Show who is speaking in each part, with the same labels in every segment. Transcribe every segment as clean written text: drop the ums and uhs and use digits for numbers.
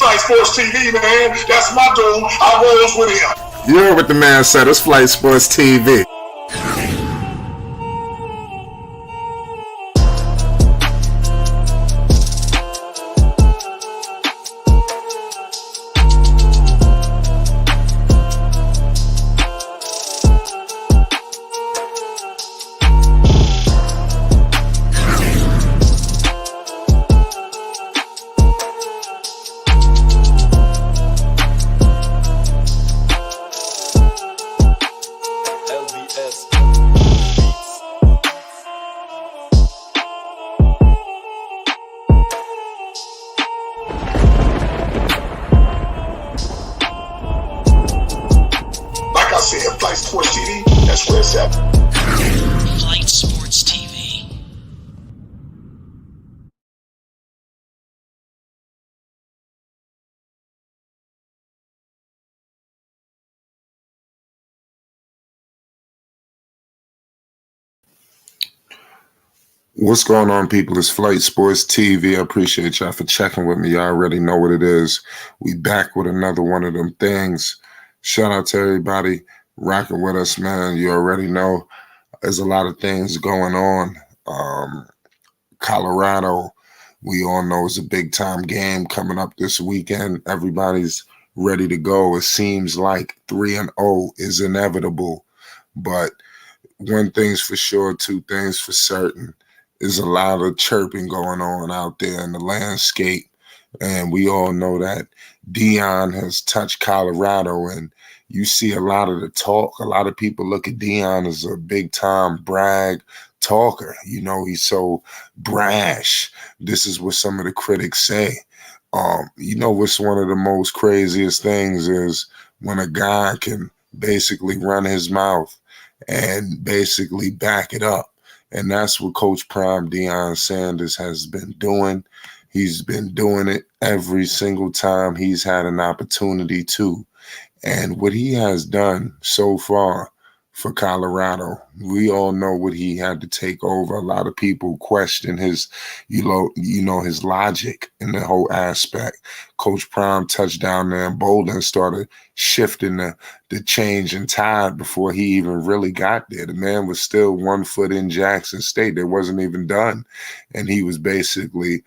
Speaker 1: Flight Sports TV, man. That's my dude. I rolls with him.
Speaker 2: You heard what the man said. It's Flight Sports TV.
Speaker 1: Flight Sports TV, that's where it's at.
Speaker 3: Flight Sports TV.
Speaker 2: What's going on, people? It's Flight Sports TV. I appreciate y'all for checking with me. Y'all already know what it is. We back with another one of them things. Shout out to everybody rocking with us, man. You already know there's a lot of things going on. Colorado, we all know, is a big-time game coming up this weekend. Everybody's ready to go. It seems like 3-0 is inevitable. But one thing's for sure, two things for certain. There's a lot of chirping going on out there in the landscape. And we all know that Deion has touched Colorado, and you see a lot of the talk. A lot of people look at Deion as a big-time brag talker. You know, he's so brash. This is what some of the critics say. You know what's one of the most craziest things is when a guy can basically run his mouth and basically back it up. And that's what Coach Prime Dion Sanders has been doing. He's been doing it every single time he's had an opportunity to. And what he has done so far for Colorado, we all know what he had to take over. A lot of people question his, his logic in the whole aspect. Coach Prime touched down there in Boulder and started shifting the change and tide before he even really got there. The man was still 1 foot in Jackson State. They wasn't even done. And he was basically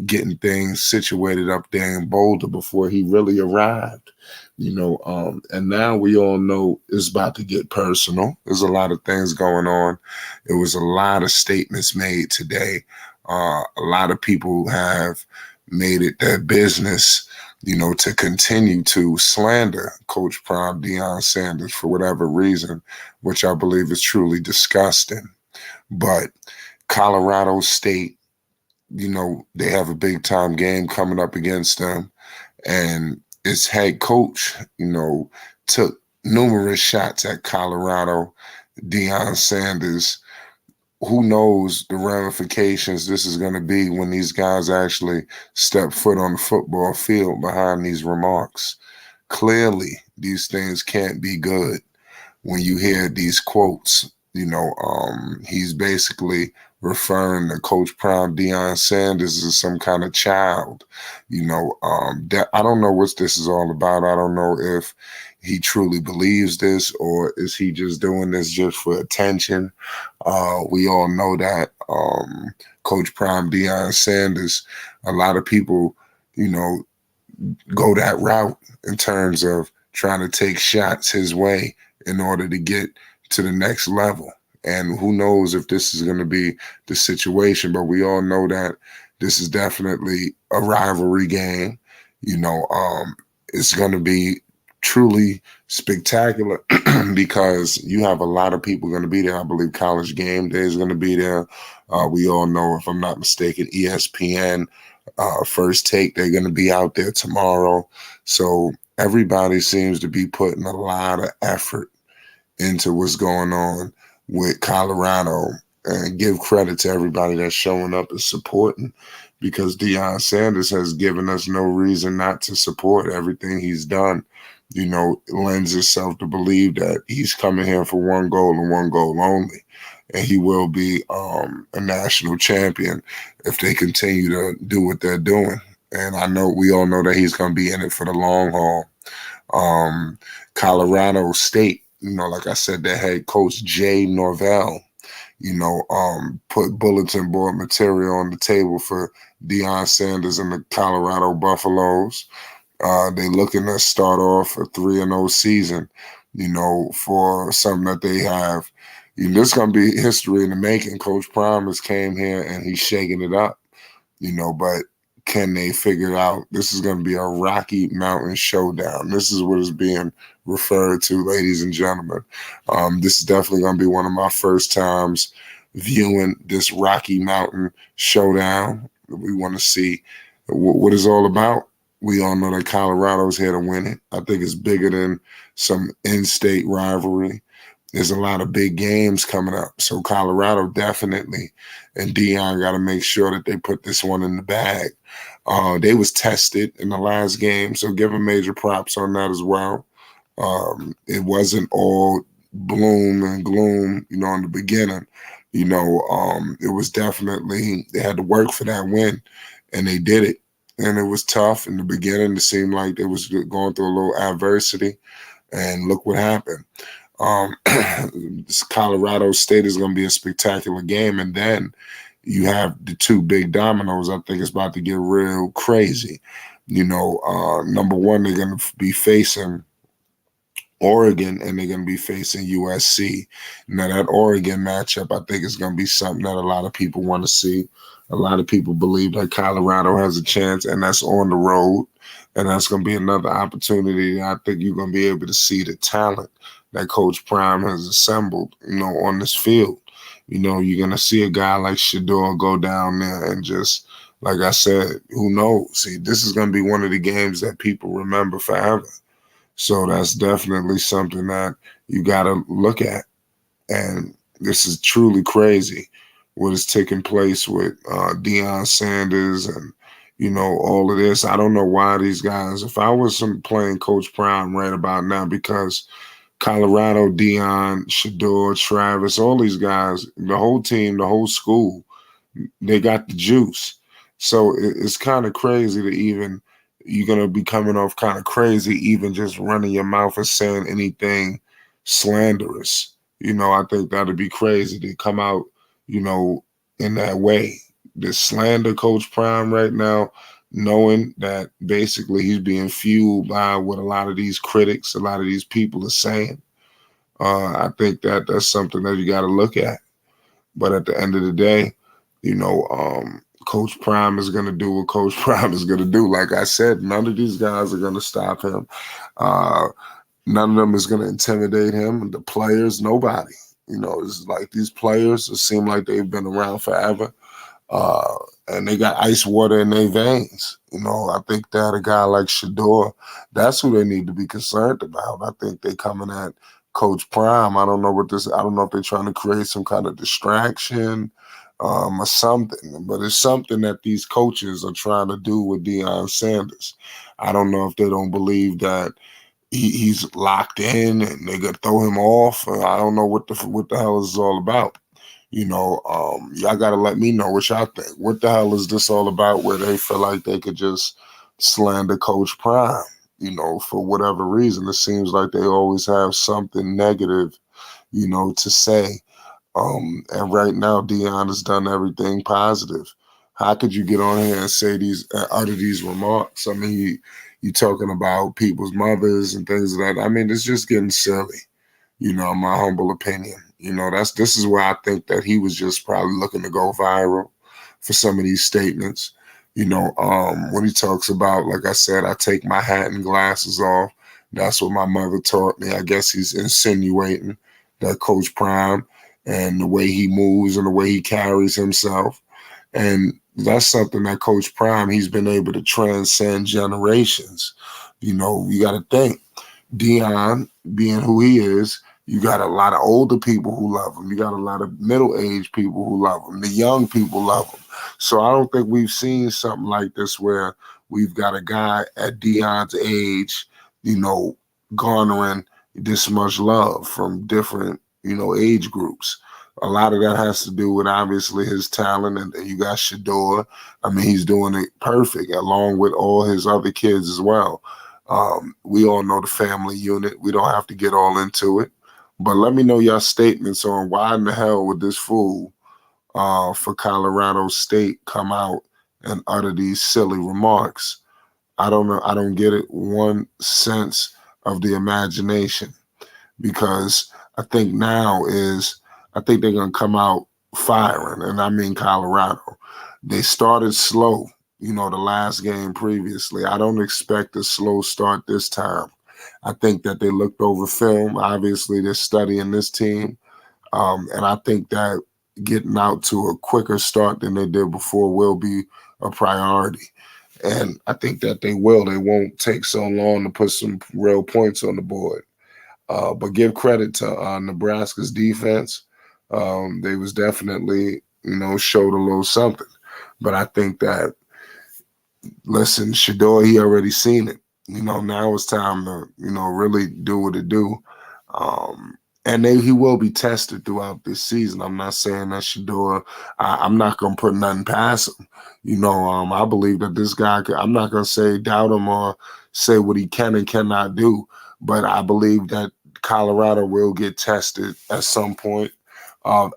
Speaker 2: getting things situated up there in Boulder before he really arrived. And now we all know it's about to get personal. There's a lot of things going on. There was a lot of statements made today. A lot of people have made it their business, to continue to slander Coach Prime Dion Sanders for whatever reason, which I believe is truly disgusting. But Colorado State, they have a big time game coming up against them. And its head coach, took numerous shots at Colorado, Deion Sanders. Who knows the ramifications this is going to be when these guys actually step foot on the football field behind these remarks. Clearly, these things can't be good when you hear these quotes. He's basically referring to Coach Prime Deion Sanders as some kind of child. I don't know what this is all about. I don't know if he truly believes this or is he just doing this just for attention. We all know that Coach Prime Deion Sanders, a lot of people, go that route in terms of trying to take shots his way in order to get to the next level. And who knows if this is going to be the situation, but we all know that this is definitely a rivalry game. It's going to be truly spectacular because you have a lot of people going to be there. I believe College Game Day is going to be there. We all know, if I'm not mistaken, ESPN, First Take, they're going to be out there tomorrow. So everybody seems to be putting a lot of effort into what's going on with Colorado, and give credit to everybody that's showing up and supporting, because Deion Sanders has given us no reason not to support everything he's done. Lends itself to believe that he's coming here for one goal and one goal only, and he will be a national champion if they continue to do what they're doing. and I know we all know that he's going to be in it for the long haul. Colorado State, like I said, their head coach Jay Norvell, put bulletin board material on the table for Deion Sanders and the Colorado Buffaloes. They looking to start off a 3-0 season, for something that they have. This is going to be history in the making. Coach Prime has came here and he's shaking it up, but can they figure out this is going to be a Rocky Mountain showdown? This is what is being referred to, ladies and gentlemen. This is definitely going to be one of my first times viewing this Rocky Mountain showdown. We want to see what it's all about. We all know that Colorado's here to win it. I think it's bigger than some in-state rivalry. There's a lot of big games coming up. So Colorado definitely, and Deion got to make sure that they put this one in the bag. They was tested in the last game, so give them major props on that as well. It wasn't all bloom and gloom, in the beginning. It was definitely, they had to work for that win, and they did it. And it was tough in the beginning. It seemed like they was going through a little adversity, and look what happened. Colorado State is going to be a spectacular game, and then you have the two big dominoes. I think it's about to get real crazy. Number one, they're going to be facing Oregon, and they're going to be facing USC. Now, that Oregon matchup, I think, is going to be something that a lot of people want to see. A lot of people believe that Colorado has a chance, and that's on the road. And that's going to be another opportunity. I think you're going to be able to see the talent that Coach Prime has assembled, on this field. You're going to see a guy like Shador go down there and just, like I said, who knows? See, this is going to be one of the games that people remember forever. So that's definitely something that you got to look at. And this is truly crazy what is taking place with Dion Sanders and, all of this. I don't know why these guys, if I was playing Coach Prime right about now, because Colorado, Deion, Shador, Travis, all these guys, the whole team, the whole school, they got the juice. So it's kind of crazy to even, you're going to be coming off kind of crazy, even just running your mouth and saying anything slanderous. I think that'd be crazy to come out, in that way. The slander Coach Prime right now, knowing that basically he's being fueled by what a lot of these critics, a lot of these people are saying. I think that's something that you got to look at. But at the end of the day, Coach Prime is going to do what Coach Prime is going to do. Like I said, none of these guys are going to stop him. None of them is going to intimidate him. The players, nobody. It's like these players, it seem like they've been around forever. And they got ice water in their veins. I think that a guy like Shador, that's who they need to be concerned about. I think they coming at Coach Prime. I don't know if they're trying to create some kind of distraction or something, but it's something that these coaches are trying to do with Deion Sanders. I don't know if they don't believe that he's locked in and they're gonna throw him off. I don't know what the hell this is all about. Y'all gotta let me know what y'all think. What the hell is this all about? Where they feel like they could just slander Coach Prime, for whatever reason. It seems like they always have something negative, to say. And right now, Deion has done everything positive. How could you get on here and say utter these remarks? I mean, you talking about people's mothers and things like that. I mean, it's just getting silly, in my humble opinion. This is where I think that he was just probably looking to go viral for some of these statements. When he talks about, like I said, I take my hat and glasses off. That's what my mother taught me. I guess he's insinuating that Coach Prime and the way he moves and the way he carries himself. And that's something that Coach Prime, he's been able to transcend generations. You got to think, Deion, being who he is, you got a lot of older people who love him. You got a lot of middle-aged people who love him. The young people love him. So I don't think we've seen something like this where we've got a guy at Deion's age, garnering this much love from different, age groups. A lot of that has to do with obviously his talent, and you got Shador. I mean, he's doing it perfect, along with all his other kids as well. We all know the family unit. We don't have to get all into it, but let me know your statements on why in the hell would this fool for Colorado State come out and utter these silly remarks. I don't know. I don't get it one sense of the imagination because I think they're gonna come out firing, and I mean Colorado. They started slow, the last game previously. I don't expect a slow start this time. I think that they looked over film. Obviously, they're studying this team, and I think that getting out to a quicker start than they did before will be a priority. And I think that they will. They won't take so long to put some real points on the board. But give credit to Nebraska's defense. They was definitely, showed a little something. But I think that, listen, Shador, he already seen it. Now it's time to, really do what it do. And he will be tested throughout this season. I'm not saying that Shador, I'm not going to put nothing past him. I believe that this guy, I'm not going to say doubt him or say what he can and cannot do, but I believe that Colorado will get tested at some point.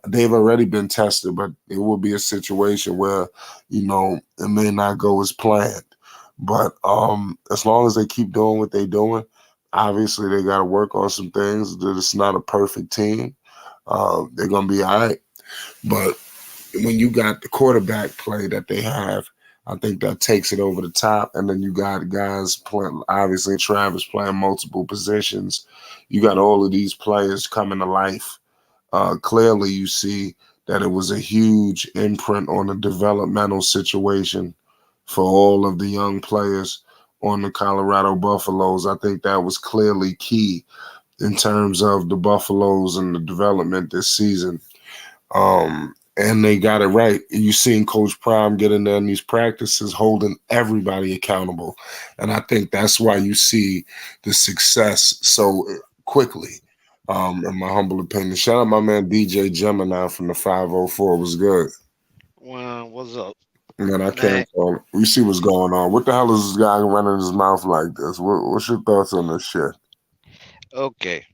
Speaker 2: They've already been tested, but it will be a situation where, it may not go as planned. But as long as they keep doing what they're doing, obviously they got to work on some things. That it's not a perfect team. They're going to be all right. But when you got the quarterback play that they have, I think that takes it over the top. And then you got guys playing, obviously Travis playing multiple positions. You got all of these players coming to life. Clearly you see that it was a huge imprint on the developmental situation for all of the young players on the Colorado Buffaloes. I think that was clearly key in terms of the Buffaloes and the development this season. And they got it right. You seen Coach Prime get in there in these practices, holding everybody accountable. And I think that's why you see the success so quickly, in my humble opinion. Shout out my man DJ Gemini from the 504. Was good.
Speaker 4: Well, what's up,
Speaker 2: Man, I
Speaker 4: man?
Speaker 2: can't call it. We see what's going on. What the hell is this guy running his mouth like this? What's your thoughts on this shit?
Speaker 4: Okay,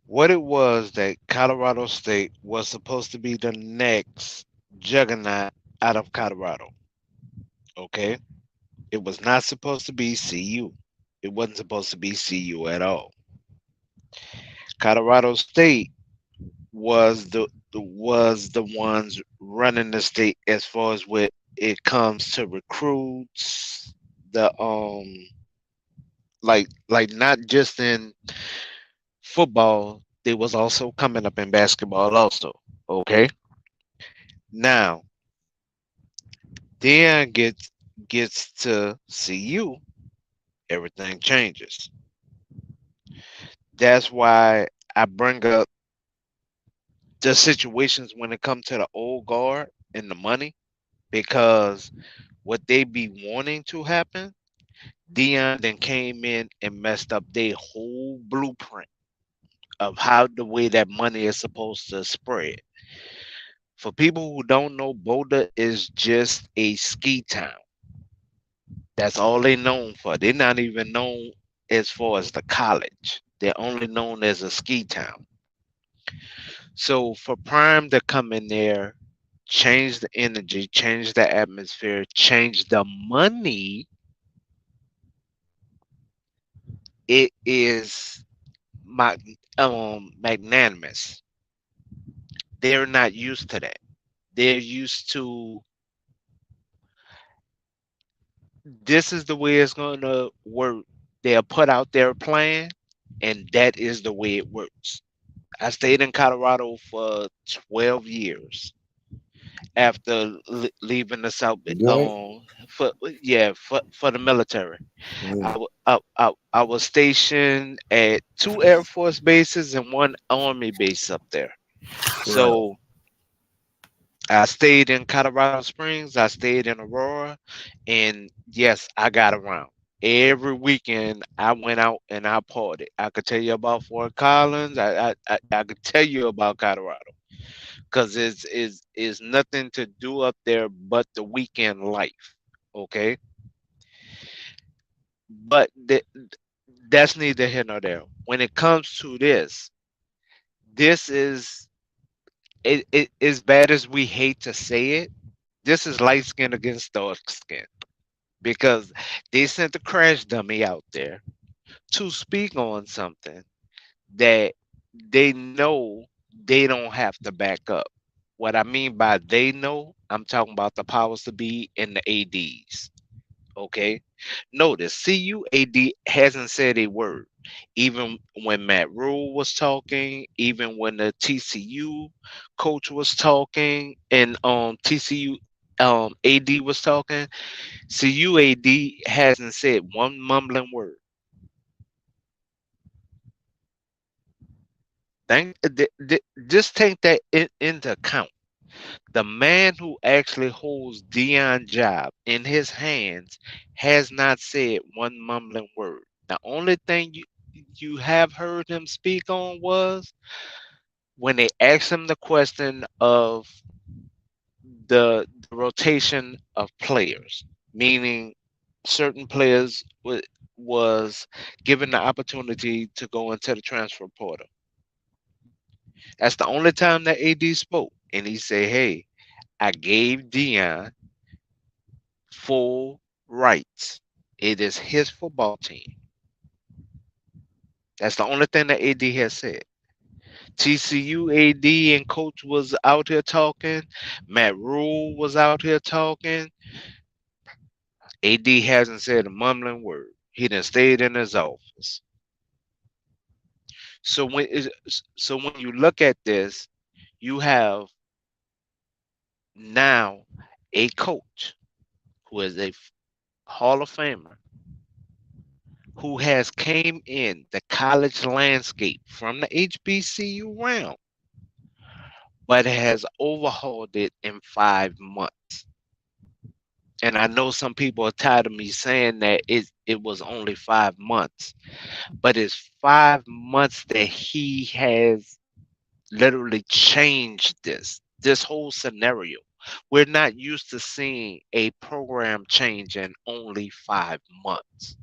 Speaker 4: what it was that Colorado State was supposed to be the next juggernaut out of Colorado. Okay, it was not supposed to be CU. It wasn't supposed to be CU at all. Colorado State was the ones running the state as far as what it comes to recruits, the like not just in football, they was also coming up in basketball also. Okay. Now Dion gets to CU, everything changes. That's why I bring up the situations when it comes to the old guard and the money, because what they be wanting to happen, Dion then came in and messed up their whole blueprint of how the way that money is supposed to spread. For people who don't know, Boulder is just a ski town. That's all they known for. They're not even known as far as the college. They're only known as a ski town. So for Prime to come in there, change the energy, change the atmosphere, change the money, it is magnanimous. They're not used to that. They're used to this is the way it's going to work. They'll put out their plan, and that is the way it works. I stayed in Colorado for 12 years after leaving the South.
Speaker 2: Yeah.
Speaker 4: For yeah, for the military.
Speaker 2: Yeah.
Speaker 4: I was stationed at two Air Force bases and one Army base up there.
Speaker 2: Right.
Speaker 4: So I stayed in Colorado Springs. I stayed in Aurora, and yes, I got around. Every weekend I went out and I partied. I could tell you about Fort Collins. I could tell you about Colorado because it's nothing to do up there but the weekend life. Okay, but that's neither here nor there. When it comes to this, this is it as bad as we hate to say it. This is light skin against dark skin because they sent a crash dummy out there to speak on something that they know they don't have to back up. What I mean by they know, I'm talking about the powers to be and the ADs. Okay. Notice CUAD hasn't said a word. Even when Matt Rule was talking, even when the TCU coach was talking, and TCU AD was talking, CUAD hasn't said one mumbling word. Just take that into account. The man who actually holds Dion's job in his hands has not said one mumbling word. The only thing you have heard him speak on was when they asked him the question of the rotation of players, meaning certain players was given the opportunity to go into the transfer portal. That's the only time that AD spoke, and he said, "Hey, I gave Dion full rights. It is his football team." That's the only thing that AD has said. TCU AD and coach was out here talking. Matt Rule was out here talking. AD hasn't said a mumbling word. He done stayed in his office. So when you look at this, you have now a coach who is a Hall of Famer who has came in the college landscape from the HBCU realm, but has overhauled it in 5 months. And I know some people are tired of me saying that it was only 5 months, but it's 5 months that he has literally changed this whole scenario. We're not used to seeing a program change in only 5 months.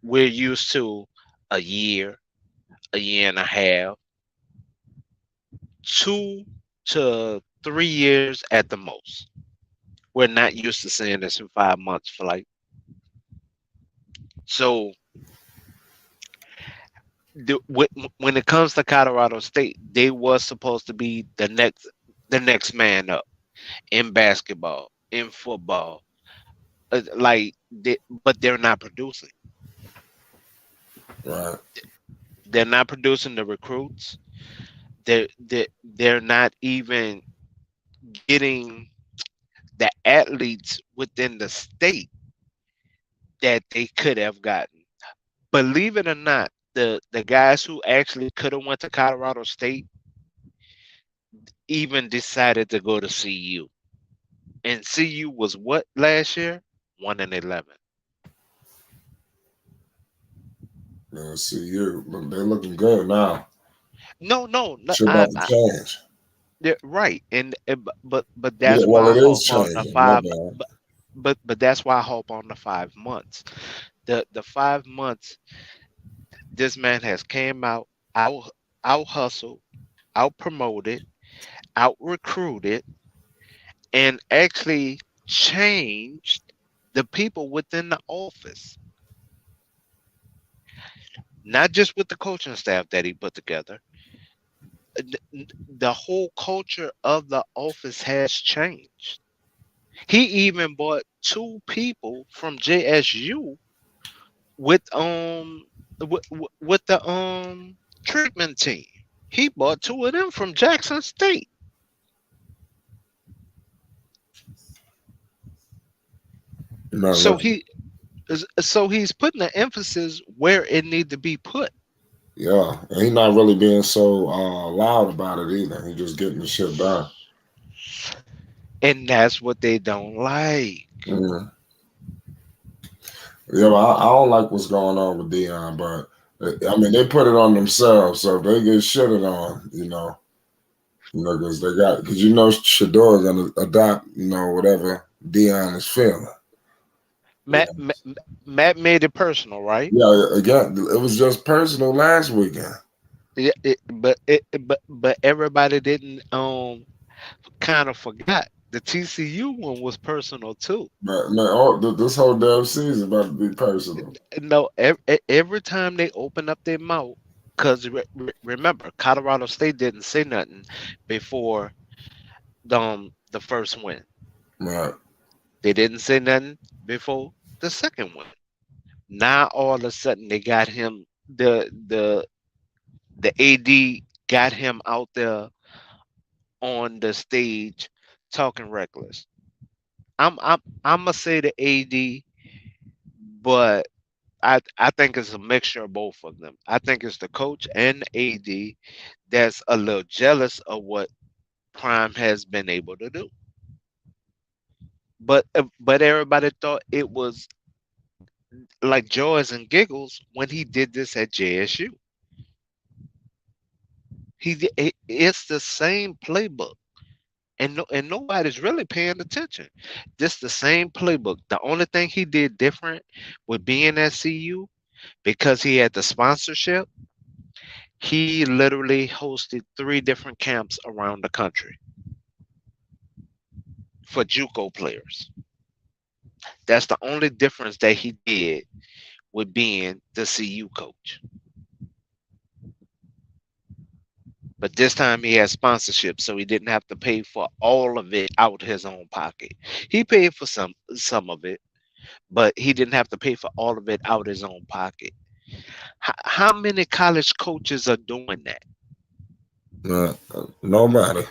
Speaker 4: We're used to a a year and a half, 2 to 3 years at the most. We're not used to seeing this in 5 months, for like so. When it comes to Colorado State, they was supposed to be the next man up in basketball, in football, but they're not producing.
Speaker 2: Right.
Speaker 4: They're not producing the recruits. They're not even getting the athletes within the state that they could have gotten. Believe it or not, the guys who actually could have went to Colorado State even decided to go to CU. And CU was what last year? 1-11.
Speaker 2: Yeah, see you. But they're looking good now.
Speaker 4: No,
Speaker 2: Shit about to change.
Speaker 4: they're right, but
Speaker 2: Yeah,
Speaker 4: that's
Speaker 2: well,
Speaker 4: why I
Speaker 2: it is
Speaker 4: hope on the
Speaker 2: changing. My
Speaker 4: five.
Speaker 2: bad.
Speaker 4: But that's why I hope on the 5 months. The 5 months, this man has came out hustled, out promoted, out recruited, and actually changed the people within the office. Not just with the coaching staff that he put together. The whole culture of the office has changed. He even bought two people from JSU with with the treatment team. He bought two of them from Jackson State.
Speaker 2: You're not
Speaker 4: So
Speaker 2: looking.
Speaker 4: he so he's putting the emphasis where it need to be put.
Speaker 2: Yeah, and he's not really being so loud about it either. He's just getting the shit done.
Speaker 4: And that's what they don't like.
Speaker 2: Mm. Yeah, but I don't like what's going on with Dion, but I mean they put it on themselves. So if they get shitted on, because they got because Shador is gonna adopt, whatever Dion is feeling. You
Speaker 4: Matt,
Speaker 2: know?
Speaker 4: Matt Matt made it personal, right?
Speaker 2: Yeah, again, it was just personal last weekend.
Speaker 4: Yeah, but everybody didn't kind of forgot the TCU one was personal too.
Speaker 2: But man, this whole damn season about to be personal.
Speaker 4: No, every time they open up their mouth, because remember, Colorado State didn't say nothing before the first win.
Speaker 2: Right.
Speaker 4: They didn't say nothing before the second win. Now all of a sudden they got him the AD got him out there on the stage talking reckless. I'm gonna say the AD, but I think it's a mixture of both of them. I think it's the coach and the AD that's a little jealous of what Prime has been able to do. But everybody thought it was like joys and giggles when he did this at JSU. It's the same playbook, and nobody's really paying attention. This the same playbook. The only thing he did different with being at CU because he had the sponsorship. He literally hosted three different camps around the country for JUCO players. That's the only difference that he did with being the CU coach. But this time he had sponsorship, so he didn't have to pay for all of it out his own pocket. He paid for some of it, but he didn't have to pay for all of it out his own pocket. How many college coaches are doing that?
Speaker 2: Nobody.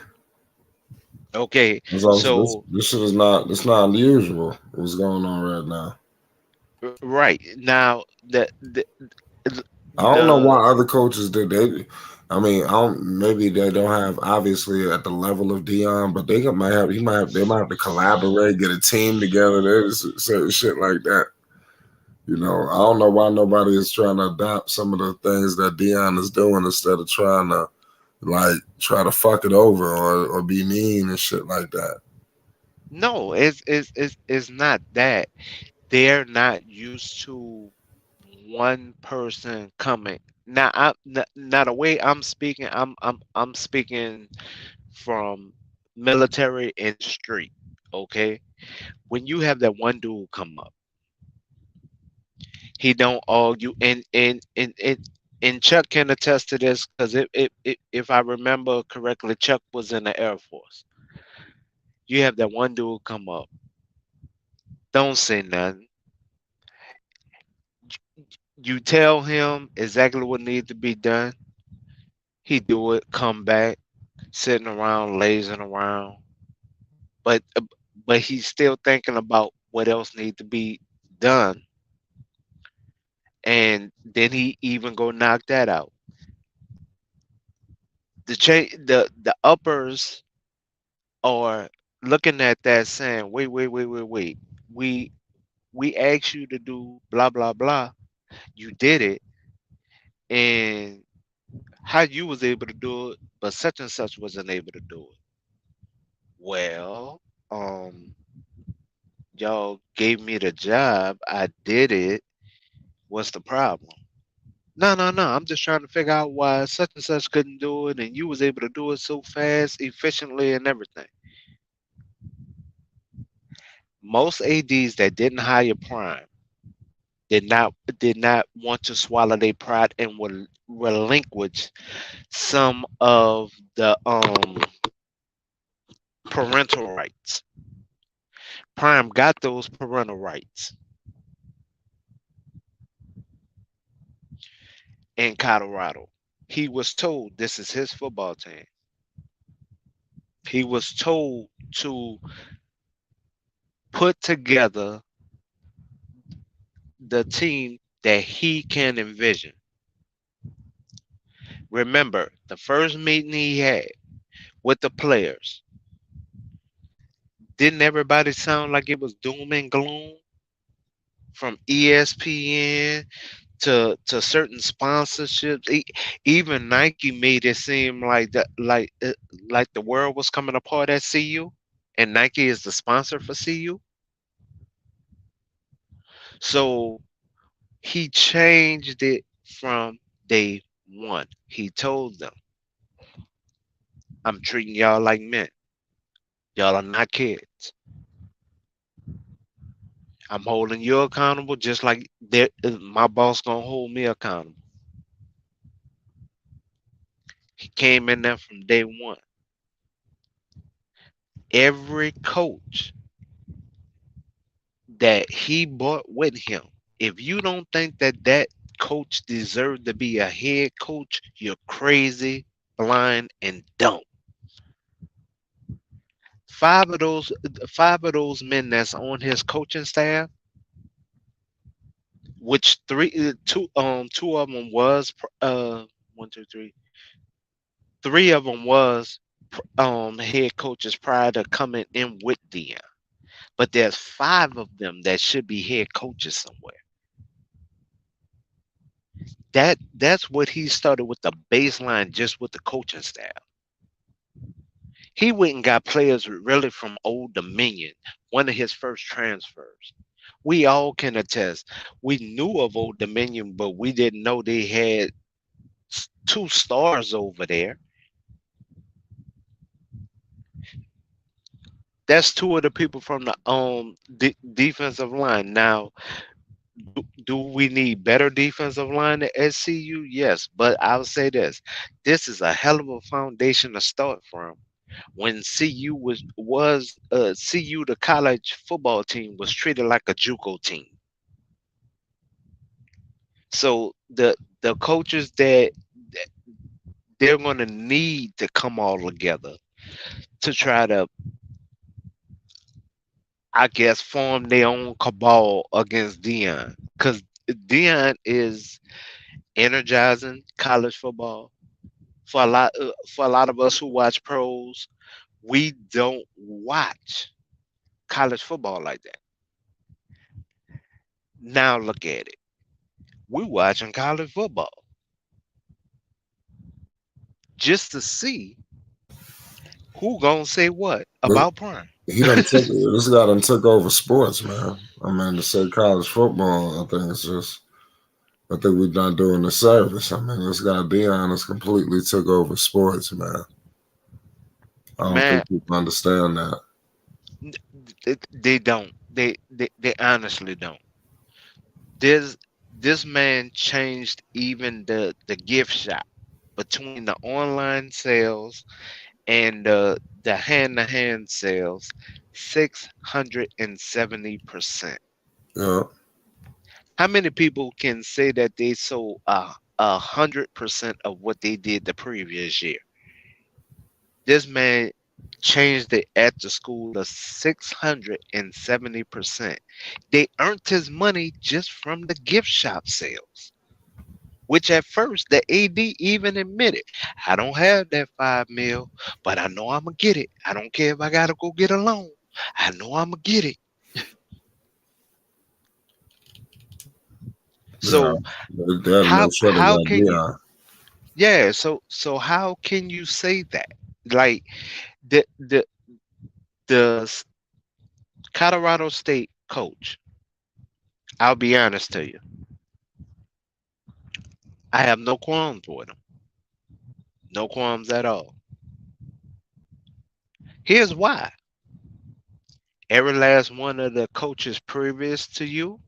Speaker 4: Okay,
Speaker 2: This
Speaker 4: so
Speaker 2: this shit is not. It's not unusual. What's going on right now?
Speaker 4: right now
Speaker 2: I don't know
Speaker 4: the
Speaker 2: why other coaches did. I mean, I don't. Maybe they don't have obviously at the level of Dion, but might have. He might have. They might have to collaborate, get a team together. There's certain shit like that. I don't know why nobody is trying to adopt some of the things that Dion is doing instead of trying to try to fuck it over or be mean and shit like that.
Speaker 4: no, it's not that they're not used to one person coming. Now, now the way I'm speaking, I'm speaking from military and street. Okay, when you have that one dude come up, he don't argue, and Chuck can attest to this because if I remember correctly, Chuck was in the Air Force. You have that one dude come up, don't say nothing. You tell him exactly what needs to be done. He do it, come back, sitting around, lazing around, but he's still thinking about what else needs to be done, and then he even go knock that out. The uppers are looking at that saying, wait. We we asked you to do blah blah blah. You did it, and how you was able to do it, but such and such wasn't able to do it. Well, y'all gave me the job. I did it. What's the problem? No. I'm just trying to figure out why such and such couldn't do it, and you was able to do it so fast, efficiently, and everything. Most ADs that didn't hire Prime did not want to swallow their pride and will relinquish some of the parental rights. Prime got those parental rights in Colorado. He was told this is his football team. He was told to put together the team that he can envision. Remember, the first meeting he had with the players, didn't everybody sound like it was doom and gloom? from ESPN to certain sponsorships. Even Nike made it seem like like the world was coming apart at CU, and Nike is the sponsor for CU. So he changed it from day one. He told them, "I'm treating y'all like men. Y'all are not kids. I'm holding you accountable just like my boss gonna hold me accountable." He came in there from day one. Every coach that he brought with him, if you don't think that that coach deserved to be a head coach, you're crazy, blind, and dumb. Five of those, five of those men that's on his coaching staff, which two of them was, one, two, three, three of them was, head coaches prior to coming in with Dion. But there's five of them that should be head coaches somewhere. That's what he started with the baseline, just with the coaching staff. He went and got players really from Old Dominion, one of his first transfers. We all can attest. We knew of Old Dominion, but we didn't know they had two stars over there. That's two of the people from the defensive line. Now, do we need better defensive line at SCU? Yes, but I'll say this: this is a hell of a foundation to start from. When CU was CU, the college football team was treated like a JUCO team. So the coaches that they're going to need to come all together to try to, I guess, form their own cabal against Dion, because Dion is energizing college football for a lot of us who watch pros. We don't watch college football like that. Now look at it. We're watching college football just to see who gonna say what
Speaker 2: But
Speaker 4: about Prime.
Speaker 2: he done took this guy done took over sports, man. I mean, to say college football, I think it's just. I think we're not doing the service. I mean, this guy Dion has completely took over sports, man. I don't
Speaker 4: Man,
Speaker 2: think people understand that.
Speaker 4: they don't. They honestly don't. This this man changed even the gift shop between the online sales and the hand to hand sales 670%.
Speaker 2: Yeah,
Speaker 4: How many people can say that they sold 100% of what they did the previous year? This man changed it at the school to 670%. They earned his money just from the gift shop sales, which at first the AD even admitted, I don't have that 5 mil, but I know I'm gonna get it. I don't care if I gotta go get a loan. I know I'm gonna get it.
Speaker 2: yeah.
Speaker 4: So
Speaker 2: They had to make sure they
Speaker 4: how
Speaker 2: got
Speaker 4: can you,
Speaker 2: Dion.
Speaker 4: yeah, so how can you say that? Like the Colorado State coach, I'll be honest to you, I have no qualms with him. No qualms at all. Here's why. Every last one of the coaches previous to you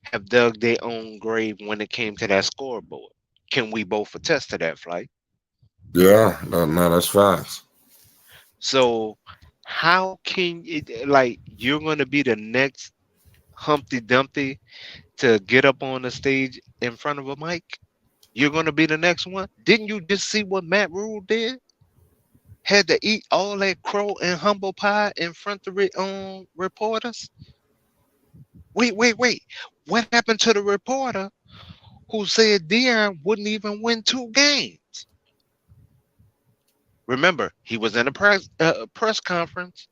Speaker 4: have dug their own grave when it came to that scoreboard. Can we both attest to that, Flight?
Speaker 2: Yeah, no, that's facts.
Speaker 4: So how can it, like, you're gonna be the next Humpty Dumpty to get up on the stage in front of a mic? You're gonna be the next one? Didn't you just see what Matt Rule did? Had to eat all that crow and humble pie in front of reporters? Wait. What happened to the reporter who said Dion wouldn't even win two games? Remember, he was in a press conference.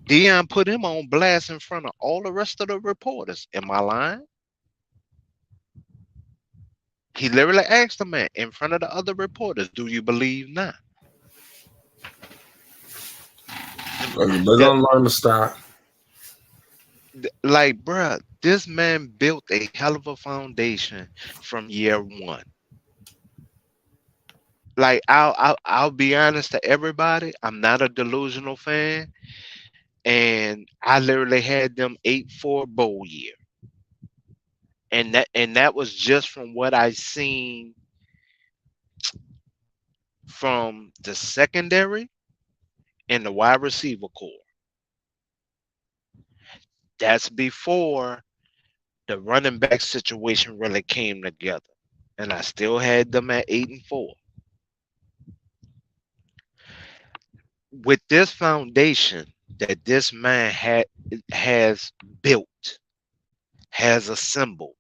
Speaker 4: Dion put him on blast in front of all the rest of the reporters. Am I lying? He literally asked the man in front of the other reporters, "Do you believe not?"
Speaker 2: They're
Speaker 4: The,
Speaker 2: gonna learn to stop.
Speaker 4: like, bruh, this man built a hell of a foundation from year one. Like, I'll be honest to everybody, I'm not a delusional fan, and I literally had them 8-4 bowl year, and that was just from what I seen from the secondary and the wide receiver core. That's before the running back situation really came together. And I still had them at 8-4. With this foundation that this man has built, has assembled,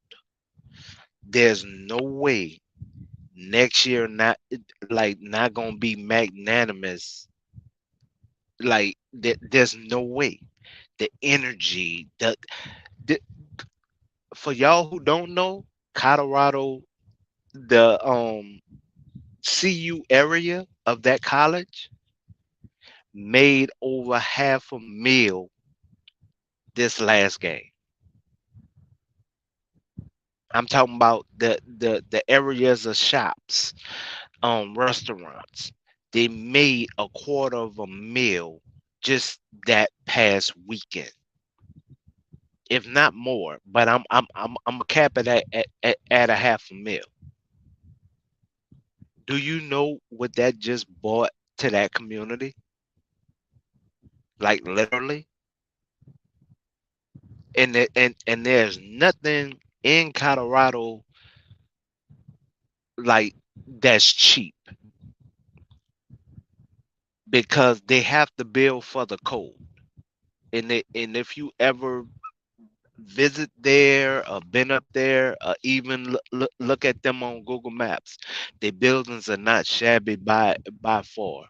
Speaker 4: there's no way next year not gonna be magnanimous. Like there's no way. The energy, the for y'all who don't know, Colorado, the CU area of that college made over half a mil this last game. I'm talking about the areas of shops, restaurants. They made a quarter of a mil just that past weekend, if not more. But I'm gonna cap it at a half a mil. Do you know what that just brought to that community? Like literally, and there's nothing in Colorado like that's cheap because they have to build for the cold. And if you ever visit there or been up there or even look at them on Google Maps, the buildings are not shabby by far.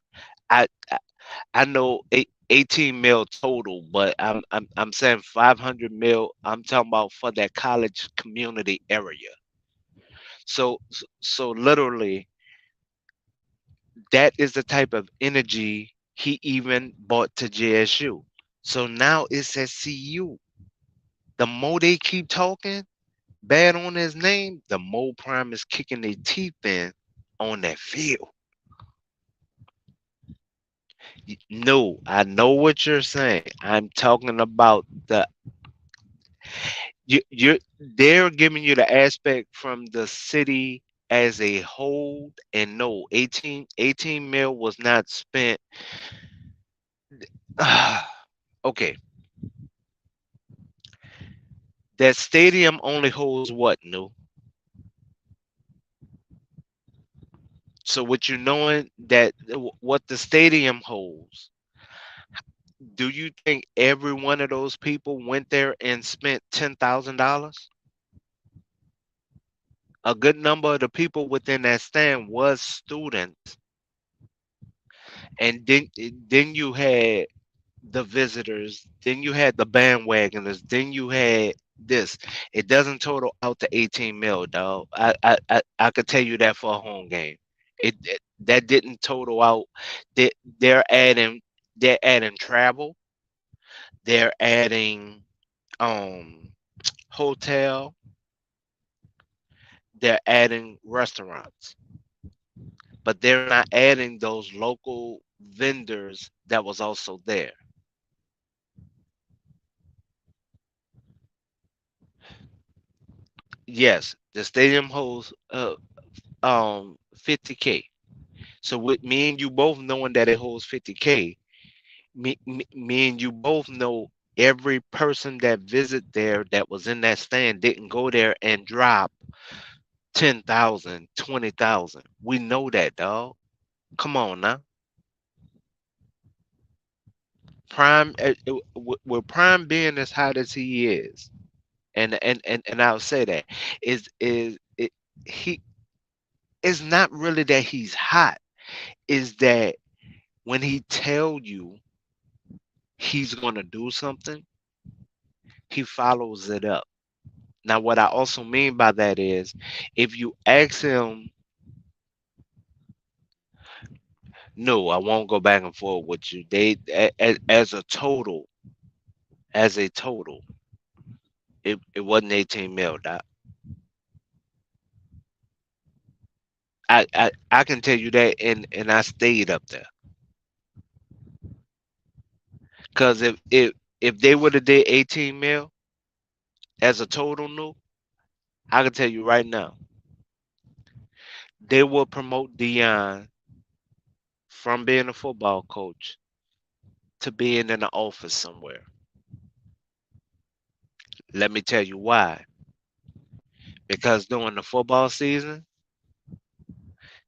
Speaker 4: I I know 18 mil total, but I'm saying 500 mil. I'm talking about for that college community area. So literally, that is the type of energy he even brought to JSU. So now it's at CU. The more they keep talking bad on his name, the more Prime is kicking their teeth in on that field. No, I know what you're saying. I'm talking about you they're giving you the aspect from the city as a whole, and no, 18 mil was not spent. Okay, that stadium only holds what, new? So what you knowing that what the stadium holds, do you think every one of those people went there and spent $10,000? A good number of the people within that stand was students, and then you had the visitors, then you had the bandwagoners, then you had this. It doesn't total out to 18 mil, dog. I could tell you that for a home game. That didn't total out. They, they're adding they're adding travel, they're adding um hotel, they're adding restaurants, but they're not adding those local vendors that was also there. Yes, the stadium holds 50K. So with me and you both knowing that it holds 50K, me and you both know every person that visit there that was in that stand didn't go there and drop 10,000, 20,000. We know that, dog. Come on now. Prime with Prime being as hot as he is, and I'll say that is it he it's not really that he's hot, is that when he tell you he's going to do something, he follows it up. Now, what I also mean by that is, if you ask him, no, I won't go back and forth with you. As a total, as a total, it wasn't 18 mil. Doc. I can tell you that, and I stayed up there because if they would have did 18 mil as a total, no, I can tell you right now, they will promote Dion from being a football coach to being in the office somewhere. Let me tell you why. Because during the football season,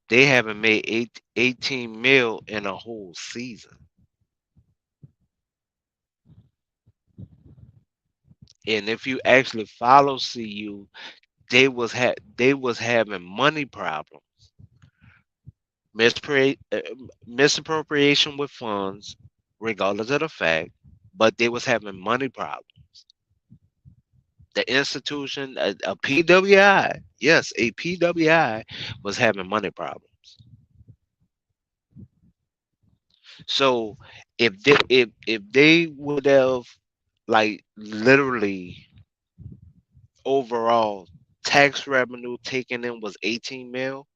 Speaker 4: they haven't made 18 mil in a whole season. And if you actually follow CU, they was having money problems, misappropriation with funds, regardless of the fact, but they was having money problems. The institution, a PWI, yes, a PWI was having money problems. So if they would have like literally overall tax revenue taken in was 18 mil,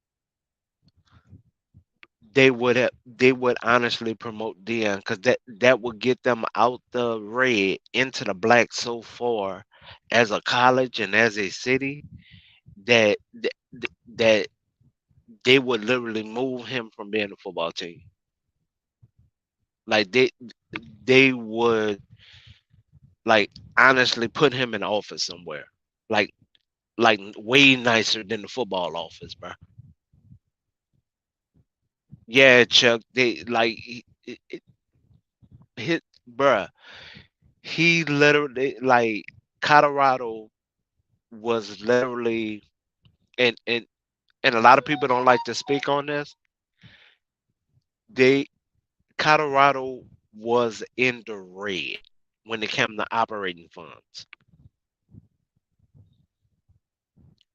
Speaker 4: they would honestly promote Dion because that would get them out the red into the black so far as a college and as a city that that they would literally move him from being a football team. Like they would like honestly put him in office somewhere. Like way nicer than the football office, bro. Yeah, Chuck. They like hit, bruh. He literally like Colorado was literally, and a lot of people don't like to speak on this. They Colorado was in the red when it came to operating funds.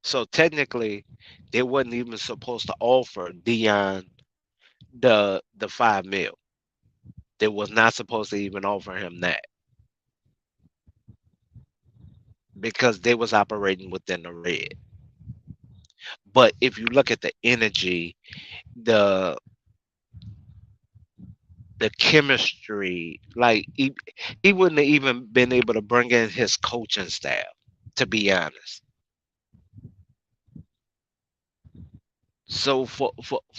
Speaker 4: So technically, they wasn't even supposed to offer Dion the 5 mil. They was not supposed to even offer him that because they was operating within the red. But if you look at the energy, the the chemistry, like he wouldn't have even been able to bring in his coaching staff, to be honest. So for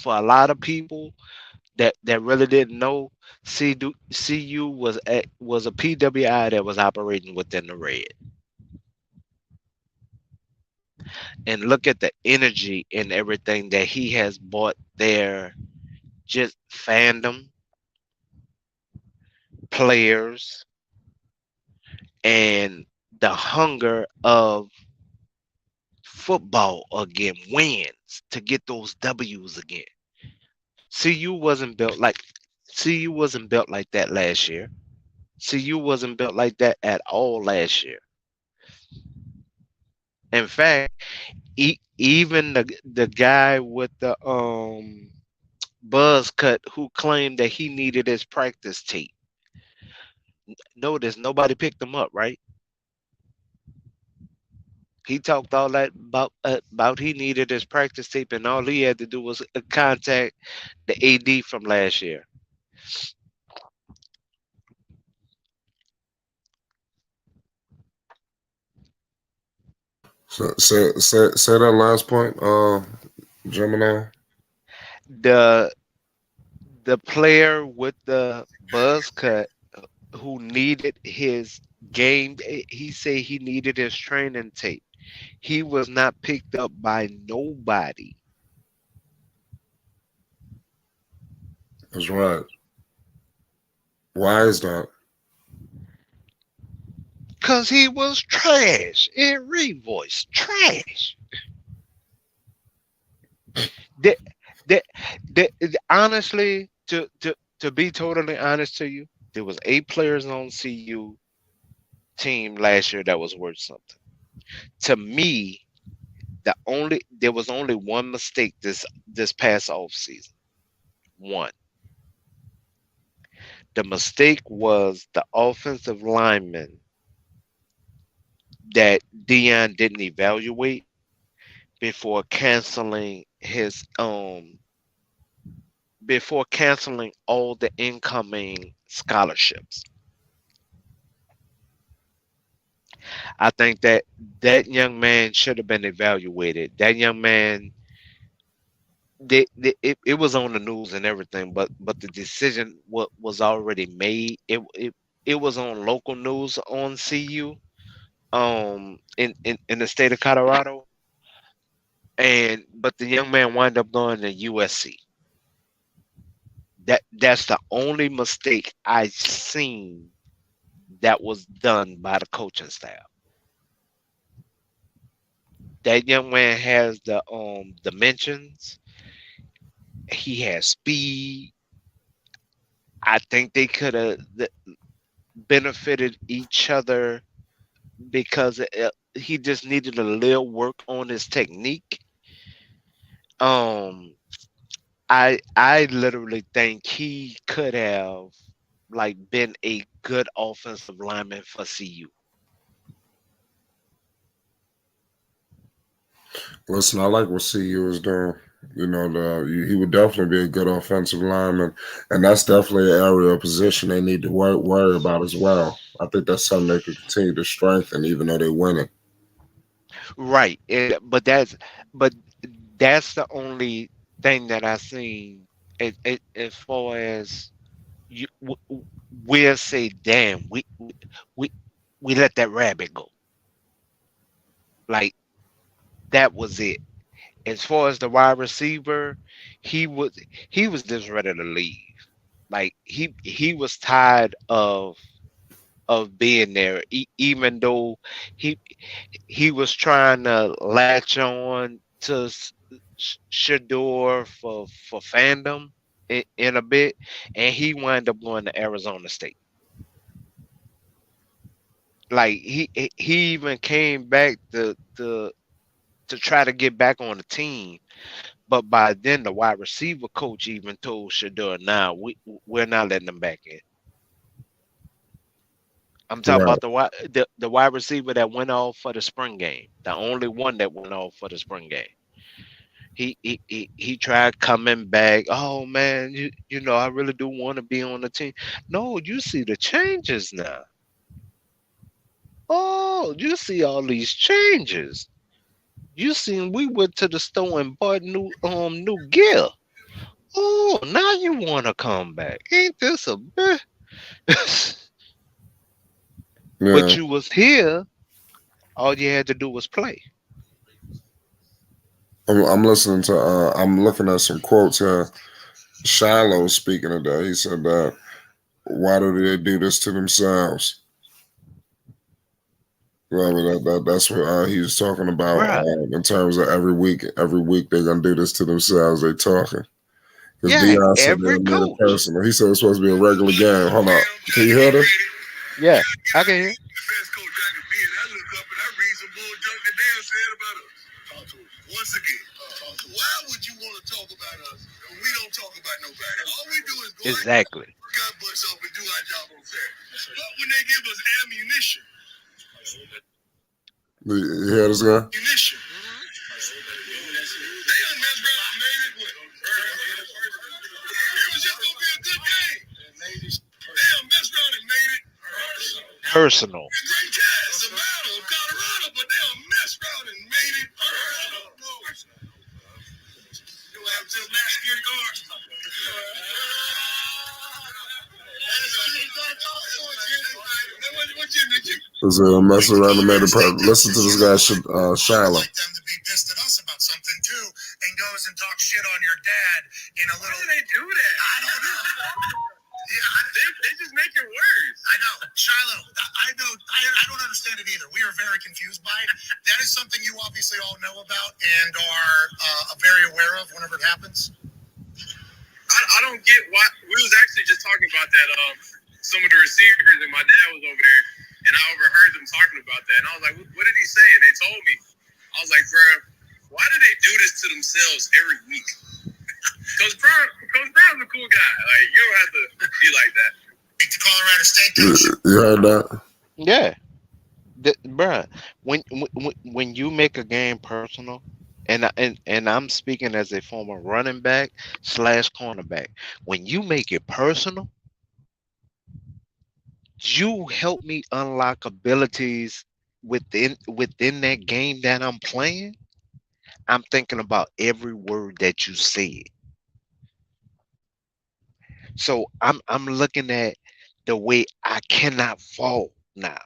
Speaker 4: a lot of people that really didn't know, CU was a PWI that was operating within the red. And look at the energy and everything that he has brought there, just fandom, players, and the hunger of football again, wins to get those W's again. CU wasn't built like CU wasn't built like that last year. CU wasn't built like that at all last year. In fact, even the guy with the buzz cut who claimed that he needed his practice tape. Notice nobody picked him up, right? He talked all that about he needed his practice tape, and all he had to do was contact the AD from last year.
Speaker 2: So say that last point, Gemini.
Speaker 4: The the player with the buzz cut who needed his game, he said he needed his training tape. He was not picked up by nobody
Speaker 2: That's right. Why is that?
Speaker 4: because he was trash in revoice. Trash. That, that, honestly, to To be totally honest to you, there was 8 players on CU team last year that was worth something. To me, there was only one mistake this past off season. One. The mistake was the offensive lineman that Dion didn't evaluate before canceling all the incoming scholarships. I think that that young man should have been evaluated. That young man, it was on the news and everything, but the decision was already made. It was on local news on CU, in the state of Colorado, and but the young man wound up going to USC. That's the only mistake I seen that was done by the coaching staff. That young man has the dimensions. He has speed. I think they could have benefited each other because he just needed a little work on his technique. Um, I literally think he could have like been a good offensive lineman for CU.
Speaker 2: Listen, I like what CU is doing. He would definitely be a good offensive lineman, and that's definitely an area of position they need to worry about as well. I think that's something they could continue to strengthen, even though they're winning.
Speaker 4: Right. But that's the only thing that I seen as far as we'll say, damn, we we let that rabbit go. Like that was it. As far as the wide receiver, he was he was just ready to leave. Like he was tired of being there, even though he he was trying to latch on to Shador for fandom in a bit, and he wound up going to Arizona State. Like he even came back to try to get back on the team, but by then the wide receiver coach even told Shador, "Nah, we're not letting him back in." I'm talking
Speaker 2: Right.
Speaker 4: about the wide receiver that went off for the spring game, the only one that went off for the spring game. He tried coming back. Oh man, you know I really do want to be on the team. No, you see the changes now. Oh, you see all these changes. You seen we went to the store and bought new gear. Oh, now you want to come back? Ain't this a bit?
Speaker 2: Yeah.
Speaker 4: But you was here. All you had to do was play.
Speaker 2: I'm listening to. I'm looking at some quotes here. Shiloh speaking of that, he said that why do they do this to themselves? Well, I mean, that's what he was talking about
Speaker 4: Bruh.
Speaker 2: in terms of every week they're gonna do this to themselves. They talking because
Speaker 4: Yeah,
Speaker 2: Dion said they
Speaker 4: every
Speaker 2: made it
Speaker 4: coach.
Speaker 2: personal. He said it's supposed to be a regular game. Hold on, can you hear this?
Speaker 4: Yeah, I can hear.
Speaker 1: The best coach I can be, and I look up and I read some bull junk that Deion said about us. Talk to us. Once again, why would you want to talk about us when we don't talk about nobody? All we do is go out there,
Speaker 4: Exactly.
Speaker 1: work our butts off and do our job on Saturday. But when they give us ammunition,
Speaker 2: You hear this guy?
Speaker 1: ammunition, they done messed around and made it what? It was just gonna be a good game. They done messed around and made it personal.
Speaker 4: Personal.
Speaker 1: Great cast, the battle of Colorado, but they done messed around and made it personal. You have just last security guards. What you
Speaker 2: Is a mess around and made it perfect. Listen to this guy, Shiloh.
Speaker 1: like them to be pissed at us about something too, and goes and talks shit on your dad in a little. How do they do that? I don't know. Yeah, they just make it worse. I know, Shiloh. I know. I don't understand it either. We are very confused by it. That is something you obviously all know about and are very aware of whenever it happens. I don't get why we we was actually just talking about that. Some of the receivers and my dad was over there, and I overheard them talking about that, and I was like, "What did he say?" And they told me. I was like, "Bro, why do they do this to themselves every week?" Coach Brown's a cool guy. Like you don't have to be like that. Beat the Colorado State coach.
Speaker 2: You heard that?
Speaker 4: Yeah, bruh. When you make a game personal, and I'm speaking as a former running back slash cornerback, when you make it personal, you help me unlock abilities within that game that I'm playing. I'm thinking about every word that you said. So I'm looking at the way I cannot fall now.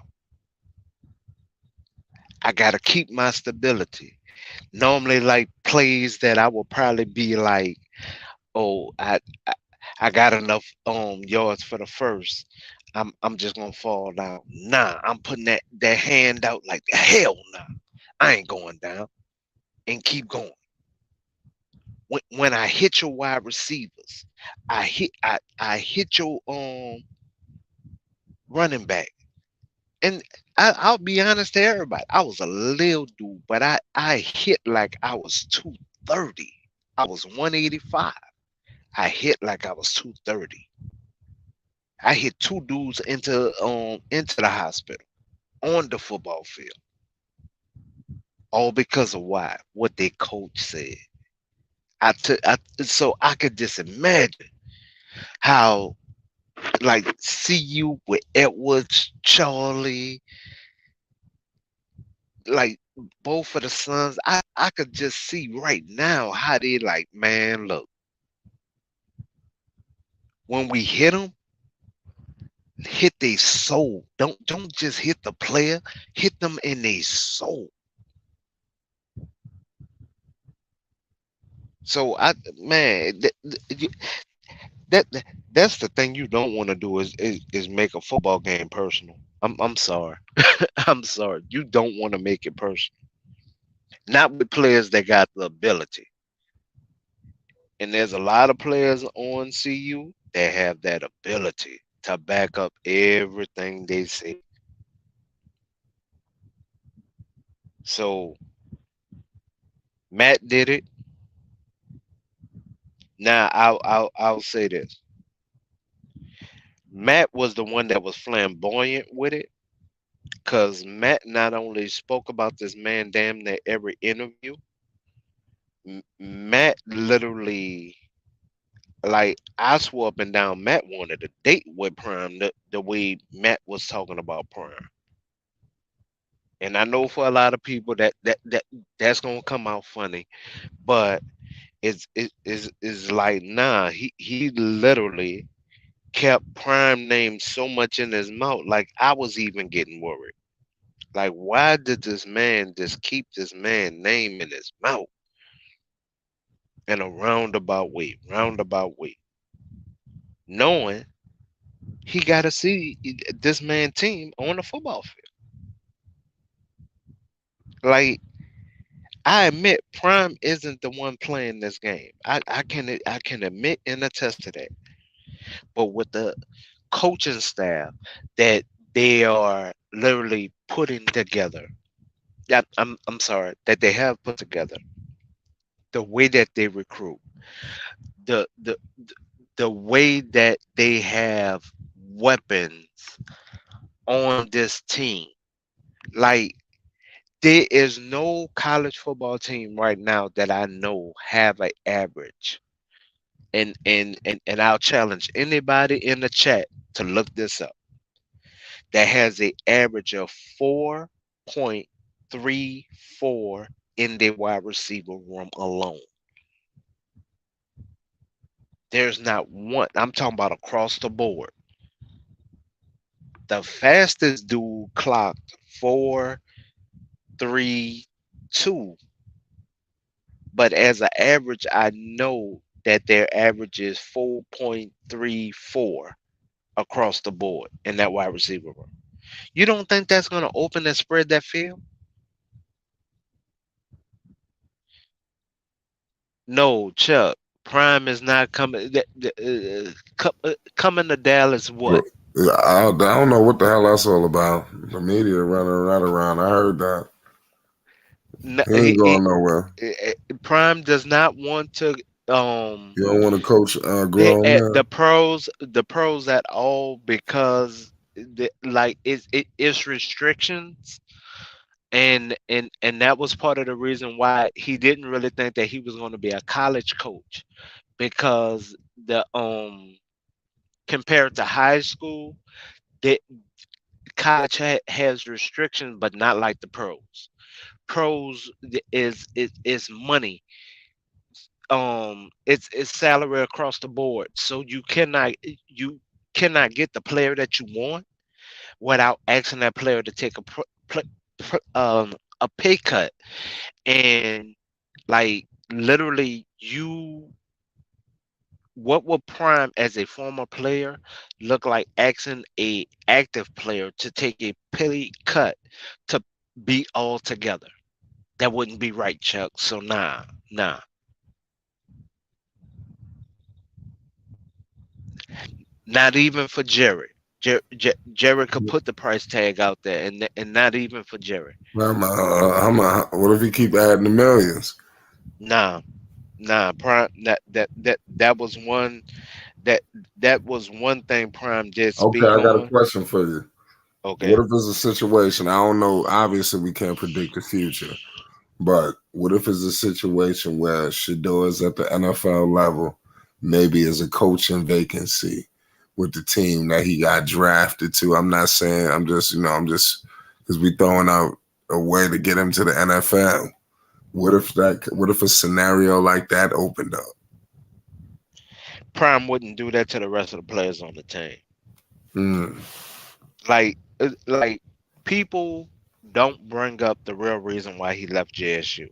Speaker 4: I gotta keep my stability. Normally, like plays that I will probably be like, oh, I got enough yards for the first. I'm just gonna fall down. Nah, I'm putting that hand out like hell nah. I ain't going down and keep going. When I hit your wide receivers, I hit your running back. And I'll be honest to everybody, I was a little dude, but I hit like I was 230. I was 185. I hit like I was 230. I hit two dudes into the hospital on the football field. All because of why? What their coach said. So I could just imagine how like see you with Edwards, Charlie, like both of the sons. I could just see right now how they like, man, look, when we hit them, hit their soul. Don't just hit the player, hit them in their soul. So man, that's the thing you don't want to do is make a football game personal. I'm sorry. I'm sorry. You don't want to make it personal. Not with players that got the ability. And there's a lot of players on CU that have that ability to back up everything they say. So Matt did it. Now I'll say this. Matt was the one that was flamboyant with it because Matt not only spoke about this man damn near every interview, Matt literally, like, I swore up and down, Matt wanted a date with Prime the way Matt was talking about Prime. And I know for a lot of people that's gonna come out funny, but it's like nah, he literally kept Prime name so much in his mouth, like I was even getting worried. Like, why did this man just keep this man name in his mouth in a roundabout way, knowing he got to see this man team on the football field? Like, I admit, Prime isn't the one playing this game. I can admit and attest to that. But with the coaching staff that they are literally putting together, that I'm sorry, that they have put together, the way that they recruit, the the the way that they have weapons on this team. Like, there is no college football team right now that I know have an average. And I'll challenge anybody in the chat to look this up. That has a average of 4.34 in their wide receiver room alone. There's not one. I'm talking about across the board. The fastest dude clocked 4.32, but as an average, I know that their average is 4.34 across the board in that wide receiver room. You don't think that's going to open and spread that field? No, Chuck. Prime is not coming. Coming to Dallas.
Speaker 2: But
Speaker 4: What?
Speaker 2: I don't know what the hell that's all about. The media running right around. I heard that.
Speaker 4: N-
Speaker 2: He ain't
Speaker 4: he- he-
Speaker 2: going nowhere.
Speaker 4: Prime does not want to. Um,
Speaker 2: You don't want to coach grown
Speaker 4: the
Speaker 2: men.
Speaker 4: pros at all because like it's restrictions and that was part of the reason why he didn't really think that he was going to be a college coach because the compared to high school, the college has restrictions but not like the pros. Pros is money. It's salary across the board, so you cannot get the player that you want without asking that player to take a pay cut. And like literally, what would Prime as a former player look like asking a active player to take a pay cut to be all together? That wouldn't be right, Chuck. So nah, not even for Jerry. Jerry could put the price tag out there, and not even for Jerry.
Speaker 2: What if he keep adding the millions?
Speaker 4: Nah, nah. Prime that was one that that was one thing Prime did
Speaker 2: Okay,
Speaker 4: speak
Speaker 2: I got a
Speaker 4: on.
Speaker 2: question for you. What
Speaker 4: Okay,
Speaker 2: if it's a situation? I don't know. Obviously, we can't predict the future, but what if it's a situation where Shador is at the NFL level, maybe as a coaching vacancy with the team that he got drafted to? I'm not saying. I'm just because we throwing out a way to get him to the NFL. What if that? What if a scenario like that opened up?
Speaker 4: Prime wouldn't do that to the rest of the players on the team.
Speaker 2: Mm,
Speaker 4: Like people don't bring up the real reason why he left JSU,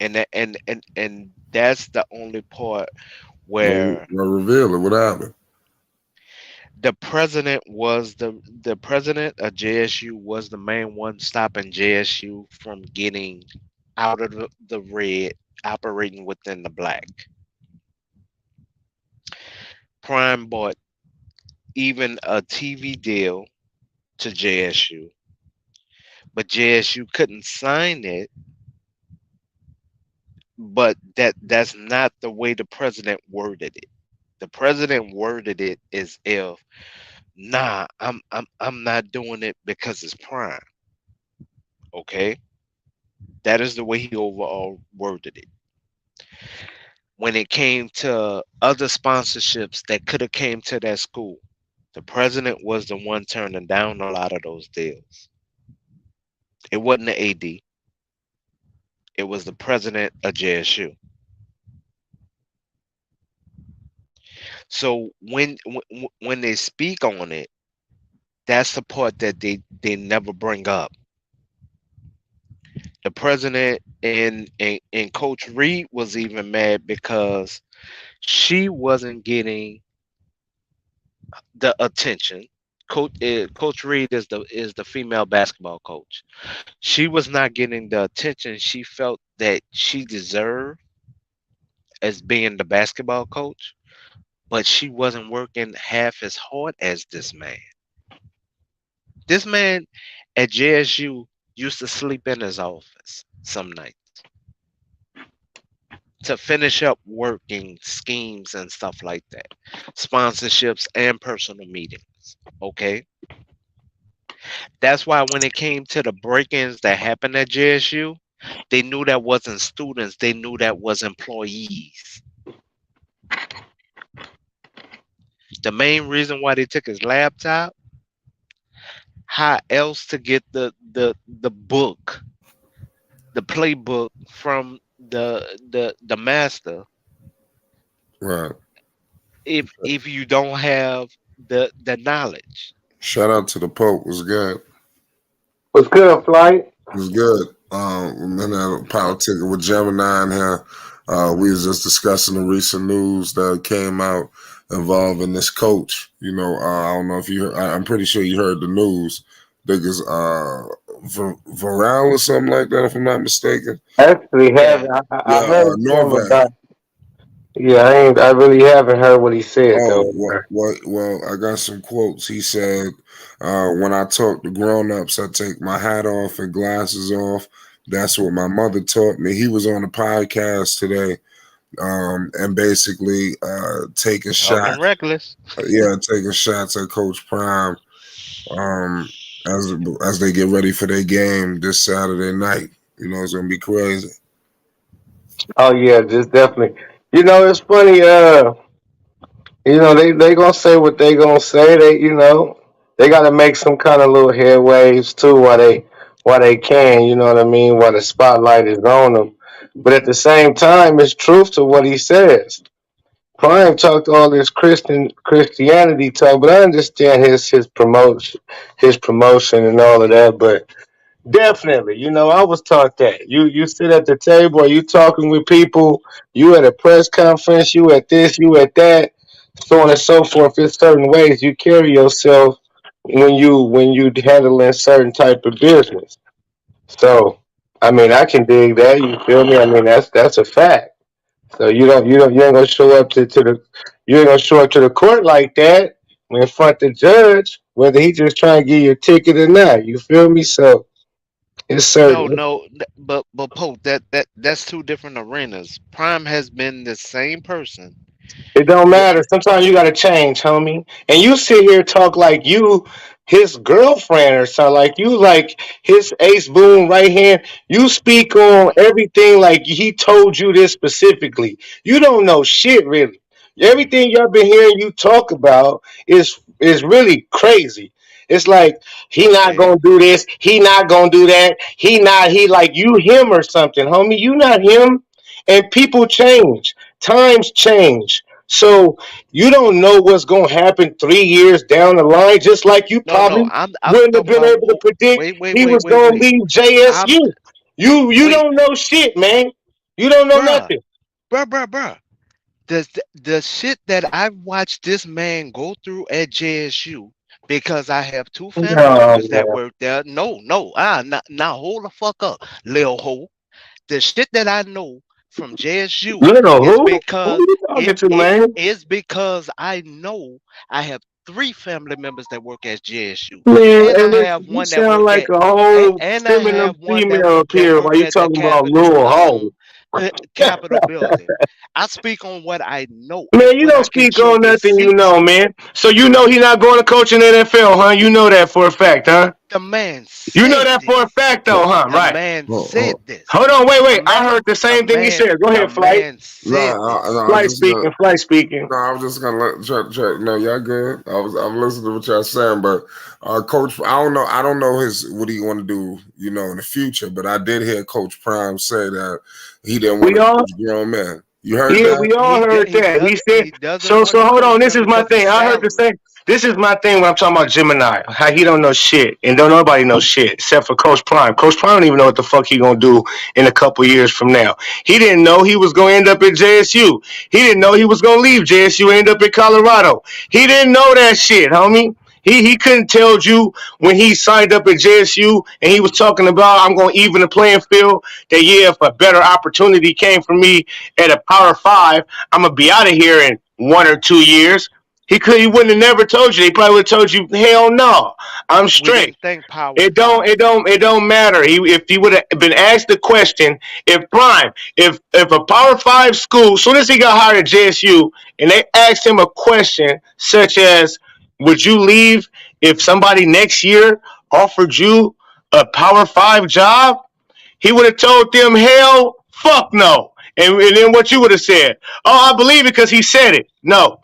Speaker 4: and that's the only part where
Speaker 2: well, reveal it. What happened?
Speaker 4: the president of JSU was the main one stopping JSU from getting out of the red, operating within the black. Prime bought even a TV deal to JSU, but JSU couldn't sign it. But that's not the way the president worded it. The president worded it as if, nah, I'm not doing it because it's Prime. Okay, that is the way he overall worded it. When it came to other sponsorships that could have came to that school, the president was the one turning down a lot of those deals. It wasn't the AD. It was the president of JSU. So when they speak on it, that's the part that they never bring up. The president and Coach Reed was even mad because she wasn't getting the attention. Coach Reed is the female basketball coach. She was not getting the attention she felt that she deserved as being the basketball coach, but she wasn't working half as hard as this man. This man at JSU used to sleep in his office some nights to finish up working schemes and stuff like that, sponsorships and personal meetings. Okay. That's why when it came to the break ins that happened at JSU, they knew that wasn't students, they knew that was employees. The main reason why they took his laptop, how else to get the book, the playbook from the master
Speaker 2: Right.
Speaker 4: if you don't have the knowledge.
Speaker 2: Shout out to the Pope. Was good.
Speaker 5: What's good, Flight?
Speaker 2: Was good. And then politic with Gemini in here. We was just discussing the recent news that came out involving this coach. I don't know if you. I'm pretty sure you heard the news. I think it's Varel or something like that, if I'm not mistaken.
Speaker 5: Actually, have
Speaker 4: Yeah,
Speaker 5: I
Speaker 2: Yeah,
Speaker 5: heard some
Speaker 2: Norvell.
Speaker 5: about Yeah, I really haven't heard what he said
Speaker 2: Oh,
Speaker 5: though.
Speaker 2: well, I got some quotes. He said, when I talk to grown-ups, I take my hat off and glasses off. That's what my mother taught me. He was on a podcast today, and basically taking
Speaker 4: Talking
Speaker 2: shots.
Speaker 4: reckless.
Speaker 2: Yeah, taking shots at Coach Prime, um, as they get ready for their game this Saturday night. You know, it's gonna be crazy.
Speaker 5: Oh yeah, just definitely. It's funny. They gonna say what they gonna say. They got to make some kind of little headways too while they can. You know what I mean? While the spotlight is on them. But at the same time, it's truth to what he says. Prime talked all this Christianity talk, but I understand his promotion and all of that. But definitely, I was taught that. You sit at the table, or you talking with people, you at a press conference, you at this, you at that, so on and so forth. In certain ways you carry yourself when you handling certain type of business. So I mean I can dig that, you feel me? I mean that's a fact. So you ain't gonna show up to the you ain't gonna show up to the court like that in front the judge, whether he just trying to get you a ticket or not. You feel me? So it's
Speaker 4: No,
Speaker 5: certain.
Speaker 4: no, but Pope, that's two different arenas. Prime has been the same person.
Speaker 5: It don't
Speaker 4: Yeah,
Speaker 5: matter. Sometimes you gotta change, homie. And you sit here talk like you his girlfriend or something, like you like his ace boon right hand. You speak on everything like he told you this specifically. You don't know shit really. Everything y'all been hearing you talk about is really crazy. It's like he not
Speaker 4: okay.
Speaker 5: gonna do this, he not gonna do that, he like you him or something, homie. You not him. And people change, times change. So you don't know what's going to happen 3 years down the line. Just like you
Speaker 4: No, no,
Speaker 5: probably
Speaker 4: I'm
Speaker 5: wouldn't have
Speaker 4: talking
Speaker 5: been
Speaker 4: about
Speaker 5: able to predict he was going to
Speaker 4: wait.
Speaker 5: leave
Speaker 4: I'm
Speaker 5: JSU. You
Speaker 4: wait,
Speaker 5: don't know shit, man. You don't know
Speaker 4: bruh,
Speaker 5: nothing.
Speaker 4: bruh. The shit that I've watched this man go through at JSU, because I have two family
Speaker 5: No,
Speaker 4: members that
Speaker 5: man.
Speaker 4: work there. No, now hold the fuck up, lil hoe. The shit that I know from JSU
Speaker 5: Little
Speaker 4: is
Speaker 5: who? Who
Speaker 4: because
Speaker 5: you talking to,
Speaker 4: it
Speaker 5: man?
Speaker 4: is because I know I have three family members that work at JSU,
Speaker 5: Man,
Speaker 4: and
Speaker 5: hey,
Speaker 4: I
Speaker 5: listen,
Speaker 4: have
Speaker 5: you
Speaker 4: one that
Speaker 5: sound
Speaker 4: work
Speaker 5: like
Speaker 4: at
Speaker 5: a whole
Speaker 4: and I
Speaker 5: feminine
Speaker 4: have one
Speaker 5: female up
Speaker 4: that
Speaker 5: here while
Speaker 4: work
Speaker 5: you
Speaker 4: at the
Speaker 5: talking about little hoe.
Speaker 4: Capitol building. I speak on what I know
Speaker 5: Man,
Speaker 4: and
Speaker 5: you
Speaker 4: what
Speaker 5: don't
Speaker 4: I can
Speaker 5: speak
Speaker 4: show
Speaker 5: on nothing you
Speaker 4: receipts.
Speaker 5: know, man. So you know he not going to coach in the NFL, huh? You know that for a fact, huh?
Speaker 4: The man
Speaker 5: You know
Speaker 4: said
Speaker 5: that for a
Speaker 4: this.
Speaker 5: fact, though, huh?
Speaker 4: The
Speaker 5: Right.
Speaker 4: man
Speaker 2: Oh,
Speaker 4: said
Speaker 2: oh.
Speaker 4: this.
Speaker 5: Hold on, wait,
Speaker 4: The
Speaker 5: wait. I
Speaker 4: man,
Speaker 5: heard the
Speaker 4: the
Speaker 5: same thing he
Speaker 4: man,
Speaker 5: said. Go
Speaker 4: the
Speaker 5: ahead, Flight.
Speaker 4: man said
Speaker 2: Nah,
Speaker 4: this.
Speaker 2: I'm
Speaker 5: Flight
Speaker 2: just gonna.
Speaker 5: speaking, Flight speaking.
Speaker 2: No, I'm just gonna let check. No, y'all good. I'm listening to what y'all saying, but Coach, I don't know what he want to do, in the future. But I did hear Coach Prime say that he didn't want
Speaker 5: We
Speaker 2: to
Speaker 5: all
Speaker 2: coach grown men. You heard
Speaker 5: Yeah,
Speaker 2: that?
Speaker 5: we all heard that. He said
Speaker 4: He doesn't
Speaker 5: so.
Speaker 4: want
Speaker 5: So
Speaker 4: to
Speaker 5: hold on.
Speaker 4: coach
Speaker 5: This
Speaker 4: them
Speaker 5: is my
Speaker 4: because of
Speaker 5: thing. I heard the
Speaker 4: salary.
Speaker 5: same. This is my thing when I'm talking about Gemini. How he don't know shit, and don't nobody know shit except for Coach Prime. Coach Prime don't even know what the fuck he gonna do in a couple years from now. He didn't know he was gonna end up at JSU. He didn't know he was gonna leave JSU and end up in Colorado. He didn't know that shit, homie. He couldn't tell you when he signed up at JSU and he was talking about I'm gonna even the playing field. That yeah, if a better opportunity came for me at a Power Five, I'm gonna be out of here in 1 or 2 years. He wouldn't have never told you. He probably would have told you, hell no, I'm
Speaker 4: We
Speaker 5: straight.
Speaker 4: didn't think Power
Speaker 5: It don't
Speaker 4: Five.
Speaker 5: it don't it don't matter. If he would have been asked the question, if a Power Five school, soon as he got hired at JSU, and they asked him a question such as, "Would you leave if somebody next year offered you a Power Five job?" He would have told them, "Hell, fuck no." And then what you would have said? "Oh, I believe it because he said it." No,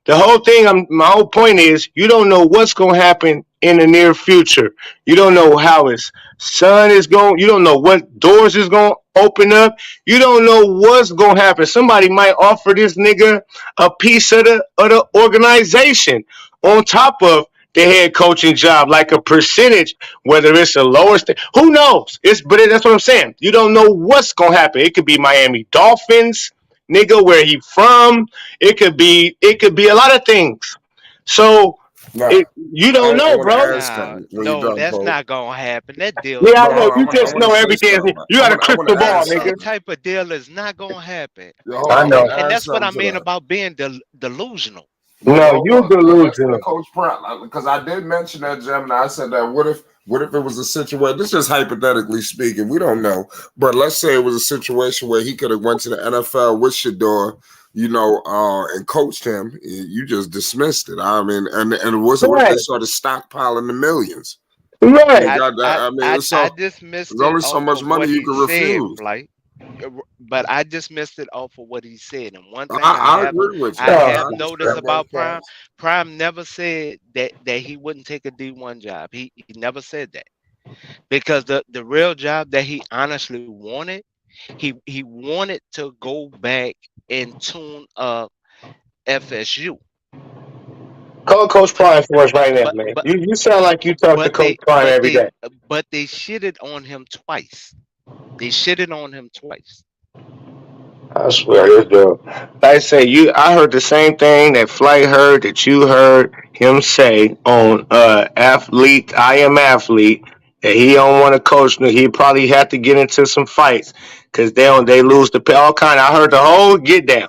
Speaker 5: the whole thing, my whole point is, you don't know what's going to happen in the near future. You don't know how his son is going. You don't know what doors is going to open up. You don't know what's going to happen. Somebody might offer this nigga a piece of the organization on top of the head coaching job, like a percentage, whether it's a lower who knows? That's what I'm saying. You don't know what's going to happen. It could be Miami Dolphins, nigga, where he from. It could be a lot of things. So
Speaker 2: Nah,
Speaker 5: You don't
Speaker 2: I
Speaker 5: know,
Speaker 2: want to
Speaker 5: bro.
Speaker 2: ask
Speaker 4: Nah,
Speaker 2: him when you're
Speaker 4: no,
Speaker 2: done,
Speaker 4: that's
Speaker 2: Pope.
Speaker 4: not gonna happen. That deal is
Speaker 5: Yeah, I
Speaker 2: No,
Speaker 4: not
Speaker 5: know.
Speaker 2: hold
Speaker 5: You
Speaker 2: on.
Speaker 4: gonna
Speaker 5: just
Speaker 2: I want
Speaker 5: know
Speaker 2: to
Speaker 4: happen.
Speaker 2: say
Speaker 5: everything.
Speaker 2: something.
Speaker 5: You got a
Speaker 2: I want
Speaker 5: crystal
Speaker 2: to
Speaker 5: ball,
Speaker 2: ask
Speaker 4: That
Speaker 5: nigga.
Speaker 2: something.
Speaker 4: type of deal is not gonna happen.
Speaker 2: Yo, hold
Speaker 5: I
Speaker 2: on. I
Speaker 5: know.
Speaker 2: want to
Speaker 4: And
Speaker 2: add
Speaker 4: that's what
Speaker 2: something
Speaker 4: I
Speaker 2: to
Speaker 4: mean
Speaker 2: that.
Speaker 4: about being delusional.
Speaker 2: But
Speaker 5: No,
Speaker 2: hold
Speaker 5: you
Speaker 2: on. But listen to
Speaker 5: delusional.
Speaker 2: Coach Pratt, because I did mention that, Gemini. I said that what if it was a situation, this is hypothetically speaking, we don't know. But let's say it was a situation where he could have went to the NFL with Shador, and coached him. You just dismissed it. I mean, and what if they
Speaker 5: Right.
Speaker 2: started stockpiling the millions? They
Speaker 5: Right.
Speaker 2: got that. I mean,
Speaker 4: I dismissed
Speaker 2: there's
Speaker 4: it
Speaker 2: only so
Speaker 4: off
Speaker 2: much
Speaker 4: of
Speaker 2: money
Speaker 4: what
Speaker 2: you
Speaker 4: he
Speaker 2: can
Speaker 4: said,
Speaker 2: refuse.
Speaker 4: Flight. But I dismissed it off of what he said. And one thing
Speaker 2: I agree with you.
Speaker 4: I
Speaker 5: Oh,
Speaker 2: I
Speaker 4: have noticed
Speaker 2: understand
Speaker 4: about
Speaker 2: both
Speaker 4: Prime,
Speaker 2: sides.
Speaker 4: Prime never said that he wouldn't take a D1 job. He never said that. Because the real job that he honestly wanted, he wanted to go back and tune up FSU.
Speaker 5: call Coach
Speaker 4: To,
Speaker 5: Prime for us right now,
Speaker 4: but
Speaker 5: man.
Speaker 4: but
Speaker 5: You sound like you talk to
Speaker 4: but
Speaker 5: Coach
Speaker 4: they
Speaker 5: Prime
Speaker 4: but
Speaker 5: every
Speaker 4: they
Speaker 5: day.
Speaker 4: but they shitted on him twice. They shitted on him twice.
Speaker 5: I swear, this dude. Like I say, I heard the same thing that Flight heard, that you heard him say on athlete. I am athlete. That he don't want to coach. He probably had to get into some fights because they lose the all kind. I heard the whole get down.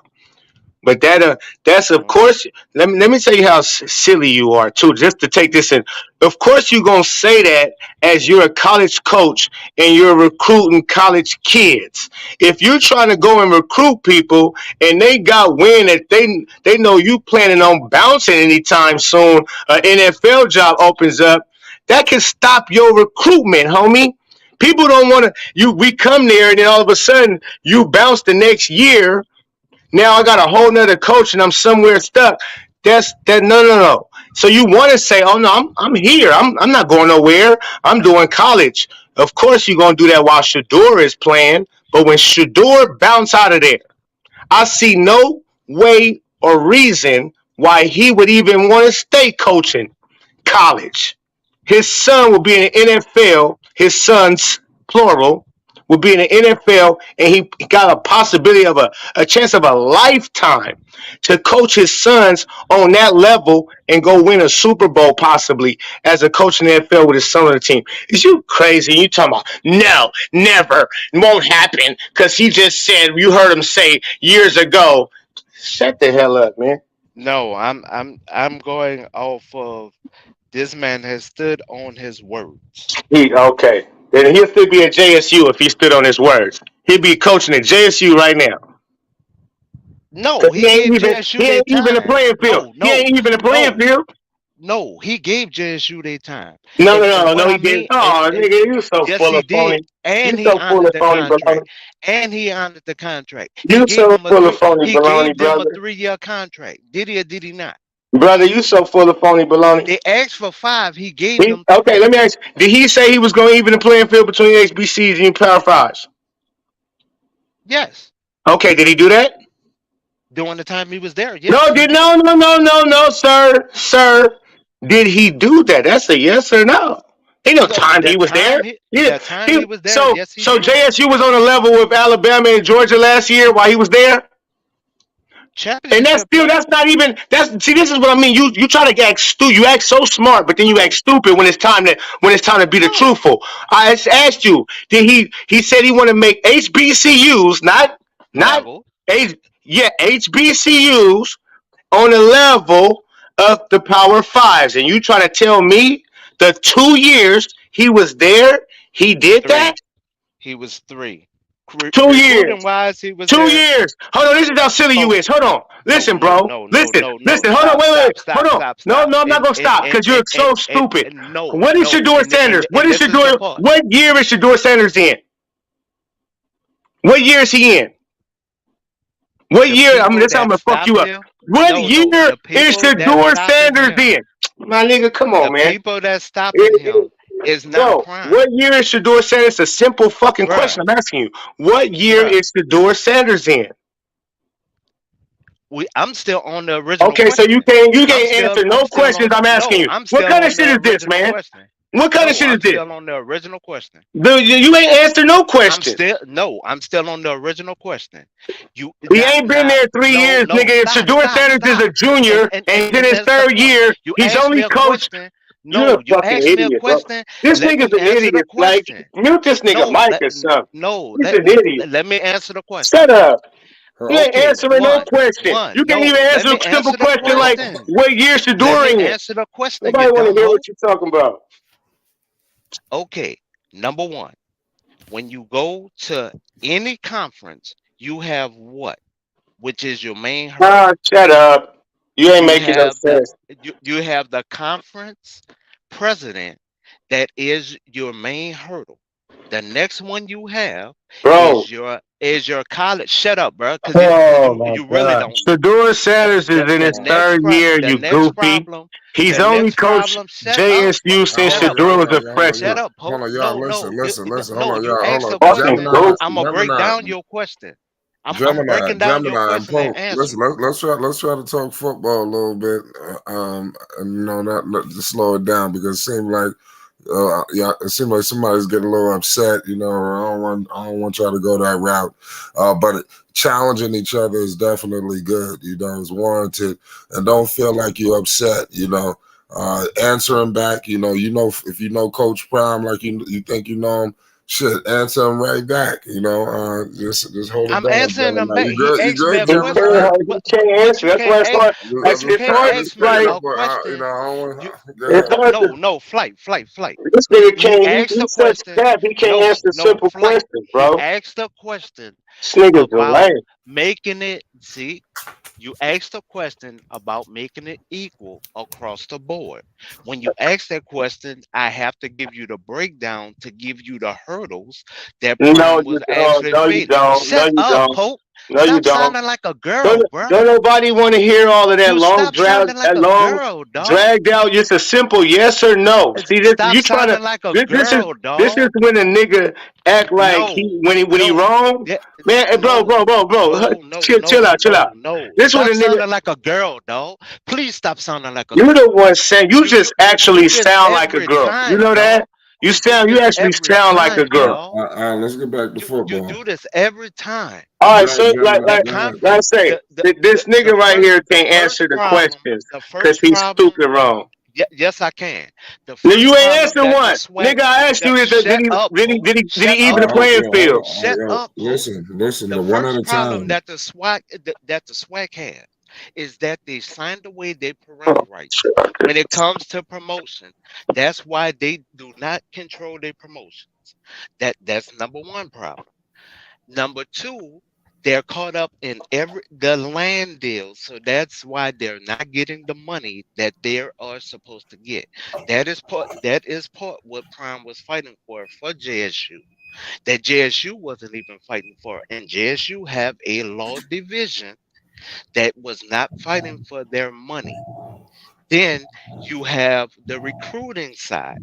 Speaker 5: But that's of
Speaker 4: Mhm.
Speaker 5: course. Let me tell you how silly you are too. Just to take this in, of course you're gonna say that as you're a college coach and you're recruiting college kids. If you're trying to go and recruit people and they got wind that they know you planning on bouncing anytime soon, an NFL job opens up, that can stop your recruitment, homie. People don't want to. We come there and then all of a sudden you bounce the next year. Now I got a whole nother coach and I'm somewhere stuck. That's that no. So you want to say, oh no, I'm here. I'm not going nowhere. I'm doing college. Of course you're gonna do that while Shador is playing. But when Shador bounce out of there, I see no way or reason why he would even want to stay coaching college. His son will be in the NFL. His sons, plural, will be in the NFL, and he got a possibility of a chance of a lifetime to coach his sons on that level and go win a Super Bowl possibly as a coach in the NFL with his son on the team. Is you crazy? You talking about no, never, won't happen because he just said you heard him say years ago. Shut the hell up, man.
Speaker 4: No, I'm going off of this man has stood on his words.
Speaker 5: He okay. Then he'll still be at JSU if he stood on his words. He'd be coaching at JSU right now.
Speaker 4: No,
Speaker 5: Cause
Speaker 4: he gave JSU
Speaker 5: he
Speaker 4: their
Speaker 5: ain't even a
Speaker 4: time.
Speaker 5: playing field.
Speaker 4: No,
Speaker 5: He
Speaker 4: no,
Speaker 5: ain't even a playing
Speaker 4: no,
Speaker 5: field.
Speaker 4: no. He gave JSU their time.
Speaker 5: No, no,
Speaker 4: And
Speaker 5: no,
Speaker 4: what
Speaker 5: no,
Speaker 4: I
Speaker 5: he didn't.
Speaker 4: mean,
Speaker 5: Oh, nigga, you so
Speaker 4: yes,
Speaker 5: full
Speaker 4: he
Speaker 5: of
Speaker 4: did.
Speaker 5: phony. You
Speaker 4: And he
Speaker 5: so full
Speaker 4: honored
Speaker 5: of
Speaker 4: the
Speaker 5: phony baloney.
Speaker 4: contract. And he honored the contract.
Speaker 5: You so full of phony
Speaker 4: He
Speaker 5: baloney,
Speaker 4: gave them a
Speaker 5: brother.
Speaker 4: 3-year contract. Did he or did he not?
Speaker 5: Brother, you so full of phony baloney.
Speaker 4: They asked for 5. He gave them
Speaker 5: Okay,
Speaker 4: 3.
Speaker 5: let me ask you, did he say he was going to even the playing field between HBCs and Power Fives?
Speaker 4: Yes.
Speaker 5: Okay, did he do that?
Speaker 4: During the time he was there,
Speaker 5: No,
Speaker 4: yes, he did.
Speaker 5: no, sir. Did he do that? That's a yes or no. Ain't no
Speaker 4: The,
Speaker 5: time
Speaker 4: the
Speaker 5: he was there.
Speaker 4: time he
Speaker 5: Yeah,
Speaker 4: the time he was there,
Speaker 5: so
Speaker 4: yes, he
Speaker 5: so
Speaker 4: did.
Speaker 5: JSU was on a level with Alabama and Georgia last year while he was there. And
Speaker 4: Championship play.
Speaker 5: that's not even that's see this is what I mean. You try to act stupid. You act so smart, but then you act
Speaker 4: No,
Speaker 5: stupid when it's time to be the
Speaker 4: no.
Speaker 5: truthful. I just asked you, did he said he want to make HBCUs, not
Speaker 4: Level.
Speaker 5: H yeah, HBCUs on the level of the Power Fives. And you trying to tell me the 2 years he was there, he did that?
Speaker 4: 3. He was 3.
Speaker 5: 2 years.
Speaker 4: Recruiting wise, he was
Speaker 5: Two
Speaker 4: there.
Speaker 5: years. Hold on. This is how silly you is.
Speaker 4: Coaching.
Speaker 5: Hold on.
Speaker 4: No,
Speaker 5: Listen,
Speaker 4: no,
Speaker 5: bro.
Speaker 4: no, no,
Speaker 5: Listen.
Speaker 4: no, no.
Speaker 5: Listen. Hold on.
Speaker 4: Stop,
Speaker 5: Wait.
Speaker 4: stop,
Speaker 5: Hold
Speaker 4: stop,
Speaker 5: on.
Speaker 4: stop,
Speaker 5: No,
Speaker 4: stop.
Speaker 5: no, I'm not gonna stop because you're so stupid.
Speaker 4: And no,
Speaker 5: What is
Speaker 4: no.
Speaker 5: Shador Sanders? What
Speaker 4: And
Speaker 5: is
Speaker 4: this is the
Speaker 5: Shador?
Speaker 4: part.
Speaker 5: What year is Shador Sanders in? What year is he in? What
Speaker 4: The
Speaker 5: year? I mean,
Speaker 4: people
Speaker 5: that's how I'm
Speaker 4: that
Speaker 5: gonna fuck
Speaker 4: stopped
Speaker 5: you up.
Speaker 4: him,
Speaker 5: What
Speaker 4: no, no.
Speaker 5: year
Speaker 4: The
Speaker 5: is
Speaker 4: people that
Speaker 5: Shador
Speaker 4: stopping
Speaker 5: Sanders
Speaker 4: him,
Speaker 5: in? My nigga, come
Speaker 4: the
Speaker 5: on, man.
Speaker 4: people that stopping him is not
Speaker 5: Bro,
Speaker 4: Prime,
Speaker 5: what year is Shador Sanders? A simple fucking question
Speaker 4: bruh,
Speaker 5: I'm asking you. What year
Speaker 4: bruh.
Speaker 5: is Shador Sanders in?
Speaker 4: I'm still on the original
Speaker 5: Okay, so
Speaker 4: question.
Speaker 5: you can't
Speaker 4: I'm
Speaker 5: answer no
Speaker 4: still
Speaker 5: questions
Speaker 4: on.
Speaker 5: I'm asking
Speaker 4: No,
Speaker 5: you.
Speaker 4: I'm
Speaker 5: What
Speaker 4: still
Speaker 5: kind of
Speaker 4: on
Speaker 5: shit
Speaker 4: the
Speaker 5: is this,
Speaker 4: original
Speaker 5: man?
Speaker 4: question.
Speaker 5: What kind of
Speaker 4: No,
Speaker 5: shit is
Speaker 4: I'm
Speaker 5: this?
Speaker 4: still on the original question.
Speaker 5: Dude, you ain't answered no question.
Speaker 4: I'm still on the original question. You
Speaker 5: He ain't been
Speaker 4: now
Speaker 5: there 3 years,
Speaker 4: no,
Speaker 5: nigga. If
Speaker 4: stop,
Speaker 5: Shador
Speaker 4: stop,
Speaker 5: Sanders is a
Speaker 4: stop.
Speaker 5: junior and he's in
Speaker 4: And
Speaker 5: his
Speaker 4: that's the
Speaker 5: third
Speaker 4: point.
Speaker 5: year,
Speaker 4: You
Speaker 5: he's
Speaker 4: asked me
Speaker 5: only
Speaker 4: a
Speaker 5: coached.
Speaker 4: question.
Speaker 5: You're a
Speaker 4: No, you
Speaker 5: fucking
Speaker 4: asked me a
Speaker 5: idiot, bro.
Speaker 4: question.
Speaker 5: This
Speaker 4: Let
Speaker 5: nigga's
Speaker 4: me
Speaker 5: an
Speaker 4: answer the
Speaker 5: idiot. Like,
Speaker 4: question.
Speaker 5: mute this nigga
Speaker 4: No,
Speaker 5: Mike or something.
Speaker 4: no,
Speaker 5: He's an idiot.
Speaker 4: let me answer the question.
Speaker 5: Shut up. You ain't
Speaker 4: Okay,
Speaker 5: answering no question. You can't
Speaker 4: no,
Speaker 5: even
Speaker 4: let
Speaker 5: answer a
Speaker 4: me
Speaker 5: simple
Speaker 4: answer the
Speaker 5: question like
Speaker 4: question.
Speaker 5: what year
Speaker 4: Let
Speaker 5: Shador
Speaker 4: me
Speaker 5: in.
Speaker 4: answer the question, you
Speaker 5: Nobody want to
Speaker 4: dumb
Speaker 5: hear what
Speaker 4: hoe.
Speaker 5: you're talking about.
Speaker 4: Okay, number one, when you go to any conference, you have what? Which is your main hurdle.
Speaker 5: Ah, shut up. You ain't
Speaker 4: You
Speaker 5: making no
Speaker 4: have
Speaker 5: sense.
Speaker 4: you have the conference president that is your main hurdle. The next one you have
Speaker 5: Bro.
Speaker 4: is your college. Shut up, bro, because
Speaker 5: Oh my
Speaker 4: you really
Speaker 5: God.
Speaker 4: don't know.
Speaker 5: Shador Sanders is in his third year,
Speaker 4: The
Speaker 5: you
Speaker 4: next
Speaker 5: goofy.
Speaker 4: problem,
Speaker 5: He's
Speaker 4: the
Speaker 5: only
Speaker 4: next
Speaker 5: coached
Speaker 4: problem. Shut up,
Speaker 5: JSU since
Speaker 4: shut up,
Speaker 5: Shador
Speaker 4: Pope.
Speaker 5: was a
Speaker 4: Shut
Speaker 5: freshman.
Speaker 4: up, Pope.
Speaker 2: hold on, y'all.
Speaker 4: No,
Speaker 2: Listen,
Speaker 4: no,
Speaker 2: listen, listen. Hold
Speaker 4: no.
Speaker 2: on,
Speaker 4: You
Speaker 2: y'all. Hold
Speaker 4: asked
Speaker 2: on.
Speaker 4: a
Speaker 5: Fucking
Speaker 4: question.
Speaker 2: Gemini,
Speaker 5: goofy.
Speaker 4: I'm gonna break
Speaker 2: Gemini,
Speaker 4: down your question. I'm
Speaker 2: Gemini,
Speaker 4: breaking down your
Speaker 2: Gemini, and
Speaker 4: question and
Speaker 2: Pope.
Speaker 4: answer
Speaker 2: Listen,
Speaker 4: it.
Speaker 2: let's try to talk football a little bit. And not to slow it down because it seems like yeah, it seems like somebody's getting a little upset. I don't want y'all to go that route. But challenging each other is definitely good. It's warranted, and don't feel like you're upset. Answering back. If you know Coach Prime like you think you know him. Shit, answer him right back. Just hold it
Speaker 4: I'm
Speaker 2: down,
Speaker 4: answering them
Speaker 2: Gemini.
Speaker 4: back.
Speaker 2: You
Speaker 4: He
Speaker 2: good? You
Speaker 4: asked me
Speaker 2: good,
Speaker 4: a
Speaker 5: He
Speaker 2: Gemini?
Speaker 4: question.
Speaker 5: can't, he can't
Speaker 4: But
Speaker 5: answer.
Speaker 4: you
Speaker 5: That's why
Speaker 4: can't
Speaker 5: it's
Speaker 4: ask.
Speaker 5: hard.
Speaker 4: But you
Speaker 5: It's
Speaker 4: can't
Speaker 5: hard.
Speaker 4: ask
Speaker 5: It's
Speaker 4: me
Speaker 5: like
Speaker 4: a question.
Speaker 2: I don't want.
Speaker 4: You
Speaker 2: Go
Speaker 5: it's
Speaker 2: ahead.
Speaker 5: hard to.
Speaker 4: no flight.
Speaker 5: This nigga
Speaker 4: He
Speaker 5: can't.
Speaker 4: asked a
Speaker 5: He's such
Speaker 4: question.
Speaker 5: crap. He can't answer simple
Speaker 4: Flight.
Speaker 5: questions,
Speaker 4: He
Speaker 5: bro.
Speaker 4: asked a question
Speaker 5: This nigga's a
Speaker 4: about
Speaker 5: lame.
Speaker 4: making it. See, you asked a question about making it equal across the board. When you ask that question, I have to give you the breakdown to give you the hurdles that
Speaker 5: No,
Speaker 4: Prime
Speaker 5: you
Speaker 4: was
Speaker 5: don't.
Speaker 4: actually
Speaker 5: No, you
Speaker 4: facing.
Speaker 5: don't. No,
Speaker 4: Shut
Speaker 5: you
Speaker 4: up,
Speaker 5: don't.
Speaker 4: Pope.
Speaker 5: No, you
Speaker 4: Stop
Speaker 5: don't.
Speaker 4: sounding like a
Speaker 5: Don't,
Speaker 4: girl, bruh.
Speaker 5: don't nobody want to hear all of that
Speaker 4: You
Speaker 5: long
Speaker 4: stop
Speaker 5: drag,
Speaker 4: sounding like
Speaker 5: that
Speaker 4: a
Speaker 5: long
Speaker 4: girl, dog.
Speaker 5: dragged out. Just a simple yes or no. See this?
Speaker 4: Stop
Speaker 5: You trying to?
Speaker 4: sounding like a
Speaker 5: This is
Speaker 4: girl,
Speaker 5: this is
Speaker 4: dog.
Speaker 5: when a nigga act like
Speaker 4: No,
Speaker 5: when he
Speaker 4: no,
Speaker 5: wrong.
Speaker 4: yeah,
Speaker 5: Man, hey,
Speaker 4: no,
Speaker 5: bro. Chill out, chill out. This when
Speaker 4: Stop
Speaker 5: a nigga.
Speaker 4: sounding like a girl, dog. Please stop sounding like a
Speaker 5: You the
Speaker 4: girl.
Speaker 5: one saying you just
Speaker 4: You
Speaker 5: actually
Speaker 4: do this
Speaker 5: sound like a
Speaker 4: every
Speaker 5: girl. You
Speaker 4: time,
Speaker 5: know that?
Speaker 4: dog.
Speaker 5: You
Speaker 4: You do
Speaker 5: sound. You
Speaker 4: this
Speaker 5: actually
Speaker 4: every
Speaker 5: sound like a
Speaker 4: time,
Speaker 5: girl.
Speaker 4: dog.
Speaker 2: Let's get back to
Speaker 4: You
Speaker 2: football.
Speaker 4: do this every time.
Speaker 5: All right, so
Speaker 4: The
Speaker 2: Gemini, go ahead.
Speaker 5: like I
Speaker 4: conference,
Speaker 5: say, this
Speaker 4: the
Speaker 5: nigga right
Speaker 4: first,
Speaker 5: here can't answer the questions
Speaker 4: the
Speaker 5: because
Speaker 4: first
Speaker 5: he's
Speaker 4: problem.
Speaker 5: stupid wrong.
Speaker 4: Yes, I can. The
Speaker 5: Now
Speaker 4: first
Speaker 5: you ain't
Speaker 4: problem
Speaker 5: answer
Speaker 4: that the
Speaker 5: one,
Speaker 4: SWAC.
Speaker 5: nigga. I asked you,
Speaker 4: Shut up, Pope.
Speaker 5: did
Speaker 4: Shut
Speaker 5: he even
Speaker 4: up,
Speaker 5: the
Speaker 4: Pope.
Speaker 5: playing field?
Speaker 4: Shut up, Pope.
Speaker 2: Listen.
Speaker 4: The
Speaker 2: The one at
Speaker 4: first
Speaker 2: a
Speaker 4: problem
Speaker 2: time.
Speaker 4: that the SWAC had is that they signed away their parental rights when it comes to promotion. That's why they do not control their promotions. That's number one problem. Number two, they're caught up in the land deal, so that's why they're not getting the money that they are supposed to get. That is part what Prime was fighting for JSU, that JSU wasn't even fighting for. And JSU have a law division that was not fighting for their money. Then you have the recruiting side.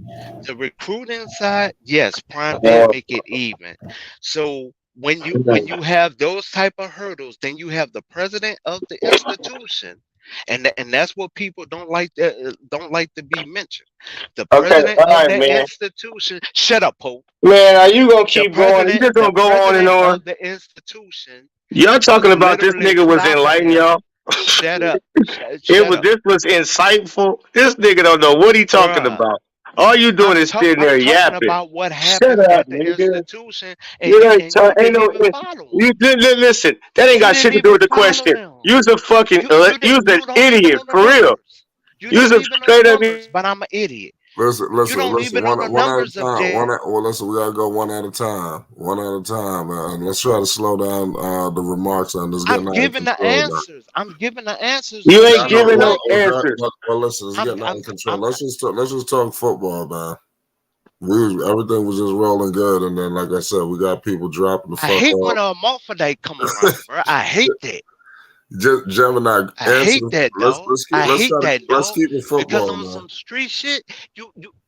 Speaker 4: The recruiting side, yes, Prime did
Speaker 5: Uh,
Speaker 4: make it even. So when you have those type of hurdles, then you have the president of the institution, and that's what people don't like to be mentioned. The
Speaker 5: okay,
Speaker 4: president
Speaker 5: all
Speaker 4: of
Speaker 5: right,
Speaker 4: the
Speaker 5: man.
Speaker 4: institution. Shut up, Pope.
Speaker 5: Man, are you gonna keep going? You just
Speaker 4: The
Speaker 5: gonna go on and
Speaker 4: president
Speaker 5: on?
Speaker 4: of the institution
Speaker 5: Y'all talking
Speaker 4: was
Speaker 5: about this
Speaker 4: literally
Speaker 5: nigga was
Speaker 4: stopping
Speaker 5: enlightening
Speaker 4: him.
Speaker 5: y'all?
Speaker 4: Shut up.
Speaker 5: It
Speaker 4: Shut
Speaker 5: was
Speaker 4: up.
Speaker 5: this was insightful. This nigga don't know what he talking
Speaker 4: Bruh.
Speaker 5: about. All you doing is sitting
Speaker 4: I'm
Speaker 5: there
Speaker 4: talking
Speaker 5: yapping.
Speaker 4: about what
Speaker 5: Shut
Speaker 4: happened
Speaker 5: up,
Speaker 4: at the
Speaker 5: nigga.
Speaker 4: institution,
Speaker 5: You know,
Speaker 4: and you
Speaker 5: ain't
Speaker 4: didn't
Speaker 5: no.
Speaker 4: even follow him.
Speaker 5: Listen, that ain't
Speaker 4: You
Speaker 5: got
Speaker 4: didn't
Speaker 5: shit to do
Speaker 4: even
Speaker 5: with the
Speaker 4: follow
Speaker 5: question.
Speaker 4: them.
Speaker 5: You's a fucking, you's an
Speaker 4: You don't even
Speaker 5: idiot
Speaker 4: know the
Speaker 5: for real.
Speaker 4: numbers. You
Speaker 5: You's
Speaker 4: don't
Speaker 5: a
Speaker 4: even know the
Speaker 5: straight up.
Speaker 4: numbers, but I'm an idiot. You
Speaker 2: Listen.
Speaker 4: don't even know the
Speaker 2: One at a
Speaker 4: numbers of
Speaker 2: time.
Speaker 4: J.
Speaker 2: Listen. We gotta go one at a time. One at a time. Let's try to slow down the remarks on this
Speaker 4: I'm
Speaker 2: getting out of
Speaker 4: giving the
Speaker 2: control now.
Speaker 4: answers. I'm giving the answers
Speaker 5: You
Speaker 4: to
Speaker 2: Yeah,
Speaker 5: ain't
Speaker 2: I know.
Speaker 5: giving no
Speaker 4: SWAC.
Speaker 5: answers.
Speaker 2: Listen, it's
Speaker 4: I'm
Speaker 2: getting out
Speaker 4: I'm
Speaker 2: of control.
Speaker 4: I'm
Speaker 2: Let's just talk football, man. Everything was just rolling good, and then like I said, we got people dropping the
Speaker 4: I
Speaker 2: fuck
Speaker 4: hate when
Speaker 2: off.
Speaker 4: a Morphodite come around, bro. I hate that.
Speaker 2: Just Gemini,
Speaker 4: I
Speaker 2: answer.
Speaker 4: hate that,
Speaker 2: Let's
Speaker 4: dog.
Speaker 2: let's keep
Speaker 4: I
Speaker 2: let's
Speaker 4: hate
Speaker 2: try to
Speaker 4: that,
Speaker 2: let's
Speaker 4: dog.
Speaker 2: keep it
Speaker 4: Because
Speaker 2: football,
Speaker 4: on
Speaker 2: man.
Speaker 4: some street shit,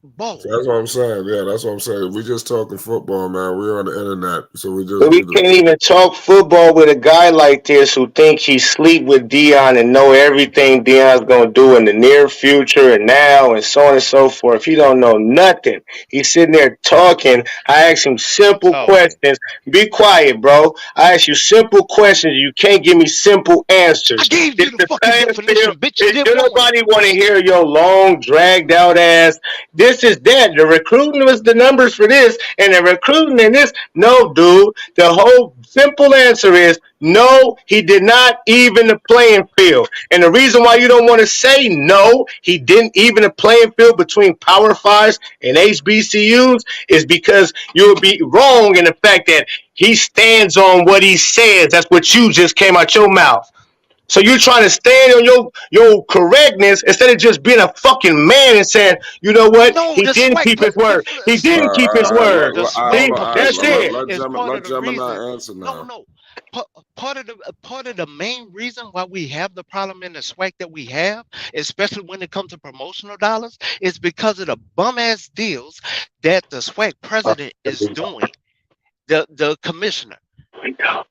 Speaker 4: boy.
Speaker 2: That's what I'm saying. Yeah, that's what I'm saying. We just talking football, man. We're on the internet, so we just
Speaker 5: But we
Speaker 2: need to.
Speaker 5: can't even talk football with a guy like this who thinks he sleep with Dion and know everything Dion's gonna do in the near future and now and so on and so forth. He don't know nothing. He's sitting there talking. I ask him simple
Speaker 4: Talking.
Speaker 5: questions. Be quiet, bro. I ask you simple questions. You can't give me simple
Speaker 4: I
Speaker 5: answers.
Speaker 4: gave you
Speaker 5: It's
Speaker 4: the
Speaker 5: the
Speaker 4: fucking
Speaker 5: playing field.
Speaker 4: definition, bitch. You didn't
Speaker 5: Don't
Speaker 4: want it.
Speaker 5: nobody want to hear your long, dragged out ass. This is that. The recruiting was the numbers for this, and the recruiting and this. No, dude. The whole simple answer is no, he did not even the playing field. And the reason why you don't want to say no, he didn't even the playing field between Power Fives and HBCUs is because you would be wrong in the fact that he stands on what he says. That's what you just came out your mouth. So you're trying to stand on your correctness instead of just being a fucking man and saying, you know what?
Speaker 4: No,
Speaker 5: He
Speaker 4: the
Speaker 5: didn't
Speaker 4: swag.
Speaker 5: keep his word. He didn't keep his word.
Speaker 4: The
Speaker 2: Hold
Speaker 4: swag
Speaker 2: on. All right,
Speaker 5: That's
Speaker 4: publicity
Speaker 5: it.
Speaker 4: is part
Speaker 2: let
Speaker 4: of the reason.
Speaker 2: Gemini answer
Speaker 4: No,
Speaker 2: now.
Speaker 4: no. Part of the main reason why we have the problem in the swag that we have, especially when it comes to promotional dollars, is because of the bum ass deals that the swag president is doing. The commissioner.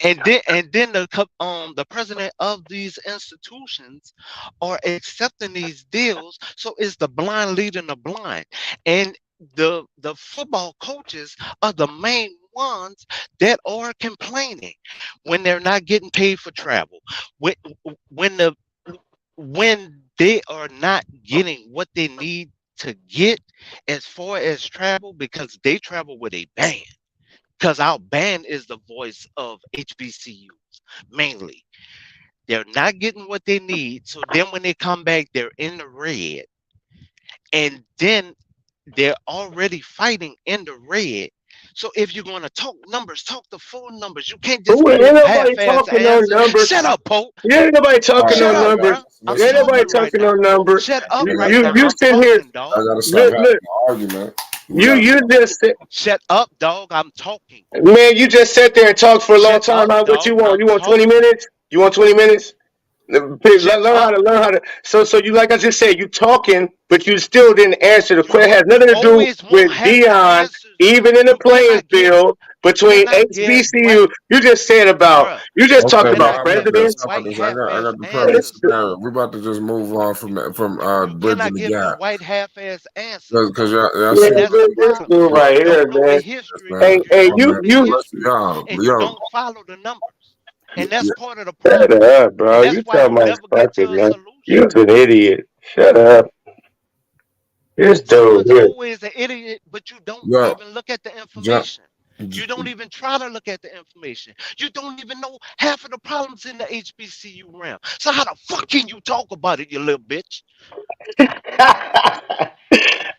Speaker 4: And then the president of these institutions are accepting these deals. So it's the blind leading the blind, and the football coaches are the main ones that are complaining when they're not getting paid for travel, when when the when they are not getting what they need to get as far as travel, because they travel with a band, because our band is the voice of HBCUs mainly. They're not getting what they need. So then when they come back, they're in the red. And then they're already fighting in the red. So if you're going to talk numbers, talk the full numbers. You can't just
Speaker 5: Who ain't
Speaker 4: give
Speaker 5: nobody
Speaker 4: half-ass
Speaker 5: talking no
Speaker 4: answers.
Speaker 5: numbers?
Speaker 4: Shut up, Pope.
Speaker 5: There ain't nobody
Speaker 2: All
Speaker 5: talking
Speaker 2: right,
Speaker 5: no
Speaker 4: Shut
Speaker 2: all
Speaker 4: up,
Speaker 2: right,
Speaker 5: numbers.
Speaker 4: bruh.
Speaker 2: guys.
Speaker 4: I'm
Speaker 5: There ain't
Speaker 2: Listen,
Speaker 5: nobody
Speaker 4: talking
Speaker 2: listen.
Speaker 4: right
Speaker 5: talking no
Speaker 4: now.
Speaker 5: numbers.
Speaker 4: Shut up
Speaker 2: We got,
Speaker 4: right now.
Speaker 5: You
Speaker 4: I'm
Speaker 5: sit here.
Speaker 4: talking, dog.
Speaker 2: I gotta stop
Speaker 5: Look,
Speaker 2: having
Speaker 5: look.
Speaker 2: an argument. We
Speaker 5: You
Speaker 2: gotta
Speaker 5: you
Speaker 2: stop.
Speaker 5: just sit,
Speaker 4: Shut up, dog. I'm talking.
Speaker 5: man. You just sat there and talked for a long
Speaker 4: Shut
Speaker 5: time.
Speaker 4: up,
Speaker 5: What you
Speaker 4: dog.
Speaker 5: want?
Speaker 4: I'm
Speaker 5: You want 20
Speaker 4: talking.
Speaker 5: minutes? You want 20 minutes?
Speaker 4: Shut up.
Speaker 5: Learn how to. So you like I just said, you talking, but you still didn't answer the question. It
Speaker 4: You
Speaker 5: has nothing to do
Speaker 4: always won't
Speaker 5: with
Speaker 4: have the
Speaker 5: Dion,
Speaker 4: answers, though.
Speaker 5: even in the
Speaker 4: You
Speaker 5: playing
Speaker 4: cannot give
Speaker 5: field
Speaker 4: you
Speaker 5: between
Speaker 4: cannot give white
Speaker 5: HBCU. You just said about.
Speaker 4: bruh.
Speaker 5: You just
Speaker 4: You
Speaker 5: talked
Speaker 2: Okay,
Speaker 5: about
Speaker 2: but
Speaker 4: cannot
Speaker 2: how about
Speaker 4: give
Speaker 2: this?
Speaker 5: presidents.
Speaker 2: How about
Speaker 4: white
Speaker 2: this? I
Speaker 4: half-ass
Speaker 2: got the perfect
Speaker 4: answers,
Speaker 2: scenario.
Speaker 4: dog.
Speaker 2: We're about to just move on from
Speaker 4: You
Speaker 2: bridging
Speaker 4: cannot
Speaker 2: the
Speaker 4: give the
Speaker 2: gap
Speaker 4: white half-ass answers,
Speaker 2: because
Speaker 4: dog.
Speaker 2: y'all
Speaker 5: Yeah,
Speaker 4: And
Speaker 2: seem
Speaker 4: that's the
Speaker 5: this
Speaker 4: problem.
Speaker 5: dude
Speaker 4: You
Speaker 5: right here,
Speaker 4: don't know the
Speaker 5: man.
Speaker 4: history.
Speaker 5: Hey,
Speaker 2: man.
Speaker 5: hey,
Speaker 4: You
Speaker 2: Oh,
Speaker 4: don't
Speaker 5: you
Speaker 4: know
Speaker 2: man.
Speaker 4: the
Speaker 5: you
Speaker 4: history, and you
Speaker 2: Yo,
Speaker 4: don't follow the numbers. And
Speaker 2: yeah,
Speaker 4: that's part of the
Speaker 5: shut
Speaker 4: problem.
Speaker 5: up,
Speaker 4: And
Speaker 5: bro.
Speaker 4: that's
Speaker 5: You
Speaker 4: why
Speaker 5: talking
Speaker 4: you
Speaker 5: about
Speaker 4: never get
Speaker 5: fucking
Speaker 4: to a
Speaker 5: man.
Speaker 4: solution.
Speaker 5: You're an idiot. Shut up. This dude
Speaker 4: Someone's
Speaker 5: here.
Speaker 4: always an idiot, but you don't
Speaker 2: yo,
Speaker 4: even look at the
Speaker 2: Jump.
Speaker 4: information. You don't even try to look at the information. You don't even know half of the problems in the HBCU realm. So how the fuck can you talk about it, you little bitch?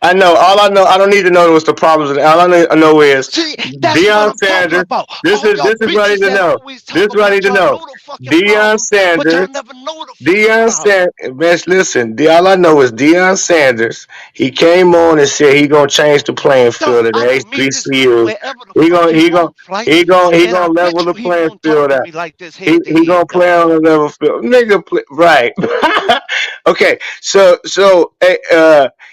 Speaker 5: I know. All I know. I don't need to know what's the problems. All I know is
Speaker 4: See, that's what
Speaker 5: Deion
Speaker 4: I'm talking
Speaker 5: Sanders.
Speaker 4: about.
Speaker 5: This
Speaker 4: All
Speaker 5: is
Speaker 4: y'all
Speaker 5: this is what I need
Speaker 4: bitches
Speaker 5: to
Speaker 4: that
Speaker 5: know.
Speaker 4: always
Speaker 5: This
Speaker 4: talk
Speaker 5: is what I
Speaker 4: about
Speaker 5: need to
Speaker 4: y'all
Speaker 5: know.
Speaker 4: know the fucking
Speaker 5: Deion
Speaker 4: problems, but y'all
Speaker 5: Sanders.
Speaker 4: never know the fucking
Speaker 5: Deion
Speaker 4: problem.
Speaker 5: Sanders. Best listen. All I know is Deion Sanders. He came on and said he gonna change the playing field
Speaker 4: Dog,
Speaker 5: of the
Speaker 4: I will meet this dude
Speaker 5: HBCUs.
Speaker 4: wherever the
Speaker 5: He
Speaker 4: fuck
Speaker 5: gonna
Speaker 4: he
Speaker 5: he gonna
Speaker 4: wants, Flight.
Speaker 5: he
Speaker 4: And I
Speaker 5: gonna
Speaker 4: bet
Speaker 5: level
Speaker 4: you
Speaker 5: the
Speaker 4: he
Speaker 5: playing
Speaker 4: won't talk
Speaker 5: field
Speaker 4: to
Speaker 5: out.
Speaker 4: me like this head to
Speaker 5: He gonna
Speaker 4: head,
Speaker 5: play
Speaker 4: dog.
Speaker 5: on a level field, nigga. Right. Okay. So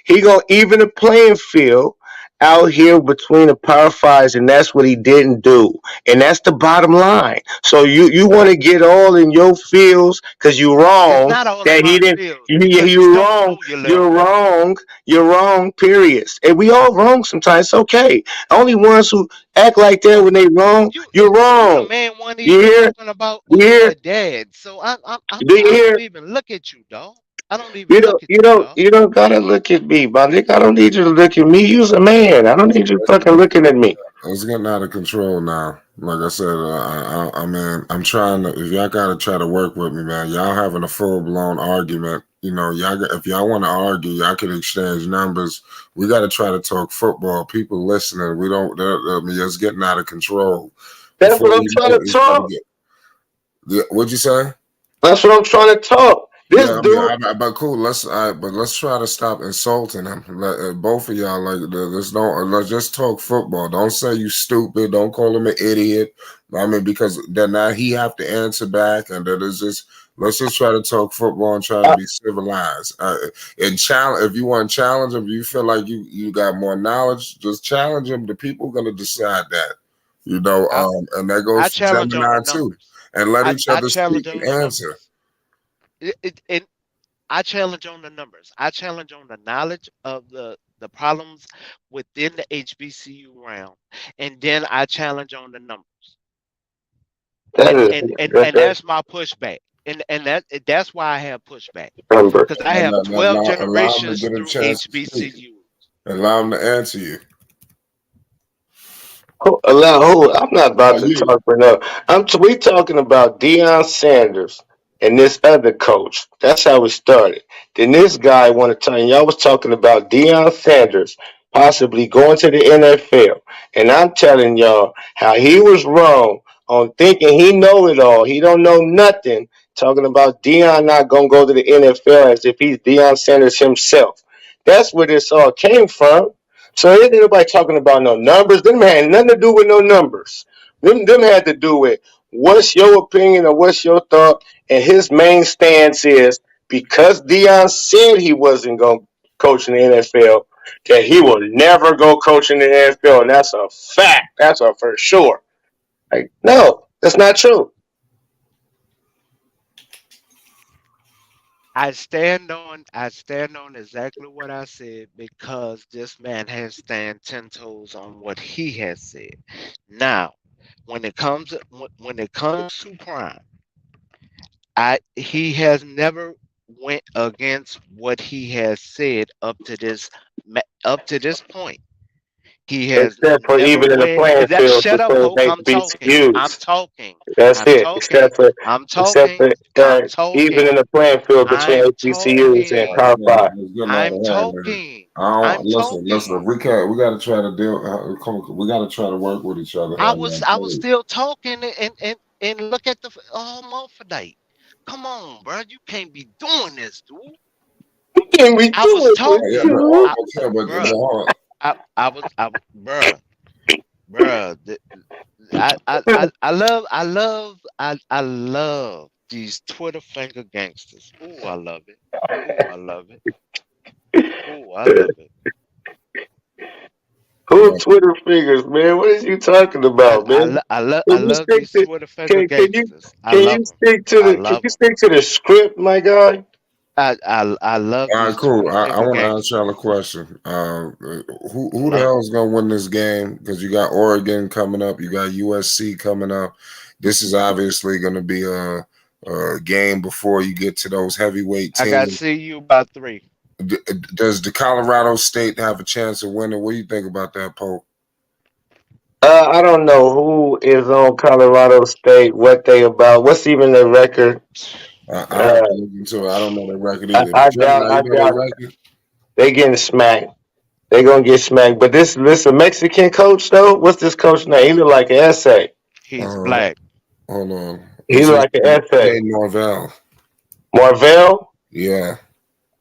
Speaker 5: he gonna even the playing field out here between the power fives, and that's what he didn't do, and that's the bottom line. So you want to get all in your fields because you
Speaker 4: It's
Speaker 5: wrong
Speaker 4: not all in
Speaker 5: that he
Speaker 4: my
Speaker 5: didn't.
Speaker 4: field because you
Speaker 5: You
Speaker 4: don't
Speaker 5: wrong.
Speaker 4: know, you little
Speaker 5: You're
Speaker 4: bitch.
Speaker 5: wrong. You're wrong. Periods. And we all wrong sometimes. It's okay. Only ones who act like that
Speaker 4: Dog,
Speaker 5: when they wrong.
Speaker 4: you
Speaker 5: You're
Speaker 4: you the
Speaker 5: wrong.
Speaker 4: man one
Speaker 5: You
Speaker 4: even
Speaker 5: hear?
Speaker 4: talking about,
Speaker 5: You
Speaker 4: oh, you
Speaker 5: hear?
Speaker 4: a dad. So
Speaker 5: Do you
Speaker 4: I
Speaker 5: hear?
Speaker 4: don't even look at you, dog. I don't even look at
Speaker 5: You
Speaker 4: you,
Speaker 5: don't
Speaker 4: dog.
Speaker 5: you don't gotta look at me, my nigga. I don't need you to look at me. You's a man. I don't need you fucking looking at me.
Speaker 2: it's getting out of control now. Like I said, I mean, I'm trying to. If y'all gotta try to work with me, man, y'all having a full blown argument. You know, if y'all want to argue, y'all can exchange numbers. We got to try to talk football. People listening, we don't. I mean, it's getting out of control.
Speaker 5: That's
Speaker 2: Before
Speaker 5: what I'm
Speaker 2: we
Speaker 5: trying
Speaker 2: know
Speaker 5: to
Speaker 2: it, it's about to
Speaker 5: talk.
Speaker 2: get. Yeah, what'd you say?
Speaker 5: That's what I'm trying to talk. This
Speaker 2: Yeah, I mean,
Speaker 5: dude,
Speaker 2: but cool. But let's try to stop insulting him. Both of y'all, like, let's don't. Let's just talk football. Don't say you stupid. Don't call him an idiot. I mean, because then now he have to answer back, and that is just Let's just try to talk football and try to be civilized. And challenge if you want to challenge them. If you feel like you got more knowledge, just challenge them. The people gonna decide that.
Speaker 4: I
Speaker 2: And that
Speaker 4: I
Speaker 2: goes for
Speaker 4: challenge on the
Speaker 2: Gemini too.
Speaker 4: numbers.
Speaker 2: And let each
Speaker 4: I
Speaker 2: other
Speaker 4: challenge
Speaker 2: speak
Speaker 4: on
Speaker 2: and
Speaker 4: the
Speaker 2: answer.
Speaker 4: numbers. And I challenge on the numbers. I challenge on the knowledge of the problems within the HBCU realm, and then I challenge on the numbers.
Speaker 5: That
Speaker 4: And
Speaker 5: is that's
Speaker 4: that's my pushback. And that's why I have pushback
Speaker 5: number.
Speaker 4: because I
Speaker 2: And
Speaker 4: have 12
Speaker 2: allow them to
Speaker 4: generations
Speaker 2: get a
Speaker 4: through
Speaker 2: chance to speak.
Speaker 4: HBCU.
Speaker 2: Allow them to answer you.
Speaker 5: I'm not about to
Speaker 2: You.
Speaker 5: talk for no. We talking about Deion Sanders and this other coach. That's how it started. Then this guy want to tell you, y'all was talking about Deion Sanders possibly going to the NFL, and I'm telling y'all how he was wrong on thinking he know it all. He don't know nothing. Talking about Deion not gonna go to the NFL as if he's Deion Sanders himself. That's where this all came from. So ain't nobody talking about no numbers. Them had nothing to do with no numbers. Them had to do with what's your opinion or what's your thought. And his main stance is because Deion said he wasn't going to coach in the NFL, that he will never go coach in the NFL. And that's a fact. That's a for sure. Like, no, that's not true.
Speaker 4: I stand on exactly what I said because this man has stand 10 toes on what he has said. Now, when it comes to Prime, I he has never went against what he has said up to this point. He has
Speaker 5: Except for
Speaker 4: never
Speaker 5: even in the
Speaker 4: went.
Speaker 5: playing field
Speaker 4: Shut up,
Speaker 5: between
Speaker 4: Pope. I'm talking. I'm
Speaker 5: HBCUs.
Speaker 4: talking.
Speaker 5: That's
Speaker 4: I'm
Speaker 5: it.
Speaker 4: talking. I'm
Speaker 5: Except
Speaker 4: talking.
Speaker 5: for
Speaker 4: I'm
Speaker 5: even in
Speaker 4: talking.
Speaker 5: the playing field between
Speaker 4: I'm
Speaker 5: HBCUs and
Speaker 2: Let's
Speaker 5: Power
Speaker 4: talking.
Speaker 2: get
Speaker 5: Five.
Speaker 2: let's get out
Speaker 4: I'm
Speaker 2: of hand, man.
Speaker 4: talking.
Speaker 2: I don't
Speaker 4: I'm
Speaker 2: listen.
Speaker 4: talking.
Speaker 2: If we can't, we got to try to deal. We got to try to work with each other.
Speaker 4: I was still talking and look at the Morphodite. Come on, bro. You can't be doing this, dude.
Speaker 5: Can we
Speaker 4: I was
Speaker 5: do it,
Speaker 2: Yeah,
Speaker 4: talking.
Speaker 2: but
Speaker 5: dude?
Speaker 2: okay, but
Speaker 4: Bruh.
Speaker 2: hold on.
Speaker 4: Bruh. Bruh. I love these Twitter finger gangsters. Ooh, I love it. Ooh, I love it. Ooh, I love it.
Speaker 5: Who
Speaker 2: Yeah,
Speaker 5: Twitter figures, man? What is you talking about, man?
Speaker 4: I
Speaker 5: Can you
Speaker 4: love
Speaker 5: stick
Speaker 4: these
Speaker 5: to
Speaker 4: Twitter finger
Speaker 5: can you
Speaker 4: gangsters. I love them. I
Speaker 5: can
Speaker 4: love
Speaker 5: you
Speaker 4: them.
Speaker 5: stick to the script, my guy?
Speaker 4: I love
Speaker 2: all right,
Speaker 4: these
Speaker 2: cool.
Speaker 4: Twitter
Speaker 2: I
Speaker 4: finger
Speaker 2: want to ask y'all a
Speaker 4: gangsters.
Speaker 2: question.
Speaker 4: I
Speaker 2: Who the
Speaker 4: love
Speaker 2: hell
Speaker 4: them.
Speaker 2: is gonna win this game? Because you got Oregon coming up, you got USC coming up. This is obviously going to be a game before you get to those heavyweight
Speaker 4: I got to
Speaker 2: teams.
Speaker 4: see you about three.
Speaker 2: D- does the Colorado State have a chance of winning? What do you think about that, Pope?
Speaker 5: I don't know who is on Colorado State, what they about, what's even their record.
Speaker 2: I have
Speaker 5: Uh,
Speaker 2: to look into it. I don't know their record either. Gemini,
Speaker 5: I
Speaker 2: you know their
Speaker 5: doubt
Speaker 2: record?
Speaker 5: they getting smacked. They gonna get smacked. But this a Mexican coach though. What's this coach name? He look like an essay.
Speaker 4: He's
Speaker 2: Uh,
Speaker 4: black.
Speaker 2: hold on.
Speaker 5: He
Speaker 2: It's
Speaker 5: look like an essay.
Speaker 2: Jay Norvell.
Speaker 5: Marvell.
Speaker 2: Yeah.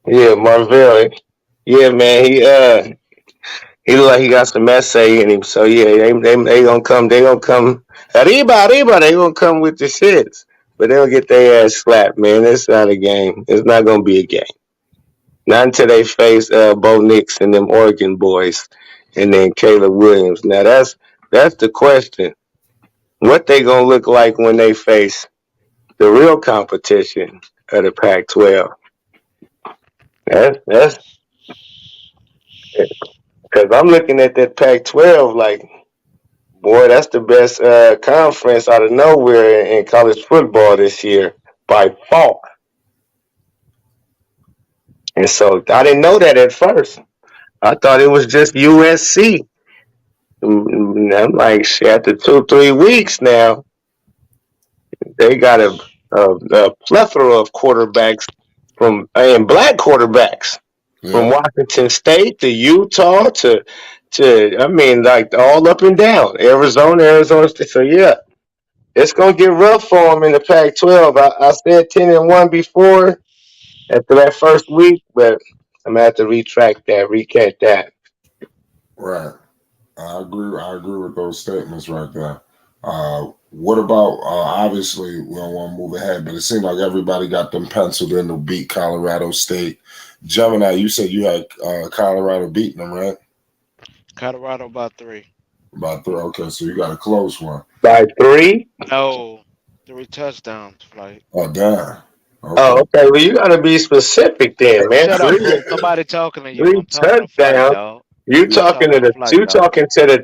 Speaker 5: Yeah, Marvell. Yeah, man. He look like he got some essay in him. So yeah, they gonna come. They gonna come. Arriba. They gonna come with the shits. But they'll get their ass slapped, man. It's not a game. It's not gonna be a game. Not until they face Bo Nix and them Oregon boys, and then Caleb Williams. Now that's the question. What they gonna look like when they face the real competition of the Pac-12? That's because I'm looking at that Pac-12 like, boy, that's the best conference out of nowhere in college football this year by far. And so I didn't know that at first. I thought it was just USC. I'm like, shit, after 2 3 weeks now, they got a plethora of quarterbacks from and black quarterbacks from
Speaker 2: Yeah.
Speaker 5: Washington State to Utah to I mean like all up and down Arizona State. So yeah, it's gonna get rough for them in the Pac-12. I said 10-1 before after that first week, but I'm gonna have to recap that.
Speaker 2: Right. I agree. I agree with those statements right there. What about obviously we don't want to move ahead, but it seemed like everybody got them penciled in to beat Colorado State. Gemini, you said you had Colorado beating them, right?
Speaker 4: Colorado by 3.
Speaker 2: About three. Okay, so you got a close one.
Speaker 5: By 3?
Speaker 4: No, 3 touchdowns, flight.
Speaker 2: Oh, damn.
Speaker 5: Oh,
Speaker 2: Okay.
Speaker 5: okay. Well, you got to be specific then,
Speaker 4: Hey,
Speaker 5: man.
Speaker 4: shut up,
Speaker 5: Three,
Speaker 4: Bruce. Nobody talking to you.
Speaker 5: three
Speaker 4: I'm talking to flight,
Speaker 5: touchdowns.
Speaker 4: dog.
Speaker 5: You
Speaker 4: I'm
Speaker 5: talking
Speaker 4: talking
Speaker 5: to
Speaker 4: to
Speaker 5: the
Speaker 4: flight,
Speaker 5: you
Speaker 4: dog.
Speaker 5: talking to the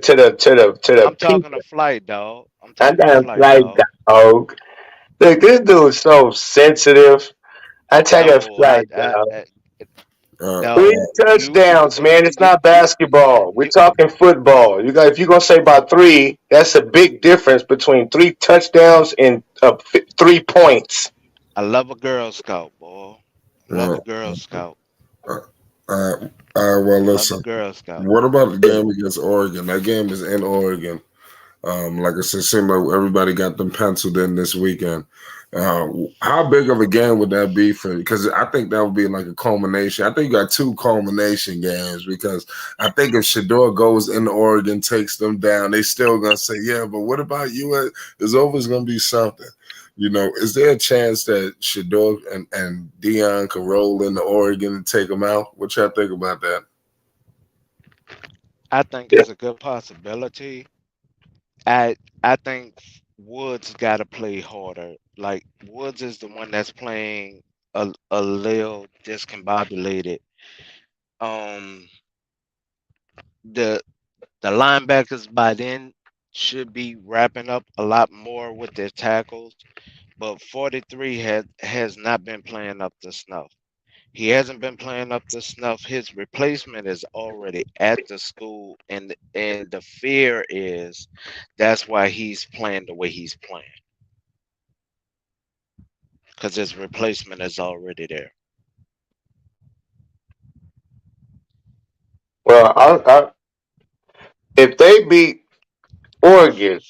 Speaker 4: I'm talking to
Speaker 5: people.
Speaker 4: flight, dog. I'm
Speaker 5: I
Speaker 4: talking to
Speaker 5: got
Speaker 4: flight,
Speaker 5: flight
Speaker 4: dog.
Speaker 5: dog. Look, this dude's so sensitive. I take a
Speaker 4: No,
Speaker 5: flight dog. Three
Speaker 4: no.
Speaker 5: touchdowns, man. It's not basketball. We're talking football. You got if you're gonna say about 3, that's a big difference between 3 touchdowns and 3 points.
Speaker 4: I love a Girl Scout, boy. Love
Speaker 2: Uh,
Speaker 4: a Girl Scout.
Speaker 2: uh, well,
Speaker 4: Love a
Speaker 2: listen.
Speaker 4: Girl Scout.
Speaker 2: What about the game against Oregon? That game is in Oregon. Like I said, seemed like everybody got them penciled in this weekend. How big of a game would that be for? Because I think that would be like a culmination. I think you got two culmination games because I think if Shador goes in Oregon, takes them down, they still gonna say, yeah, but what about you? There's always gonna be something. Is there a chance that Shador and Deion could roll into Oregon and take them out? What y'all think about that?
Speaker 4: I think it's a good possibility. I think Woods got to play harder. Like Woods is the one that's playing a little discombobulated. Um, the the linebackers by then should be wrapping up a lot more with their tackles, but 43 has not been playing up to snuff. He hasn't been playing up to snuff. His replacement is already at the school, and the fear is that's why he's playing the way he's playing because his replacement is already there.
Speaker 5: Well, if they beat Oregon,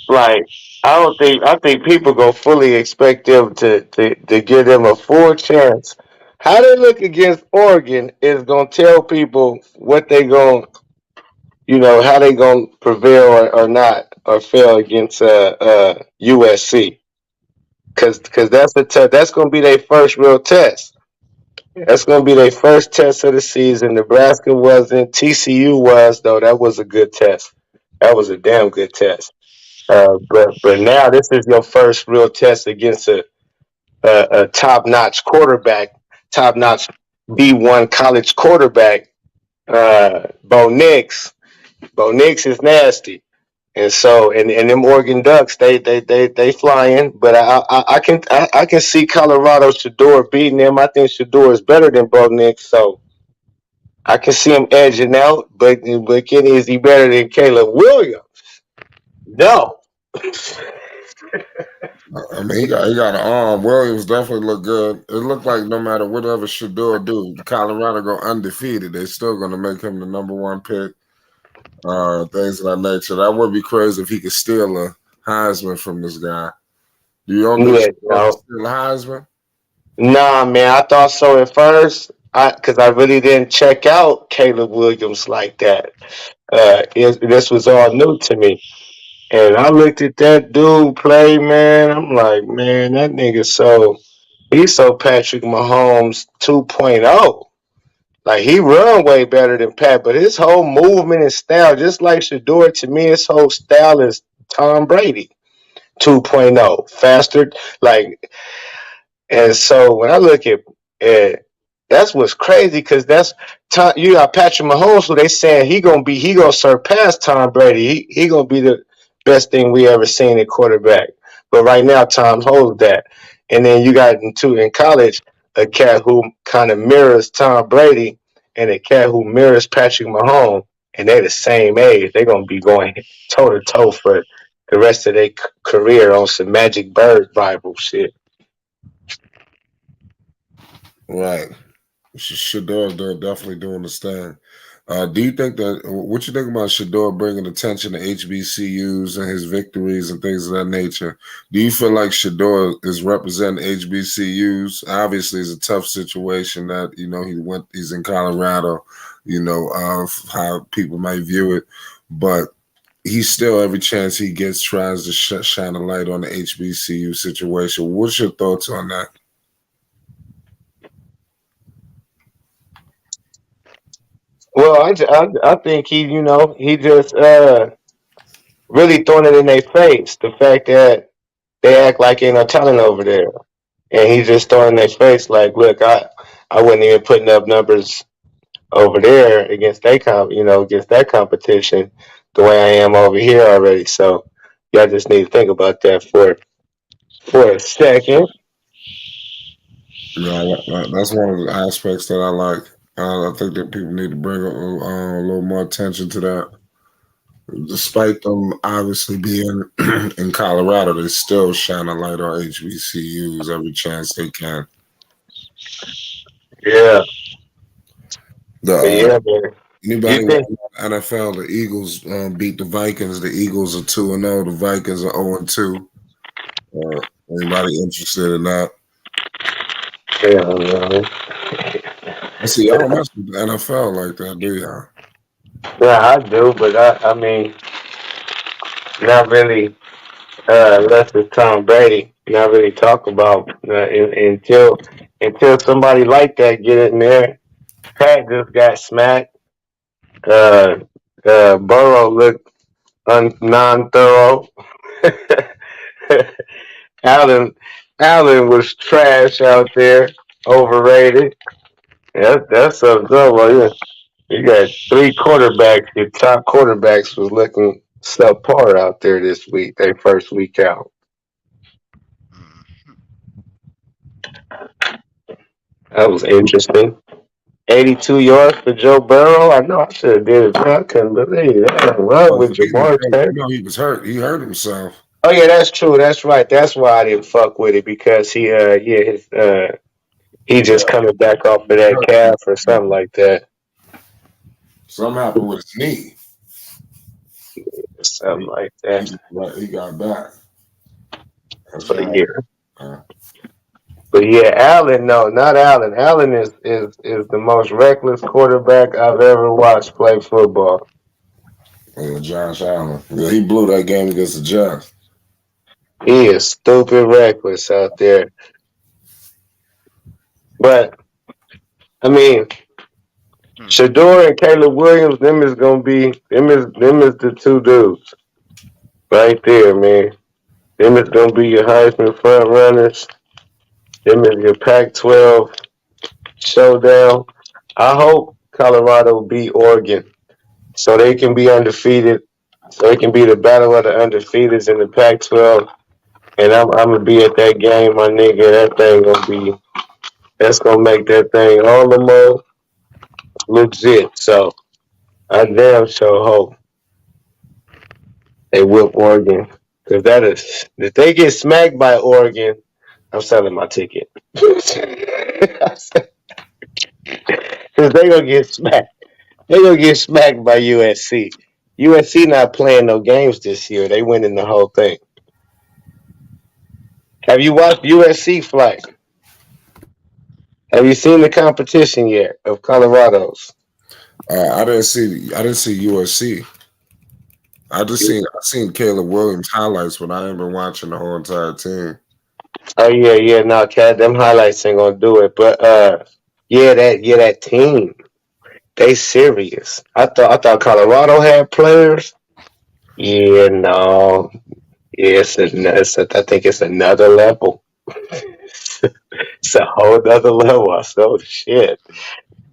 Speaker 5: like I think people go fully expect them to give them a full chance. How they look against Oregon is gonna tell people what they going how they gonna prevail or not or fail against USC because that's gonna be their first real test. That's gonna be their first test of the season. Nebraska wasn't. TCU was though. That was a good test. That was a damn good test. But now this is your first real test against a top notch quarterback, top notch D1 college quarterback. Bo Nix. Bo Nix is nasty, and so and them Oregon Ducks they flying. But I can see Colorado Shador beating them. I think Shador is better than Bo Nix, so I can see him edging out. But Kenny, is he better than Caleb Williams? No.
Speaker 2: I mean, he got an arm. Williams definitely look good. It looked like no matter whatever Shador do, Colorado go undefeated. They're still going to make him the number one pick. Things of that nature. That would be crazy if he could steal a Heisman from this guy. Do you don't think
Speaker 5: Yeah,
Speaker 2: Shador can
Speaker 5: no.
Speaker 2: steal a Heisman?
Speaker 5: Nah, man, I thought so at first. Because I really didn't check out Caleb Williams like that. This was all new to me. And I looked at that dude play, man. I'm like, man, that nigga he's so Patrick Mahomes 2.0. Like he run way better than Pat, but his whole movement and style, just like Shador, to me, his whole style is Tom Brady 2.0. Faster, like, and so when I look at that's what's crazy because that's Tom, you got Patrick Mahomes, so they saying he gonna surpass Tom Brady. He gonna be the best thing we ever seen at quarterback. But right now, Tom holds that. And then you got in college a cat who kind of mirrors Tom Brady and a cat who mirrors Patrick Mahomes, and they're the same age. They're gonna be going toe to toe for the rest of their career on some Magic Bird rival shit.
Speaker 2: Right. Shador definitely doing the thing. Do you think that what you think about Shador bringing attention to HBCUs and his victories and things of that nature? Do you feel like Shador is representing HBCUs? Obviously, it's a tough situation that he's in Colorado. How people might view it, but he still every chance he gets tries to shine a light on the HBCU situation. What's your thoughts on that?
Speaker 5: Well, I think he just really throwing it in their face. The fact that they act like ain't no talent over there, and he's just throwing in their face like, look, I wasn't even putting up numbers over there against against that competition the way I am over here already. So y'all just need to think about that for a second.
Speaker 2: Yeah, that's one of the aspects that I like. I think that people need to bring a little more attention to that. Despite them obviously being in Colorado, they still shine a light on HBCUs every chance they can.
Speaker 5: Yeah,
Speaker 2: The
Speaker 5: but yeah, man. You
Speaker 2: Anybody
Speaker 5: think?
Speaker 2: watching NFL, the Eagles beat the Vikings. The Eagles are 2-0. The Vikings are 0-2. Anybody interested in that?
Speaker 5: Yeah, man.
Speaker 2: I see. Y'all don't mess with the NFL like that, do y'all?
Speaker 5: Yeah, I do, but I mean, not really. Unless it's Tom Brady, not really talk about until somebody like that get in there. Pat just got smacked. Uh, Burrow looked non-thorough. Allen, Allen was trash out there, overrated. That's a good one. You got three quarterbacks. Your top quarterbacks was looking subpar out there this week. Their first week out. That was interesting. 82 yards for Joe Burrow. I know I should have did it. I couldn't believe that. What
Speaker 2: Oh,
Speaker 5: with Jamar Chase?
Speaker 2: he was hurt. He hurt himself.
Speaker 5: Oh yeah, that's true. That's right. That's why I didn't fuck with it because he just
Speaker 2: Yeah,
Speaker 5: coming back off of
Speaker 2: he
Speaker 5: that
Speaker 2: hurt.
Speaker 5: calf or something like that.
Speaker 2: Something happened with his knee.
Speaker 5: Something like that.
Speaker 2: He got back. That's
Speaker 5: But
Speaker 2: right.
Speaker 5: yeah.
Speaker 2: Uh,
Speaker 5: But yeah, Allen, no, not Allen. Allen is the most reckless quarterback I've ever watched play football.
Speaker 2: Josh Allen. Yeah, he blew that game against the Jets.
Speaker 5: He is stupid reckless out there. But I mean, Shador and Caleb Williams, them is the two dudes right there, man. Them is gonna be your Heisman front runners. Them is your Pac-12 showdown. I hope Colorado beat Oregon so they can be undefeated. So it can be the battle of the undefeateds in the Pac-12. And I'm gonna be at that game, my nigga. That's gonna make that thing all the more legit. So I damn sure hope they whip Oregon. Cause that is, if they get smacked by Oregon, I'm selling my ticket. Cause they gonna get smacked. They gonna get smacked by USC. USC not playing no games this year. They winning the whole thing. Have you watched USC flight? Have you seen the competition yet of Colorado's?
Speaker 2: I didn't see USC. I seen Caleb Williams highlights, but I ain't been watching the whole entire team.
Speaker 5: Oh yeah, no, Cat, them highlights ain't gonna do it. But that team, they serious. I thought Colorado had players. Yeah, no, yeah, I think it's another level. It's a whole other level. I said, oh shit,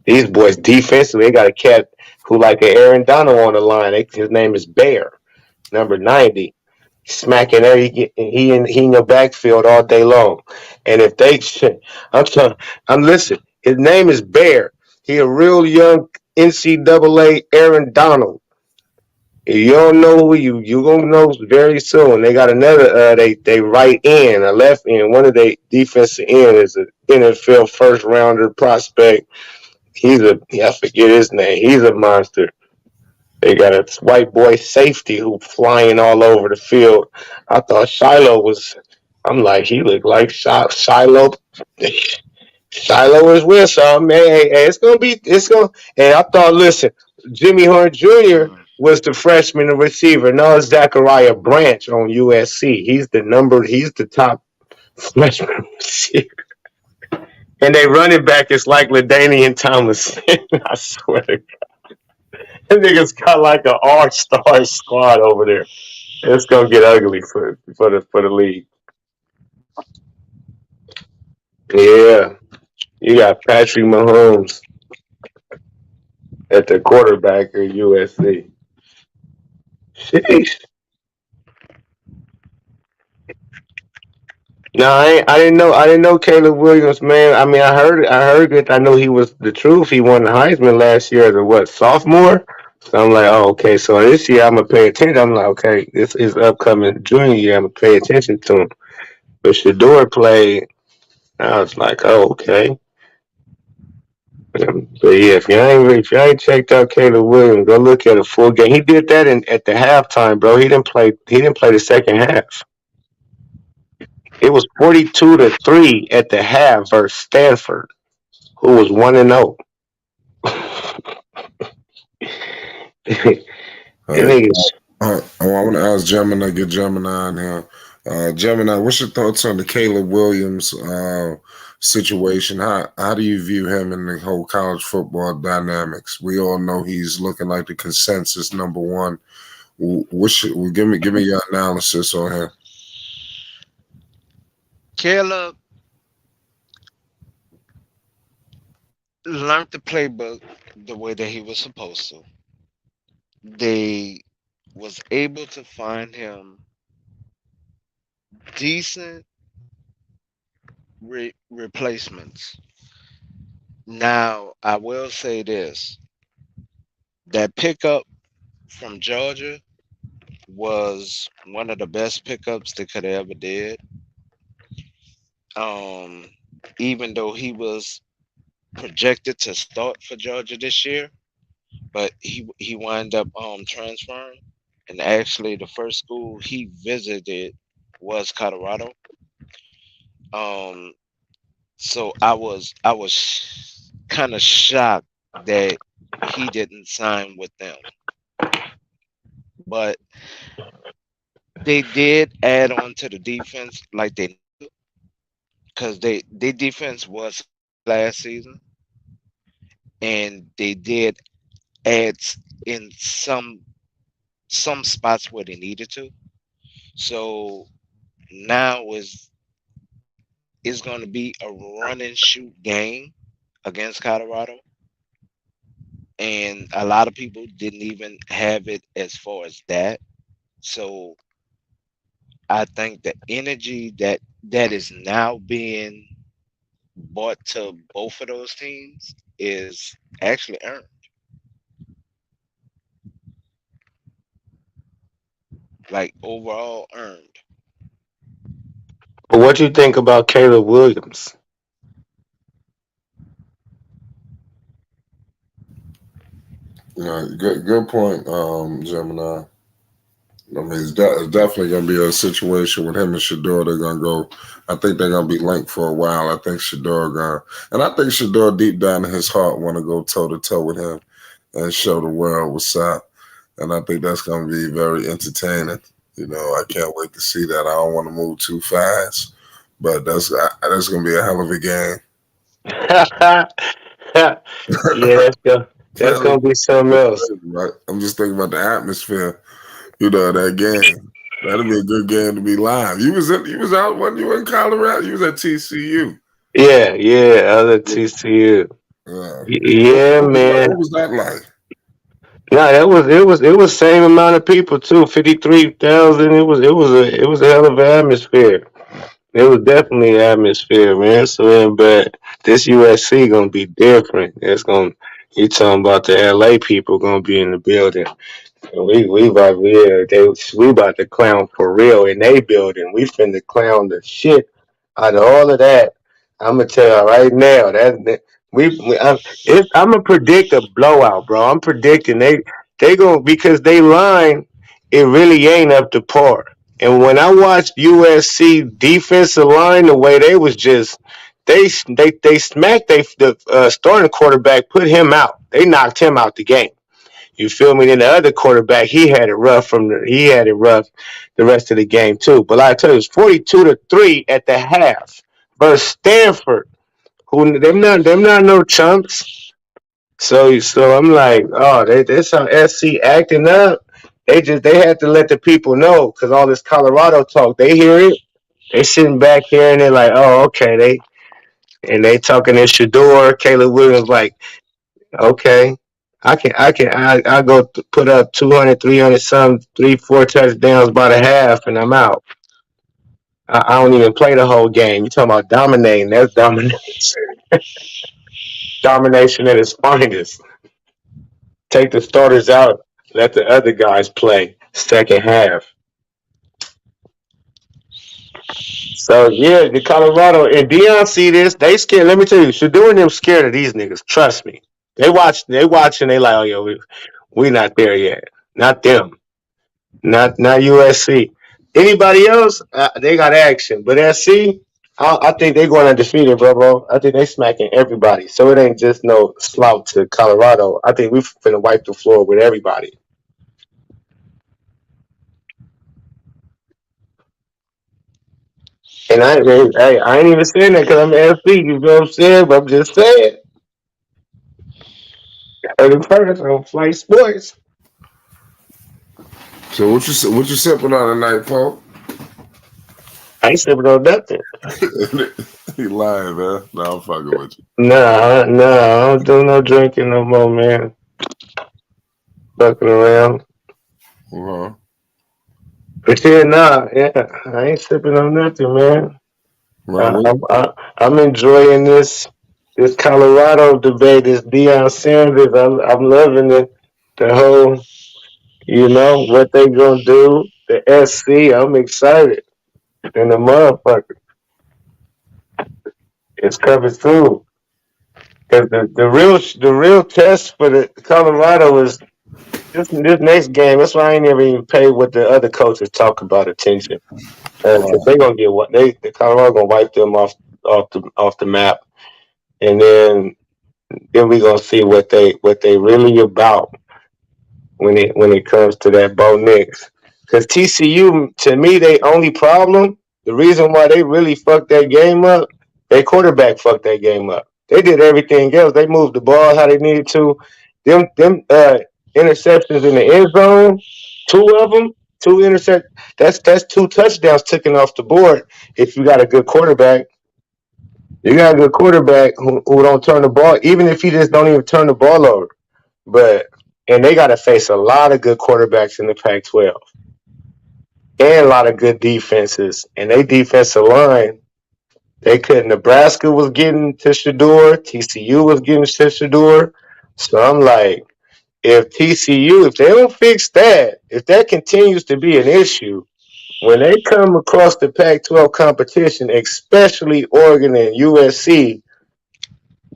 Speaker 5: these boys defensively, they got a cat who like an Aaron Donald on the line. His name is Bear, number 90. Smacking he in your backfield all day long. And if they I'm telling I'm listen, his name is Bear. He a real young NCAA Aaron Donald. If you don't know who you gonna know very soon. They got another they right end, a left end. One of their defensive end is an NFL first rounder prospect. I forget his name. He's a monster. They got a white boy safety who flying all over the field. I thought Shiloh was. I'm like, he looked like Shiloh. Shiloh is with some man. Hey, it's gonna be. It's gonna. And I thought, listen, Jimmy Horn Jr. was the freshman receiver. No, it's Zachariah Branch on USC. He's the top freshman receiver. And they running back is like LaDainian Thomas. I swear to God. That nigga's got like an all-star squad over there. It's gonna get ugly for the league. Yeah. You got Patrick Mahomes at the quarterback of USC. Sheesh. No, I didn't know. I didn't know Caleb Williams, man. I mean, I heard it. I know he was the truth. He won the Heisman last year as a what sophomore. So I'm like, oh, okay. So this year I'm gonna pay attention. I'm like, okay, this is upcoming junior year. I'm gonna pay attention to him. But Shador played. I was like, oh, okay. But yeah, if you ain't checked out Caleb Williams, go look at a full game. He did that at the halftime, bro. He didn't play. He didn't play the second half. It was 42-3 at the half versus Stanford, who was 1-0.
Speaker 2: Hey, I want to ask Gemini, get Gemini in here. Gemini, what's your thoughts on the Caleb Williams situation? How do you view him in the whole college football dynamics? We all know he's looking like the consensus number one. Give me your analysis on him.
Speaker 4: Caleb learned the playbook the way that he was supposed to. They was able to find him decent replacements. Now, I will say this: that pickup from Georgia was one of the best pickups they could ever did. Um, Even though he was projected to start for Georgia this year, but he wound up transferring, and actually the first school he visited was Colorado. Um, so I was kind of shocked that he didn't sign with them, but they did add on to the defense like they because their defense was last season, and they did add in some spots where they needed to. So now is going to be a run and shoot game against Colorado, and a lot of people didn't even have it as far as that. So I think the energy that is now being brought to both of those teams is actually earned. Like overall earned.
Speaker 5: But what you think about Caleb Williams?
Speaker 2: Yeah, good point, Gemini. I mean, it's definitely going to be a situation with him and Shador. They're going to go. I think they're going to be linked for a while. I think Shador going, and I think Shador deep down in his heart want to go toe to toe with him and show the world what's up. And I think that's going to be very entertaining. You know, I can't wait to see that. I don't want to move too fast, but that's going to be a hell of a game.
Speaker 5: Yeah, that's gonna be something else.
Speaker 2: Right? I'm just thinking about the atmosphere. You know, that game. That'll be a good game to be live. You was out when you were in Colorado. You was at TCU.
Speaker 5: Yeah, other TCU.
Speaker 2: Yeah,
Speaker 5: Yeah, man.
Speaker 2: what was that like?
Speaker 5: No, it was same amount of people too. 53,000. It was a hell of an atmosphere. It was definitely an atmosphere, man. So, man, but this USC gonna be different. It's gonna. You talking about the LA people gonna be in the building? We about to clown for real in they building. We finna clown the shit out of all of that. I'm gonna tell you right now that I'm gonna predict a blowout, bro. I'm predicting they gonna because they line it really ain't up to par. And when I watched USC defensive line, the way they was just they smacked the starting quarterback, put him out. They knocked him out the game. You feel me? Then the other quarterback, he had it rough the rest of the game too. But like I tell you, it's 42-3 at the half versus Stanford, who them not no chumps. So I'm like, oh, they some SC acting up. They had to let the people know because all this Colorado talk, they hear it. They sitting back here and they're like, oh, okay, they talking in Shador, Caleb Williams, like, okay, I go put up 200, 300, some 3, 4 touchdowns by the half, and I'm out. I don't even play the whole game. You talking about dominating? That's domination. Domination at its finest. Take the starters out. Let the other guys play second half. So yeah, the Colorado and Dion see this. They scared. Let me tell you, Shador and them scared of these niggas. Trust me. They watch. They watching. They like, oh yo, we not there yet. Not them. Not USC. Anybody else? They got action. But SC, I think they going undefeated, bro. I think they smacking everybody. So it ain't just no slouch to Colorado. I think we finna wipe the floor with everybody. And I ain't even saying that because I'm SC. You know what I'm saying? But I'm just saying. Heard it first on Flight Sports.
Speaker 2: So what you sipping on tonight, Paul?
Speaker 5: I ain't sipping on nothing.
Speaker 2: He lying, man. No, I'm fucking with you.
Speaker 5: Nah, I don't do no drinking no more, man. Fucking around.
Speaker 2: Uh-huh.
Speaker 5: But yeah, I ain't sipping on nothing, man.
Speaker 2: Right.
Speaker 5: I'm enjoying this Colorado debate, this Deion Sanders. I'm loving it. The whole, what they gonna do. The SC, I'm excited. And the motherfucker is coming through. Cause the real test for the Colorado is this next game. That's why I ain't never even paid what the other coaches talk about attention. Cause they gonna get what the Colorado gonna wipe them off the map, and then we gonna see what they really about when it comes to that Bo Nix. Because TCU, to me, they only problem, the reason why they really fucked that game up, their quarterback fucked that game up. They did everything else. They moved the ball how they needed to. Them interceptions in the end zone, two of them, two intercept. That's two touchdowns taken off the board. If you got a good quarterback, you got a good quarterback who don't turn the ball, even if he just don't even turn the ball over. But and they got to face a lot of good quarterbacks in the Pac-12 and a lot of good defenses. And they defensive line, they could. Nebraska was getting to Shador, TCU was getting to Shador. So I'm like, if TCU, if they don't fix that, if that continues to be an issue, when they come across the Pac-12 competition, especially Oregon and USC,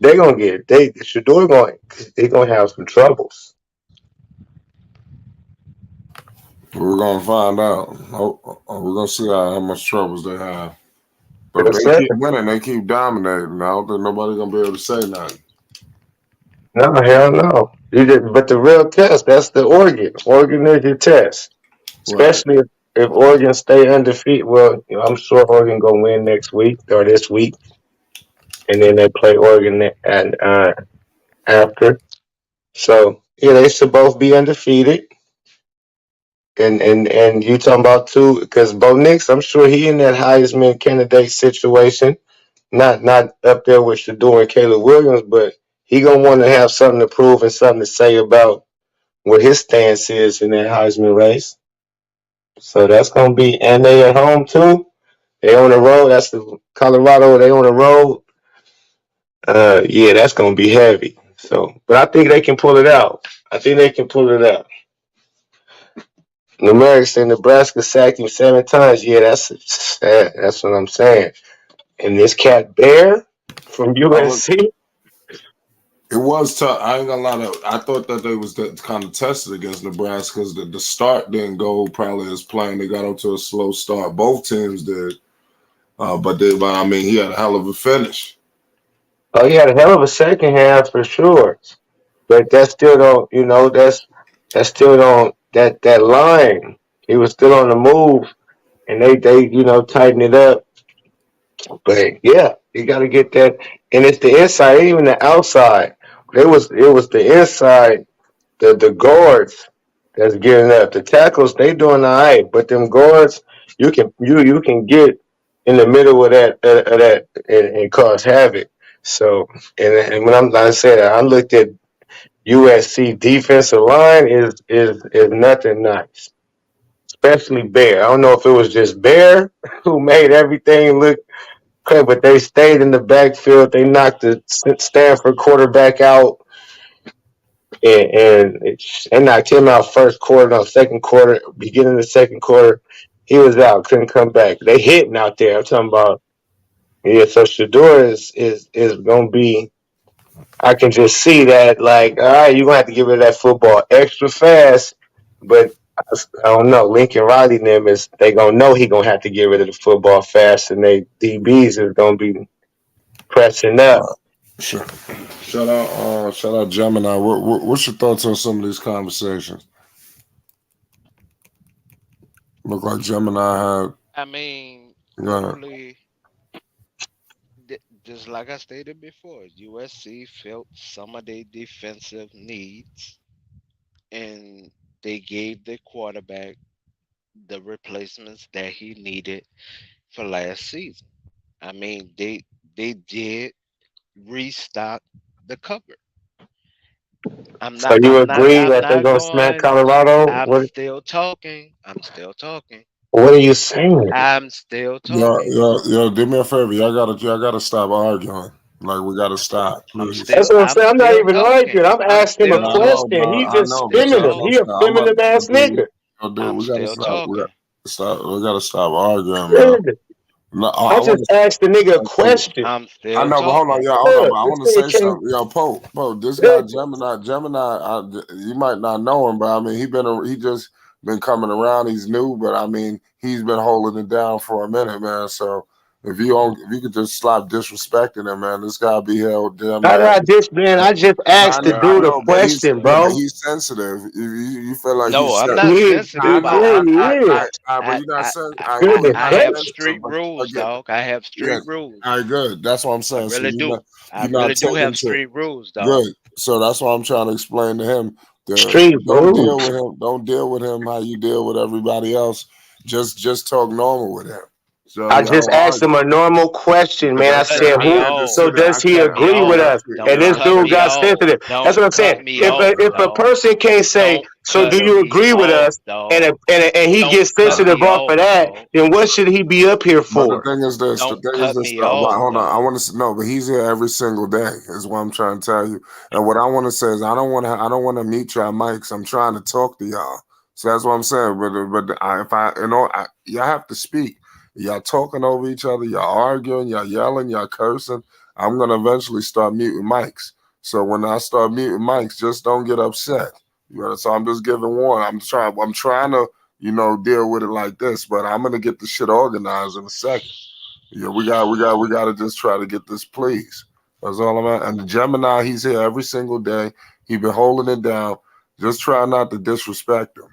Speaker 5: they're gonna they're gonna have some troubles.
Speaker 2: We're gonna find out. We're gonna see how much troubles they have. But if
Speaker 5: Yes,
Speaker 2: they
Speaker 5: sir.
Speaker 2: keep winning, they keep dominating. I don't think nobody's gonna be able to say nothing.
Speaker 5: No, hell no. But the real test, that's the Oregon. Oregon is your test.
Speaker 2: Right.
Speaker 5: Especially if Oregon stay undefeated. Well, I'm sure Oregon gonna win next week or this week. And then they play Oregon and after. So yeah, they should both be undefeated. And you talking about too, because Bo Nix, I'm sure he in that Heisman candidate situation. Not up there with Shador and Caleb Williams, but he gonna want to have something to prove and something to say about what his stance is in that Heisman race. So that's gonna be, and they at home too. They on the road. That's the Colorado. They on the road. Yeah, that's gonna be heavy. So, but I think they can pull it out. I think they can pull it out. Numerics in Nebraska sacked him 7 times. Yeah, that's what I'm saying. And this cat Bear from USC.
Speaker 2: It was tough. I ain't gonna lie. I thought that they was kind of tested against Nebraska because the start didn't go probably as planned. They got onto a slow start. Both teams did, but I mean, he had a hell of a finish.
Speaker 5: Oh, he had a hell of a second half for sure. But that still don't, that's That's still on that line. He was still on the move, and they tighten it up. But yeah, you got to get that, and it's the inside, ain't even the outside. It was the inside, the guards that's getting up. The tackles they doing all right, but them guards you can get in the middle of that and cause havoc. So and when like I said, I looked at USC defensive line is nothing nice, especially Bear. I don't know if it was just Bear who made everything look crazy, but they stayed in the backfield. They knocked the Stanford quarterback out, they knocked him out first quarter, no second quarter, beginning of the second quarter. He was out, couldn't come back. They hitting out there. I'm talking about yeah. So Shador is gonna be. I can just see that, like, all right, you're gonna have to give it that football extra fast, but I don't know. Lincoln Riley and them is they gonna know he gonna have to get rid of the football fast, and they DBs is gonna be pressing up.
Speaker 2: Sure. Shout out Gemini. What's your thoughts on some of these conversations? Look like Gemini had.
Speaker 4: I mean,
Speaker 2: Uh,
Speaker 4: truly, just like I stated before, USC felt some of their defensive needs, and they gave the quarterback the replacements that he needed for last season. I mean, they did restock the cupboard.
Speaker 5: So you agree
Speaker 4: I'm
Speaker 5: that they
Speaker 4: not
Speaker 5: gonna smack
Speaker 4: going.
Speaker 5: Colorado?
Speaker 4: I'm
Speaker 5: What
Speaker 4: still talking. I'm still talking.
Speaker 5: What are you saying?
Speaker 4: I'm still talking.
Speaker 2: yo, do me a favor. Y'all gotta stop arguing. Like we gotta stop, please.
Speaker 5: That's what I'm
Speaker 4: I'm
Speaker 5: saying. I'm not
Speaker 4: still
Speaker 5: even
Speaker 4: talking.
Speaker 5: arguing. I'm
Speaker 4: I'm
Speaker 5: asking him a
Speaker 4: still
Speaker 2: I know,
Speaker 5: question.
Speaker 2: but
Speaker 4: talking.
Speaker 5: He
Speaker 2: I
Speaker 4: I'm
Speaker 5: just
Speaker 2: know, but
Speaker 4: still
Speaker 5: spinning
Speaker 2: yo,
Speaker 5: him. He a
Speaker 4: talking.
Speaker 2: listen, I'm
Speaker 5: feminine
Speaker 2: about
Speaker 5: ass
Speaker 2: to,
Speaker 5: nigga.
Speaker 2: yo, dude,
Speaker 4: I'm
Speaker 2: we gotta
Speaker 4: still
Speaker 2: stop.
Speaker 4: talking.
Speaker 2: We gotta stop arguing, man.
Speaker 5: Yeah.
Speaker 2: No,
Speaker 5: I
Speaker 2: I want
Speaker 5: just
Speaker 2: to.
Speaker 5: asked the nigga a question.
Speaker 4: I'm
Speaker 2: I
Speaker 4: still
Speaker 2: know, but hold on,
Speaker 4: talking.
Speaker 2: yeah, hold on,
Speaker 5: Look,
Speaker 2: but I
Speaker 5: this
Speaker 2: want to
Speaker 5: nigga
Speaker 2: say
Speaker 5: can't.
Speaker 2: something. Yo, Pope, this guy Gemini, you might not know him, but I mean, he just been coming around. He's new, but I mean, he's been holding it down for a minute, man. So if you could just stop disrespecting him, man, this guy be held damn
Speaker 5: How did
Speaker 2: near.
Speaker 5: I just man? I just
Speaker 2: No,
Speaker 5: asked the
Speaker 2: I
Speaker 5: dude a
Speaker 2: know, but
Speaker 5: question,
Speaker 2: but
Speaker 5: bro.
Speaker 2: he's sensitive. You feel like
Speaker 4: No,
Speaker 2: he's
Speaker 4: I'm
Speaker 2: sensitive.
Speaker 4: not
Speaker 5: Yeah,
Speaker 4: sensitive.
Speaker 5: yeah, he is.
Speaker 2: But
Speaker 4: I,
Speaker 2: you're not
Speaker 4: I,
Speaker 2: sensitive.
Speaker 4: I,
Speaker 2: Bro, you're
Speaker 4: I
Speaker 2: not
Speaker 4: have
Speaker 5: Goodness.
Speaker 2: sensitive.
Speaker 4: street
Speaker 2: But
Speaker 4: rules,
Speaker 2: again,
Speaker 4: dog. I have
Speaker 2: yeah,
Speaker 4: street rules.
Speaker 2: all right, good. That's what I'm
Speaker 4: I
Speaker 2: saying. So
Speaker 4: really do. I
Speaker 2: you're not
Speaker 4: really do
Speaker 2: taking
Speaker 4: have
Speaker 2: to
Speaker 4: street rules, dog.
Speaker 2: good. So that's why I'm trying to explain to him.
Speaker 5: Street
Speaker 2: Don't deal
Speaker 5: rules.
Speaker 2: with him. Don't deal with him how you deal with everybody else. Just talk normal with him. So
Speaker 5: I
Speaker 2: y'all
Speaker 5: just
Speaker 2: don't
Speaker 5: asked
Speaker 2: argue.
Speaker 5: him a normal question,
Speaker 2: But
Speaker 5: man. I
Speaker 2: that's it.
Speaker 4: Cutting
Speaker 5: said,
Speaker 2: I
Speaker 4: me
Speaker 5: "Who?
Speaker 2: can't just
Speaker 4: off.
Speaker 5: So
Speaker 2: sit there.
Speaker 5: does
Speaker 2: I
Speaker 5: he
Speaker 4: Cut
Speaker 2: can't.
Speaker 4: me
Speaker 5: agree
Speaker 2: I
Speaker 5: with
Speaker 4: off.
Speaker 2: got
Speaker 5: us?"
Speaker 2: to.
Speaker 5: And
Speaker 4: Don't
Speaker 5: this
Speaker 2: Yeah,
Speaker 4: cut
Speaker 5: dude
Speaker 4: me
Speaker 5: got
Speaker 4: off.
Speaker 5: sensitive. That's
Speaker 4: Don't
Speaker 5: what I'm saying.
Speaker 4: cut me
Speaker 5: If
Speaker 4: off,
Speaker 5: a
Speaker 4: dog.
Speaker 5: person can't say,
Speaker 4: Don't
Speaker 5: "So do
Speaker 4: cut
Speaker 5: you
Speaker 4: me
Speaker 5: agree with
Speaker 4: off,
Speaker 5: us?" and
Speaker 4: dog.
Speaker 5: and he
Speaker 4: Don't
Speaker 5: gets
Speaker 4: cut
Speaker 5: sensitive
Speaker 4: me
Speaker 5: off of
Speaker 4: off,
Speaker 5: that,
Speaker 4: dog.
Speaker 5: then what should he be up here
Speaker 2: but the
Speaker 5: for?
Speaker 2: thing is this. The
Speaker 4: Don't
Speaker 2: thing is
Speaker 4: cut
Speaker 2: this.
Speaker 4: me
Speaker 2: Though.
Speaker 4: off,
Speaker 2: Hold on. I
Speaker 4: dog.
Speaker 2: want to know. But he's here every single day. Is what I'm trying to tell you. And what I want to say is I don't want to. I don't want to mute y'all mics. I'm trying to talk to y'all. So that's what I'm saying. If y'all have to speak. Y'all talking over each other. Y'all arguing. Y'all yelling. Y'all cursing. I'm gonna eventually start muting mics. So when I start muting mics, just don't get upset. You know, so I'm just giving warning. I'm trying to, deal with it like this, but I'm gonna get the shit organized in a second. Yeah, we got to just try to get this, please. That's all I'm at. And the Gemini, he's here every single day. He been holding it down. Just try not to disrespect him.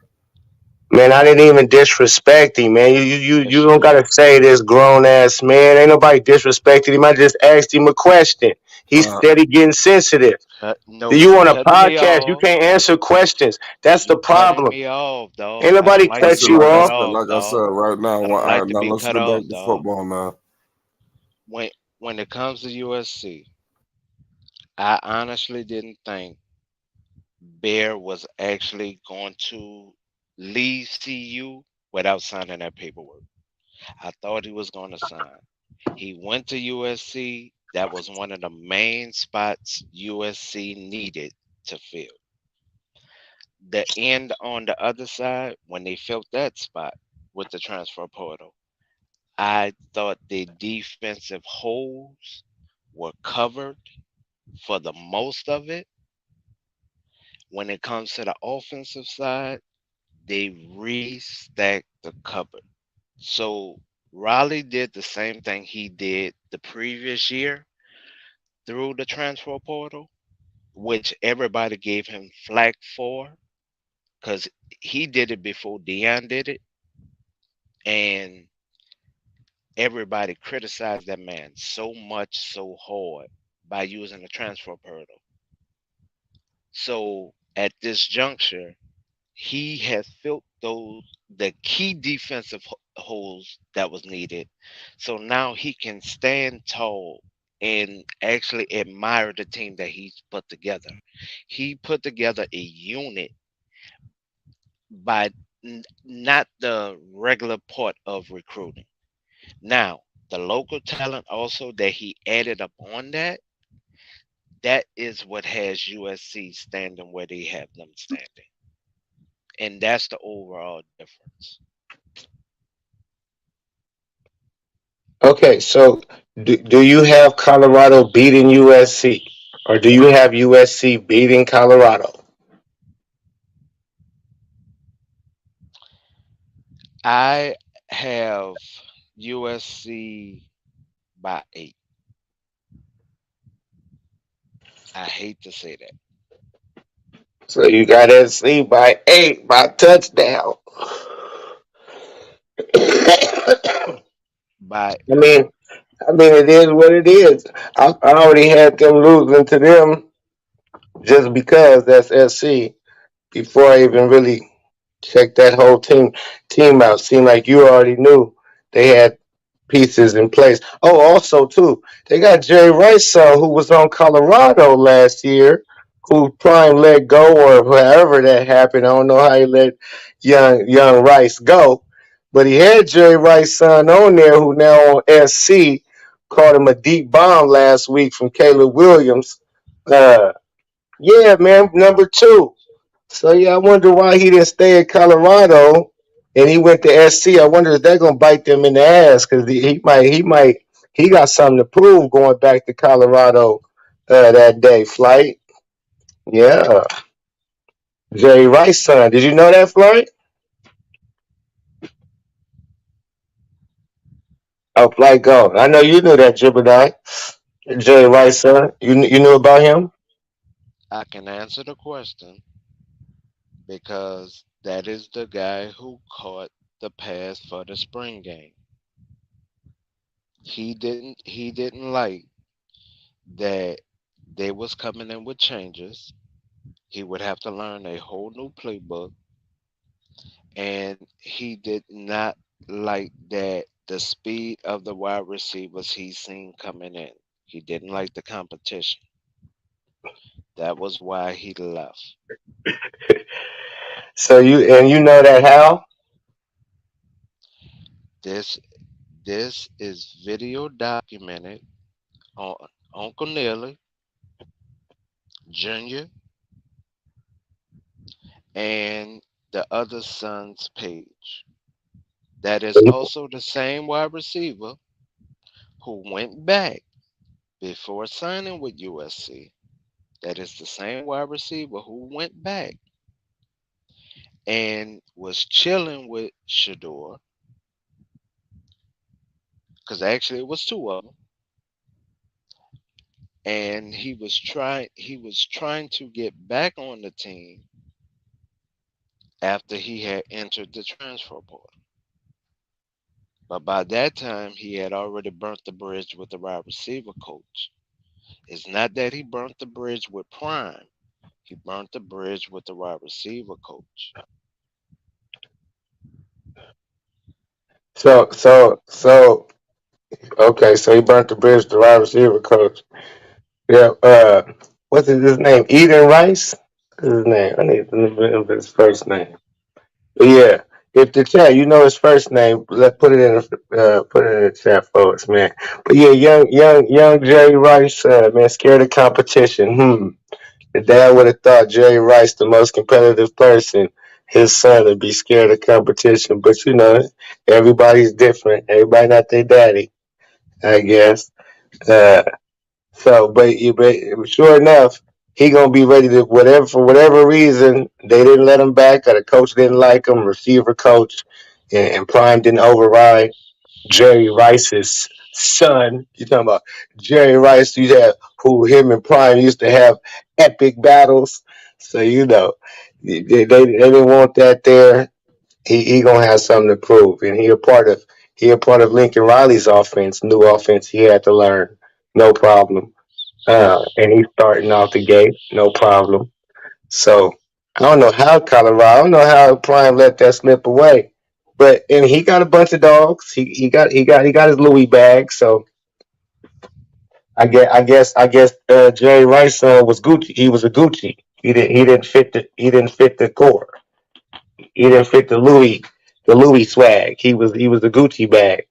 Speaker 5: Man, I didn't even disrespect him, man. You
Speaker 4: Yes, you
Speaker 5: don't gotta
Speaker 4: did.
Speaker 5: say this grown ass man. Ain't nobody disrespected him. I just asked him a question. He's
Speaker 2: Uh,
Speaker 5: steady getting sensitive.
Speaker 4: No,
Speaker 5: You
Speaker 4: you
Speaker 5: on a
Speaker 4: cutting me
Speaker 5: podcast, you
Speaker 4: off.
Speaker 5: can't answer questions. That's the
Speaker 4: You cutting
Speaker 5: problem.
Speaker 4: me off,
Speaker 5: Ain't
Speaker 4: dog. I don't
Speaker 5: nobody
Speaker 4: like to
Speaker 5: cut
Speaker 2: listen,
Speaker 4: be
Speaker 5: you
Speaker 4: cut
Speaker 5: off.
Speaker 4: off,
Speaker 2: like I said,
Speaker 4: dog.
Speaker 2: right now.
Speaker 4: I don't like to
Speaker 2: Now
Speaker 4: be
Speaker 2: let's
Speaker 4: cut
Speaker 2: get back
Speaker 4: off,
Speaker 2: to
Speaker 4: dog.
Speaker 2: football now.
Speaker 4: When when it comes to USC, I honestly didn't think Bear was actually going to leave CU without signing that paperwork. I thought he was going to sign. He went to USC. That was one of the main spots USC needed to fill. The end on the other side, when they filled that spot with the transfer portal, I thought the defensive holes were covered for the most of it. When it comes to the offensive side, they restacked the cupboard. So Raleigh did the same thing he did the previous year through the transfer portal, which everybody gave him flack for. because he did it before Dion did it, and everybody criticized that man so much, so hard by using the transfer portal. So at this juncture, he has filled those the key defensive holes that was needed. So now he can stand tall and actually admire the team that he's put together. He put together a unit by not the regular part of recruiting. Now, the local talent also that he added up on that, that is what has USC standing where they have them standing. And that's the overall difference.
Speaker 5: Okay, so do you have Colorado beating USC, or do you have USC beating Colorado?
Speaker 4: I have USC by 8. I hate to say that.
Speaker 5: So you got SC by 8 by touchdown. I
Speaker 4: By
Speaker 5: mean, it is what it is. I already had them losing to them just because that's SC before I even really checked that whole team out. Seemed like you already knew they had pieces in place. Oh, also too, they got Jerry Rice, who was on Colorado last year, who Prime let go or however that happened. I don't know how he let young Rice go, but he had Jerry Rice son on there, who now on SC. Caught him a deep bomb last week from Caleb Williams. Uh, yeah, man, number two. So yeah, I wonder why he didn't stay in Colorado and he went to SC. I wonder if they're gonna bite them in the ass because he got something to prove going back to Colorado that day. Flight, yeah, Jerry Rice son. Did you know that, Flight? Oh, Flight go. I know you knew that, Jibberday. Jerry Rice son. You knew about him?
Speaker 4: I can answer the question because that is the guy who caught the pass for the spring game. He didn't like that they was coming in with changes. He would have to learn a whole new playbook, and he did not like that the speed of the wide receivers he seen coming in. He didn't like the competition. That was why he left.
Speaker 5: So you know that how?
Speaker 4: This this is video documented on Uncle Nearly Jr. and the other son's page. That is also the same wide receiver who went back before signing with USC. That is the same wide receiver who went back and was chilling with Shador, because actually it was two of them, and he was trying to get back on the team after he had entered the transfer portal. But by that time, he had already burnt the bridge with the wide receiver coach. It's not that he burnt the bridge with Prime. He burnt the bridge with the wide receiver coach.
Speaker 5: So okay, so he burnt the bridge to the wide receiver coach. Yeah, what's his name? Eden Rice? What's his name? I need to remember his first name. But yeah, if the chat, you know his first name, let put it in the chat for us, man. But yeah, young Jerry Rice, man, scared of competition. The dad would have thought Jerry Rice, the most competitive person, his son would be scared of competition. But you know, everybody's different. Everybody not their daddy, I guess. Uh, so, but sure enough, he gonna be ready to whatever for whatever reason they didn't let him back, or the coach didn't like him, receiver coach, and Prime didn't override Jerry Rice's son. You talking about Jerry Rice? You have who him and Prime used to have epic battles. So you know They didn't want that there. He gonna have something to prove, and he a part of Lincoln Riley's offense, new offense. He had to learn, no problem. And he's starting out the gate, no problem. So I don't know how Colorado, I don't know how Prime let that slip away, but and he got a bunch of dogs. He got his Louis bag. So I guess Jerry Rice was Gucci. He was a Gucci. He didn't fit the core. He didn't fit the Louis swag. He was a Gucci bag.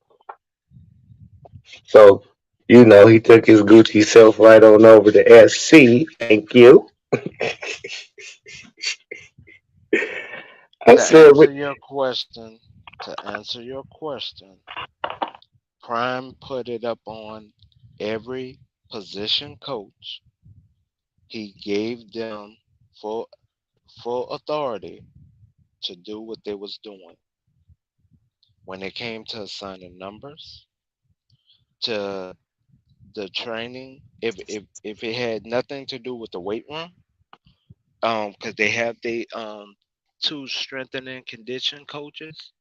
Speaker 5: So he took his Gucci self right on over to SC. Thank you. I
Speaker 4: To
Speaker 5: said,
Speaker 4: answer your question, to answer your question, Prime put it up on every position coach. He gave them full full authority to do what they was doing. When it came to assigning numbers, to the training, if it had nothing to do with the weight room, because they have the two strengthening and condition coaches,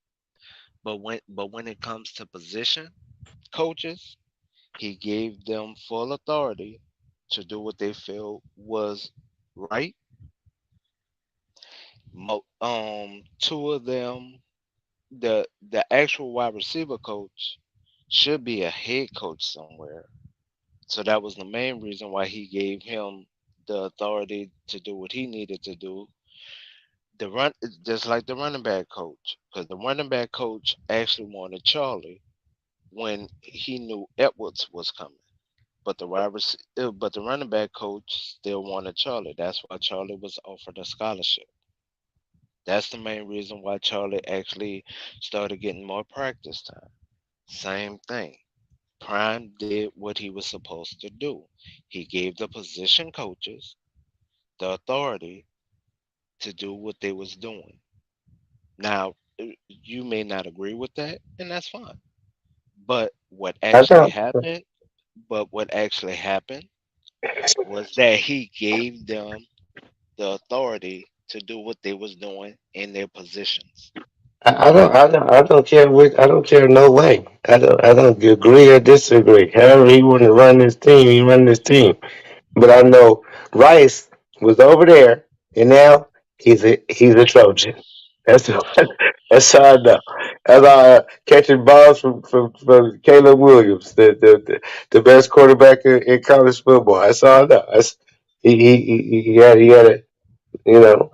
Speaker 4: but when it comes to position coaches, he gave them full authority to do what they feel was right. Two of them, the actual wide receiver coach should be a head coach somewhere. So that was the main reason why he gave him the authority to do what he needed to do. The run, just like the running back coach, because the running back coach actually wanted Charlie when he knew Edwards was coming. But the running back coach still wanted Charlie. That's why Charlie was offered a scholarship. That's the main reason why Charlie actually started getting more practice time. Same thing. Prime did what he was supposed to do. He gave the position coaches the authority to do what they was doing. Now, you may not agree with that, and that's fine. But what
Speaker 5: I
Speaker 4: actually
Speaker 5: don't.
Speaker 4: happened, but what actually happened was that he gave them the authority to do what they was doing in their positions.
Speaker 5: I don't care I don't care no way. I don't agree or disagree. However he want to run this team, he run this team. But I know Rice was over there, and now he's a Trojan. That's that's how I know. That's how catching balls from Caleb Williams, the best quarterback in college football. That's all I know. He had a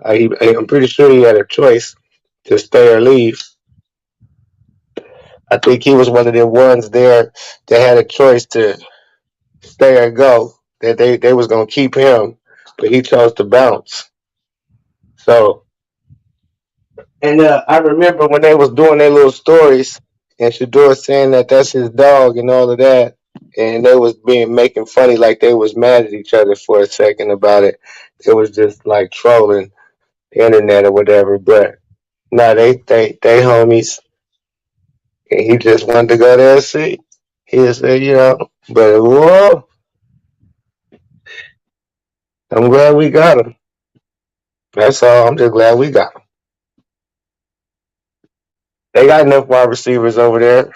Speaker 5: I'm pretty sure he had a choice to stay or leave. I think he was one of the ones there that had a choice to stay or go. That they was gonna keep him, but he chose to bounce. So, and I remember when they was doing their little stories, and Shador saying that that's his dog and all of that, and they was being making funny like they was mad at each other for a second about it. It was just like trolling the internet or whatever. But no, they homies, and he just wanted to go there and see. He just said, but whoa, I'm glad we got him. That's all. I'm just glad we got him. They got enough wide receivers over there.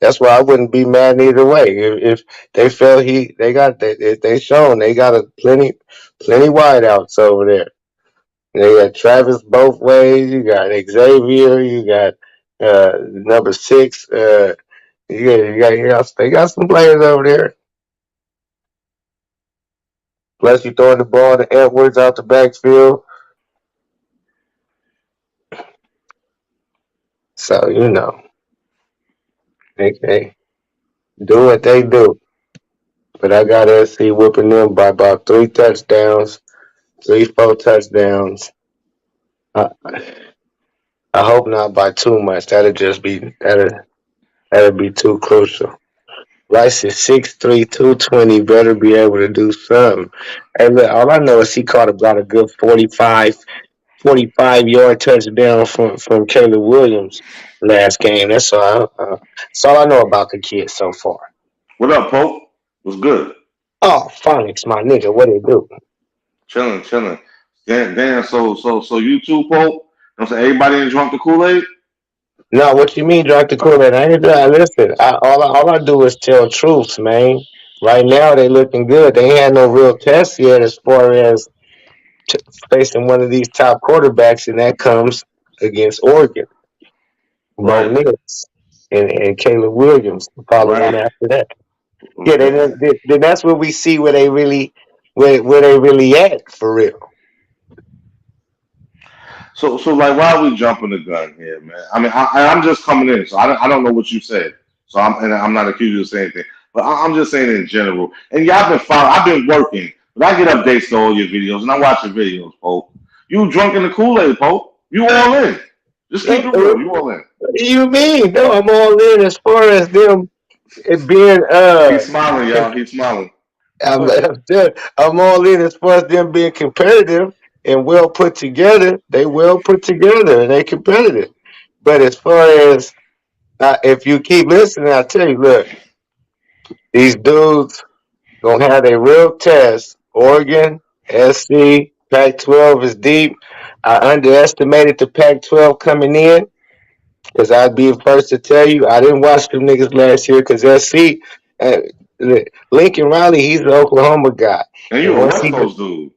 Speaker 5: That's why I wouldn't be mad either way. If they felt they shown they got a plenty wideouts over there. They got Travis both ways. You got Xavier. You got number 6. They got some players over there. Plus, you throwing the ball to Edwards out the backfield. So they do what they do. But I got SC whipping them by about 3 touchdowns, 3, 4 touchdowns. I, I hope not by too much. That'd be too crucial. Rice is 6'3", 220. Better be able to do something. Hey, look, all I know is he caught about a good 45 yard touchdown from Caleb Williams last game. That's all I know about the kid so far.
Speaker 6: What up, Pope? What's good?
Speaker 5: Oh, Phonics, my nigga, what it do?
Speaker 6: Chilling, chilling.
Speaker 1: Damn. So you too, Pope. I'm saying everybody ain't drunk the Kool Aid.
Speaker 5: No, what you mean, Dr. Kool-Aid? I ain't listen. All I do is tell truths, man. Right now they looking good. They ain't had no real test yet as far as t- facing one of these top quarterbacks, and that comes against Oregon. Bo
Speaker 1: Right.
Speaker 5: Nix and Caleb Williams following
Speaker 1: Right.
Speaker 5: after that. Yeah, then that's where we see where they really where they really at for real.
Speaker 1: So like, why are we jumping the gun here, man? I mean, I'm just coming in, so I don't know what you said. So I'm not accusing you of saying anything, but I'm just saying in general. And yeah, I've been working, but I get updates to all your videos, and I watch your videos, Pope. You drunk in the Kool Aid, Pope. You all in. Just keep
Speaker 5: No,
Speaker 1: it real. You all in.
Speaker 5: what do you mean? No, I'm all in as far as them being
Speaker 1: He's smiling, y'all. He's smiling.
Speaker 5: I'm,
Speaker 1: Go ahead.
Speaker 5: I'm all in as far as them being competitive and well put together. They well put together and they competitive. But as far as if you keep listening, I tell you, look, these dudes gonna have a real test. Oregon, SC, Pac-12 is deep. I underestimated the Pac-12 coming in because I'd be the first to tell you I didn't watch them niggas last year because SC. Uh, Lincoln Riley, he's the Oklahoma guy,
Speaker 1: And
Speaker 5: and
Speaker 1: you a
Speaker 5: once
Speaker 1: West
Speaker 5: he,
Speaker 1: Coast dude.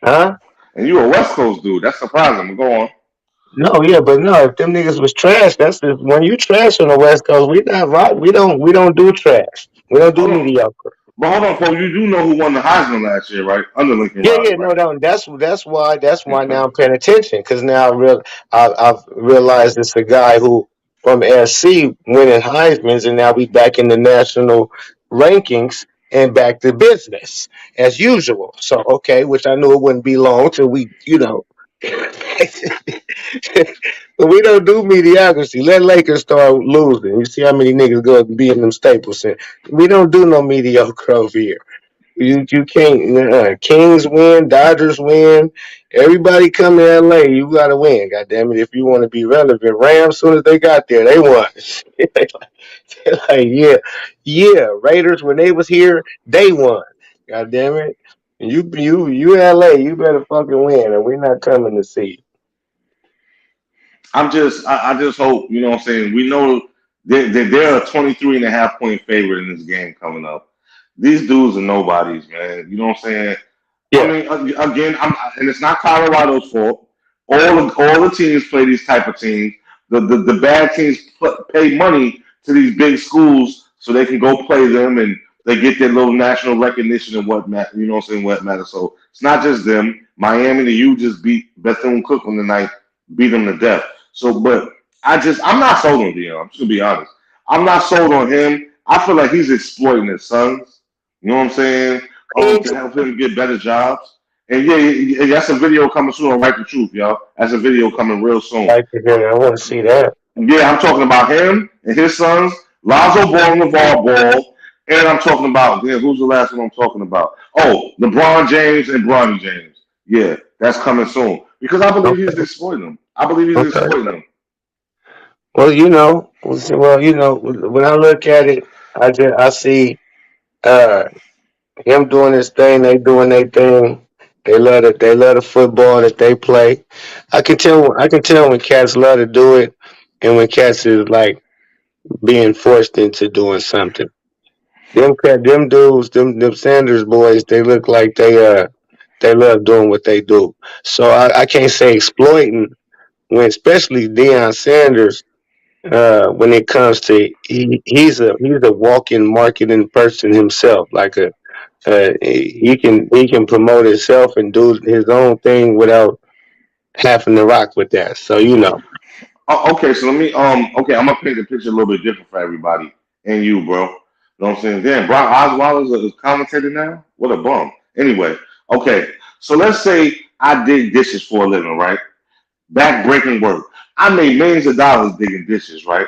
Speaker 5: huh?
Speaker 1: And you a West Coast dude. That's surprising. Go on.
Speaker 5: No, yeah, but no, if them niggas was trash, that's the, when you trash on the West Coast, we not right. We don't do trash. We don't do
Speaker 1: Hold on.
Speaker 5: mediocre.
Speaker 1: But hold on, Pope. You do know who won the Heisman last year, right? Under Lincoln
Speaker 5: Yeah,
Speaker 1: Riley,
Speaker 5: yeah,
Speaker 1: right?
Speaker 5: no, no. That's why
Speaker 1: Okay.
Speaker 5: now I'm paying attention because now I've realized it's a guy who from SC winning Heisman's and now we back in the national rankings and back to business as usual. So okay, which I knew it wouldn't be long till we. But we don't do mediocrity. Let Lakers start losing. You see how many niggas go and be in them Staples Center. We don't do no mediocre over here. You can't. Kings win, Dodgers win. Everybody come to LA. You gotta win. God damn it! If you want to be relevant, Rams. Soon as they got there, they won. They're like, yeah, yeah. Raiders when they was here, they won. God damn it! You LA. You better fucking win, and we're not coming to see
Speaker 1: I just hope, you know what I'm saying? We know they're a 23 and a half point favorite in this game coming up. These dudes are nobodies, man. You know what I'm saying?
Speaker 5: you.
Speaker 1: I
Speaker 5: Yeah.
Speaker 1: mean, again, and it's not Colorado's fault. All the teams play these type of teams. The bad teams pay money to these big schools so they can go play them and they get their little national recognition and whatnot. You know what I'm saying? What matters. So it's not just them. Miami, the U just beat Bethune Cookman tonight, beat them to death. So, but I'm not sold on Dion. I'm just gonna be honest. I'm not sold on him. I feel like he's exploiting his sons. You know what I'm saying? To help him get better jobs. And yeah, that's a video coming soon on Right the Truth, y'all. That's a video coming real soon.
Speaker 5: Like to hear. I want to see that.
Speaker 1: Yeah, I'm talking about him and his sons, Lonzo Ball and LeVar Ball. And I'm talking about, yeah, who's the last one I'm talking about? Oh, LeBron James and Bronny James. Yeah, that's coming soon. Because I believe he's
Speaker 5: Okay.
Speaker 1: exploiting them. I believe he's
Speaker 5: Okay.
Speaker 1: exploiting them.
Speaker 5: Well, when I look at it, I see uh him doing his thing, they doing their thing. They love the football that they play. I can tell when cats love to do it and when cats is like being forced into doing something. Them dudes, them Sanders boys, they look like they love doing what they do. So I can't say exploiting when especially Deion Sanders when it comes to he's a walking marketing person himself. Like he can promote himself and do his own thing without having to rock with that. So
Speaker 1: Okay, so let me okay, I'm gonna paint the picture a little bit different for everybody and you, bro. You know what I'm saying? Damn, Brock Osweiler is a commentator now? What a bum. Anyway, okay. So let's say I dig dishes for a living, right? Back breaking work. I made millions of dollars digging dishes, right?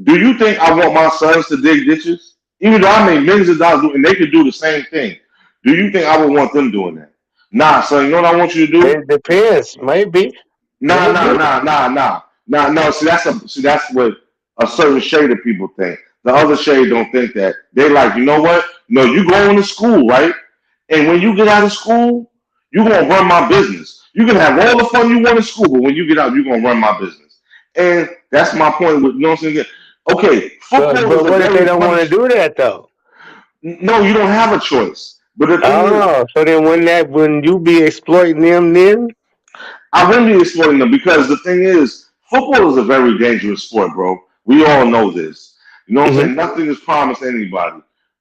Speaker 1: Do you think I want my sons to dig dishes? Even though I made millions of dollars and they could do the same thing. Do you think I would want them doing that? Nah, son, you know what I want you to do?
Speaker 5: it depends. Maybe,
Speaker 1: Nah, nah,
Speaker 5: maybe.
Speaker 1: nah, nah, nah, nah. No, see that's what a certain shade of people think. The other shade don't think that. They like, you know what? No, you going to school, right? And when you get out of school,
Speaker 6: You're gonna run my business. You can have all the fun you want in school, but when you get out, you're gonna run my business. And that's my point with, you know what I'm saying? Okay, football
Speaker 5: But
Speaker 6: is a
Speaker 5: what if they
Speaker 6: very
Speaker 5: don't want to
Speaker 6: punish.
Speaker 5: do that though?
Speaker 6: No, you don't have a choice. But the thing is,
Speaker 5: Oh, so then when you be exploiting them, then
Speaker 6: I wouldn't be exploiting them because the thing is, football is a very dangerous sport, bro. We all know this. You know what I'm
Speaker 5: hmm
Speaker 6: saying? Nothing is promised to anybody.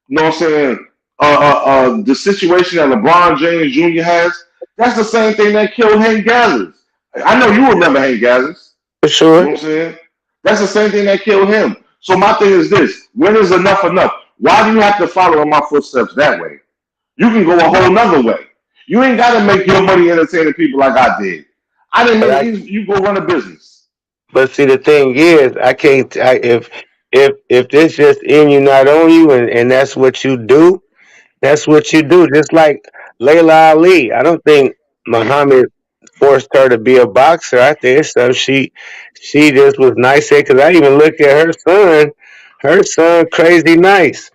Speaker 6: You know what I'm saying? The situation that LeBron James Jr. has, that's the same thing that killed Hank Gathers. I know you remember Hank Gathers.
Speaker 5: for
Speaker 6: You know
Speaker 5: sure.
Speaker 6: what I'm saying? That's the same thing that killed him. So my thing is this: when is enough enough? Why do you have to follow in my footsteps that way? You can go a whole nother way. You ain't got to make your money entertaining people like I did. I didn't
Speaker 5: But
Speaker 6: make
Speaker 5: I
Speaker 6: you go run a business.
Speaker 5: but see the thing is, I can't. If this just in you, not on you, and that's what you do. That's what you do. Just like Layla Ali. I don't think Muhammad forced her to be a boxer. I think so. She just was nice because I even looked at her son. Her son crazy nice.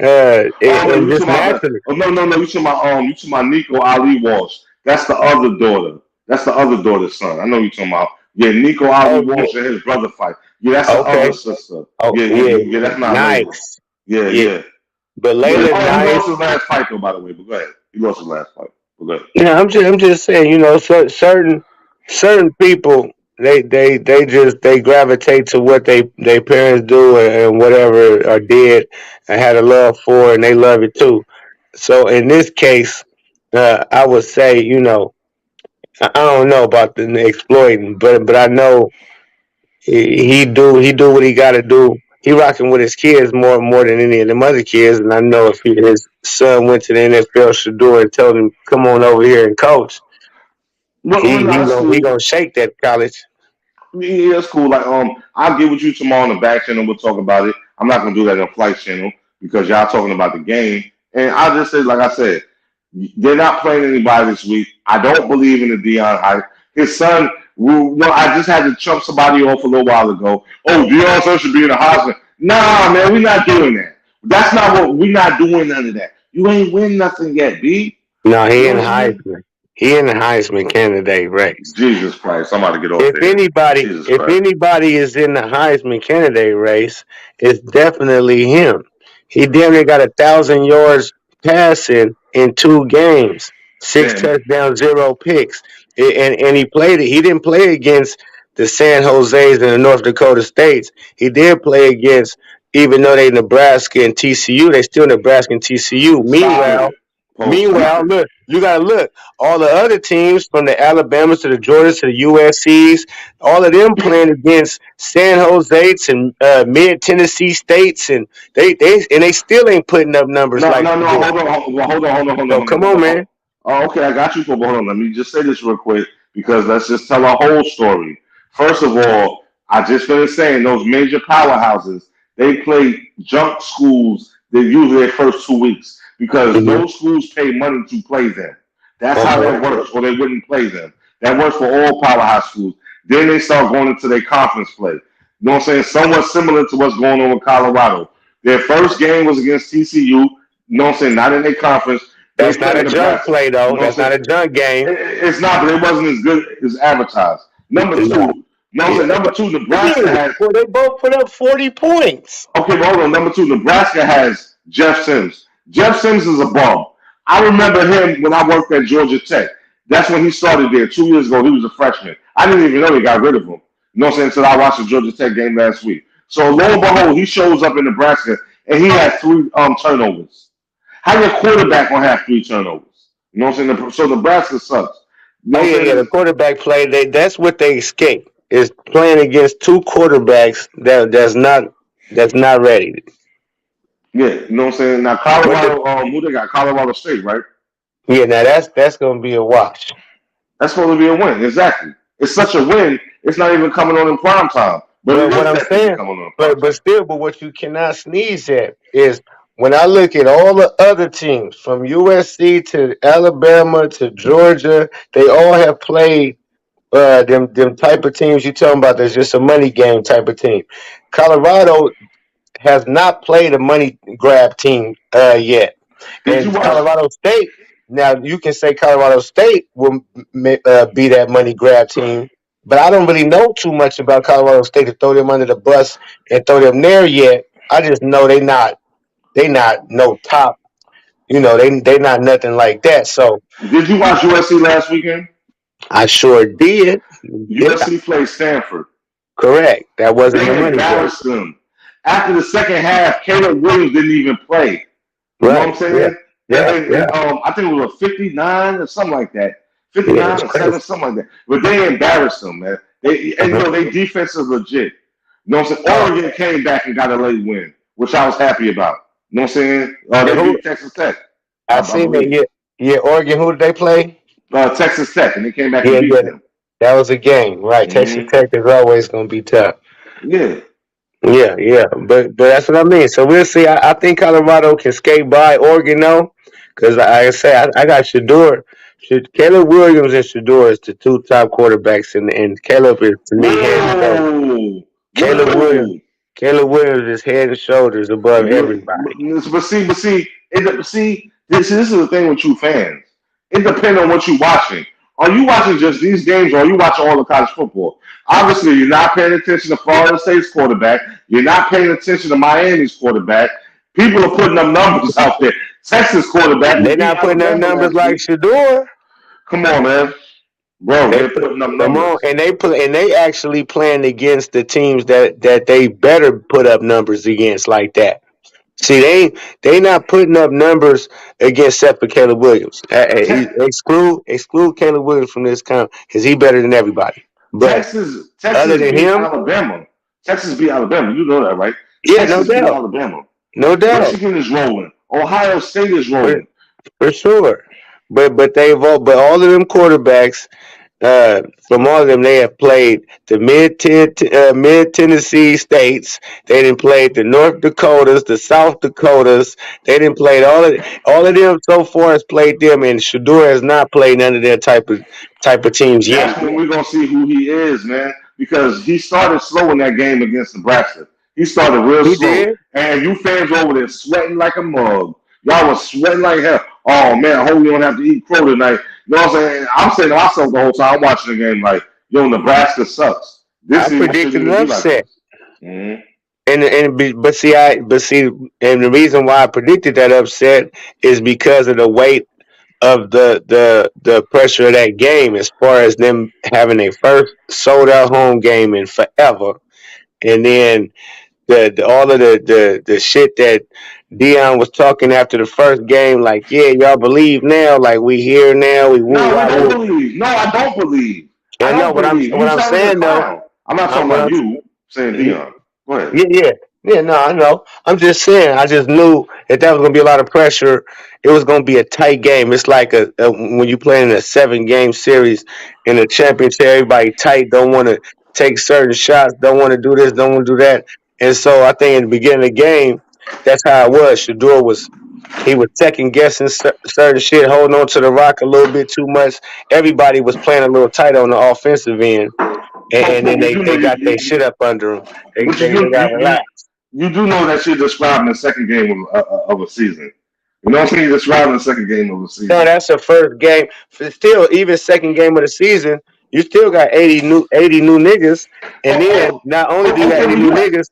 Speaker 6: Oh no,
Speaker 5: And
Speaker 6: you
Speaker 5: just
Speaker 6: talking about the?
Speaker 5: naturally.
Speaker 6: Oh no, you talking about Nico Ali Walsh. That's the other daughter. That's the other daughter's son. I know you talking about. Yeah, Nico Ali
Speaker 5: Oh yeah.
Speaker 6: Walsh and his brother fight. Yeah, that's the other
Speaker 5: Okay.
Speaker 6: sister.
Speaker 5: Oh yeah.
Speaker 6: Yeah. That's not Layla.
Speaker 5: Nice.
Speaker 6: Yeah,
Speaker 5: Yeah.
Speaker 6: yeah.
Speaker 5: But
Speaker 6: Yeah.
Speaker 5: Layla
Speaker 6: Oh, he lost
Speaker 5: nice.
Speaker 6: his last fight though, by the way. But go ahead. He lost his last fight. But go ahead.
Speaker 5: Yeah, I'm just saying, certain people they gravitate to what they parents do and whatever or did and had a love for and they love it too. So in this case, I would say, I don't know about the exploiting, but I know he do what he got to do. He rocking with his kids more than any of them other kids, and I know if his son went to the NFL, Shador, and told him come on over here and coach,
Speaker 6: Well, no, that's
Speaker 5: he
Speaker 6: cool.
Speaker 5: gonna shake that college.
Speaker 6: Yeah, that's cool. Like, I'll get with you tomorrow on the back channel. We'll talk about it. I'm not gonna do that on flight channel because y'all talking about the game. And I just said, like I said, they're not playing anybody this week. I don't believe in the Dion hype. His son, no, I just had to chump somebody off a little while ago. Oh, Dion son should be in the hospital. Nah, man, we're not doing that. That's not what we're not doing. None of that. You ain't win nothing yet, B.
Speaker 5: No,
Speaker 6: You
Speaker 5: he
Speaker 6: know
Speaker 5: in
Speaker 6: what
Speaker 5: the
Speaker 6: I'm saying?
Speaker 5: Heisman. He in the Heisman candidate race.
Speaker 6: Jesus Christ, I'm about to get off
Speaker 5: If
Speaker 6: there.
Speaker 5: anybody,
Speaker 6: Jesus
Speaker 5: if
Speaker 6: Christ.
Speaker 5: anybody is in the Heisman candidate race, it's definitely him. He damn near got 1,000 yards passing in 2 games, six
Speaker 6: Damn.
Speaker 5: touchdowns, 0 picks, and he played it. He didn't play against the San Jose's and the North Dakota States. He did play against, even though they Nebraska and TCU, they still Nebraska and TCU.
Speaker 6: Stop
Speaker 5: Meanwhile,
Speaker 6: it. Post, stop it.
Speaker 5: look, you gotta look. All the other teams from the Alabamas to the Georgias to the USC's, all of them playing against San Jose's and mid Tennessee states, and they still ain't putting up numbers
Speaker 6: No,
Speaker 5: like
Speaker 6: no,
Speaker 5: they
Speaker 6: no.
Speaker 5: did. So come on,
Speaker 6: Hold on.
Speaker 5: man.
Speaker 6: Oh, okay, I got you for. Hold on. Let me just say this real quick because let's just tell our whole story. First of all, I just finished saying those major powerhouses they play junk schools. They usually their first 2 weeks because
Speaker 5: Hmm.
Speaker 6: those schools pay money to play them. That's how
Speaker 5: Uh-huh.
Speaker 6: that works, or they wouldn't play them. That works for all powerhouse schools. Then they start going into their conference play. You know what I'm saying? Somewhat similar to what's going on with Colorado. Their first game was against TCU. You know what I'm saying? Not in their conference. They
Speaker 5: That's not
Speaker 6: played
Speaker 5: a junk
Speaker 6: Nebraska.
Speaker 5: play
Speaker 6: You
Speaker 5: though.
Speaker 6: know what I'm
Speaker 5: That's not
Speaker 6: saying?
Speaker 5: a junk game.
Speaker 6: It's not, but it wasn't as good as advertised. Number two,
Speaker 5: No.
Speaker 6: you know what I'm
Speaker 5: Yeah.
Speaker 6: saying? Number two, Nebraska
Speaker 5: Really?
Speaker 6: has.
Speaker 5: Well, they both put up 40 points.
Speaker 6: Okay, but hold on. Number two, Nebraska has Jeff Sims. Jeff Sims is a bum. I remember him when I worked at Georgia Tech. That's when he started there 2 years ago. He was a freshman. I didn't even know they got rid of him. You know what I'm saying? Until I watched the Georgia Tech game last week. So lo and behold, he shows up in Nebraska and he had three turnovers. How your quarterback gonna have three turnovers? You know what I'm saying? So Nebraska sucks. You know
Speaker 5: Oh
Speaker 6: what
Speaker 5: yeah,
Speaker 6: I'm
Speaker 5: yeah. The
Speaker 6: saying?
Speaker 5: quarterback play. That's what they escape is playing against two quarterbacks that's not ready.
Speaker 6: Yeah, you know what I'm saying? Now
Speaker 5: But the,
Speaker 6: Colorado, who they got? Colorado State, right?
Speaker 5: yeah, now that's gonna be a watch.
Speaker 6: That's supposed to be a win. Exactly. It's such a win. It's not even coming on in prime time, but
Speaker 5: But
Speaker 6: it
Speaker 5: what
Speaker 6: is
Speaker 5: I'm
Speaker 6: technically
Speaker 5: saying,
Speaker 6: coming on in prime
Speaker 5: but
Speaker 6: time.
Speaker 5: still, but what you cannot sneeze at is when I look at all the other teams from USC to Alabama to Georgia, they all have played them type of teams you talking about. That's just a money game type of team. Colorado has not played a money grab team yet,
Speaker 6: Did you
Speaker 5: and
Speaker 6: watch?
Speaker 5: Colorado State. now you can say Colorado State will be that money grab team, but I don't really know too much about Colorado State to throw them under the bus and throw them there yet. I just know they not no top. They not nothing like that. So
Speaker 6: Did you watch USC last weekend?
Speaker 5: I sure did. Yeah,
Speaker 6: USC played Stanford.
Speaker 5: correct. That wasn't the
Speaker 6: They
Speaker 5: money grab.
Speaker 6: embarrassed them. After the second half, Caleb Williams didn't even play. You know what I'm
Speaker 5: Right. Yeah.
Speaker 6: saying?
Speaker 5: Yeah. Yeah.
Speaker 6: I think it was a 59 or something like that.
Speaker 5: Yeah.
Speaker 6: 59
Speaker 5: It's
Speaker 6: or
Speaker 5: crazy.
Speaker 6: 7, something like that. But they embarrassed them, man. Their defense is legit. You know what I'm saying? Oregon came back and got a late win, which I was happy about. You know what I'm saying? They beat Texas Tech.
Speaker 5: I seen that.
Speaker 6: believe.
Speaker 5: Yeah. Oregon. Who did they play?
Speaker 6: Texas Tech, and they came back
Speaker 5: Yeah.
Speaker 6: and beat
Speaker 5: Yeah.
Speaker 6: them.
Speaker 5: That was a game, right? Texas
Speaker 6: hmm
Speaker 5: Tech is always going to be tough.
Speaker 6: Yeah.
Speaker 5: Yeah. But that's what I mean. So we'll see. I think Colorado can skate by Oregon though, because like I say, I got Shador. Caleb Williams and Shador is the two top quarterbacks, and Caleb is to me head and shoulders.
Speaker 6: Whoa.
Speaker 5: Caleb Williams.
Speaker 6: Whoa.
Speaker 5: Caleb Williams is head and shoulders above everybody.
Speaker 6: But see, this is the thing with you fans. It depends on what you're watching. Are you watching just these games, or are you watching all the college football? Obviously, you're not paying attention to Florida State's quarterback. You're not paying attention to Miami's quarterback. People are putting up numbers out there. Texas quarterback.
Speaker 5: They're not putting up numbers like Shador.
Speaker 6: Come on, man. Bro, they're putting up numbers.
Speaker 5: Come on, and they actually playing against the teams that they better put up numbers against like that. See, they not putting up numbers against except for Caleb Williams. Exclude Caleb Williams from this count because he better than everybody. But
Speaker 6: Texas
Speaker 5: other than
Speaker 6: beat
Speaker 5: him,
Speaker 6: Alabama. Texas beat Alabama. You know that, right?
Speaker 5: Yeah,
Speaker 6: Texas
Speaker 5: no
Speaker 6: beat
Speaker 5: doubt.
Speaker 6: Alabama.
Speaker 5: No doubt.
Speaker 6: Michigan is rolling. Ohio State is rolling.
Speaker 5: For sure. But all of them quarterbacks, from all of them, they have played the mid Tennessee states. They didn't play the North Dakotas, the South Dakotas. They didn't play all of them so far has played them, and Shador has not played none of their type of teams yet.
Speaker 6: That's when we're gonna see who he is, man. Because he started slow in that game against Nebraska. He started real slow,
Speaker 5: did.
Speaker 6: And you fans over there sweating like a mug. Y'all was sweating like hell. Oh man, I hope we don't have to eat crow tonight. You know what I'm saying? I'm saying to myself the whole time I'm watching the game like, yo, Nebraska sucks.
Speaker 5: I predicted an upset.
Speaker 6: Mm-hmm.
Speaker 5: And the reason why I predicted that upset is because of the weight of the pressure of that game, as far as them having a first sold out home game in forever, and then all of the shit that Deion was talking after the first game, like, yeah, y'all believe now, like we here now, we
Speaker 6: No, I don't believe. No, I don't believe.
Speaker 5: I know what I'm saying though.
Speaker 6: I'm not talking about you saying Deion. Go ahead.
Speaker 5: Yeah. No, I know. I'm just saying. I just knew that was going to be a lot of pressure. It was going to be a tight game. It's like when you play in a 7-game series in a championship. Everybody tight. Don't want to take certain shots. Don't want to do this. Don't want to do that. And so I think in the beginning of the game, that's how it was. Shador was second guessing certain shit, holding on to the rock a little bit too much. Everybody was playing a little tight on the offensive end. And then they got their shit up under them. They got relaxed.
Speaker 6: You do know that you're describing the second game of a season. You know what I'm saying? You're describing the second game of a season.
Speaker 5: No, that's the first game. Still, even second game of the season, you still got 80 new niggas. And then not only do you got 80 new niggas,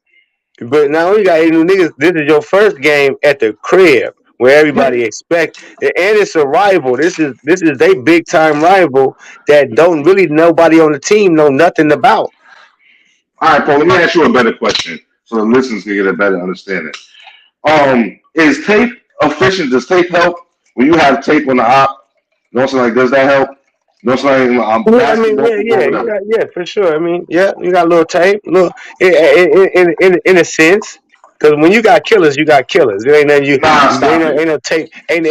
Speaker 5: but not only you got 80 new niggas, this is your first game at the crib where everybody expects, and it's a rival. This is a big time rival that don't really nobody on the team know nothing about.
Speaker 6: All right, Paul. Let me ask you a better question so the listeners can get a better understanding. Is tape efficient? Does tape help when you have tape on the op? You know what I'm saying? Like, does that help? You know what I'm saying?
Speaker 5: Yeah, for sure. I mean, yeah, you got a little tape, in a sense. Because when you got killers, you got killers. There ain't nothing ain't no tape, ain't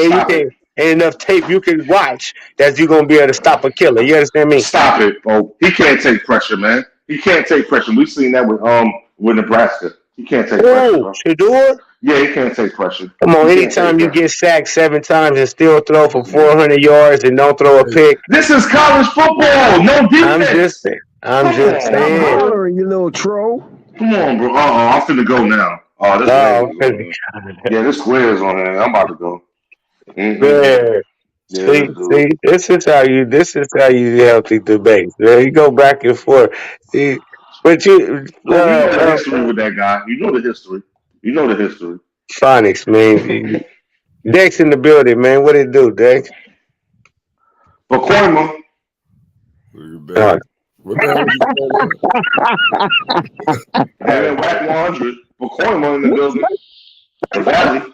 Speaker 5: enough tape you can watch that you're gonna be able to stop a killer. You understand me?
Speaker 6: Stop it, bro. He can't take pressure, man. He can't take pressure. We've seen that with Nebraska. He can't take pressure, bro.
Speaker 5: Shador?
Speaker 6: Yeah, he can't take pressure.
Speaker 5: Come on, anytime you get sacked 7 times and still throw for 400 yards and don't throw a pick.
Speaker 6: This is college football. No defense.
Speaker 5: I'm just saying.
Speaker 7: You little troll.
Speaker 6: Come on, bro. I'm finna go now. Oh, this square's on here. I'm about to go.
Speaker 5: Mm-hmm.
Speaker 6: Yeah,
Speaker 5: See,
Speaker 6: this dude.
Speaker 5: see, this is how you healthy debate. There you go back and forth. See, but you,
Speaker 6: Cool, you know the history with that guy. You know the history. You know the history.
Speaker 5: Phonics, man. Dex in the building, man. What it do, Dex?
Speaker 6: For Koima,
Speaker 2: Look at
Speaker 5: Uh,
Speaker 2: that. What the hell you say,
Speaker 6: and then Whack 100 for Koima in the building. The Valley.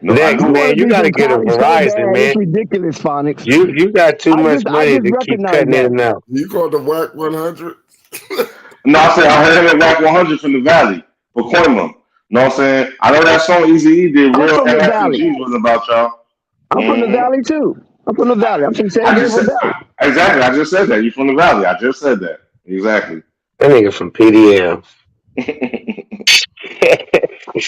Speaker 6: No, I
Speaker 5: Dex,
Speaker 7: You
Speaker 6: know.
Speaker 7: want to
Speaker 5: man, you
Speaker 7: be
Speaker 5: got to
Speaker 7: from
Speaker 5: get a
Speaker 7: Cali so
Speaker 5: Verizon,
Speaker 7: bad, it's
Speaker 5: man.
Speaker 7: ridiculous, Phonics.
Speaker 5: You got too much
Speaker 7: I
Speaker 5: money
Speaker 7: just
Speaker 5: to keep
Speaker 7: recognize
Speaker 5: cutting in
Speaker 7: that.
Speaker 5: and out.
Speaker 2: You called the whack 100?
Speaker 6: No, I said I heard him at Whack 100 from the Valley for Koima. Know what I'm saying? I know that song Easy E did.
Speaker 7: I'm
Speaker 6: Real
Speaker 7: from the
Speaker 6: MF and
Speaker 7: Valley.
Speaker 6: G's was about y'all.
Speaker 7: I'm from the
Speaker 6: Hmm
Speaker 7: Valley too. I'm from the Valley. I'm from San
Speaker 6: I just
Speaker 7: Gabriel
Speaker 6: said
Speaker 7: Valley.
Speaker 6: exactly. I just said that. You from the Valley. I just said that. Exactly.
Speaker 5: That nigga from PDM.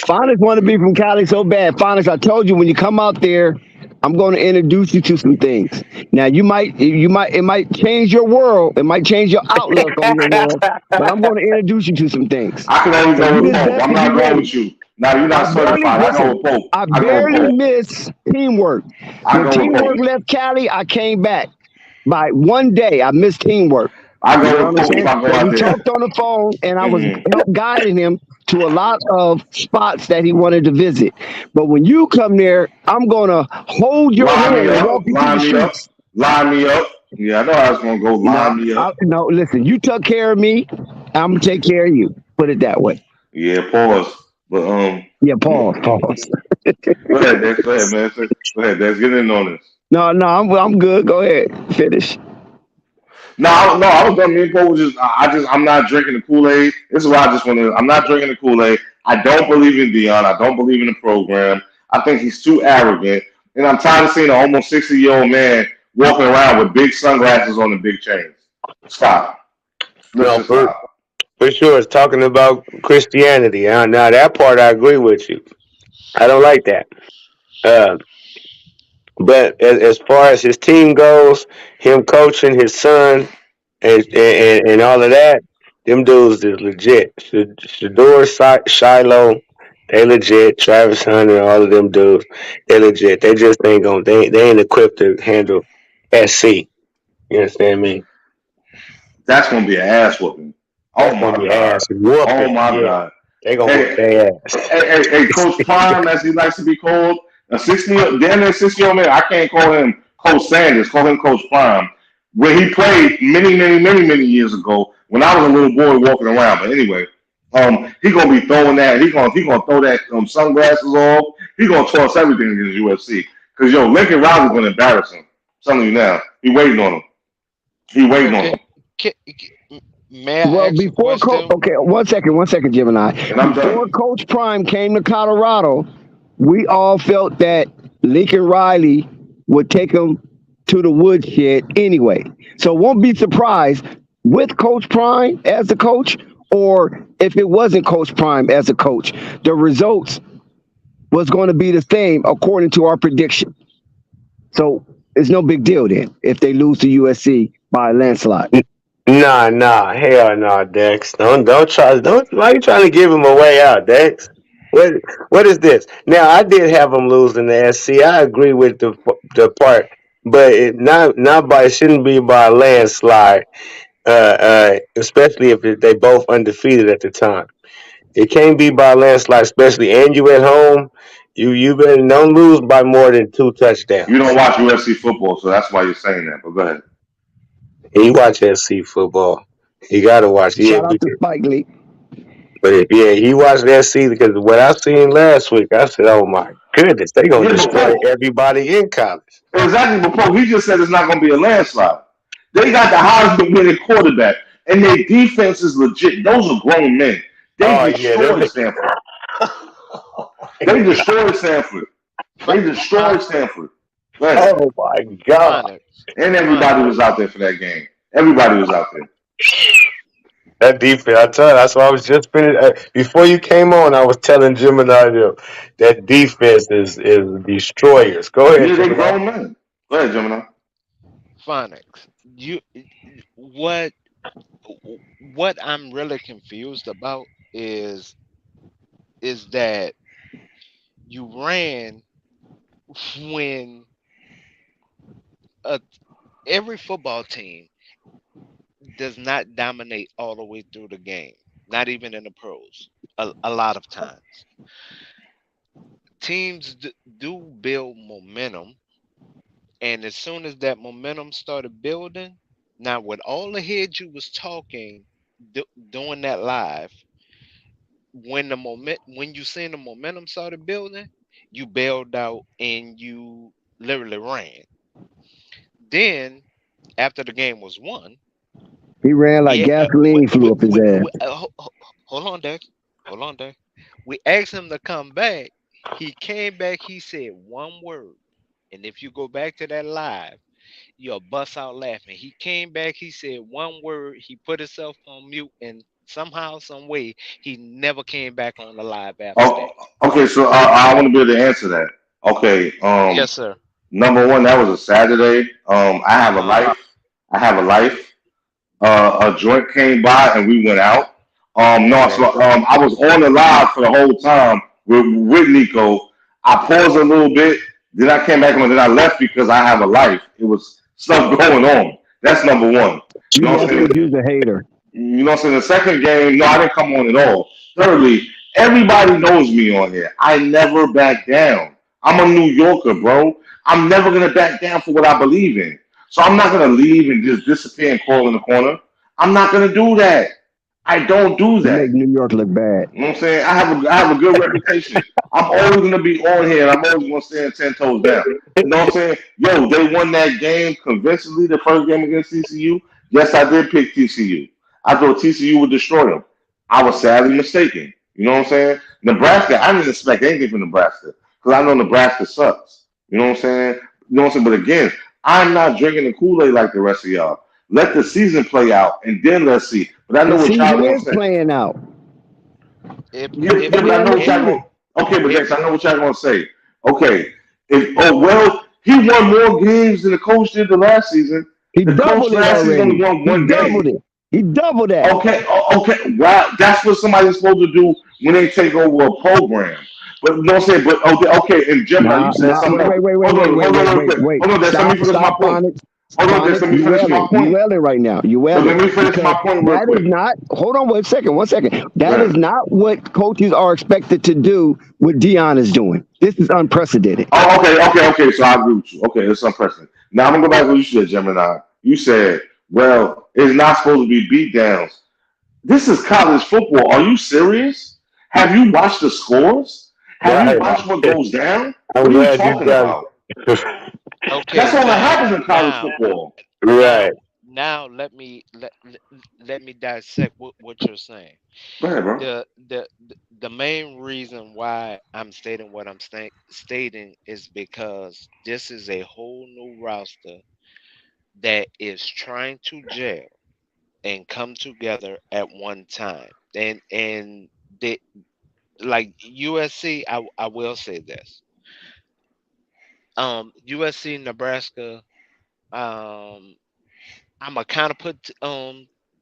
Speaker 7: Phonics want to be from Cali so bad. Phonics, I told you when you come out there, I'm going to introduce you to some things. Now it might change your world. It might change your outlook on your world. But I'm going to introduce you to some things.
Speaker 6: I can only
Speaker 7: So
Speaker 6: go
Speaker 7: you
Speaker 6: with
Speaker 7: just
Speaker 6: Pope.
Speaker 7: best
Speaker 6: I'm
Speaker 7: to be
Speaker 6: not going
Speaker 7: ready.
Speaker 6: with you. Now you're
Speaker 7: I
Speaker 6: not
Speaker 7: barely
Speaker 6: certified. I go
Speaker 7: listen.
Speaker 6: with Pope.
Speaker 7: I
Speaker 6: I go with
Speaker 7: barely
Speaker 6: Pope.
Speaker 7: miss teamwork.
Speaker 6: I
Speaker 7: When
Speaker 6: go with
Speaker 7: teamwork
Speaker 6: Pope.
Speaker 7: left Cali, I came back. By one day, I missed teamwork.
Speaker 6: I
Speaker 7: You know
Speaker 6: go
Speaker 7: what
Speaker 6: with
Speaker 7: I'm
Speaker 6: Pope if
Speaker 7: saying?
Speaker 6: I go
Speaker 7: But
Speaker 6: out
Speaker 7: we
Speaker 6: there.
Speaker 7: talked on the phone, and I was
Speaker 6: Hmm
Speaker 7: help guiding him to a lot of spots that he wanted to visit. But when you come there, I'm gonna hold your
Speaker 6: Line me
Speaker 7: hand and
Speaker 6: up.
Speaker 7: walk you through the
Speaker 6: Line me up.
Speaker 7: streets.
Speaker 6: Line me up. Yeah, I know I was gonna go.
Speaker 7: No,
Speaker 6: Line me up.
Speaker 7: no. Listen, you took care of me. I'm gonna take care of you. Put it that way.
Speaker 6: Yeah, pause. But
Speaker 7: Yeah. Pause. Pause.
Speaker 6: go ahead, Dex. Go ahead, man. Go ahead, Dex. Get in on this.
Speaker 7: No, no. I'm good. Go ahead. Finish.
Speaker 6: No, no, I was done. Me and Cole was just, I'm not drinking the Kool Aid. This is why I just want to. I'm not drinking the Kool Aid. I don't believe in Dion. I don't believe in the program. I think he's too arrogant, and I'm tired of seeing an almost 60-year-old man walking around with big sunglasses on and big chains. Stop. Let's
Speaker 5: No,
Speaker 6: just stop.
Speaker 5: for sure. It's talking about Christianity. Now that part I agree with you. I don't like that. Uh, but as far as his team goes, him coaching his son and all of that, them dudes is legit. Shador, Shiloh, they legit. Travis Hunter, all of them dudes, they legit. They just ain't gonna. They ain't equipped to handle SC. You understand me?
Speaker 6: That's gonna be an ass whooping. Oh
Speaker 5: That's gonna
Speaker 6: my
Speaker 5: be
Speaker 6: god.
Speaker 5: ass
Speaker 6: Oh
Speaker 5: whooping.
Speaker 6: my
Speaker 5: Yeah,
Speaker 6: god.
Speaker 5: they gonna whoop
Speaker 6: Hey,
Speaker 5: their ass.
Speaker 6: hey, Coach Prime, as he likes to be called, a 60, damn near 60-year-old man. I can't call him Coach Sanders. Call him Coach Prime. Where he played many years ago when I was a little boy walking around. But anyway, he gonna be throwing that. He gonna throw that sunglasses off. He gonna toss everything against UFC. Cause Lincoln Riley's gonna embarrass him. I'm telling you now. He waiting on him. He waiting on
Speaker 4: Okay,
Speaker 6: him.
Speaker 4: may I
Speaker 7: Well,
Speaker 4: ask a
Speaker 7: before Coach,
Speaker 4: question?
Speaker 7: okay, 1 second, Gemini.
Speaker 6: And I'm
Speaker 7: Before
Speaker 6: done.
Speaker 7: Coach Prime came to Colorado, we all felt that Lincoln Riley would take him to the woodshed anyway. So won't be surprised with Coach Prime as the coach, or if it wasn't Coach Prime as a coach, the results was going to be the same according to our prediction. So it's no big deal then if they lose to USC by a landslide.
Speaker 5: Nah, hell no, Dex. Don't try. Don't. Why you trying to give him a way out, Dex? What what is this? Now I did have him losing the SC. I agree with the part, but not by. It shouldn't be by a landslide. Especially if they both undefeated at the time. It can't be by a landslide, especially and you at home. You better don't lose by more than two
Speaker 6: You don't
Speaker 5: touchdowns.
Speaker 6: watch UFC football, so that's why you're saying that. But go ahead.
Speaker 5: And you watch SC football. You gotta watch. Yeah,
Speaker 7: Shout out to Spike Lee.
Speaker 5: but yeah, he watched that season because what I seen last week, I said, "Oh my goodness, they gonna
Speaker 6: Yeah, but
Speaker 5: destroy
Speaker 6: Pope,
Speaker 5: everybody in college."
Speaker 6: exactly. But Pope, he just said it's not going to be a landslide. They got the Heisman winning quarterback, and their defense is legit. Those are grown men. They
Speaker 5: Oh yeah, them.
Speaker 6: destroyed Stanford. They destroyed Stanford. They destroyed Stanford. Go ahead.
Speaker 5: Oh my god,
Speaker 4: Phonics,
Speaker 6: And everybody
Speaker 4: Phonics.
Speaker 6: was out there for that game. Everybody was out there.
Speaker 5: that defense! I tell you, that's why I was just finished. Before you came on, I was telling Gemini that defense is destroyers. Go ahead,
Speaker 6: Yeah, they
Speaker 5: Gemini.
Speaker 6: grown men. Go ahead, Gemini.
Speaker 4: Phonics. What what I'm really confused about is that you ran when uh, every football team does not dominate all the way through the game, not even in the pros. A lot of times, teams do build momentum, and as soon as that momentum started building, now with all the heads you was talking doing that live, when you seen the momentum started building, you bailed out and you literally ran. Then after the game was won,
Speaker 7: He ran like gasoline flew up his ass.
Speaker 4: hold on, Dex. Hold on, Dex. We asked him to come back. He came back. He said one word, and if you go back to that live, you'll bust out laughing. He came back. He said one word. He put himself on mute, and somehow, some way, he never came back on the live after
Speaker 6: Oh,
Speaker 4: that.
Speaker 6: okay. So I want to be able to answer that. Okay.
Speaker 4: Yes, sir.
Speaker 6: Number one, that was a Saturday. I have
Speaker 4: Uh
Speaker 6: a
Speaker 4: huh.
Speaker 6: life. I have a life. A joint came by and we went out. No,
Speaker 4: Okay.
Speaker 6: so I was on the live for the whole time with Nico. I paused a little bit, then I came back on, then I left because I have a life. It was stuff going on. That's number one. You know
Speaker 7: You
Speaker 6: what I'm
Speaker 7: that's
Speaker 6: saying?
Speaker 7: because
Speaker 4: Okay.
Speaker 7: you's a hater.
Speaker 6: You know what I'm saying? The second game, no, I didn't come on at all. Thirdly, everybody knows me on here. I never back down. I'm a New Yorker, bro. I'm never gonna back down for what I believe in. So I'm not gonna leave and just disappear and crawl in the corner. I'm not gonna do that. I don't do
Speaker 7: You
Speaker 6: that.
Speaker 7: make New York look bad.
Speaker 6: You know what I'm saying? I have a good reputation. I'm always gonna be on here and I'm always gonna stand 10 toes down. You know what I'm saying? Yo, they won that game convincingly, the first game against TCU. Yes, I did pick TCU. I thought TCU would destroy them. I was sadly mistaken. You know what I'm saying? Nebraska, I didn't expect anything from Nebraska because I know Nebraska sucks. You know what I'm saying? You know what I'm saying? But again, I'm not drinking the Kool-Aid like the rest of y'all. Let the season play out and then let's see. But I
Speaker 7: The
Speaker 6: know what y'all
Speaker 7: season
Speaker 6: gonna
Speaker 7: is
Speaker 6: say.
Speaker 7: playing out.
Speaker 4: If
Speaker 6: Yeah,
Speaker 4: if
Speaker 6: yeah,
Speaker 7: They
Speaker 6: but I know what
Speaker 4: if
Speaker 6: y'all
Speaker 7: undefeated.
Speaker 6: going. Okay, but
Speaker 4: if
Speaker 6: Dex, I know what y'all gonna say. Okay, if he won more games than the coach did the last season.
Speaker 7: He
Speaker 6: The coach
Speaker 7: doubled it
Speaker 6: last season only
Speaker 7: already.
Speaker 6: won
Speaker 7: He
Speaker 6: one
Speaker 7: doubled
Speaker 6: game.
Speaker 7: it. He doubled that.
Speaker 6: Okay, okay, wow, that's what somebody's supposed to do when they take over a program. But you know what I'm saying? But okay, okay, and Gemini, you
Speaker 7: Nah,
Speaker 6: said
Speaker 7: nah.
Speaker 6: something
Speaker 7: Wait,
Speaker 6: else.
Speaker 7: wait, wait, wait,
Speaker 6: Hold
Speaker 7: wait,
Speaker 6: on,
Speaker 7: wait,
Speaker 6: hold on,
Speaker 7: wait,
Speaker 6: real
Speaker 7: wait,
Speaker 6: quick.
Speaker 7: wait.
Speaker 6: Hold on, Dex, let me
Speaker 7: Stop,
Speaker 6: finish my
Speaker 7: stop,
Speaker 6: point.
Speaker 7: Onyx.
Speaker 6: Hold on, Dex,
Speaker 7: Onyx,
Speaker 6: let me
Speaker 7: you
Speaker 6: finish my
Speaker 7: wailing. You
Speaker 6: point.
Speaker 7: wailing right now. You
Speaker 6: So let
Speaker 7: wailing
Speaker 6: me finish
Speaker 7: because
Speaker 6: my point real
Speaker 7: that is
Speaker 6: quick.
Speaker 7: not. Hold on, one second. One second.
Speaker 6: Go
Speaker 7: That is
Speaker 6: ahead.
Speaker 7: not what coaches are expected to do. What Dion is doing. This is unprecedented.
Speaker 6: Oh, okay, okay, okay. So I agree with you. Okay, it's unprecedented. Now I'm gonna go back to what you said, Gemini. You said, well, it's not supposed to be beatdowns. This is college football. Are you serious? Have you watched the scores? Have you
Speaker 5: Right.
Speaker 6: watched what goes down?
Speaker 5: I'm
Speaker 6: What are you
Speaker 5: glad you
Speaker 6: talking
Speaker 5: got
Speaker 6: about?
Speaker 4: okay,
Speaker 6: That's all that
Speaker 4: now
Speaker 6: happens in college
Speaker 4: now
Speaker 6: football.
Speaker 5: right.
Speaker 4: now let me dissect what you're saying.
Speaker 6: Go ahead, bro.
Speaker 4: The main reason why I'm stating what I'm stating is because this is a whole new roster that is trying to gel and come together at one time. And they like USC. I will say this. USC, Nebraska. Um, I'm gonna kind of put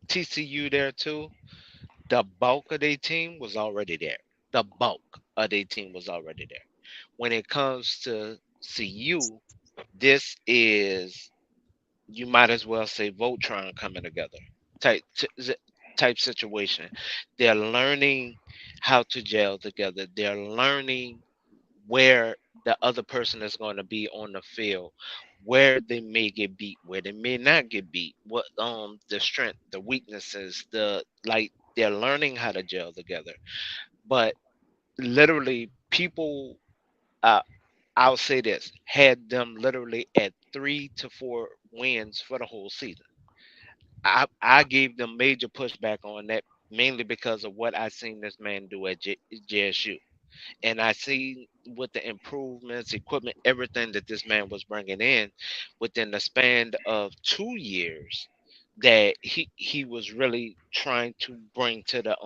Speaker 4: TCU there too. The bulk of their team was already there. The bulk of their team was already there. When it comes to CU, this is, you might as well say, Voltron coming together type type situation. They're learning how to gel together. They're learning where the other person is going to be on the field, where they may get beat, where they may not get beat, what the strength, the weaknesses, the like, they're learning how to gel together. But literally people, uh I'll say this, had them literally at 3 to 4 wins for the whole season. I gave them major pushback on that, mainly because of what I seen this man do at JSU, and I see with the improvements, equipment, everything that this man was bringing in within the span of 2 years, that he was really trying to bring to the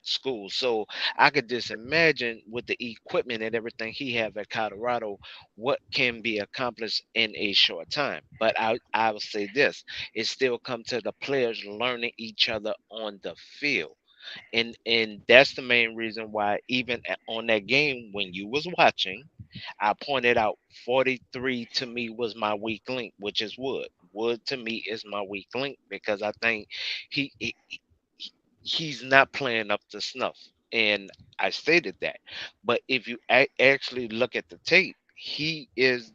Speaker 4: school. So I could just imagine with the equipment and everything he have at Colorado, what can be accomplished in a short time. But I will say this: it still come to the players learning each other on the field. And that's the main reason why even on that game when you was watching, I pointed out 43 to me was my weak link, which is Wood. Wood to me is my weak link because I think he, he he's not playing up to snuff, and I stated that. But if you actually look at the tape, he is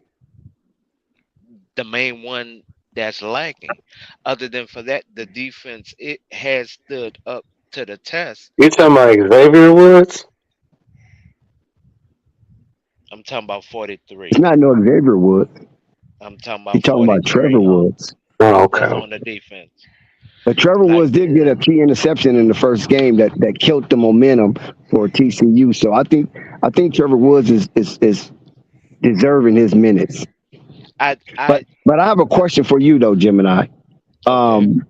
Speaker 4: the main one that's lacking. Other than for that, the defense it has stood up to the test.
Speaker 5: You talking about Xavier Woods?
Speaker 4: I'm talking about
Speaker 7: It's
Speaker 4: 43.
Speaker 7: not no Xavier Woods.
Speaker 4: I'm talking
Speaker 7: He
Speaker 4: about
Speaker 7: talking about Trevor
Speaker 4: 43.
Speaker 7: Woods.
Speaker 5: Oh,
Speaker 4: That's
Speaker 5: okay.
Speaker 4: on the defense.
Speaker 7: But Trevor
Speaker 4: Like
Speaker 7: Woods did get a key interception in the first game that killed the momentum for TCU. So I think Trevor Woods is deserving his minutes. But
Speaker 4: I
Speaker 7: but I have a question for you though, Gemini.
Speaker 4: okay.
Speaker 7: Um,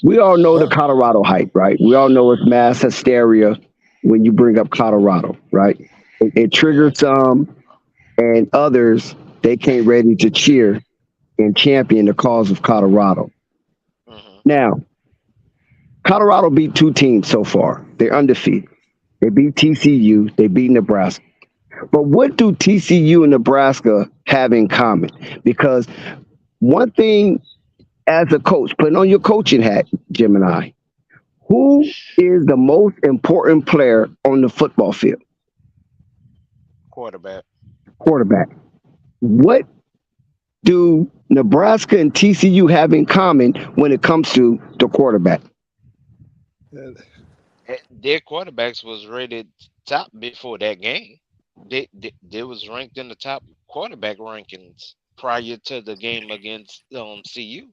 Speaker 7: we all know the Colorado hype, right? We all know it's mass hysteria when you bring up Colorado, right? It triggers
Speaker 4: Yes.
Speaker 7: some, and others they came ready to cheer and champion the cause of Colorado.
Speaker 4: Hmm.
Speaker 7: Now, Colorado beat two teams so far. They're undefeated. They beat TCU. They beat Nebraska. But what do TCU and Nebraska have in common? Because one thing as a coach, putting on your coaching hat, Gemini, who is the most important player on the football field?
Speaker 4: Quarterback.
Speaker 7: Quarterback. What do Nebraska and TCU have in common when it comes to the quarterback?
Speaker 4: Their quarterbacks was rated top before that game. They was ranked in the top quarterback rankings prior to the game against CU.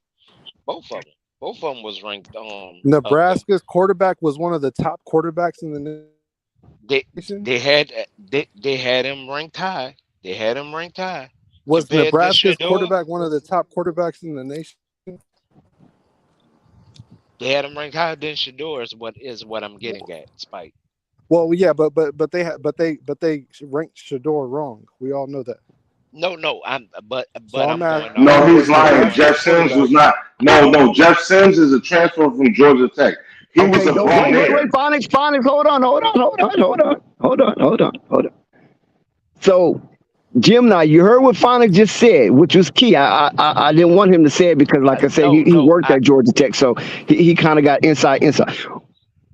Speaker 4: Both of them. Both of them was ranked up there.
Speaker 8: Nebraska's quarterback was one of the top quarterbacks in the
Speaker 4: They
Speaker 8: nation.
Speaker 4: they had him ranked high. They had him ranked high
Speaker 8: Was
Speaker 4: compared to
Speaker 8: Nebraska's
Speaker 4: Shador.
Speaker 8: quarterback one of the top quarterbacks in the nation?
Speaker 4: They had him ranked higher than Shador is what I'm getting at, Spike.
Speaker 8: Well, yeah, but they ranked Shador wrong. We all know that.
Speaker 4: No, no,
Speaker 8: So
Speaker 4: but
Speaker 8: I'm
Speaker 4: I'm going
Speaker 8: asking
Speaker 4: off
Speaker 6: No,
Speaker 8: you,
Speaker 4: of
Speaker 6: he's
Speaker 8: was
Speaker 6: lying.
Speaker 8: Nebraska's
Speaker 6: Jeff Sims
Speaker 8: quarterback?
Speaker 6: was not. No, no. Jeff Sims is a transfer from Georgia Tech. He was
Speaker 7: Okay,
Speaker 6: a
Speaker 7: no,
Speaker 6: bum
Speaker 7: wait,
Speaker 6: there.
Speaker 7: Phonics, hold on. So, Gemini, you heard what Phonics just said, which was key. I didn't want him to say it because, like I said,
Speaker 4: no,
Speaker 7: he
Speaker 4: no,
Speaker 7: worked at Georgia Tech, so he kind of got inside.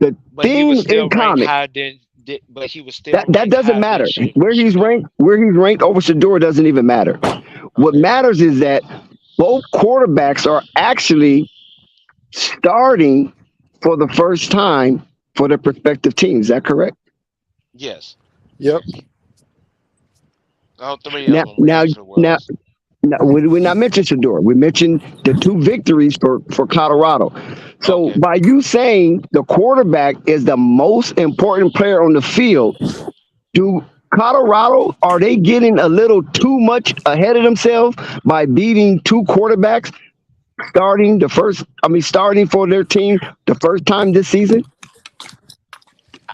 Speaker 7: The
Speaker 4: but he was
Speaker 7: thing in
Speaker 4: still ranked
Speaker 7: common
Speaker 4: higher than but he was
Speaker 7: that
Speaker 4: still
Speaker 7: that
Speaker 4: ranked
Speaker 7: doesn't
Speaker 4: higher than
Speaker 7: matter
Speaker 4: Shador.
Speaker 7: where he's ranked over Shador doesn't even matter. What
Speaker 4: Okay.
Speaker 7: matters is that both quarterbacks are actually starting for the first time for their respective teams. Is that correct?
Speaker 4: Yes.
Speaker 8: Yep.
Speaker 4: All three of
Speaker 7: Now,
Speaker 4: them
Speaker 7: now,
Speaker 4: actually
Speaker 7: now,
Speaker 4: was.
Speaker 7: now we not mentioned Shador. We mentioned the two victories for Colorado. So
Speaker 4: Okay.
Speaker 7: by you saying the quarterback is the most important player on the field, do Colorado are they getting a little too much ahead of themselves by beating two quarterbacks starting for their team the first time this season?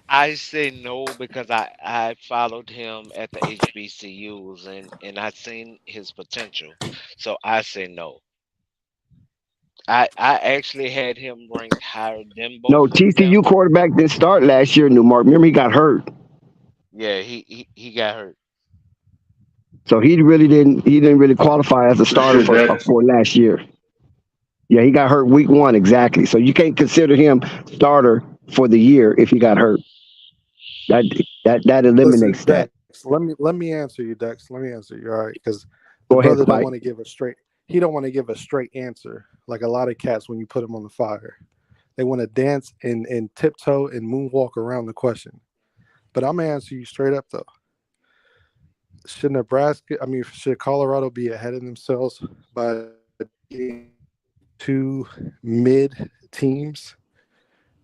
Speaker 4: I say no because I followed him at the HBCUs and I seen his potential. So I say no. I actually had him ranked higher than
Speaker 7: No,
Speaker 4: both of
Speaker 7: TCU
Speaker 4: them.
Speaker 7: quarterback didn't start last year. Newmark, remember he got hurt,
Speaker 4: Yeah, he got hurt.
Speaker 7: so he didn't really qualify as a
Speaker 6: Good
Speaker 7: starter
Speaker 6: shit,
Speaker 7: for
Speaker 6: Dex.
Speaker 7: for last year. Yeah, he got hurt week one exactly. So you can't consider him starter for the year if he got hurt. That that
Speaker 8: Listen,
Speaker 7: eliminates that.
Speaker 8: Dex. Let me answer you, Dex. Let me answer you. All right, because the
Speaker 7: Go ahead,
Speaker 8: brother don't
Speaker 7: Spike.
Speaker 8: want to give a straight. He don't want to give a straight answer like a lot of cats when you put them on the fire. They want to dance and tiptoe and moonwalk around the question. But I'm gonna answer you straight up though. Should Colorado be ahead of themselves by beating two mid teams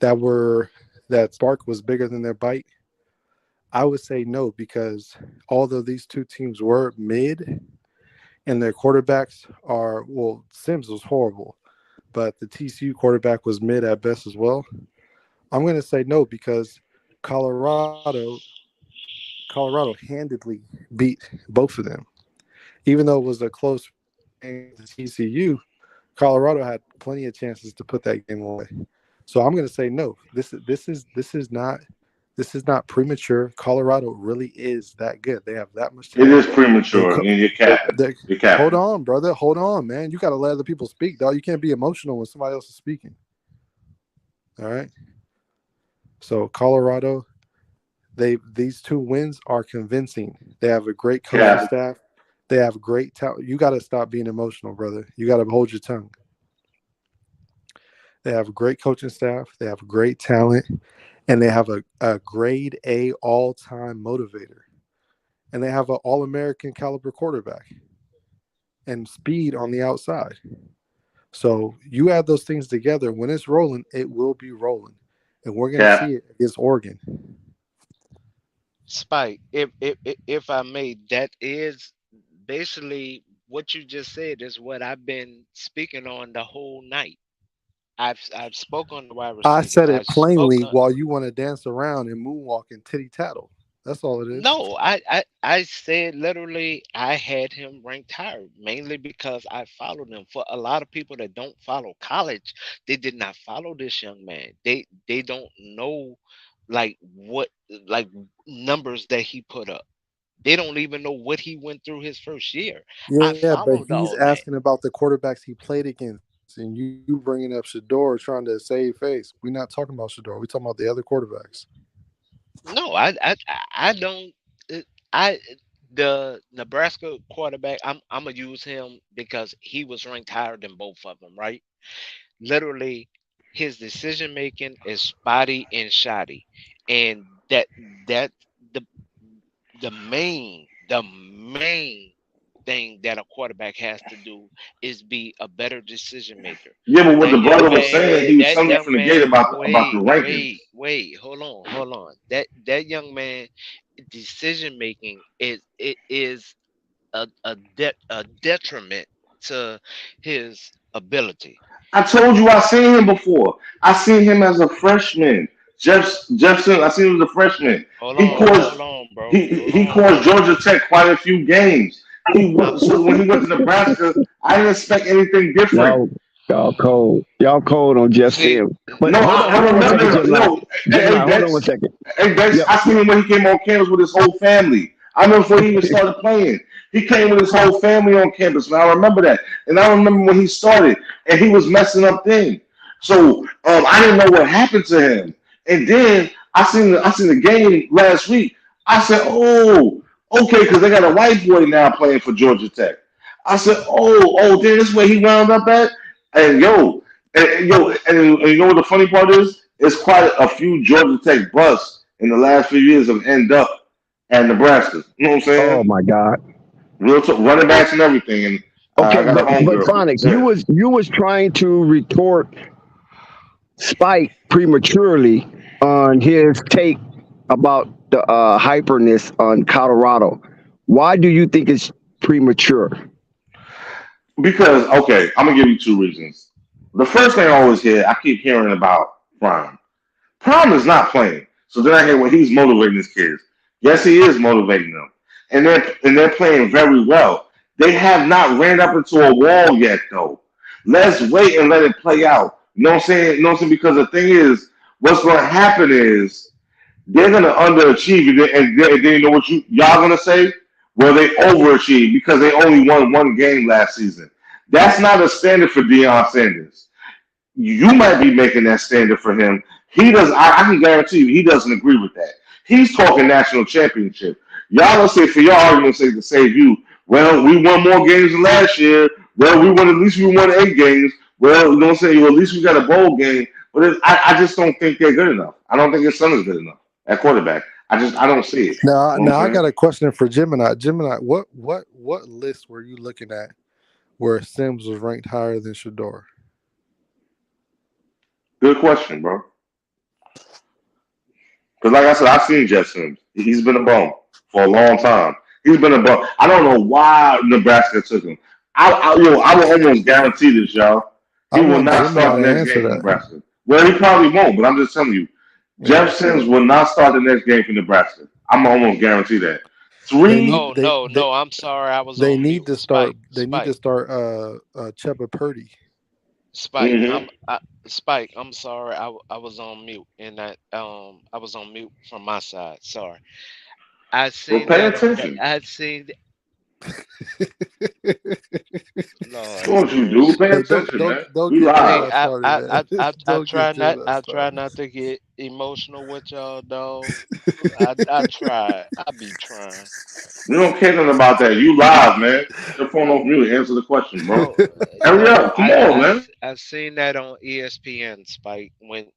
Speaker 8: that spark was bigger than their bite? I would say no, because although these two teams were mid and their quarterbacks are, well, Sims was horrible, but the TCU quarterback was mid at best as well. I'm going to say no because Colorado Colorado handedly beat both of them. Even though it was a close game to TCU, Colorado had plenty of chances to put that game away. So I'm going to say no. This is not premature. Colorado really is that good. They have that much
Speaker 6: It is
Speaker 8: talent. They
Speaker 6: premature,
Speaker 8: co-
Speaker 6: and you're capping.
Speaker 8: they
Speaker 6: You're
Speaker 8: hold
Speaker 6: capping.
Speaker 8: on, brother. Hold on, man. You got to let other people speak, dog. You can't be emotional when somebody else is speaking. All right. So Colorado, these 2 wins are convincing. They have a great coaching
Speaker 6: Cap.
Speaker 8: staff. They have great talent. You got to stop being emotional, brother. You got to hold your tongue. They have a great coaching staff. They have great talent, and they have a grade A all-time motivator. And they have an All-American caliber quarterback and speed on the outside. So you add those things together. When it's rolling, it will be rolling, and we're going to
Speaker 6: Cap.
Speaker 8: see it against Oregon.
Speaker 4: Spike, if I may, that is basically what you just said is what I've been speaking on the whole night. I've spoke on the wide
Speaker 8: I
Speaker 4: receivers.
Speaker 8: said
Speaker 4: I
Speaker 8: it
Speaker 4: spoke
Speaker 8: plainly
Speaker 4: on
Speaker 8: while you want to dance around and moonwalk and titty tattle. That's all it is.
Speaker 4: no, I said literally I had him ranked higher mainly because I followed him. For a lot of people that don't follow college, they did not follow this young man. They don't know like what like numbers that he put up. They don't even know what he went through his first year. I
Speaker 8: Yeah, but
Speaker 4: followed
Speaker 8: he's
Speaker 4: all that.
Speaker 8: asking about the quarterbacks he played against, and you bringing up Shador trying to save face. We're not talking about Shador. We're talking about the other quarterbacks.
Speaker 4: No, I don't. I the Nebraska quarterback. I'm gonna use him because he was ranked higher than both of them. Right? Literally, his decision making is spotty and shoddy, and that the the main thing that a quarterback has to do is be a better decision maker.
Speaker 6: Yeah, but what
Speaker 4: That
Speaker 6: the
Speaker 4: young
Speaker 6: brother was
Speaker 4: man,
Speaker 6: saying, he was
Speaker 4: that
Speaker 6: coming
Speaker 4: young
Speaker 6: from the gate
Speaker 4: man,
Speaker 6: about the rankings.
Speaker 4: wait, hold on. That young man decision making is a detriment to his ability.
Speaker 6: I told you I seen him before. I seen him as a freshman. Jefferson, I seen him as a freshman. He
Speaker 4: Hold
Speaker 6: caused
Speaker 4: on, bro. Hold
Speaker 6: he
Speaker 4: on,
Speaker 6: caused
Speaker 4: bro.
Speaker 6: Georgia Tech quite a few games.
Speaker 4: I'm
Speaker 6: So when he went to Nebraska, I didn't expect anything different.
Speaker 7: Y'all, y'all cold. Y'all cold on Jeff
Speaker 4: see.
Speaker 7: Sims. But
Speaker 6: No,
Speaker 7: hold on one
Speaker 6: no,
Speaker 7: second,
Speaker 6: no,
Speaker 7: Gemini.
Speaker 6: no. Hey,
Speaker 7: Gemini, hold on one second.
Speaker 6: Dex,
Speaker 7: Yep.
Speaker 6: I seen him when he came on campus with his whole family. I remember before he even started playing. He came with his whole family on campus, and I remember that. And I remember when he started, and he was messing up then. So I didn't know what happened to him. And then I seen the game last week. I said, oh, okay, because they got a white boy now playing for Georgia Tech. I said, then this where he wound up at. And and you know what the funny part is? It's quite a few Georgia Tech busts in the last few years have end up at Nebraska. You know what I'm
Speaker 7: Oh
Speaker 6: saying?
Speaker 7: my God.
Speaker 6: Real talk, running backs and everything. And I
Speaker 7: Okay,
Speaker 6: got a
Speaker 7: but
Speaker 6: homegirl.
Speaker 7: Phonics,
Speaker 6: Yeah.
Speaker 7: you was trying to retort Spike prematurely on his take about the hyperness on Colorado. Why do you think it's premature?
Speaker 6: Because okay, I'm gonna give you two reasons. The first thing I always hear, I keep hearing about Prime. Prime is not playing. So then I hear well he's motivating his kids. Yes, he is motivating them. And they're playing very well. They have not ran up into a wall yet though. Let's wait and let it play out. You know what I'm saying? You know what I'm saying? Because the thing is, what's gonna happen is they're gonna underachieve, and then you know what y'all gonna say? Well, they overachieved because they only won one game last season. That's not a standard for Deion Sanders. You might be making that standard for him. He does. I can guarantee you, he doesn't agree with that. He's talking national championship. Y'all will say for your argument's sake to save you. Well, we won more games than last year. Well, we won 8 games. Well, you know what I'm saying? Well, at least we got a bowl game. But I just don't think they're good enough. I don't think his son is good enough at quarterback. I don't see it. You know what
Speaker 8: Now I
Speaker 6: I'm
Speaker 8: got
Speaker 6: saying?
Speaker 8: a question for Gemini. Gemini, what list were you looking at where Sims was ranked higher than Shador?
Speaker 6: Good question, bro. Because like I said, I've seen Jeff Sims. He's been a bum for a long time. He's been a bum. I don't know why Nebraska took him. I will almost guarantee this, y'all.
Speaker 8: I
Speaker 6: He will
Speaker 8: want
Speaker 6: not
Speaker 8: Gemini
Speaker 6: start
Speaker 8: to
Speaker 6: the next
Speaker 8: answer
Speaker 6: game for
Speaker 8: that.
Speaker 6: Nebraska. Well, he probably won't, but I'm just telling you,
Speaker 8: Yeah.
Speaker 6: Jeff Sims will not start the next game for Nebraska. I'm almost guarantee that.
Speaker 8: They need
Speaker 4: Oh
Speaker 6: Three,
Speaker 8: they
Speaker 4: no, I'm sorry, I was
Speaker 8: they
Speaker 4: on
Speaker 8: need
Speaker 4: mute.
Speaker 8: to start
Speaker 4: Spike,
Speaker 8: they need to
Speaker 4: Spike.
Speaker 8: start Chuba Purdy.
Speaker 4: Spike,
Speaker 6: Mm-hmm.
Speaker 4: Spike. I'm sorry. I was on mute, and I was on mute from my side. Sorry. I
Speaker 6: Well,
Speaker 4: seen
Speaker 6: pay
Speaker 4: that.
Speaker 6: attention.
Speaker 4: I seen. Lord have
Speaker 6: Don't you do?
Speaker 4: mercy.
Speaker 6: Pay
Speaker 8: Hey, don't
Speaker 6: attention,
Speaker 8: don't
Speaker 6: man.
Speaker 8: don't
Speaker 6: We
Speaker 8: get
Speaker 6: live.
Speaker 4: Hey,
Speaker 8: Gemini started, man.
Speaker 4: I
Speaker 8: Don't get
Speaker 4: try not.
Speaker 8: Gemini
Speaker 4: I try
Speaker 8: started.
Speaker 4: not to get emotional with y'all, dog. I try. I be trying.
Speaker 6: We don't care nothing about that. You live, man. Put your phone off mute. Answer the question, bro.
Speaker 4: No,
Speaker 6: Hurry
Speaker 4: no.
Speaker 6: up. Come on, man.
Speaker 4: I seen that on ESPN, Spike.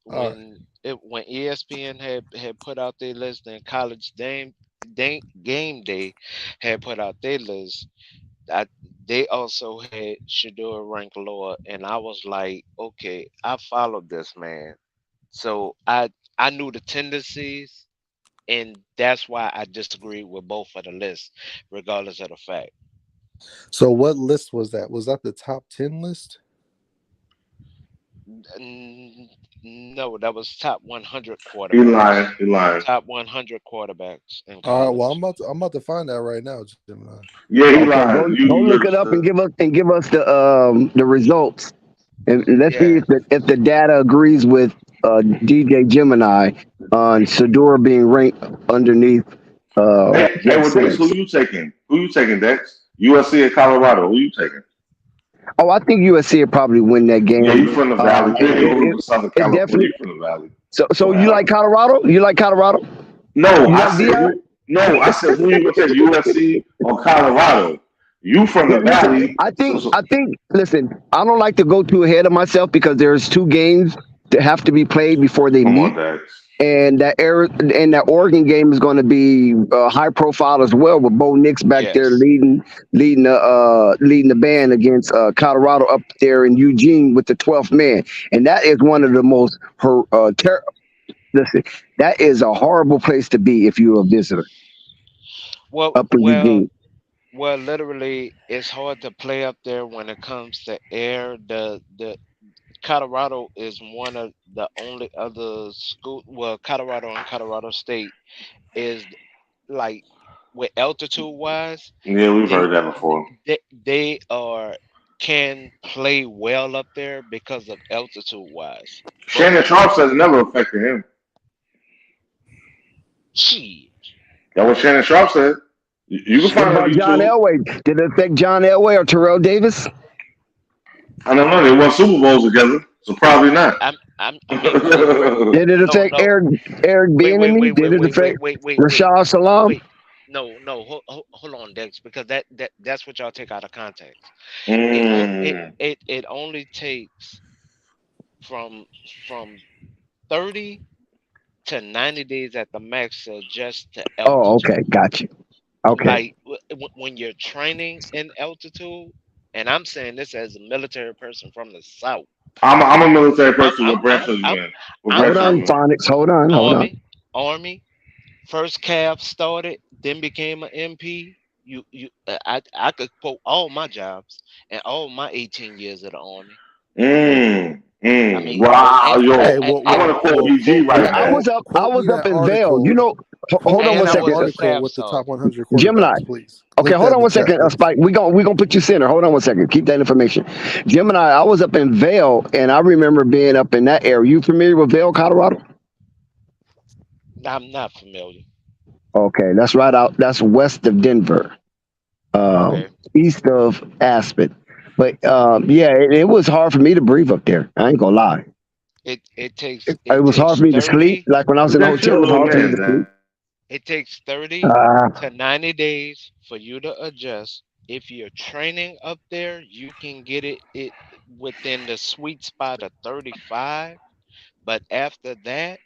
Speaker 8: All right.
Speaker 4: When ESPN had put out their list and Game Day had put out their list. I They also had Shador ranked lower, and I was like, okay, I followed this man, so I knew the tendencies, and that's why I disagreed with both of the lists, regardless of the fact.
Speaker 8: So what list was that? Was that the top 10 list?
Speaker 4: No, that was top 100
Speaker 6: He lying.
Speaker 4: quarterbacks.
Speaker 6: He lying.
Speaker 4: Top 100 quarterbacks in
Speaker 8: All right. Well,
Speaker 4: college.
Speaker 8: I'm about to find that right now, Gemini.
Speaker 6: Yeah, he
Speaker 7: Okay,
Speaker 6: lying.
Speaker 7: go
Speaker 6: You
Speaker 7: look it up and
Speaker 6: registered.
Speaker 7: give us the results. And let's see
Speaker 4: Yeah.
Speaker 7: if the data agrees with DJ Gemini on Sador being ranked underneath
Speaker 6: Hey,
Speaker 7: Wes
Speaker 6: well, Dex, who
Speaker 7: Sims.
Speaker 6: you taking? Who you taking, Dex? USC or Colorado? Who you taking?
Speaker 7: Oh, I think USC would probably win that
Speaker 6: Yeah,
Speaker 7: game.
Speaker 6: you from the Valley. We ain't gonna
Speaker 7: It,
Speaker 6: lose to Southern
Speaker 7: it
Speaker 6: California.
Speaker 7: definitely.
Speaker 6: You from the Valley.
Speaker 7: So you like
Speaker 6: Well,
Speaker 7: Colorado? You like Colorado?
Speaker 6: no,
Speaker 7: You
Speaker 6: I
Speaker 7: like
Speaker 6: said
Speaker 7: Dion?
Speaker 6: who? No, I said who you gonna take? USC or Colorado? You from
Speaker 7: Yeah,
Speaker 6: the
Speaker 7: listen,
Speaker 6: Valley, so
Speaker 7: I think, listen, I don't like to go too ahead of myself because there's two games that have to be played before they
Speaker 6: come on,
Speaker 7: meet.
Speaker 6: Dex.
Speaker 7: And that Oregon game is going to be high profile as well, with Bo Nix back there
Speaker 4: Yes.
Speaker 7: leading the band against Colorado up there in Eugene with the 12th man, and that is one of the most listen, that is a horrible place to be if you're a visitor
Speaker 4: Well,
Speaker 7: up in
Speaker 4: well,
Speaker 7: Eugene.
Speaker 4: well. Literally, it's hard to play up there when it comes to air. The Colorado is one of the only other school. Well, Colorado and Colorado State is like, with altitude wise,
Speaker 6: Yeah, we've
Speaker 4: they
Speaker 6: heard that before.
Speaker 4: they are can play well up there because of altitude wise. But
Speaker 6: Shannon Sharp says it never affected him.
Speaker 4: gee,
Speaker 6: That what Shannon Sharp said. You can
Speaker 7: What
Speaker 6: find it on
Speaker 7: about John
Speaker 6: YouTube.
Speaker 7: Elway? Did it affect John Elway or Terrell Davis?
Speaker 6: I don't know. They won Super Bowls together, so probably not.
Speaker 4: I mean,
Speaker 7: Did it
Speaker 4: no,
Speaker 7: affect
Speaker 4: no,
Speaker 7: Eric Bieniemy? Did it affect
Speaker 4: wait,
Speaker 7: Rashad Salam?
Speaker 4: wait. No, hold on, Dex, because that's what y'all take out of context.
Speaker 6: Mm.
Speaker 4: It only takes from from 30 to 90 days at the max to adjust to
Speaker 7: Oh, okay,
Speaker 4: altitude.
Speaker 7: got you. Okay.
Speaker 4: Like, when you're training in altitude, and I'm saying this as a military person from the South.
Speaker 6: I'm a military
Speaker 4: I'm
Speaker 6: person.
Speaker 4: I'm
Speaker 6: What
Speaker 4: I'm
Speaker 6: branch are you
Speaker 4: I'm
Speaker 6: in? What
Speaker 4: I'm,
Speaker 7: Hold
Speaker 6: branch are
Speaker 4: I'm
Speaker 7: on,
Speaker 6: you in?
Speaker 7: Phonics. Hold on.
Speaker 4: Army. First calf started, then became an MP. I could quote all my jobs and all my 18 years of the Army.
Speaker 6: Mm.
Speaker 4: I
Speaker 6: Mm.
Speaker 4: mean,
Speaker 6: Wow,
Speaker 4: and
Speaker 8: Hey,
Speaker 6: yo, I want to quote BG
Speaker 7: Yeah,
Speaker 6: right, man.
Speaker 7: I
Speaker 8: quote me
Speaker 7: was up
Speaker 8: that
Speaker 7: in Vail. You
Speaker 8: article.
Speaker 7: know, hold on
Speaker 8: Quote
Speaker 7: one
Speaker 8: me
Speaker 4: I
Speaker 8: that
Speaker 7: second,
Speaker 4: was a
Speaker 8: article
Speaker 4: staff
Speaker 8: with the top
Speaker 4: sergeant.
Speaker 8: 100
Speaker 7: Gemini.
Speaker 8: quarterbacks, please.
Speaker 7: Okay,
Speaker 8: Link
Speaker 7: hold
Speaker 8: that in
Speaker 7: on
Speaker 8: the
Speaker 7: one
Speaker 8: chat,
Speaker 7: second,
Speaker 8: please.
Speaker 7: Spike. We gonna put you center. Hold on one second. Keep that information. Gemini, I was up in Vail, and I remember being up in that area. You familiar with Vail, Colorado?
Speaker 4: I'm not familiar.
Speaker 7: Okay, that's right out. That's west of Denver,
Speaker 4: Okay.
Speaker 7: east of Aspen. But yeah, it was hard for me to breathe up there. I ain't gonna lie. It
Speaker 4: It
Speaker 7: was hard
Speaker 4: takes
Speaker 7: for me to sleep.
Speaker 4: 30
Speaker 7: Like when I was in the
Speaker 6: That's your
Speaker 7: hotel, it was
Speaker 6: little
Speaker 7: hard for me
Speaker 6: man,
Speaker 7: to sleep.
Speaker 6: man.
Speaker 4: it takes 30
Speaker 7: Uh,
Speaker 4: to 90 days for you to adjust. If you're training up there, you can get it within the sweet spot of 35. But after that,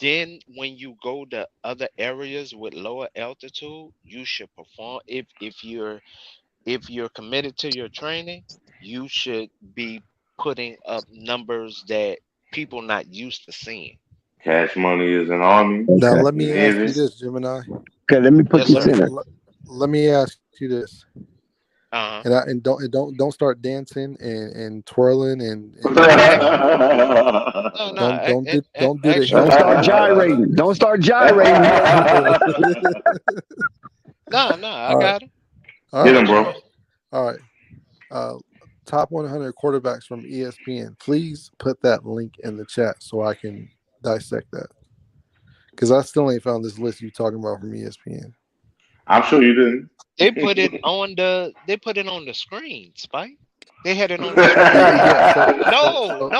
Speaker 4: then when you go to other areas with lower altitude, you should perform. If you're committed to your training, you should be putting up numbers that people not used to seeing.
Speaker 6: Cash Money is an army.
Speaker 8: Now,
Speaker 7: okay.
Speaker 8: let
Speaker 6: You
Speaker 8: me
Speaker 6: hear
Speaker 8: ask you
Speaker 6: this?
Speaker 8: this, Gemini.
Speaker 7: Okay, let me put
Speaker 4: Yes,
Speaker 7: you
Speaker 8: Let
Speaker 4: sir.
Speaker 8: me
Speaker 7: center.
Speaker 8: let, let me ask you this,
Speaker 4: Uh-huh.
Speaker 8: and don't start dancing and twirling and doing
Speaker 6: That's
Speaker 8: some.
Speaker 4: No, no.
Speaker 8: Don't do the
Speaker 7: Don't
Speaker 8: hip
Speaker 4: Actually,
Speaker 7: start
Speaker 8: hop.
Speaker 7: gyrating. Don't start gyrating.
Speaker 4: no, I
Speaker 8: All right,
Speaker 4: got it.
Speaker 8: all
Speaker 6: Get
Speaker 8: right,
Speaker 6: him,
Speaker 4: Go
Speaker 6: bro.
Speaker 4: ahead.
Speaker 8: all right. Uh, top 100 quarterbacks from ESPN. Please put that link in the chat so I can dissect that. Because I still ain't found this list you talking about from ESPN.
Speaker 6: I'm sure you didn't.
Speaker 4: They put it on the screen, Spike. They had it on the screen.
Speaker 8: Yeah.
Speaker 4: No.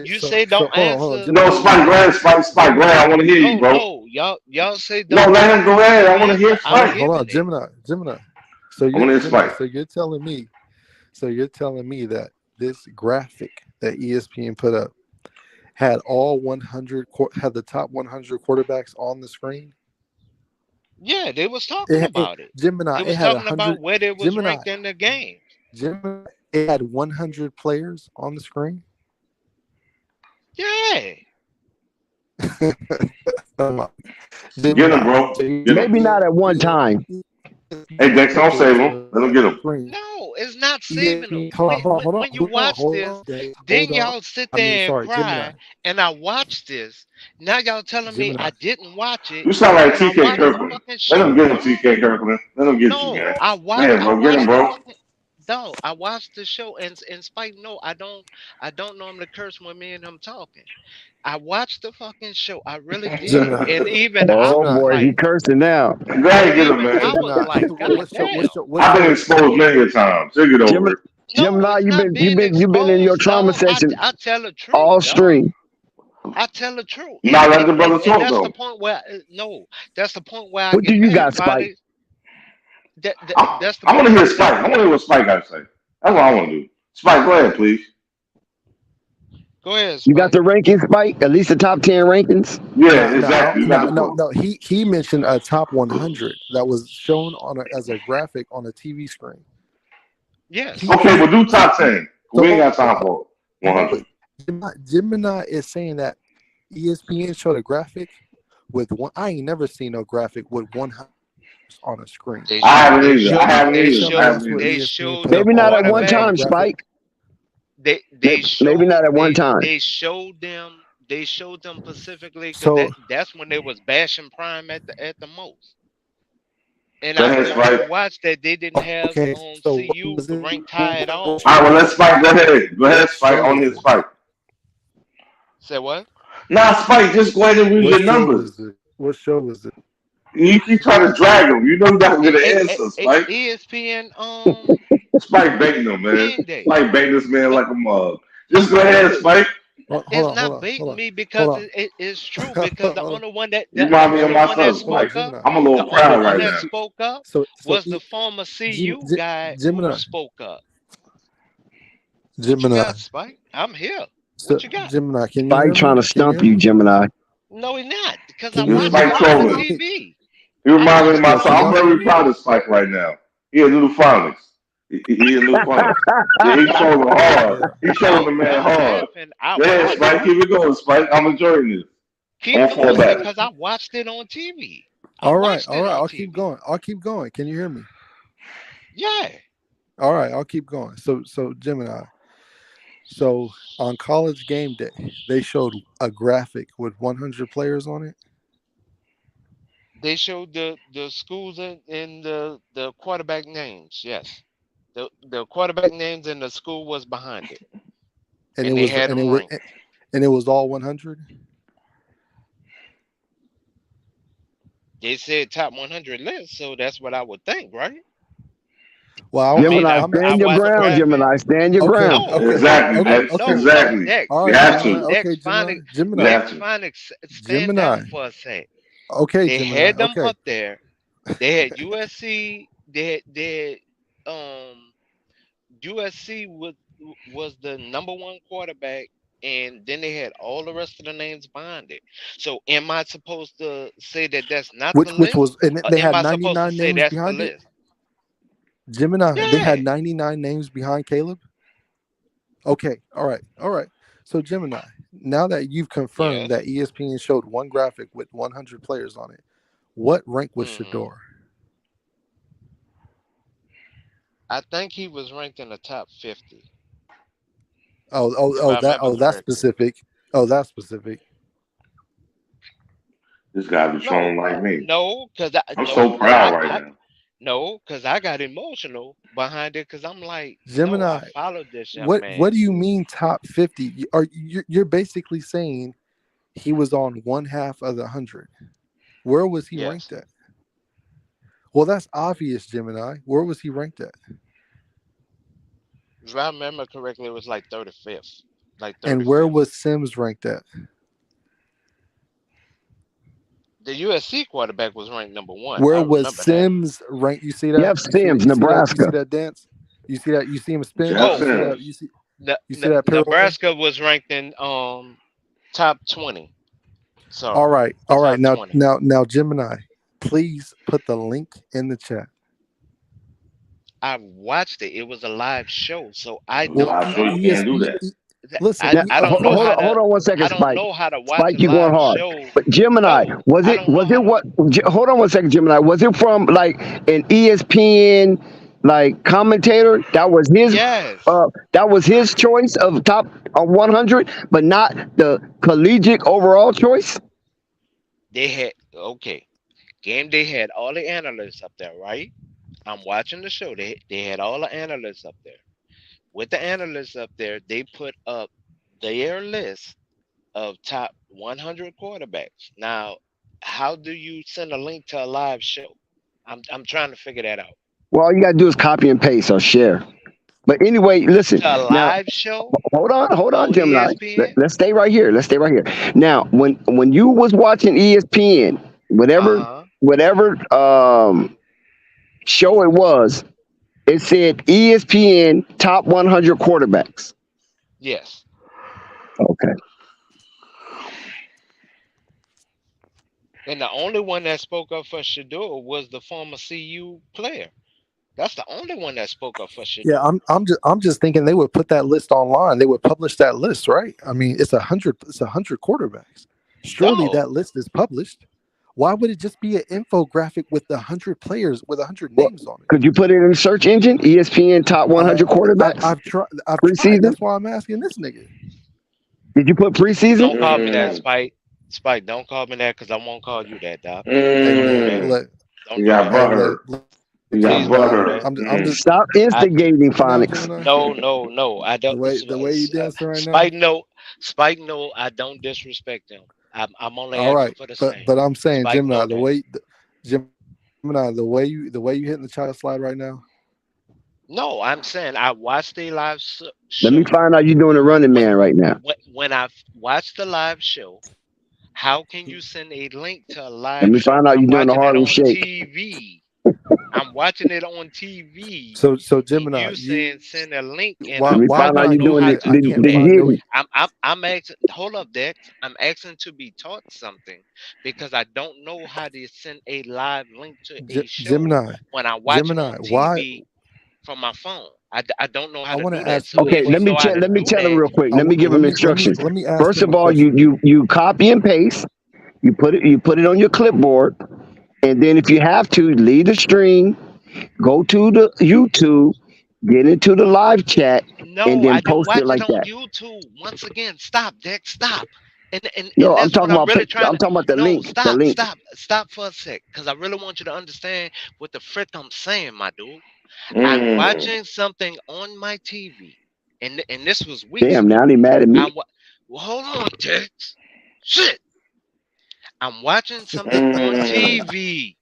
Speaker 4: You say don't
Speaker 8: Hold on.
Speaker 4: answer.
Speaker 6: No, Spike, go ahead, Spike, go ahead. I want to hear you, bro.
Speaker 4: No, y'all say
Speaker 6: No,
Speaker 4: don't
Speaker 6: let him
Speaker 4: answer.
Speaker 6: go ahead. I want to hear
Speaker 4: I'm
Speaker 6: Spike.
Speaker 8: Hold on,
Speaker 4: giving it.
Speaker 8: Gemini.
Speaker 6: I want to hear Spike.
Speaker 8: So you're telling me that this graphic that ESPN put up had all 100 had the top 100 quarterbacks on the screen?
Speaker 4: Yeah, they was talking about it.
Speaker 8: Gemini,
Speaker 4: They
Speaker 8: it
Speaker 4: was
Speaker 8: had
Speaker 4: talking
Speaker 8: 100.
Speaker 4: about where they was
Speaker 8: Gemini,
Speaker 4: ranked in the game.
Speaker 8: Gemini, it had 100 players on the screen.
Speaker 4: Yeah.
Speaker 6: Get him, bro. Get him.
Speaker 7: Maybe not at one time.
Speaker 6: Hey, Dex, don't save him. Let him get him.
Speaker 4: No, it's not
Speaker 8: Yeah,
Speaker 4: saving them.
Speaker 8: hold on,
Speaker 4: When you watch this, then y'all sit there and cry,
Speaker 8: Gemini.
Speaker 4: and I watched this. Now y'all telling me
Speaker 8: Gemini.
Speaker 4: I didn't watch it.
Speaker 6: You sound like
Speaker 4: and I
Speaker 6: TK
Speaker 4: watched the
Speaker 6: Kirkland.
Speaker 4: fucking
Speaker 6: Let
Speaker 4: show.
Speaker 6: him get him, TK Kirkland. Let him get you,
Speaker 4: No,
Speaker 6: man.
Speaker 4: I
Speaker 6: Go
Speaker 4: watched.
Speaker 6: ahead,
Speaker 4: I
Speaker 6: bro. Get him,
Speaker 4: watched the
Speaker 6: bro.
Speaker 4: fucking. No, I watched the show, and Spike. No, I don't. I don't normally curse when me and him talking. I watched the fucking show. I really did,
Speaker 8: Gemini.
Speaker 4: and even I
Speaker 7: Oh
Speaker 4: was
Speaker 7: boy, he
Speaker 4: like,
Speaker 7: cursing now.
Speaker 6: Go ahead, get him,
Speaker 4: even
Speaker 6: man.
Speaker 4: I was
Speaker 8: Gemini.
Speaker 4: like, God damn.
Speaker 6: I've been exposed many a time. So get over
Speaker 7: Gemini,
Speaker 6: it.
Speaker 4: No,
Speaker 7: Gemini,
Speaker 4: it's
Speaker 7: you've
Speaker 4: not
Speaker 7: been
Speaker 4: being
Speaker 7: in your
Speaker 4: exposed,
Speaker 7: trauma
Speaker 4: dog.
Speaker 7: section
Speaker 4: I tell the truth,
Speaker 7: all
Speaker 4: dog.
Speaker 7: stream.
Speaker 4: I tell the truth,
Speaker 6: Now let the brother
Speaker 4: and
Speaker 6: talk,
Speaker 4: that's the
Speaker 6: though.
Speaker 4: point where no, that's the point where I
Speaker 7: What do
Speaker 4: get
Speaker 7: you
Speaker 4: mad
Speaker 7: got,
Speaker 4: about
Speaker 7: Spike?
Speaker 4: it. That,
Speaker 6: I,
Speaker 4: that's the
Speaker 6: I want to
Speaker 4: point.
Speaker 6: hear Spike. I want to hear what Spike got to say. That's what I want to do. Spike, go ahead, please.
Speaker 4: Go ahead,
Speaker 7: You got
Speaker 4: Spike.
Speaker 7: the rankings, Spike? At least the top 10 rankings?
Speaker 6: Yeah, exactly. You got the quote.
Speaker 8: No. He mentioned a top 100 that was shown as a graphic on a TV screen.
Speaker 4: Yes.
Speaker 6: Okay, we'll do top 10.
Speaker 8: So
Speaker 6: We ain't got time for 100.
Speaker 8: Gemini is saying that ESPN showed a graphic with one. I ain't never seen no graphic with 100 on a screen.
Speaker 4: They
Speaker 6: I
Speaker 4: showed.
Speaker 6: haven't
Speaker 4: They
Speaker 6: either. I
Speaker 4: showed.
Speaker 6: haven't
Speaker 4: They
Speaker 6: either. I
Speaker 4: showed.
Speaker 6: haven't either.
Speaker 4: They
Speaker 8: ESPN
Speaker 4: showed
Speaker 8: put
Speaker 4: the
Speaker 8: up
Speaker 7: Maybe not at one
Speaker 4: quarterback.
Speaker 7: time,
Speaker 8: graphic.
Speaker 7: Spike.
Speaker 4: They
Speaker 7: Maybe
Speaker 4: showed.
Speaker 7: not at one time.
Speaker 4: They showed them. They showed them specifically because
Speaker 8: So
Speaker 4: that's when they was bashing Prime at the most. And
Speaker 6: Go
Speaker 4: I
Speaker 6: ahead,
Speaker 4: want you to
Speaker 6: Spike.
Speaker 4: watch that they didn't have
Speaker 8: okay, so what
Speaker 4: CU
Speaker 8: was it?
Speaker 4: ranked high at
Speaker 6: All
Speaker 4: all.
Speaker 6: right, well, let Spike go ahead. Go ahead,
Speaker 8: What
Speaker 6: Spike.
Speaker 8: show
Speaker 6: On
Speaker 8: is
Speaker 6: his
Speaker 8: it?
Speaker 6: Spike.
Speaker 4: Say what?
Speaker 6: Nah, Spike, just go ahead and read
Speaker 8: What
Speaker 6: your
Speaker 8: show
Speaker 6: numbers.
Speaker 8: is it? What show is it?
Speaker 6: You keep trying to drag him. You know you got to get an answer, Spike.
Speaker 4: ESPN
Speaker 6: Spike baiting him, man.
Speaker 4: game day.
Speaker 6: Spike baiting this man
Speaker 4: But
Speaker 6: like a mug. Just go ahead, Spike.
Speaker 4: it's
Speaker 8: Hold
Speaker 4: not baiting
Speaker 8: on.
Speaker 4: me because
Speaker 8: Hold
Speaker 4: it's true.
Speaker 8: on.
Speaker 4: Because the only one that
Speaker 6: You
Speaker 4: the
Speaker 6: remind me of
Speaker 4: only one that
Speaker 6: myself,
Speaker 8: Hold on,
Speaker 6: Spike.
Speaker 4: spoke up,
Speaker 8: Gemini.
Speaker 6: I'm a
Speaker 4: the
Speaker 6: little
Speaker 4: only
Speaker 6: proud
Speaker 4: one
Speaker 6: right
Speaker 4: that
Speaker 6: now.
Speaker 4: spoke up
Speaker 8: So
Speaker 4: was the former CU guy who
Speaker 8: Gemini.
Speaker 4: spoke up. What you got, Spike? I'm here.
Speaker 8: So
Speaker 4: What you got?
Speaker 8: Gemini, can you
Speaker 7: Spike
Speaker 8: hear
Speaker 7: trying
Speaker 8: me?
Speaker 7: to stump you, Gemini.
Speaker 4: No, he not because I
Speaker 8: Can you
Speaker 6: This
Speaker 8: hear
Speaker 4: watched
Speaker 8: me?
Speaker 4: it
Speaker 6: Spike
Speaker 4: on the
Speaker 6: trolling.
Speaker 4: TV.
Speaker 6: You
Speaker 4: I
Speaker 6: remind me of
Speaker 4: watched it
Speaker 6: myself.
Speaker 4: on the
Speaker 6: I'm very
Speaker 4: TV.
Speaker 6: proud of Spike right now. He in New Phonics. He in New Phonics. Yeah, he trolling hard.
Speaker 8: Yeah.
Speaker 6: He trolling the man
Speaker 4: Y'all
Speaker 6: hard.
Speaker 4: laughing. I
Speaker 6: Go ahead,
Speaker 4: watched
Speaker 6: Spike.
Speaker 4: it.
Speaker 6: Keep it going, Spike. I'm enjoying this. I'm
Speaker 4: Keep
Speaker 6: gonna fall
Speaker 4: doing it
Speaker 6: back.
Speaker 4: because I watched it on TV. I
Speaker 8: All right.
Speaker 4: watched it on
Speaker 8: I'll keep
Speaker 4: TV.
Speaker 8: going. Can you hear me?
Speaker 4: Yeah.
Speaker 8: All right, I'll keep going. So Gemini. So on college game day, they showed a graphic with 100 players on it.
Speaker 4: They showed the schools and the quarterback names. Yes. The quarterback names and the school was behind it.
Speaker 8: And
Speaker 4: And they had them ranked.
Speaker 8: it was all 100.
Speaker 4: They said top 100 list, so that's what I would think, right?
Speaker 8: Well,
Speaker 4: I mean,
Speaker 7: Gemini,
Speaker 4: I
Speaker 7: stand your
Speaker 4: watched the
Speaker 7: ground,
Speaker 4: graphic.
Speaker 7: Gemini. Stand your
Speaker 8: okay,
Speaker 7: ground.
Speaker 4: No,
Speaker 6: Exactly, Dex.
Speaker 4: no,
Speaker 6: Exactly.
Speaker 4: Dex.
Speaker 6: You
Speaker 8: all right,
Speaker 6: have
Speaker 8: Gemini.
Speaker 6: to.
Speaker 8: Okay,
Speaker 4: Dex, finally,
Speaker 6: You
Speaker 8: Gemini,
Speaker 6: have
Speaker 4: Dex,
Speaker 6: to.
Speaker 4: finally, stand
Speaker 8: Gemini.
Speaker 4: down for a sec.
Speaker 8: Okay,
Speaker 4: They
Speaker 8: Gemini.
Speaker 4: had them
Speaker 8: Okay,
Speaker 4: up there. They had USC. Um USC was the number one quarterback, and then they had all the rest of the names behind it. So am I supposed to say that that's not the
Speaker 8: which
Speaker 4: list,
Speaker 8: was, and
Speaker 4: or
Speaker 8: they
Speaker 4: am
Speaker 8: had
Speaker 4: I supposed to
Speaker 8: 99
Speaker 4: say
Speaker 8: names
Speaker 4: that's the
Speaker 8: behind it.
Speaker 4: list?
Speaker 8: Gemini, they had
Speaker 4: Yeah.
Speaker 8: 99 names behind Caleb. Okay, all right. So Gemini, now that you've confirmed
Speaker 4: Yes.
Speaker 8: that ESPN showed one graphic with 100 players on it, what rank was
Speaker 4: hmm
Speaker 8: Shador?
Speaker 4: I think he was ranked in the top 50, if
Speaker 8: Oh,
Speaker 4: I remember
Speaker 8: that's
Speaker 4: correctly.
Speaker 8: specific. Oh, that's specific.
Speaker 6: This guy be
Speaker 4: No,
Speaker 6: trolling like me.
Speaker 4: no, because
Speaker 6: I'm so proud right now.
Speaker 4: No, because I got emotional behind it because I'm like, no, I
Speaker 8: Gemini,
Speaker 4: followed this young
Speaker 8: what
Speaker 4: man.
Speaker 8: do you mean top 50? You're basically saying he was on one half of the 100. Where was he ranked
Speaker 4: Yes.
Speaker 8: at? Well, that's obvious, Gemini. Where was he ranked at?
Speaker 4: If I remember correctly, it was like 35th, like
Speaker 8: And where
Speaker 4: 35th.
Speaker 8: was Sims ranked at?
Speaker 4: The USC quarterback was ranked number one.
Speaker 8: Where
Speaker 4: I
Speaker 8: was
Speaker 4: remember that.
Speaker 8: Sims ranked? You see
Speaker 7: You
Speaker 8: that?
Speaker 7: have Sims,
Speaker 8: You see
Speaker 7: Nebraska.
Speaker 8: that dance? You see that? You see him spin?
Speaker 6: Jeff
Speaker 8: You
Speaker 4: Oh,
Speaker 8: see that?
Speaker 6: Sims.
Speaker 8: You see that pirouette?
Speaker 4: Nebraska was ranked in top 20.
Speaker 8: All
Speaker 4: Sorry,
Speaker 8: right, all right.
Speaker 4: top 20.
Speaker 8: Now, Gemini, please put the link in the chat.
Speaker 4: I watched it. It was a live show, so I
Speaker 6: It was
Speaker 8: Well,
Speaker 4: don't
Speaker 6: live show. You
Speaker 4: know.
Speaker 6: can't do that.
Speaker 8: Listen,
Speaker 7: Now,
Speaker 4: I don't know how to.
Speaker 7: hold on one second,
Speaker 4: I don't
Speaker 7: Spike.
Speaker 4: know how to watch
Speaker 7: Spike,
Speaker 4: a
Speaker 7: you going
Speaker 4: live
Speaker 7: hard.
Speaker 4: show.
Speaker 7: But Gemini,
Speaker 4: No,
Speaker 7: was
Speaker 4: I
Speaker 7: it
Speaker 4: don't know how to.
Speaker 7: what? Hold on one second, Gemini. Was it from like an ESPN like commentator?
Speaker 4: Yes,
Speaker 7: That was his choice of top 100, but not the collegiate overall choice.
Speaker 4: they had okay. Game day had all the analysts up there, right? I'm watching the show. They had all the analysts up there. With the analysts up there, they put up their list of top 100 quarterbacks. Now, how do you send a link to a live show? I'm trying to figure that out.
Speaker 7: Well, all you gotta do is copy and paste or share. But anyway, listen.
Speaker 4: To a
Speaker 7: Now,
Speaker 4: live show
Speaker 7: hold on,
Speaker 4: on
Speaker 7: Gemini.
Speaker 4: ESPN?
Speaker 7: Let's stay right here. Let's stay right here. Now, when you was watching ESPN,
Speaker 4: Uh
Speaker 7: whatever
Speaker 4: huh.
Speaker 7: whatever show it was, it said ESPN top 100 quarterbacks.
Speaker 4: Yes.
Speaker 7: Okay.
Speaker 4: And the only one that spoke up for Shador was the former CU player. That's the only one that spoke up for
Speaker 8: yeah,
Speaker 4: Shador.
Speaker 8: I'm just thinking they would put that list online. They would publish that list, right? I mean, it's 100 quarterbacks. Surely
Speaker 4: No,
Speaker 8: that list is published. Why would it just be an infographic with 100 players with 100
Speaker 7: Well,
Speaker 8: names on it?
Speaker 7: could you put it in the search engine? ESPN top
Speaker 8: I,
Speaker 7: 100 quarterbacks
Speaker 8: I've tried.
Speaker 7: preseason.
Speaker 8: That's why I'm asking this nigga.
Speaker 7: Did you put preseason?
Speaker 4: don't call me that,
Speaker 6: Mm,
Speaker 4: Spike. Spike, don't call me that because I won't call you that, Doc.
Speaker 8: Hey
Speaker 4: Don't do
Speaker 8: man,
Speaker 4: that.
Speaker 6: mm.
Speaker 8: look,
Speaker 6: You
Speaker 4: Don't do
Speaker 6: got
Speaker 4: that.
Speaker 8: hey
Speaker 6: butthurt.
Speaker 8: look,
Speaker 6: You got
Speaker 4: Please
Speaker 8: Gemini.
Speaker 4: don't do
Speaker 6: butthurt.
Speaker 4: that.
Speaker 8: I'm
Speaker 6: Mm.
Speaker 8: just
Speaker 7: Stop
Speaker 4: I
Speaker 7: instigating
Speaker 8: you know
Speaker 7: phonics.
Speaker 8: Gemini.
Speaker 4: no. I don't.
Speaker 8: The way you dancing right now.
Speaker 4: Spike, no. Spike, no. I don't disrespect him. I'm only
Speaker 8: All
Speaker 4: asking
Speaker 8: right,
Speaker 4: for the
Speaker 8: but
Speaker 4: same.
Speaker 8: I'm saying
Speaker 4: Spike,
Speaker 8: Gemini,
Speaker 4: know that.
Speaker 8: Gemini, the way you hitting the child slide right now.
Speaker 4: No, I'm saying I watched the live
Speaker 7: Let me
Speaker 4: show.
Speaker 7: find out you're doing a running
Speaker 4: When
Speaker 7: man right now.
Speaker 4: when I watched the live show, how can you send a link to a
Speaker 7: Let
Speaker 4: live
Speaker 7: me
Speaker 4: show?
Speaker 7: find out
Speaker 4: I'm
Speaker 7: you're doing the
Speaker 4: watching it
Speaker 7: Harlem
Speaker 4: on
Speaker 7: Shake.
Speaker 4: TV. I'm watching it on TV,
Speaker 8: So
Speaker 4: and
Speaker 8: Gemini,
Speaker 4: you saying send a link, and
Speaker 7: Let
Speaker 8: why
Speaker 7: me
Speaker 4: I
Speaker 7: find out
Speaker 4: don't
Speaker 7: you're
Speaker 4: know
Speaker 7: doing
Speaker 4: how
Speaker 7: the
Speaker 4: to
Speaker 8: I
Speaker 7: the,
Speaker 8: can't
Speaker 4: do
Speaker 7: the
Speaker 4: that.
Speaker 8: find no.
Speaker 7: hidden.
Speaker 4: I'm asking. Hold up, Dex. I'm asking to be taught something because I don't know how to send a live link to a show
Speaker 8: Gemini,
Speaker 4: when I watch it
Speaker 8: Gemini.
Speaker 4: on
Speaker 8: Why?
Speaker 4: TV from my phone. I don't know how
Speaker 8: I
Speaker 4: to
Speaker 8: want
Speaker 4: do
Speaker 8: to
Speaker 4: that.
Speaker 8: ask
Speaker 4: So
Speaker 8: you a
Speaker 7: Okay,
Speaker 4: if you
Speaker 7: let me
Speaker 4: know how
Speaker 8: question,
Speaker 7: check.
Speaker 4: to
Speaker 7: Let me
Speaker 4: do
Speaker 7: tell him
Speaker 4: that,
Speaker 7: real quick. Let me give him instructions.
Speaker 8: let me ask
Speaker 7: First
Speaker 8: him
Speaker 7: of
Speaker 8: a
Speaker 7: all,
Speaker 8: question.
Speaker 7: you copy and paste. You put it on your clipboard, and then if you have to, leave the stream, go to the YouTube, get into the live chat, and
Speaker 4: no,
Speaker 7: then
Speaker 4: I don't
Speaker 7: post it
Speaker 4: watch it
Speaker 7: like
Speaker 4: on
Speaker 7: that.
Speaker 4: YouTube. Once again, stop, Dex, stop. And
Speaker 7: No, I'm
Speaker 4: that's what
Speaker 7: talking
Speaker 4: I'm
Speaker 7: about.
Speaker 4: really trying
Speaker 7: I'm
Speaker 4: to.
Speaker 7: talking about the
Speaker 4: No,
Speaker 7: link. The
Speaker 4: stop,
Speaker 7: link.
Speaker 4: stop for a sec, because I really want you to understand what the frick I'm saying, my dude. I'm
Speaker 6: Mm.
Speaker 4: watching something on my TV, and this was weeks
Speaker 7: Damn,
Speaker 4: ago.
Speaker 7: now they mad at me.
Speaker 4: I'm well, hold on, Dex. Shit, I'm watching something on
Speaker 6: Mm.
Speaker 4: TV,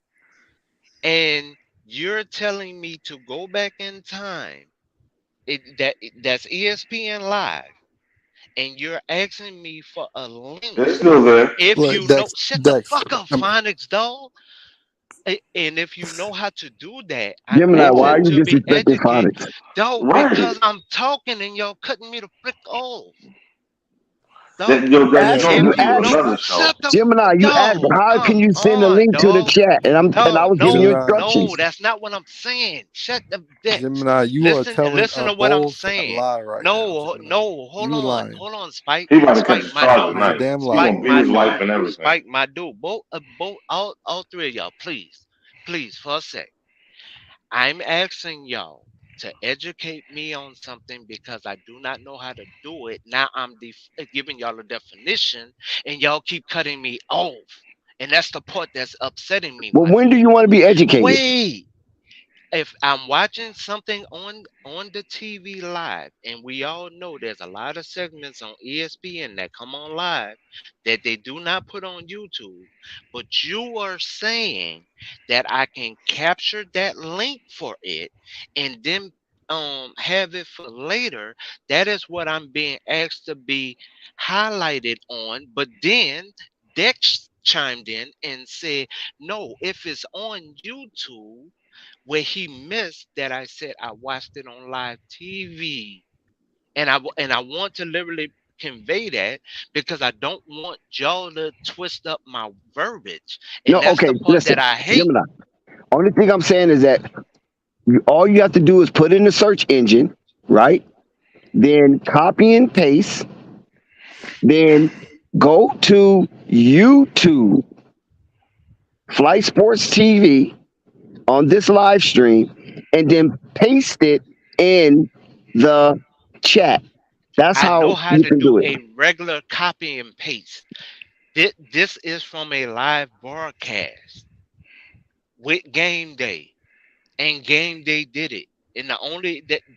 Speaker 4: and you're telling me to go back in time. That's ESPN Live, and you're asking me for a link.
Speaker 6: It's still there.
Speaker 4: If
Speaker 8: Look,
Speaker 4: you know, shut the
Speaker 8: Dex.
Speaker 4: fuck up,
Speaker 8: I'm,
Speaker 4: phonics, dog. And if you know how to do that, I'm
Speaker 7: Gemini, why
Speaker 4: asking
Speaker 7: are you
Speaker 4: to be
Speaker 7: disrespecting
Speaker 4: educated.
Speaker 7: phonics?
Speaker 4: Dog,
Speaker 6: Right.
Speaker 4: because I'm talking and y'all cutting me the frick off. Dog,
Speaker 6: That, yo, that, you
Speaker 8: yeah,
Speaker 6: know,
Speaker 7: You
Speaker 4: if
Speaker 6: this is
Speaker 4: you
Speaker 7: asked
Speaker 4: know,
Speaker 6: another show.
Speaker 4: shut the
Speaker 7: Gemini. You asked
Speaker 4: dog,
Speaker 7: how can
Speaker 4: come
Speaker 7: you send a
Speaker 4: on,
Speaker 7: link to the
Speaker 4: dog.
Speaker 7: chat, and I
Speaker 4: No,
Speaker 7: was giving you
Speaker 4: no,
Speaker 8: Gemini,
Speaker 7: instructions.
Speaker 4: no, that's not what I'm saying. Shut the dicks.
Speaker 8: Gemini, you are telling
Speaker 4: Listen
Speaker 8: a
Speaker 4: to what I'm
Speaker 8: bold fat
Speaker 4: saying.
Speaker 8: lie right now,
Speaker 4: No,
Speaker 8: Gemini.
Speaker 4: no,
Speaker 8: You lying.
Speaker 4: hold on, Spike,
Speaker 6: He about to catch
Speaker 4: Spike,
Speaker 6: a
Speaker 4: my
Speaker 6: charge
Speaker 4: dude,
Speaker 8: You's a
Speaker 6: tonight.
Speaker 8: damn
Speaker 6: He
Speaker 8: liar.
Speaker 4: Spike,
Speaker 6: gonna beat
Speaker 4: my
Speaker 6: his wife
Speaker 4: dude,
Speaker 6: and everything.
Speaker 4: Spike, my dude. All three of y'all, please, for a sec. I'm asking y'all to educate me on something because I do not know how to do it. Now I'm giving y'all a definition, and y'all keep cutting me off. And that's the part that's upsetting me,
Speaker 7: Well,
Speaker 4: my
Speaker 7: when do
Speaker 4: dude.
Speaker 7: you want to be educated?
Speaker 4: Wait. if I'm watching something on the TV live, and we all know there's a lot of segments on ESPN that come on live that they do not put on YouTube, but you are saying that I can capture that link for it and then have it for later. That is what I'm being asked to be highlighted on. But then Dex chimed in and said, no, if it's on YouTube, where he missed that I said I watched it on live TV, and I want to literally convey that because I don't want y'all to twist up my verbiage,
Speaker 7: No,
Speaker 4: and that's
Speaker 7: okay,
Speaker 4: the part
Speaker 7: listen,
Speaker 4: that I hate.
Speaker 7: Gemini. Only thing I'm saying is that all you have to do is put in the search engine, right? Then copy and paste. Then go to YouTube, Flight Sports TV on this live stream, and then paste it in the chat. That's
Speaker 4: I know
Speaker 7: how
Speaker 4: how
Speaker 7: you
Speaker 4: to
Speaker 7: can do
Speaker 4: do
Speaker 7: it.
Speaker 4: a regular copy and paste. This is from a live broadcast with Game Day, and Game Day did it. And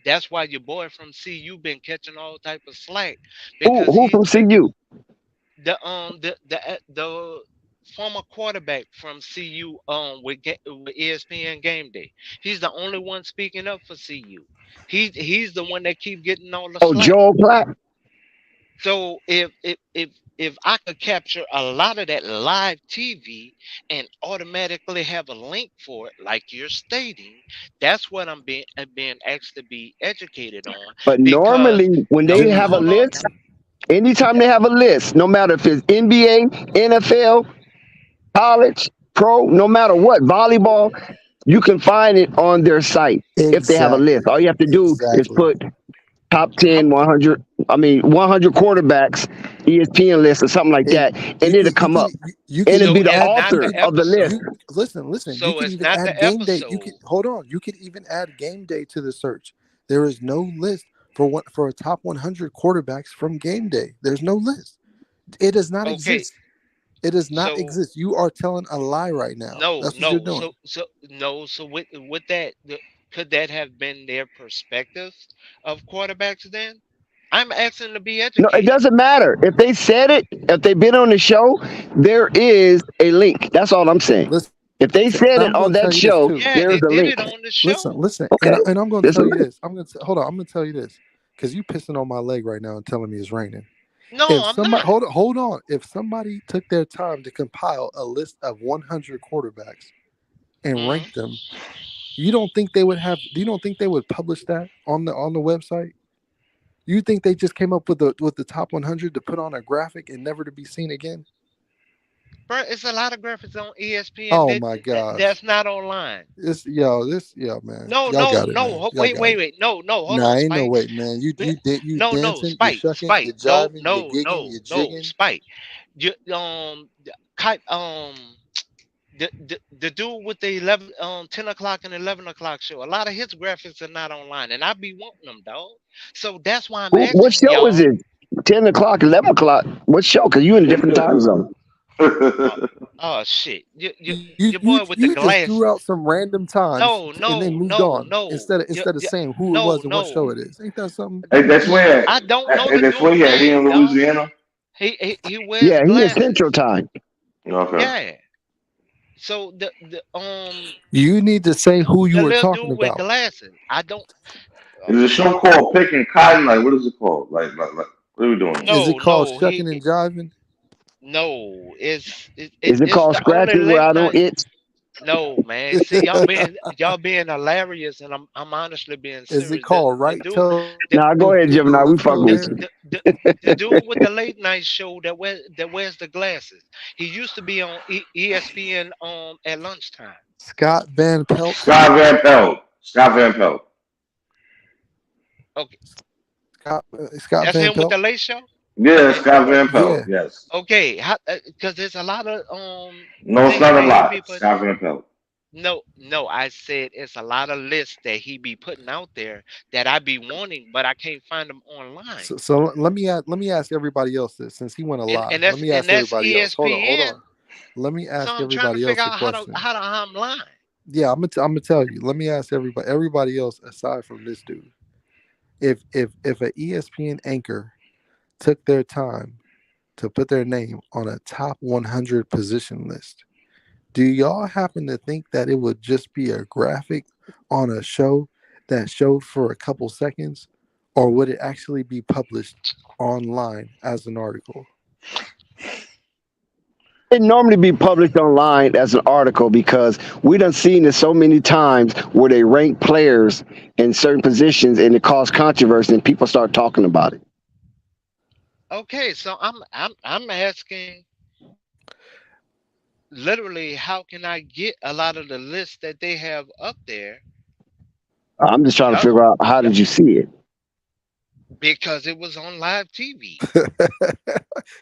Speaker 4: that's why your boy from CU been catching all type of slack because
Speaker 7: Who from CU?
Speaker 4: the former quarterback from CU with ESPN Game Day. He's the only one speaking up for CU. He's the one that keep getting all the
Speaker 7: Oh,
Speaker 4: slack.
Speaker 7: Joel Platt.
Speaker 4: So if I could capture a lot of that live TV and automatically have a link for it, like you're stating, that's what I'm being asked to be educated on.
Speaker 7: But
Speaker 4: Because
Speaker 7: normally, when they
Speaker 4: no,
Speaker 7: have a
Speaker 4: hold on.
Speaker 7: list, anytime they have a list, no matter if it's NBA, NFL, college, pro, no matter what, volleyball, you can find it on their site if they have a list.
Speaker 8: Exactly.
Speaker 7: All you have to do is
Speaker 8: Exactly.
Speaker 7: put top
Speaker 4: How,
Speaker 7: 10, 100, 100 quarterbacks, ESPN list or something like
Speaker 8: Hey,
Speaker 7: that, and it'll come up.
Speaker 8: you
Speaker 7: And
Speaker 8: could
Speaker 7: it'll
Speaker 4: so
Speaker 7: be
Speaker 8: even
Speaker 7: the
Speaker 4: it's
Speaker 8: add
Speaker 4: not
Speaker 7: author
Speaker 4: the
Speaker 7: of the list.
Speaker 4: episode.
Speaker 8: you listen. You
Speaker 4: So
Speaker 8: could
Speaker 4: it's
Speaker 8: even
Speaker 4: not
Speaker 8: add
Speaker 4: the
Speaker 8: game day. You
Speaker 4: episode.
Speaker 8: could hold on. You could even add game day to the search. There is no list for a top 100 quarterbacks from game day. There's no list. It does not
Speaker 4: Okay.
Speaker 8: exist. It does not
Speaker 4: So
Speaker 8: exist. You are telling a lie right now.
Speaker 4: no,
Speaker 8: That's what you're
Speaker 4: no.
Speaker 8: doing.
Speaker 4: So with that, could that have been their perspective of quarterbacks then? I'm asking to be
Speaker 7: No, it
Speaker 4: educated.
Speaker 7: doesn't matter. If they said it, if they've been on the show, there is a link. That's all I'm saying.
Speaker 8: Listen,
Speaker 7: If
Speaker 8: and
Speaker 7: they
Speaker 8: I'm going to
Speaker 7: said
Speaker 8: tell
Speaker 7: it
Speaker 8: you
Speaker 7: on
Speaker 8: this
Speaker 7: that
Speaker 8: too.
Speaker 7: show,
Speaker 4: Yeah,
Speaker 7: there
Speaker 4: they
Speaker 7: is a
Speaker 4: did
Speaker 7: link.
Speaker 4: it on the
Speaker 8: Listen,
Speaker 4: show.
Speaker 7: Okay,
Speaker 8: and I'm going to
Speaker 7: there's a
Speaker 8: tell you
Speaker 7: link.
Speaker 8: this. Hold on. I'm going to tell you this because you pissing on my leg right now and telling me it's raining.
Speaker 4: No,
Speaker 8: If
Speaker 4: I'm
Speaker 8: somebody
Speaker 4: not.
Speaker 8: hold on, if somebody took their time to compile a list of 100 quarterbacks and
Speaker 4: Hmm.
Speaker 8: rank them, you don't think they would have? You don't think they would publish that on the website? You think they just came up with the top 100 to put on a graphic and never to be seen again?
Speaker 4: Bro, it's a lot of graphics on ESPN
Speaker 8: Oh my
Speaker 4: that's
Speaker 8: gosh,
Speaker 4: not online.
Speaker 8: man,
Speaker 4: No,
Speaker 8: y'all
Speaker 4: no,
Speaker 8: got it,
Speaker 4: no.
Speaker 8: man, y'all
Speaker 4: Wait,
Speaker 8: got
Speaker 4: wait,
Speaker 8: it.
Speaker 4: wait. No, no. Hold
Speaker 8: Nah,
Speaker 4: on,
Speaker 8: ain't no
Speaker 4: Spike.
Speaker 8: wait, man.
Speaker 4: Wait,
Speaker 8: You
Speaker 4: no, no,
Speaker 8: dancing, you
Speaker 4: Spike,
Speaker 8: shucking,
Speaker 4: Spike.
Speaker 8: you
Speaker 4: No,
Speaker 8: jiving, you
Speaker 4: no,
Speaker 8: gigging,
Speaker 4: no,
Speaker 8: you
Speaker 4: no,
Speaker 8: jigging.
Speaker 4: Spike. You kite the dude with the 10 o'clock and 11 o'clock show. A lot of his graphics are not online, and I be wanting them, dog. So that's why I'm
Speaker 7: What
Speaker 4: asking
Speaker 7: show is
Speaker 4: y'all.
Speaker 7: it? 10 o'clock, 11 o'clock. What show? Because you in a different time zone.
Speaker 4: Uh, oh shit, your
Speaker 8: You
Speaker 4: boy with the
Speaker 8: just threw out
Speaker 4: glasses.
Speaker 8: some random times
Speaker 4: No,
Speaker 8: and then
Speaker 4: no,
Speaker 8: moved
Speaker 4: no,
Speaker 8: on
Speaker 4: no.
Speaker 8: instead of saying who it was
Speaker 4: No,
Speaker 8: and what show
Speaker 4: no.
Speaker 8: it is. Ain't that something?
Speaker 6: Hey, that's where.
Speaker 4: I don't know
Speaker 6: Hey,
Speaker 4: the
Speaker 6: that's where
Speaker 4: dude
Speaker 6: he at. He in
Speaker 4: name, dog.
Speaker 6: Louisiana.
Speaker 4: He wears
Speaker 7: Yeah, he in Central
Speaker 4: glasses.
Speaker 7: Time.
Speaker 6: Okay.
Speaker 4: Yeah. So
Speaker 8: You need to say who you
Speaker 4: the
Speaker 8: were
Speaker 4: little
Speaker 8: talking
Speaker 4: dude with
Speaker 8: about.
Speaker 4: glasses. I don't.
Speaker 6: There's a show called Picking Cotton. Like, what is it called? Like what are we doing?
Speaker 8: Is it
Speaker 4: No,
Speaker 8: called
Speaker 4: no.
Speaker 8: shucking and jiving?
Speaker 4: No.
Speaker 7: Is it
Speaker 4: It's
Speaker 7: called
Speaker 4: the only
Speaker 7: Scratching where
Speaker 4: late
Speaker 7: I don't
Speaker 4: night.
Speaker 7: itch?
Speaker 4: No, man. See, y'all being hilarious, and I'm honestly being
Speaker 8: Is it
Speaker 4: serious.
Speaker 8: called
Speaker 4: The
Speaker 8: right
Speaker 4: dude,
Speaker 8: toe
Speaker 4: the
Speaker 7: Nah, go ahead, Gemini. We fuck
Speaker 8: toe
Speaker 7: with
Speaker 8: hair?
Speaker 7: you.
Speaker 4: the dude with the late night show that wears the glasses. He used to be on ESPN at lunchtime.
Speaker 8: Scott Van Pelt?
Speaker 6: Scott Van Pelt. Scott Van Pelt.
Speaker 4: Okay,
Speaker 8: Scott
Speaker 4: that's
Speaker 8: Van
Speaker 4: him with
Speaker 8: Pelt?
Speaker 4: the late show.
Speaker 6: Yeah, Scott Van Pelt.
Speaker 8: Yeah.
Speaker 6: Yes.
Speaker 4: Okay, because there's a lot of
Speaker 6: No, it's
Speaker 4: things
Speaker 6: not a
Speaker 4: that he be
Speaker 6: lot.
Speaker 4: putting.
Speaker 6: Scott Van Pelt.
Speaker 4: No, no, I said it's a lot of lists that he be putting out there that I be wanting, but I can't find them online.
Speaker 8: So let me ask everybody else this since he went a
Speaker 4: And
Speaker 8: lie.
Speaker 4: and
Speaker 8: Let
Speaker 4: that's
Speaker 8: me
Speaker 4: and
Speaker 8: ask
Speaker 4: that's
Speaker 8: everybody else. Hold
Speaker 4: ESPN.
Speaker 8: on. Let me
Speaker 4: So
Speaker 8: ask
Speaker 4: I'm trying to
Speaker 8: everybody
Speaker 4: figure
Speaker 8: else a
Speaker 4: out how to
Speaker 8: question.
Speaker 4: how to how I'm lying.
Speaker 8: Yeah, I'm gonna tell you. Let me ask everybody else aside from this dude. If an ESPN anchor took their time to put their name on a top 100 position list, do y'all happen to think that it would just be a graphic on a show that showed for a couple seconds, or would it actually be published online as an article?
Speaker 7: It normally be published online as an article because we done seen it so many times where they rank players in certain positions and it caused controversy and people start talking about it.
Speaker 4: Okay, so I'm asking literally how can I get a lot of the lists that they have up there?
Speaker 7: I'm just trying to
Speaker 4: Y'all
Speaker 7: figure out how
Speaker 4: y'all
Speaker 7: did you see it.
Speaker 4: because it was on live TV.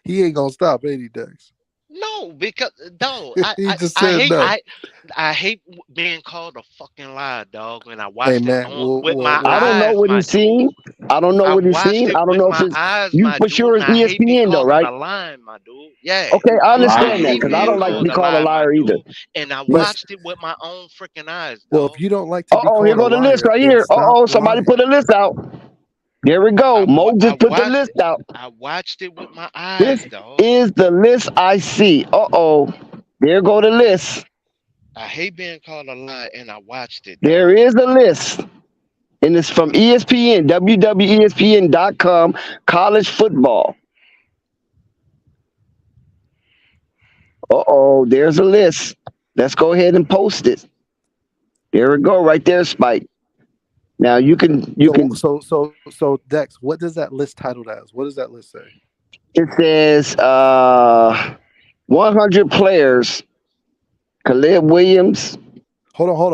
Speaker 8: He ain't gonna stop, ain't he, Dex?
Speaker 4: No, because no,
Speaker 8: He just said no.
Speaker 4: I hate being called a fucking lie, dog. When I
Speaker 8: Hey
Speaker 4: watched it
Speaker 8: man,
Speaker 4: on with my
Speaker 7: I don't know
Speaker 4: eyes,
Speaker 7: what
Speaker 4: my
Speaker 7: he's seen.
Speaker 4: dude.
Speaker 7: I don't know
Speaker 4: I
Speaker 7: what he's
Speaker 4: watched
Speaker 7: seen.
Speaker 4: it
Speaker 7: I don't
Speaker 4: with
Speaker 7: know if
Speaker 4: my
Speaker 7: it's
Speaker 4: eyes,
Speaker 7: you
Speaker 4: my
Speaker 7: for
Speaker 4: dude,
Speaker 7: sure
Speaker 4: and
Speaker 7: it's
Speaker 4: I hate be
Speaker 7: ESPN though,
Speaker 4: called
Speaker 7: right?
Speaker 4: a line, my dude. Yeah,
Speaker 7: Okay, I
Speaker 4: I
Speaker 7: understand that
Speaker 4: hate
Speaker 7: because I
Speaker 4: being
Speaker 7: don't like to
Speaker 4: called
Speaker 7: be
Speaker 4: a
Speaker 7: called a
Speaker 4: lie, my
Speaker 7: liar either.
Speaker 4: dude. And I
Speaker 7: But
Speaker 4: watched it with my own freaking eyes,
Speaker 8: well, if
Speaker 4: dog.
Speaker 8: you don't like to be
Speaker 7: here
Speaker 8: called a
Speaker 7: go the list
Speaker 8: liar,
Speaker 7: right
Speaker 8: then
Speaker 7: here.
Speaker 8: stop
Speaker 7: Somebody
Speaker 8: lying.
Speaker 7: put a list out. There we go. Mo
Speaker 4: I
Speaker 7: just put the
Speaker 4: watched
Speaker 7: list out.
Speaker 4: I watched it with my
Speaker 7: This
Speaker 4: eyes, dog.
Speaker 7: is the list I see. There go the list.
Speaker 4: I hate being called a lie, and I watched it,
Speaker 7: There
Speaker 4: dog.
Speaker 7: is a list. And it's from ESPN, www.espn.com, college football. There's a list. Let's go ahead and post it. There we go, right there, Spike. Now you
Speaker 8: So
Speaker 7: can
Speaker 8: Dex, what does that list titled as? What does that list say?
Speaker 7: it says 100 players, Caleb Williams,
Speaker 8: Hold on.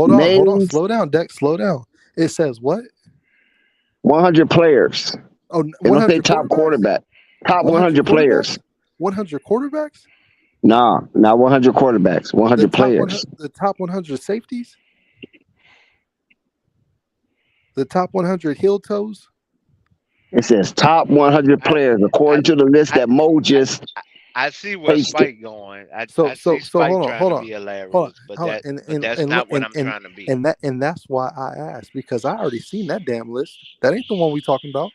Speaker 7: names
Speaker 8: Slow down, Dex. Slow down. It says what?
Speaker 7: 100 players.
Speaker 8: Oh,
Speaker 7: They don't say
Speaker 8: 100
Speaker 7: top
Speaker 8: quarterbacks.
Speaker 7: quarterback. Top
Speaker 8: 100
Speaker 7: 100 players.
Speaker 8: quarterbacks. 100 quarterbacks.
Speaker 7: Nah, not 100 quarterbacks.
Speaker 8: The
Speaker 7: 100
Speaker 8: top 100.
Speaker 7: players.
Speaker 8: The top 100 safeties. The top 100 heel toes.
Speaker 7: It says top 100
Speaker 4: I
Speaker 7: players
Speaker 4: I
Speaker 7: according to the list
Speaker 4: I
Speaker 7: that Mo
Speaker 4: I,
Speaker 7: just
Speaker 4: I see where
Speaker 7: pasted.
Speaker 4: Spike going.
Speaker 8: So
Speaker 4: I see Spike
Speaker 8: hold on,
Speaker 4: trying
Speaker 8: hold
Speaker 4: to
Speaker 8: on,
Speaker 4: be hilarious, but
Speaker 8: hold on,
Speaker 4: that's not what I'm trying to be.
Speaker 8: and that's why I asked because I already seen that damn list. That ain't the one we talking about.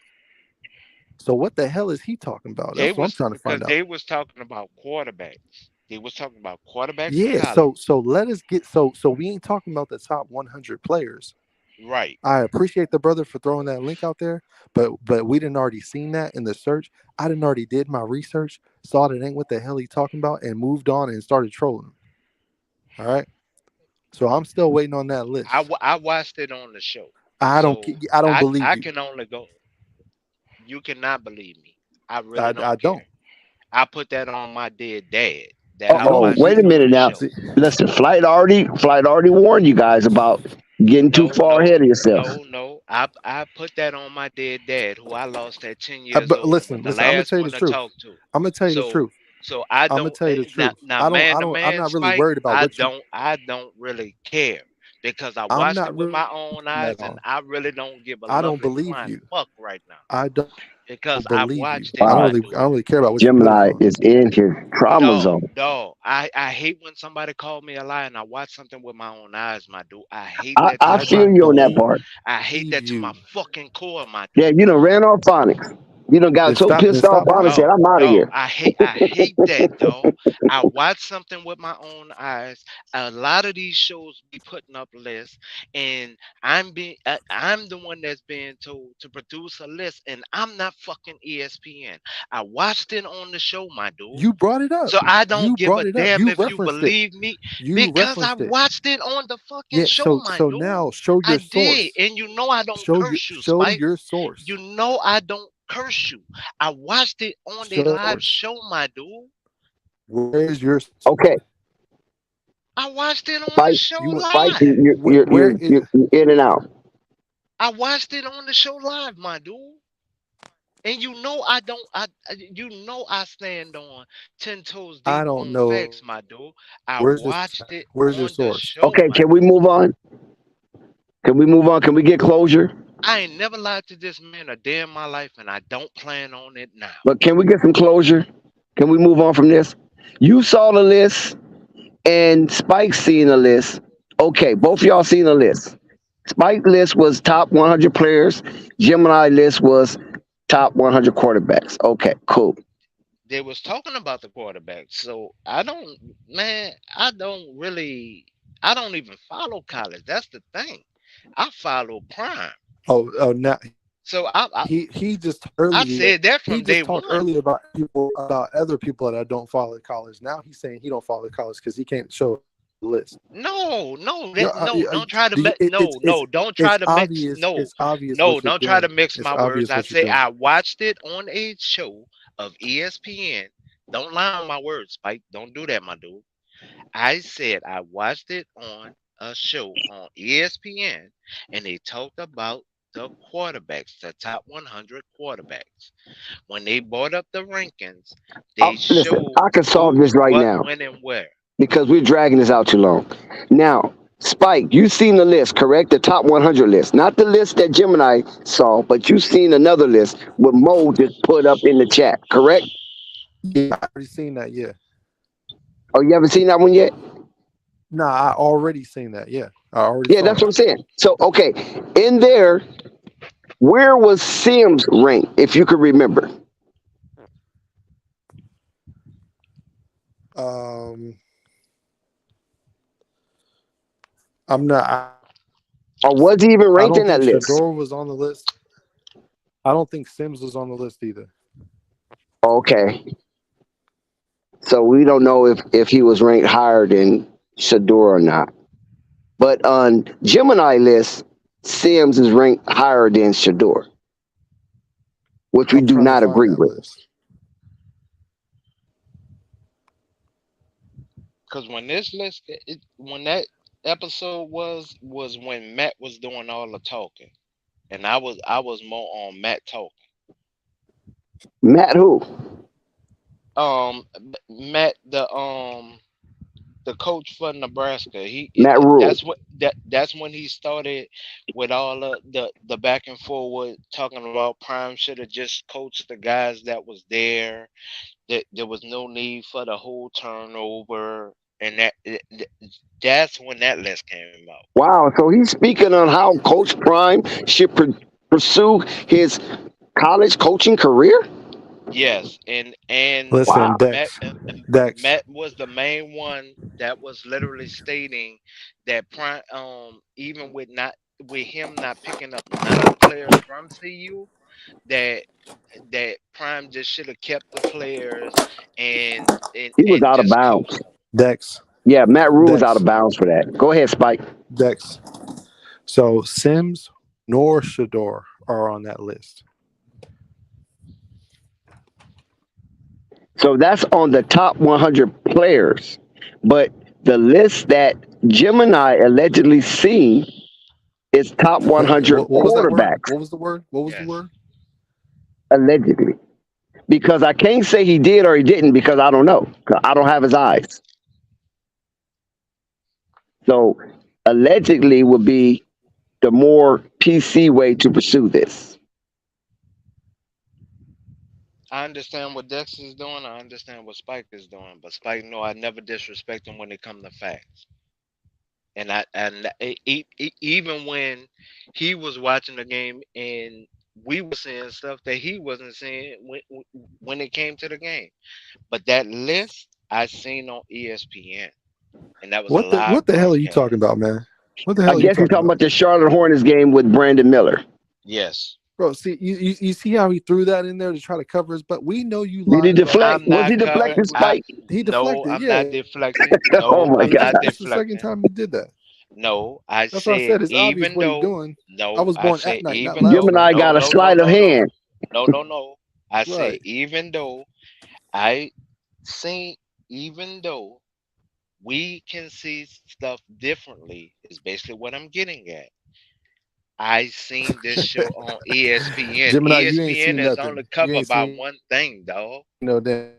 Speaker 8: So what the hell is he talking about?
Speaker 4: They
Speaker 8: That's what I'm
Speaker 4: was
Speaker 8: trying to
Speaker 4: because
Speaker 8: find out.
Speaker 4: they was talking about quarterbacks. They was talking about quarterbacks in
Speaker 8: Yeah.
Speaker 4: college.
Speaker 8: So let us get so we ain't talking about the top 100 players.
Speaker 4: Right.
Speaker 8: I appreciate the brother for throwing that link out there, but we didn't already seen that in the search. I didn't already did my research, saw that ain't what the hell he talking about, and moved on and started trolling. All right. So I'm still waiting on that list.
Speaker 4: I watched it on the show, so
Speaker 8: I don't believe
Speaker 4: I
Speaker 8: you.
Speaker 4: can only go. You cannot believe me. I really
Speaker 8: I
Speaker 4: don't
Speaker 8: don't.
Speaker 4: care. I put that on my dead dad that I
Speaker 8: You don't
Speaker 4: watched
Speaker 7: Wait a
Speaker 4: it on
Speaker 7: minute
Speaker 4: the
Speaker 7: now.
Speaker 4: show.
Speaker 8: see.
Speaker 7: Listen, flight already warned you guys about getting too
Speaker 4: No,
Speaker 7: far ahead
Speaker 4: no,
Speaker 7: of yourself.
Speaker 4: no, no. I put that on my dead dad, who I lost at 10 years
Speaker 8: But
Speaker 4: old and was
Speaker 8: listen,
Speaker 4: the
Speaker 8: listen. I'm gonna
Speaker 4: last
Speaker 8: tell you the
Speaker 4: one to
Speaker 8: truth.
Speaker 4: talk to.
Speaker 8: I'm gonna tell you the
Speaker 4: So
Speaker 8: truth.
Speaker 4: I
Speaker 8: I'm gonna
Speaker 4: don't
Speaker 8: tell you the truth.
Speaker 4: now man to
Speaker 8: I'm
Speaker 4: man
Speaker 8: not really
Speaker 4: Spike.
Speaker 8: worried about what you.
Speaker 4: I don't really care because I
Speaker 8: I'm
Speaker 4: watched
Speaker 8: not
Speaker 4: it with
Speaker 8: really
Speaker 4: my own
Speaker 8: that
Speaker 4: eyes, and
Speaker 8: on.
Speaker 4: I really don't give a
Speaker 8: I don't
Speaker 4: lovely
Speaker 8: believe
Speaker 4: flying
Speaker 8: you.
Speaker 4: fuck right now
Speaker 8: I don't
Speaker 4: because I
Speaker 8: believe you.
Speaker 4: watched it,
Speaker 7: Wow.
Speaker 4: my
Speaker 8: I
Speaker 4: dude.
Speaker 8: don't really care about what you put it
Speaker 7: Gemini
Speaker 8: on.
Speaker 7: is in here. Trauma
Speaker 4: Dog,
Speaker 7: zone.
Speaker 4: dog. I hate when somebody call me a lie and I watch something with my own eyes, my dude. I hate that to
Speaker 7: I
Speaker 8: I
Speaker 4: my
Speaker 7: feel
Speaker 8: don't
Speaker 7: you on that
Speaker 4: core.
Speaker 8: believe
Speaker 7: part.
Speaker 4: I hate that to my
Speaker 8: you.
Speaker 4: fucking core, my
Speaker 7: Yeah,
Speaker 4: dude.
Speaker 7: you done ran off phonics. You done got so
Speaker 8: Then
Speaker 7: pissed off
Speaker 8: stop
Speaker 7: phonics said,
Speaker 8: watching.
Speaker 4: Dog,
Speaker 7: I'm out of
Speaker 4: dog.
Speaker 7: here.
Speaker 4: I hate that, dog. I watch something with my own eyes. A lot of these shows be putting up lists, and I'm the one that's being told to produce a list, and I'm not fucking ESPN. I watched it on the show, my dude.
Speaker 8: You brought it up.
Speaker 4: So I don't
Speaker 8: You
Speaker 4: give a
Speaker 8: brought it up.
Speaker 4: damn
Speaker 8: You
Speaker 4: if you
Speaker 8: referenced it.
Speaker 4: believe me
Speaker 8: You
Speaker 4: because I
Speaker 8: referenced it.
Speaker 4: watched it on the fucking
Speaker 8: Yeah.
Speaker 4: show, my
Speaker 8: So
Speaker 4: dude.
Speaker 8: now show
Speaker 4: I
Speaker 8: your
Speaker 4: did.
Speaker 8: source.
Speaker 4: And you know I don't curse you,
Speaker 8: Show
Speaker 4: Spike.
Speaker 8: your
Speaker 4: You
Speaker 8: source.
Speaker 4: know I don't curse you. I watched it on the
Speaker 8: Show
Speaker 4: live
Speaker 8: source.
Speaker 4: show, my dude.
Speaker 8: Where's your
Speaker 7: Okay,
Speaker 4: I watched it on the
Speaker 7: Spike,
Speaker 4: show
Speaker 8: you?
Speaker 7: Spike,
Speaker 4: live.
Speaker 8: Where is?
Speaker 7: you're in and out.
Speaker 4: I watched it on the show live, my dude. And you know I don't you know I stand on 10 toes
Speaker 8: I
Speaker 4: deep
Speaker 8: don't
Speaker 4: on
Speaker 8: know.
Speaker 4: facts, my dude. I
Speaker 8: Where's
Speaker 4: watched
Speaker 8: your
Speaker 4: it
Speaker 8: source?
Speaker 4: on the show,
Speaker 7: Okay,
Speaker 4: my
Speaker 7: can we
Speaker 4: dude.
Speaker 7: move on? Can we move on? Can we get closure?
Speaker 4: I ain't never lied to this man a day in my life, and I don't plan on it now.
Speaker 7: But can we get some closure? Can we move on from this? You saw the list and Spike seeing the list. Okay, both of y'all seen the list. Spike list was top 100 players. Gemini list was top 100 quarterbacks. Okay, cool.
Speaker 4: They was talking about the quarterback. So I don't, man, I don't even follow college. That's the thing. I follow Prime.
Speaker 8: Oh, now
Speaker 4: So
Speaker 8: he just
Speaker 4: I
Speaker 8: earlier
Speaker 4: said that
Speaker 8: he
Speaker 4: from day
Speaker 8: just talked
Speaker 4: one.
Speaker 8: earlier about other people that don't follow college. Now he's saying he don't follow college because he can't show the list.
Speaker 4: No, don't try to don't try
Speaker 8: It's
Speaker 4: to mix.
Speaker 8: obvious. It's obvious
Speaker 4: No,
Speaker 8: what you're
Speaker 4: don't try to
Speaker 8: doing.
Speaker 4: mix
Speaker 8: It's
Speaker 4: my words.
Speaker 8: obvious
Speaker 4: I
Speaker 8: what you're
Speaker 4: say
Speaker 8: doing.
Speaker 4: I watched it on a show of ESPN. Don't lie on my words, Spike. Don't do that, my dude. I said I watched it on a show on ESPN, and they talked about the quarterbacks, the top 100 quarterbacks. When they brought up the rankings, they
Speaker 7: Listen,
Speaker 4: showed
Speaker 7: I can solve
Speaker 4: who,
Speaker 7: this right
Speaker 4: what,
Speaker 7: now
Speaker 4: when, and where.
Speaker 7: because we're dragging this out too long. Now, Spike, you seen the list, correct? The top 100 list, not the list that Gemini saw, but you seen another list what Mo just put up in the chat, correct?
Speaker 8: Yeah, I already seen that. Yeah.
Speaker 7: Oh, you haven't seen that one yet?
Speaker 8: Nah, I already seen that. Yeah, I already
Speaker 7: Yeah,
Speaker 8: saw
Speaker 7: that's what I'm
Speaker 8: that.
Speaker 7: saying. So, okay, in there, where was Sims ranked, if you could remember?
Speaker 8: Um, I'm not.
Speaker 7: Or was he even
Speaker 8: I
Speaker 7: ranked
Speaker 8: don't
Speaker 7: in that
Speaker 8: think
Speaker 7: list?
Speaker 8: Shador was on the list. I don't think Sims was on the list either.
Speaker 7: Okay. So we don't know if he was ranked higher than Shador or not. But on Gemini list, Sims is ranked higher than Shador, which we
Speaker 8: I'm
Speaker 7: do
Speaker 8: trying to
Speaker 7: not
Speaker 8: find
Speaker 7: agree
Speaker 8: that
Speaker 7: with.
Speaker 8: list.
Speaker 4: Because when this list, when that episode was when Matt was doing all the talking, and I was more on Matt talking.
Speaker 7: Matt who?
Speaker 4: Matt the coach for Nebraska.
Speaker 7: Matt Rule.
Speaker 4: That's when he started with all the back and forward talking about Prime should have just coached the guys that was there. That there was no need for the whole turnover, and that's when that list came out.
Speaker 7: Wow. So he's speaking on how Coach Prime should pursue his college coaching career?
Speaker 4: Yes, and
Speaker 8: Listen,
Speaker 7: Wow.
Speaker 8: Dex.
Speaker 4: Matt was the main one that was literally stating that Prime, even with him not picking up none of the players from CU, that Prime just should have kept the players
Speaker 7: He was
Speaker 4: and
Speaker 7: out of
Speaker 4: just
Speaker 7: bounds.
Speaker 4: coached them.
Speaker 8: Dex.
Speaker 7: Yeah, Matt Rule was out
Speaker 8: Dex.
Speaker 7: of bounds for that. Go ahead, Spike.
Speaker 8: Dex. So Sims nor Shador are on that list.
Speaker 7: So that's on the top 100 players. But the list that Gemini allegedly seen is top 100
Speaker 8: What was that word?
Speaker 7: quarterbacks,
Speaker 8: What was the word? What was the
Speaker 4: Yes.
Speaker 8: word?
Speaker 7: allegedly. Because I can't say he did or he didn't because I don't know. I don't have his eyes. So allegedly would be the more PC way to pursue this.
Speaker 4: I understand what Dex is doing. I understand what Spike is doing, but Spike, no, I never disrespect him when it come to facts. Even when he was watching the game and we were seeing stuff that he wasn't seeing when it came to the game. But that list I seen on ESPN, and that was a
Speaker 8: What
Speaker 4: live
Speaker 8: the hell are you talking
Speaker 4: broadcast.
Speaker 8: about, man? What the
Speaker 7: I
Speaker 8: hell are you
Speaker 7: guess you're
Speaker 8: talking
Speaker 7: talking
Speaker 8: about?
Speaker 7: about the Charlotte Hornets game with Brandon Miller.
Speaker 4: Yes,
Speaker 8: Bro, see you see how he threw that in there to try to cover his butt. We know you
Speaker 7: Did he
Speaker 8: lying about
Speaker 7: deflect?
Speaker 4: I'm
Speaker 7: Was
Speaker 8: everything.
Speaker 7: he
Speaker 4: not covering.
Speaker 7: deflecting, Spike?
Speaker 8: He
Speaker 4: No,
Speaker 8: deflected,
Speaker 4: I'm
Speaker 8: yeah.
Speaker 4: not deflecting.
Speaker 7: Oh
Speaker 4: No,
Speaker 7: my
Speaker 4: I'm
Speaker 7: God.
Speaker 4: not
Speaker 8: That's the second
Speaker 4: deflecting.
Speaker 8: time he did that.
Speaker 4: No, I
Speaker 8: That's what I
Speaker 4: said
Speaker 8: said. It's obvious
Speaker 4: even
Speaker 8: what he's
Speaker 4: though.
Speaker 8: doing. I
Speaker 4: No,
Speaker 8: was
Speaker 4: I
Speaker 8: born at
Speaker 4: said
Speaker 8: night, not
Speaker 4: even
Speaker 8: last
Speaker 4: though.
Speaker 8: night.
Speaker 7: Gemini
Speaker 4: No,
Speaker 7: got a
Speaker 4: no, no,
Speaker 7: sleight of
Speaker 4: no, no,
Speaker 7: hand.
Speaker 4: no, no, no, no. I said
Speaker 8: Right.
Speaker 4: even though I see, even though we can see stuff differently, is basically what I'm getting at. I seen this show on ESPN.
Speaker 8: Gemini, you ain't
Speaker 4: ESPN
Speaker 8: seen
Speaker 4: is only
Speaker 8: nothing. You
Speaker 4: covered
Speaker 8: ain't
Speaker 4: by
Speaker 8: seen
Speaker 4: one thing, dog.
Speaker 8: no damn.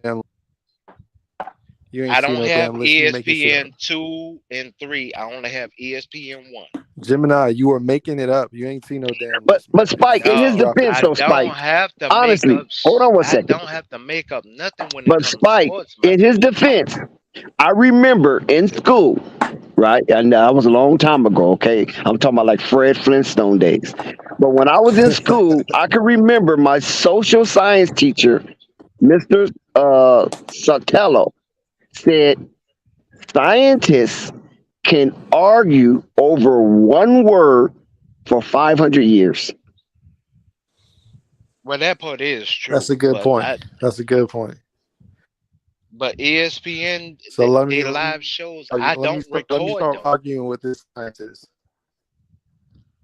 Speaker 8: You ain't
Speaker 4: I
Speaker 8: seen
Speaker 4: don't
Speaker 8: no
Speaker 4: have
Speaker 8: damn list. You making shit up.
Speaker 4: ESPN 2 and 3. I only have ESPN 1.
Speaker 8: Gemini, you are making it up. You ain't seen no damn
Speaker 7: But
Speaker 8: list, man. You
Speaker 7: Spike, in
Speaker 8: just
Speaker 7: his
Speaker 4: No,
Speaker 8: dropped it
Speaker 7: defense
Speaker 4: I
Speaker 8: now.
Speaker 7: though, Spike,
Speaker 4: don't have to make
Speaker 7: honestly,
Speaker 4: up.
Speaker 7: hold on one
Speaker 4: I
Speaker 7: second.
Speaker 4: don't have to make up nothing when it
Speaker 7: But
Speaker 4: comes to
Speaker 7: Spike,
Speaker 4: sports, my
Speaker 7: in his
Speaker 4: dude.
Speaker 7: defense, I remember in school, right? And that was a long time ago, okay? I'm talking about like Fred Flintstone days. But when I was in school, I can remember my social science teacher, Mr. Sotelo, said scientists can argue over one word for 500 years.
Speaker 4: Well, that part is
Speaker 8: That's
Speaker 4: true,
Speaker 8: a good point. That's a good point.
Speaker 4: but ESPN
Speaker 8: So
Speaker 4: they live shows. I
Speaker 8: let me
Speaker 4: don't
Speaker 8: start, let me
Speaker 4: record
Speaker 8: start
Speaker 4: them.
Speaker 8: arguing with this scientist.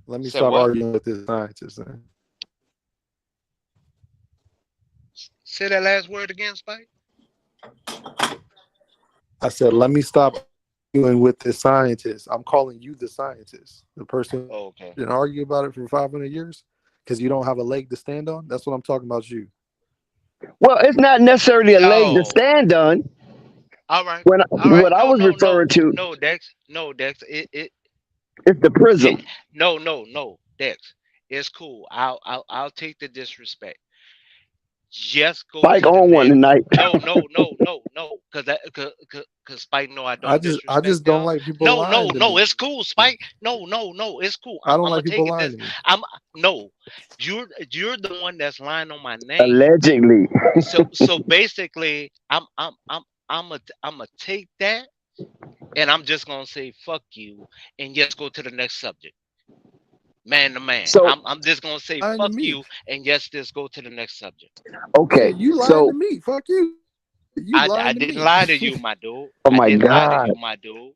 Speaker 8: Let me
Speaker 4: Say
Speaker 8: stop
Speaker 4: what?
Speaker 8: arguing with this scientist. Then.
Speaker 4: Say that last word again, Spike.
Speaker 8: I said, let me stop arguing with this scientist. I'm calling you the scientist, the person
Speaker 4: Oh, okay.
Speaker 8: who didn't argue about it for 500 years because you don't have a leg to stand on. That's what I'm talking about. You.
Speaker 7: Well, it's not necessarily a leg to
Speaker 4: No.
Speaker 7: stand on.
Speaker 4: All right.
Speaker 7: When
Speaker 4: All right.
Speaker 7: what I
Speaker 4: No,
Speaker 7: was
Speaker 4: no,
Speaker 7: referring
Speaker 4: no,
Speaker 7: to
Speaker 4: no, Dex. No, Dex.
Speaker 7: is the
Speaker 4: It
Speaker 7: prism.
Speaker 4: no, no, no, Dex. It's cool. I'll take the disrespect. Just go
Speaker 7: Spike
Speaker 4: to the
Speaker 7: on one
Speaker 4: next.
Speaker 7: tonight.
Speaker 4: No, no, no, no, no. Cause Spike, no, I
Speaker 8: I
Speaker 4: don't
Speaker 8: just I
Speaker 4: disrespect
Speaker 8: just don't
Speaker 4: them.
Speaker 8: like people
Speaker 4: No, no,
Speaker 8: lying to
Speaker 4: no.
Speaker 8: me.
Speaker 4: It's cool, Spike. No, no, no. It's cool.
Speaker 8: I don't
Speaker 4: I'm gonna
Speaker 8: like people
Speaker 4: take it
Speaker 8: lying
Speaker 4: this.
Speaker 8: to me.
Speaker 4: I'm no. You're the one that's lying on my name.
Speaker 7: Allegedly.
Speaker 4: So basically, I'm gonna take that and I'm just gonna say fuck you and just go to the next subject. Man to man.
Speaker 7: So
Speaker 4: I'm just gonna say
Speaker 8: Lying to
Speaker 4: fuck
Speaker 8: me.
Speaker 4: you and just go to the next subject.
Speaker 8: Yeah,
Speaker 7: okay.
Speaker 8: you lying to
Speaker 7: So
Speaker 8: me. Fuck you. You
Speaker 4: I
Speaker 8: lying to
Speaker 4: didn't
Speaker 8: me.
Speaker 4: lie to you, my dude.
Speaker 7: oh
Speaker 4: I
Speaker 7: my
Speaker 4: didn't lie to
Speaker 7: God.
Speaker 4: you, my dude.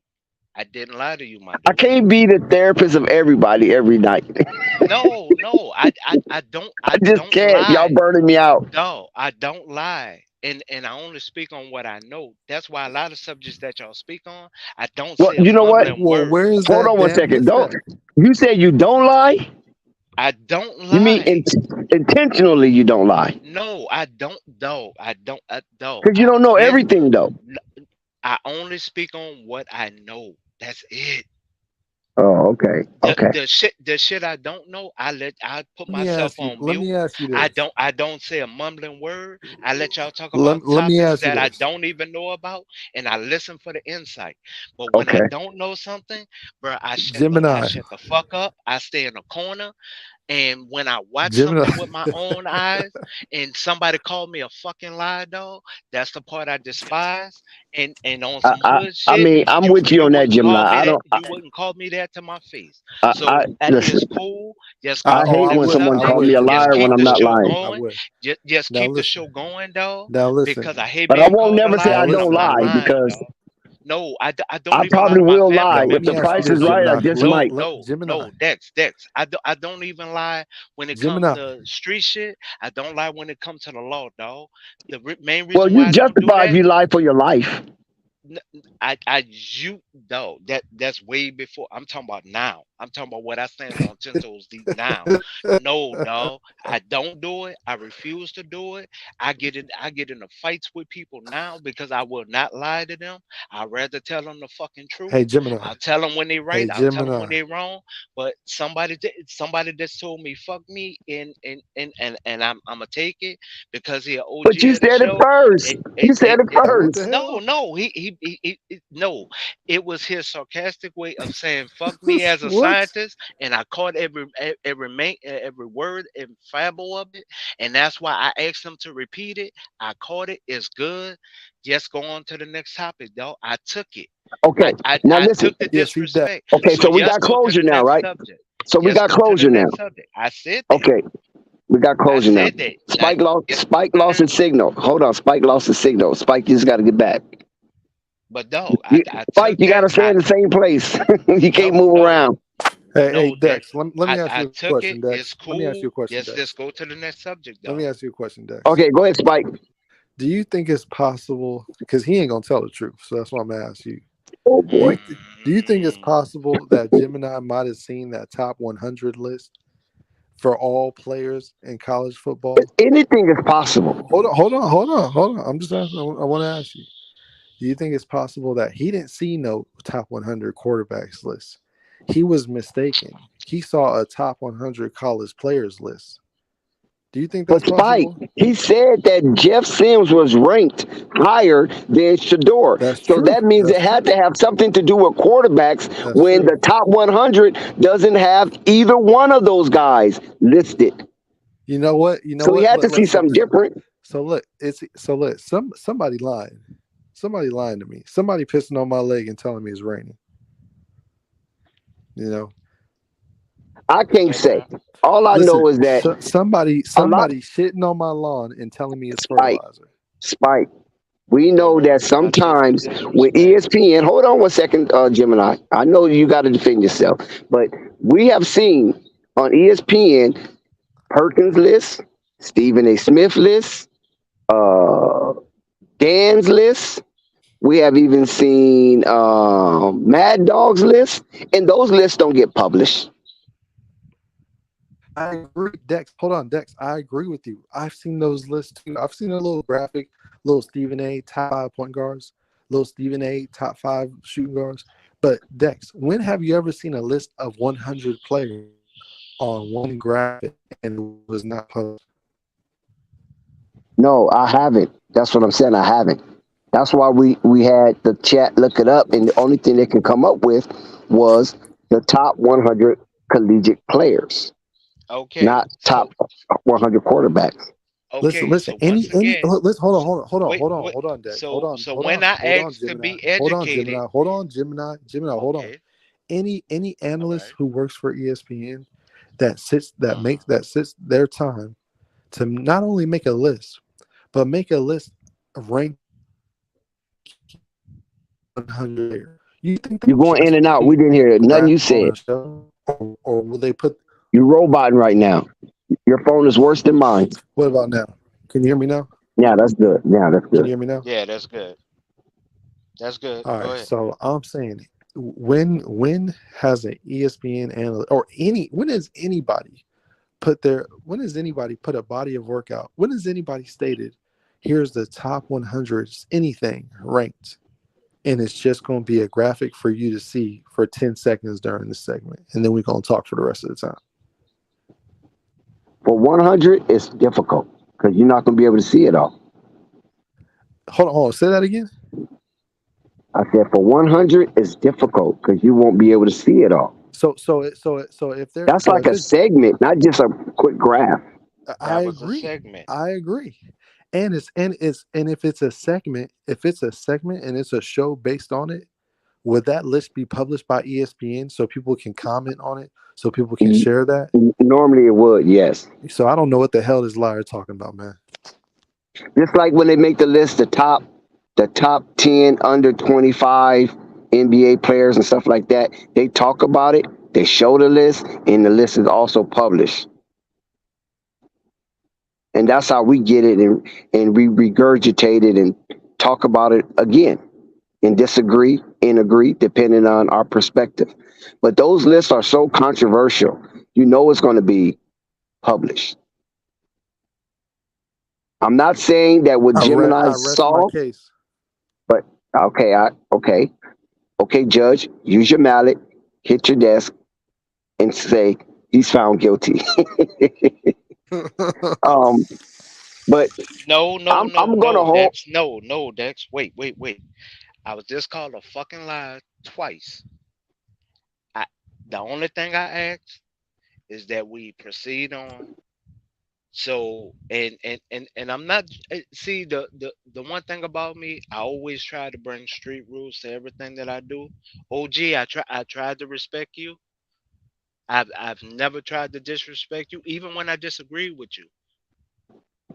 Speaker 4: I didn't lie to you, my
Speaker 7: I
Speaker 4: dude.
Speaker 7: can't be the therapist of everybody every night.
Speaker 4: No, no, I
Speaker 7: I just
Speaker 4: don't
Speaker 7: can't. Y'all
Speaker 4: lie.
Speaker 7: burning me out.
Speaker 4: No, I don't lie. And I only speak on what I know. That's why a lot of subjects that y'all speak on, I don't
Speaker 7: Well,
Speaker 4: say a
Speaker 7: you know what?
Speaker 4: mumbling
Speaker 8: Well,
Speaker 4: word.
Speaker 8: where is
Speaker 7: Hold
Speaker 8: that
Speaker 7: on one
Speaker 8: damn
Speaker 7: second.
Speaker 8: list
Speaker 7: Don't
Speaker 8: at?
Speaker 7: you said you don't lie?
Speaker 4: I don't
Speaker 7: You mean
Speaker 4: lie.
Speaker 7: intentionally you don't lie?
Speaker 4: No, I don't though. I don't though.
Speaker 7: Because you don't know everything though.
Speaker 4: I only speak on what I know. That's it.
Speaker 7: Oh, okay.
Speaker 4: the
Speaker 7: Okay.
Speaker 4: the shit I don't know, I put myself on
Speaker 8: Let
Speaker 4: mute.
Speaker 8: me ask you this.
Speaker 4: I don't say a mumbling word. I let y'all talk about
Speaker 8: Let me
Speaker 4: topics
Speaker 8: ask you
Speaker 4: that I
Speaker 8: this.
Speaker 4: don't even know about, and I listen for the insight. But when I
Speaker 7: Okay.
Speaker 4: don't know something, bro, I
Speaker 8: Gemini.
Speaker 4: shut the fuck up. I stay in the corner. And when I watch
Speaker 8: Gemini.
Speaker 4: something with my own eyes and somebody called me a fucking lie dog, that's the part I despise. And on
Speaker 7: I,
Speaker 4: some
Speaker 7: I
Speaker 4: hood
Speaker 7: I
Speaker 4: shit,
Speaker 7: mean I'm with you on that, Gemini. I don't.
Speaker 4: you wouldn't call me that to my face.
Speaker 7: I
Speaker 4: So
Speaker 7: listen.
Speaker 4: it's cool. Just go
Speaker 7: I
Speaker 4: to the
Speaker 7: hate
Speaker 8: I
Speaker 7: when
Speaker 4: next
Speaker 8: would.
Speaker 7: someone
Speaker 8: I
Speaker 4: subject.
Speaker 7: call me
Speaker 8: would,
Speaker 7: a
Speaker 4: Just
Speaker 7: liar
Speaker 8: Gemini.
Speaker 7: when
Speaker 4: keep
Speaker 7: I'm
Speaker 4: the
Speaker 7: not
Speaker 4: show
Speaker 7: lying.
Speaker 8: I
Speaker 4: going.
Speaker 8: would.
Speaker 4: Just
Speaker 8: Now
Speaker 4: keep the
Speaker 8: listen.
Speaker 4: show going, dog.
Speaker 8: Now listen.
Speaker 4: Because I hate
Speaker 7: But I
Speaker 4: being
Speaker 7: won't
Speaker 4: called a
Speaker 7: never say
Speaker 8: Now
Speaker 7: I
Speaker 4: liar and
Speaker 7: don't
Speaker 4: I'm
Speaker 8: listen.
Speaker 4: not
Speaker 7: lie
Speaker 4: lying,
Speaker 7: because
Speaker 4: dog. No, I
Speaker 7: I
Speaker 4: don't even lie
Speaker 7: probably
Speaker 4: to my
Speaker 7: will
Speaker 4: family
Speaker 7: lie
Speaker 8: Now
Speaker 4: when
Speaker 8: let
Speaker 7: if
Speaker 4: it
Speaker 8: me
Speaker 7: the
Speaker 4: comes
Speaker 8: ask
Speaker 4: to
Speaker 8: you
Speaker 7: price
Speaker 4: the
Speaker 7: is
Speaker 8: this,
Speaker 4: law.
Speaker 7: right. I
Speaker 8: Gemini.
Speaker 7: just
Speaker 8: Let,
Speaker 7: might.
Speaker 4: No,
Speaker 8: let
Speaker 4: no,
Speaker 8: Gemini.
Speaker 4: no, Dex. I don't even lie when it comes
Speaker 8: Gemini.
Speaker 4: to street shit. I don't lie when it comes to the law, dog. The main
Speaker 7: Well,
Speaker 4: reason
Speaker 7: you
Speaker 4: why I don't do
Speaker 7: justify if
Speaker 4: that,
Speaker 7: you lie for your life.
Speaker 4: you no, that's way before. I'm talking about now. I'm talking about what I stand on 10 toes deep now. No, dog, I don't do it. I refuse to do it. I get into fights with people now because I will not lie to them. I'd rather tell them the fucking truth.
Speaker 8: Hey Gemini.
Speaker 4: I'll tell them when they right.
Speaker 8: Hey
Speaker 4: I'll tell them when
Speaker 8: Gemini.
Speaker 4: they wrong. But somebody just told me fuck me and I'm gonna take it because he an
Speaker 7: But
Speaker 4: OG
Speaker 7: you
Speaker 4: of the
Speaker 7: said it
Speaker 4: show.
Speaker 7: first. You said it
Speaker 8: Now what
Speaker 7: first.
Speaker 8: the
Speaker 4: No,
Speaker 8: hell?
Speaker 4: no, no. It was his sarcastic way of saying "fuck me" as a
Speaker 8: What?
Speaker 4: scientist, and I caught every word and fable of it, and that's why I asked him to repeat it. I caught it. It's good. Just go on to the next topic, though. I took it.
Speaker 7: Okay. Now
Speaker 4: I
Speaker 7: listen.
Speaker 4: took the
Speaker 8: Yeah, see that.
Speaker 4: disrespect.
Speaker 7: Okay,
Speaker 4: So
Speaker 7: so we
Speaker 4: just
Speaker 7: got
Speaker 4: go to
Speaker 7: closure
Speaker 4: the
Speaker 7: now,
Speaker 4: next
Speaker 7: right?
Speaker 4: subject.
Speaker 7: So we
Speaker 4: Just
Speaker 7: got
Speaker 4: go to the
Speaker 7: closure now.
Speaker 4: next subject. I said that.
Speaker 7: Okay, we got
Speaker 4: I
Speaker 7: closure now.
Speaker 4: said that. Now,
Speaker 7: Spike lost.
Speaker 4: yeah,
Speaker 7: Spike lost his signal. Hold on. Spike lost his signal. Spike, you just got to get back.
Speaker 4: but no,
Speaker 7: You,
Speaker 4: I
Speaker 7: Spike,
Speaker 4: took
Speaker 7: you got
Speaker 4: that.
Speaker 7: to stay in the same place. You can't
Speaker 4: No,
Speaker 7: move
Speaker 4: no.
Speaker 7: around.
Speaker 8: Hey
Speaker 4: No, Dex.
Speaker 8: Dex. Let me ask
Speaker 4: I
Speaker 8: you a
Speaker 4: took it.
Speaker 8: question,
Speaker 4: It's
Speaker 8: Dex. Let me ask you
Speaker 4: cool.
Speaker 8: a question,
Speaker 4: Just
Speaker 8: Dex.
Speaker 4: go to the next subject,
Speaker 8: Let me
Speaker 4: though.
Speaker 8: ask you a question, Dex.
Speaker 7: Okay, go ahead, Spike.
Speaker 8: Do you think it's possible? Because he ain't gonna tell the truth, so that's why I'm gonna ask you.
Speaker 7: Oh
Speaker 8: Do
Speaker 7: boy.
Speaker 8: you think it's
Speaker 4: Mm,
Speaker 8: possible that Gemini might have seen that top 100 list for all players in college football?
Speaker 7: Anything is possible.
Speaker 8: Hold on. I'm just asking. I want to ask you. Do you think it's possible that he didn't see no top 100 quarterbacks list? He was mistaken. He saw a top 100 college players list. Do you think that's
Speaker 7: But Spike,
Speaker 8: possible?
Speaker 7: he said that Jeff Sims was ranked higher than Shador.
Speaker 8: That's
Speaker 7: So
Speaker 8: true.
Speaker 7: that means it
Speaker 8: That's
Speaker 7: had
Speaker 8: true.
Speaker 7: to have something to do with quarterbacks
Speaker 8: That's
Speaker 7: when
Speaker 8: true.
Speaker 7: the top 100 doesn't have either one of those guys listed.
Speaker 8: You know what? You know
Speaker 7: So he
Speaker 8: what?
Speaker 7: had to
Speaker 8: Look,
Speaker 7: see
Speaker 8: look.
Speaker 7: something different.
Speaker 8: So look. It's so look. Somebody lying. Somebody lying to me. Somebody pissing on my leg and telling me it's raining. You know.
Speaker 7: I can't
Speaker 4: Check it
Speaker 7: say.
Speaker 4: out.
Speaker 7: All I
Speaker 8: Listen.
Speaker 7: know is that
Speaker 8: Somebody
Speaker 7: a lot
Speaker 8: shitting on my lawn and telling me it's
Speaker 7: Spike,
Speaker 8: fertilizer.
Speaker 7: Spike. We
Speaker 4: Hey,
Speaker 7: know that
Speaker 4: bro, not to the
Speaker 7: sometimes with
Speaker 4: disrespect.
Speaker 7: ESPN, hold on one second, Gemini. I know you got to defend yourself, but we have seen on ESPN Perkins list, Stephen A. Smith list, uh, Dan's list. We have even seen Mad Dog's list, and those lists don't get published.
Speaker 8: I agree, Dex. Hold on, Dex. I agree with you. I've seen those lists too. I've seen a little graphic, little Stephen A. top 5 point guards, little Stephen A. top 5 shooting guards. But Dex, when have you ever seen a list of 100 players on one graphic and it was not posted?
Speaker 7: No, I haven't. That's what I'm saying. I haven't. That's why we had the chat look it up, and the only thing they could come up with was the top 100 collegiate players,
Speaker 4: Okay,
Speaker 7: not
Speaker 4: so
Speaker 7: top 100 quarterbacks.
Speaker 8: Listen,
Speaker 4: okay,
Speaker 8: listen.
Speaker 4: so once
Speaker 8: Any.
Speaker 4: again,
Speaker 8: Let's
Speaker 4: wait,
Speaker 8: hold on, Dex.
Speaker 4: so when I
Speaker 8: Hold on,
Speaker 4: asked to
Speaker 8: Gemini.
Speaker 4: be
Speaker 8: Hold on,
Speaker 4: educated,
Speaker 8: Gemini. Hold on, Gemini. Gemini. Hold on.
Speaker 4: okay,
Speaker 8: Any
Speaker 4: all
Speaker 8: analyst
Speaker 4: right,
Speaker 8: who works for ESPN
Speaker 4: uh-huh.
Speaker 8: that sits their time to not only make a list, but make a list of ranked 100 players. You think
Speaker 7: You're
Speaker 8: they
Speaker 7: going in
Speaker 8: just
Speaker 7: and out.
Speaker 8: put
Speaker 7: We didn't hear nothing
Speaker 8: graph
Speaker 7: you
Speaker 8: on
Speaker 7: said.
Speaker 8: a show, or will they put?
Speaker 7: You're roboting right now. Your phone is worse than mine.
Speaker 8: What about now? Can you hear me now?
Speaker 7: Yeah, that's good. Yeah, that's
Speaker 8: Can you
Speaker 7: good.
Speaker 8: hear me now?
Speaker 4: Yeah, that's good. That's good.
Speaker 8: All
Speaker 4: Go
Speaker 8: right.
Speaker 4: ahead.
Speaker 8: So I'm saying, when has an ESPN analyst or any when has anybody when has anybody put a body of work out? When has anybody stated, here's the top 100s, anything ranked, and it's just going to be a graphic for you to see for 10 seconds during the segment, and then we're going to talk for the rest of the time.
Speaker 7: For 100, it's difficult because you're not going to be able to see it all.
Speaker 8: Hold on, say that again.
Speaker 7: I said for 100, it's difficult because you won't be able to see it all.
Speaker 8: So if there
Speaker 7: That's
Speaker 8: so
Speaker 7: like
Speaker 8: if
Speaker 7: a
Speaker 8: it's
Speaker 7: segment, not just a quick graph.
Speaker 8: I
Speaker 4: That was a
Speaker 8: agree.
Speaker 4: segment.
Speaker 8: I agree. And if it's a segment, and it's a show based on it, would that list be published by ESPN so people can comment on it, so people can share that?
Speaker 7: Normally it would, yes.
Speaker 8: So I don't know what the hell this liar talking about, man.
Speaker 7: Just like when they make the list, the top 10 under 25 NBA players and stuff like that, they talk about it, they show the list, and the list is also published. And that's how we get it, and we regurgitate it and talk about it again and disagree and agree depending on our perspective. But those lists are so controversial, you know it's going to be published. I'm not saying that what Gemini
Speaker 8: I rest my
Speaker 7: saw,
Speaker 8: case.
Speaker 7: but okay, Judge, use your mallet, hit your desk, and say he's found guilty. um, but
Speaker 4: No, no, no,
Speaker 7: I'm gonna
Speaker 4: no,
Speaker 7: hold.
Speaker 4: Dex. No, no, Dex. Wait, wait, wait. I was just called a fucking lie twice. I the only thing I asked is that we proceed on. So and I'm not see the one thing about me, I always try to bring street rules to everything that I do. OG, I tried to respect you. I've never tried to disrespect you, even when I disagree with you.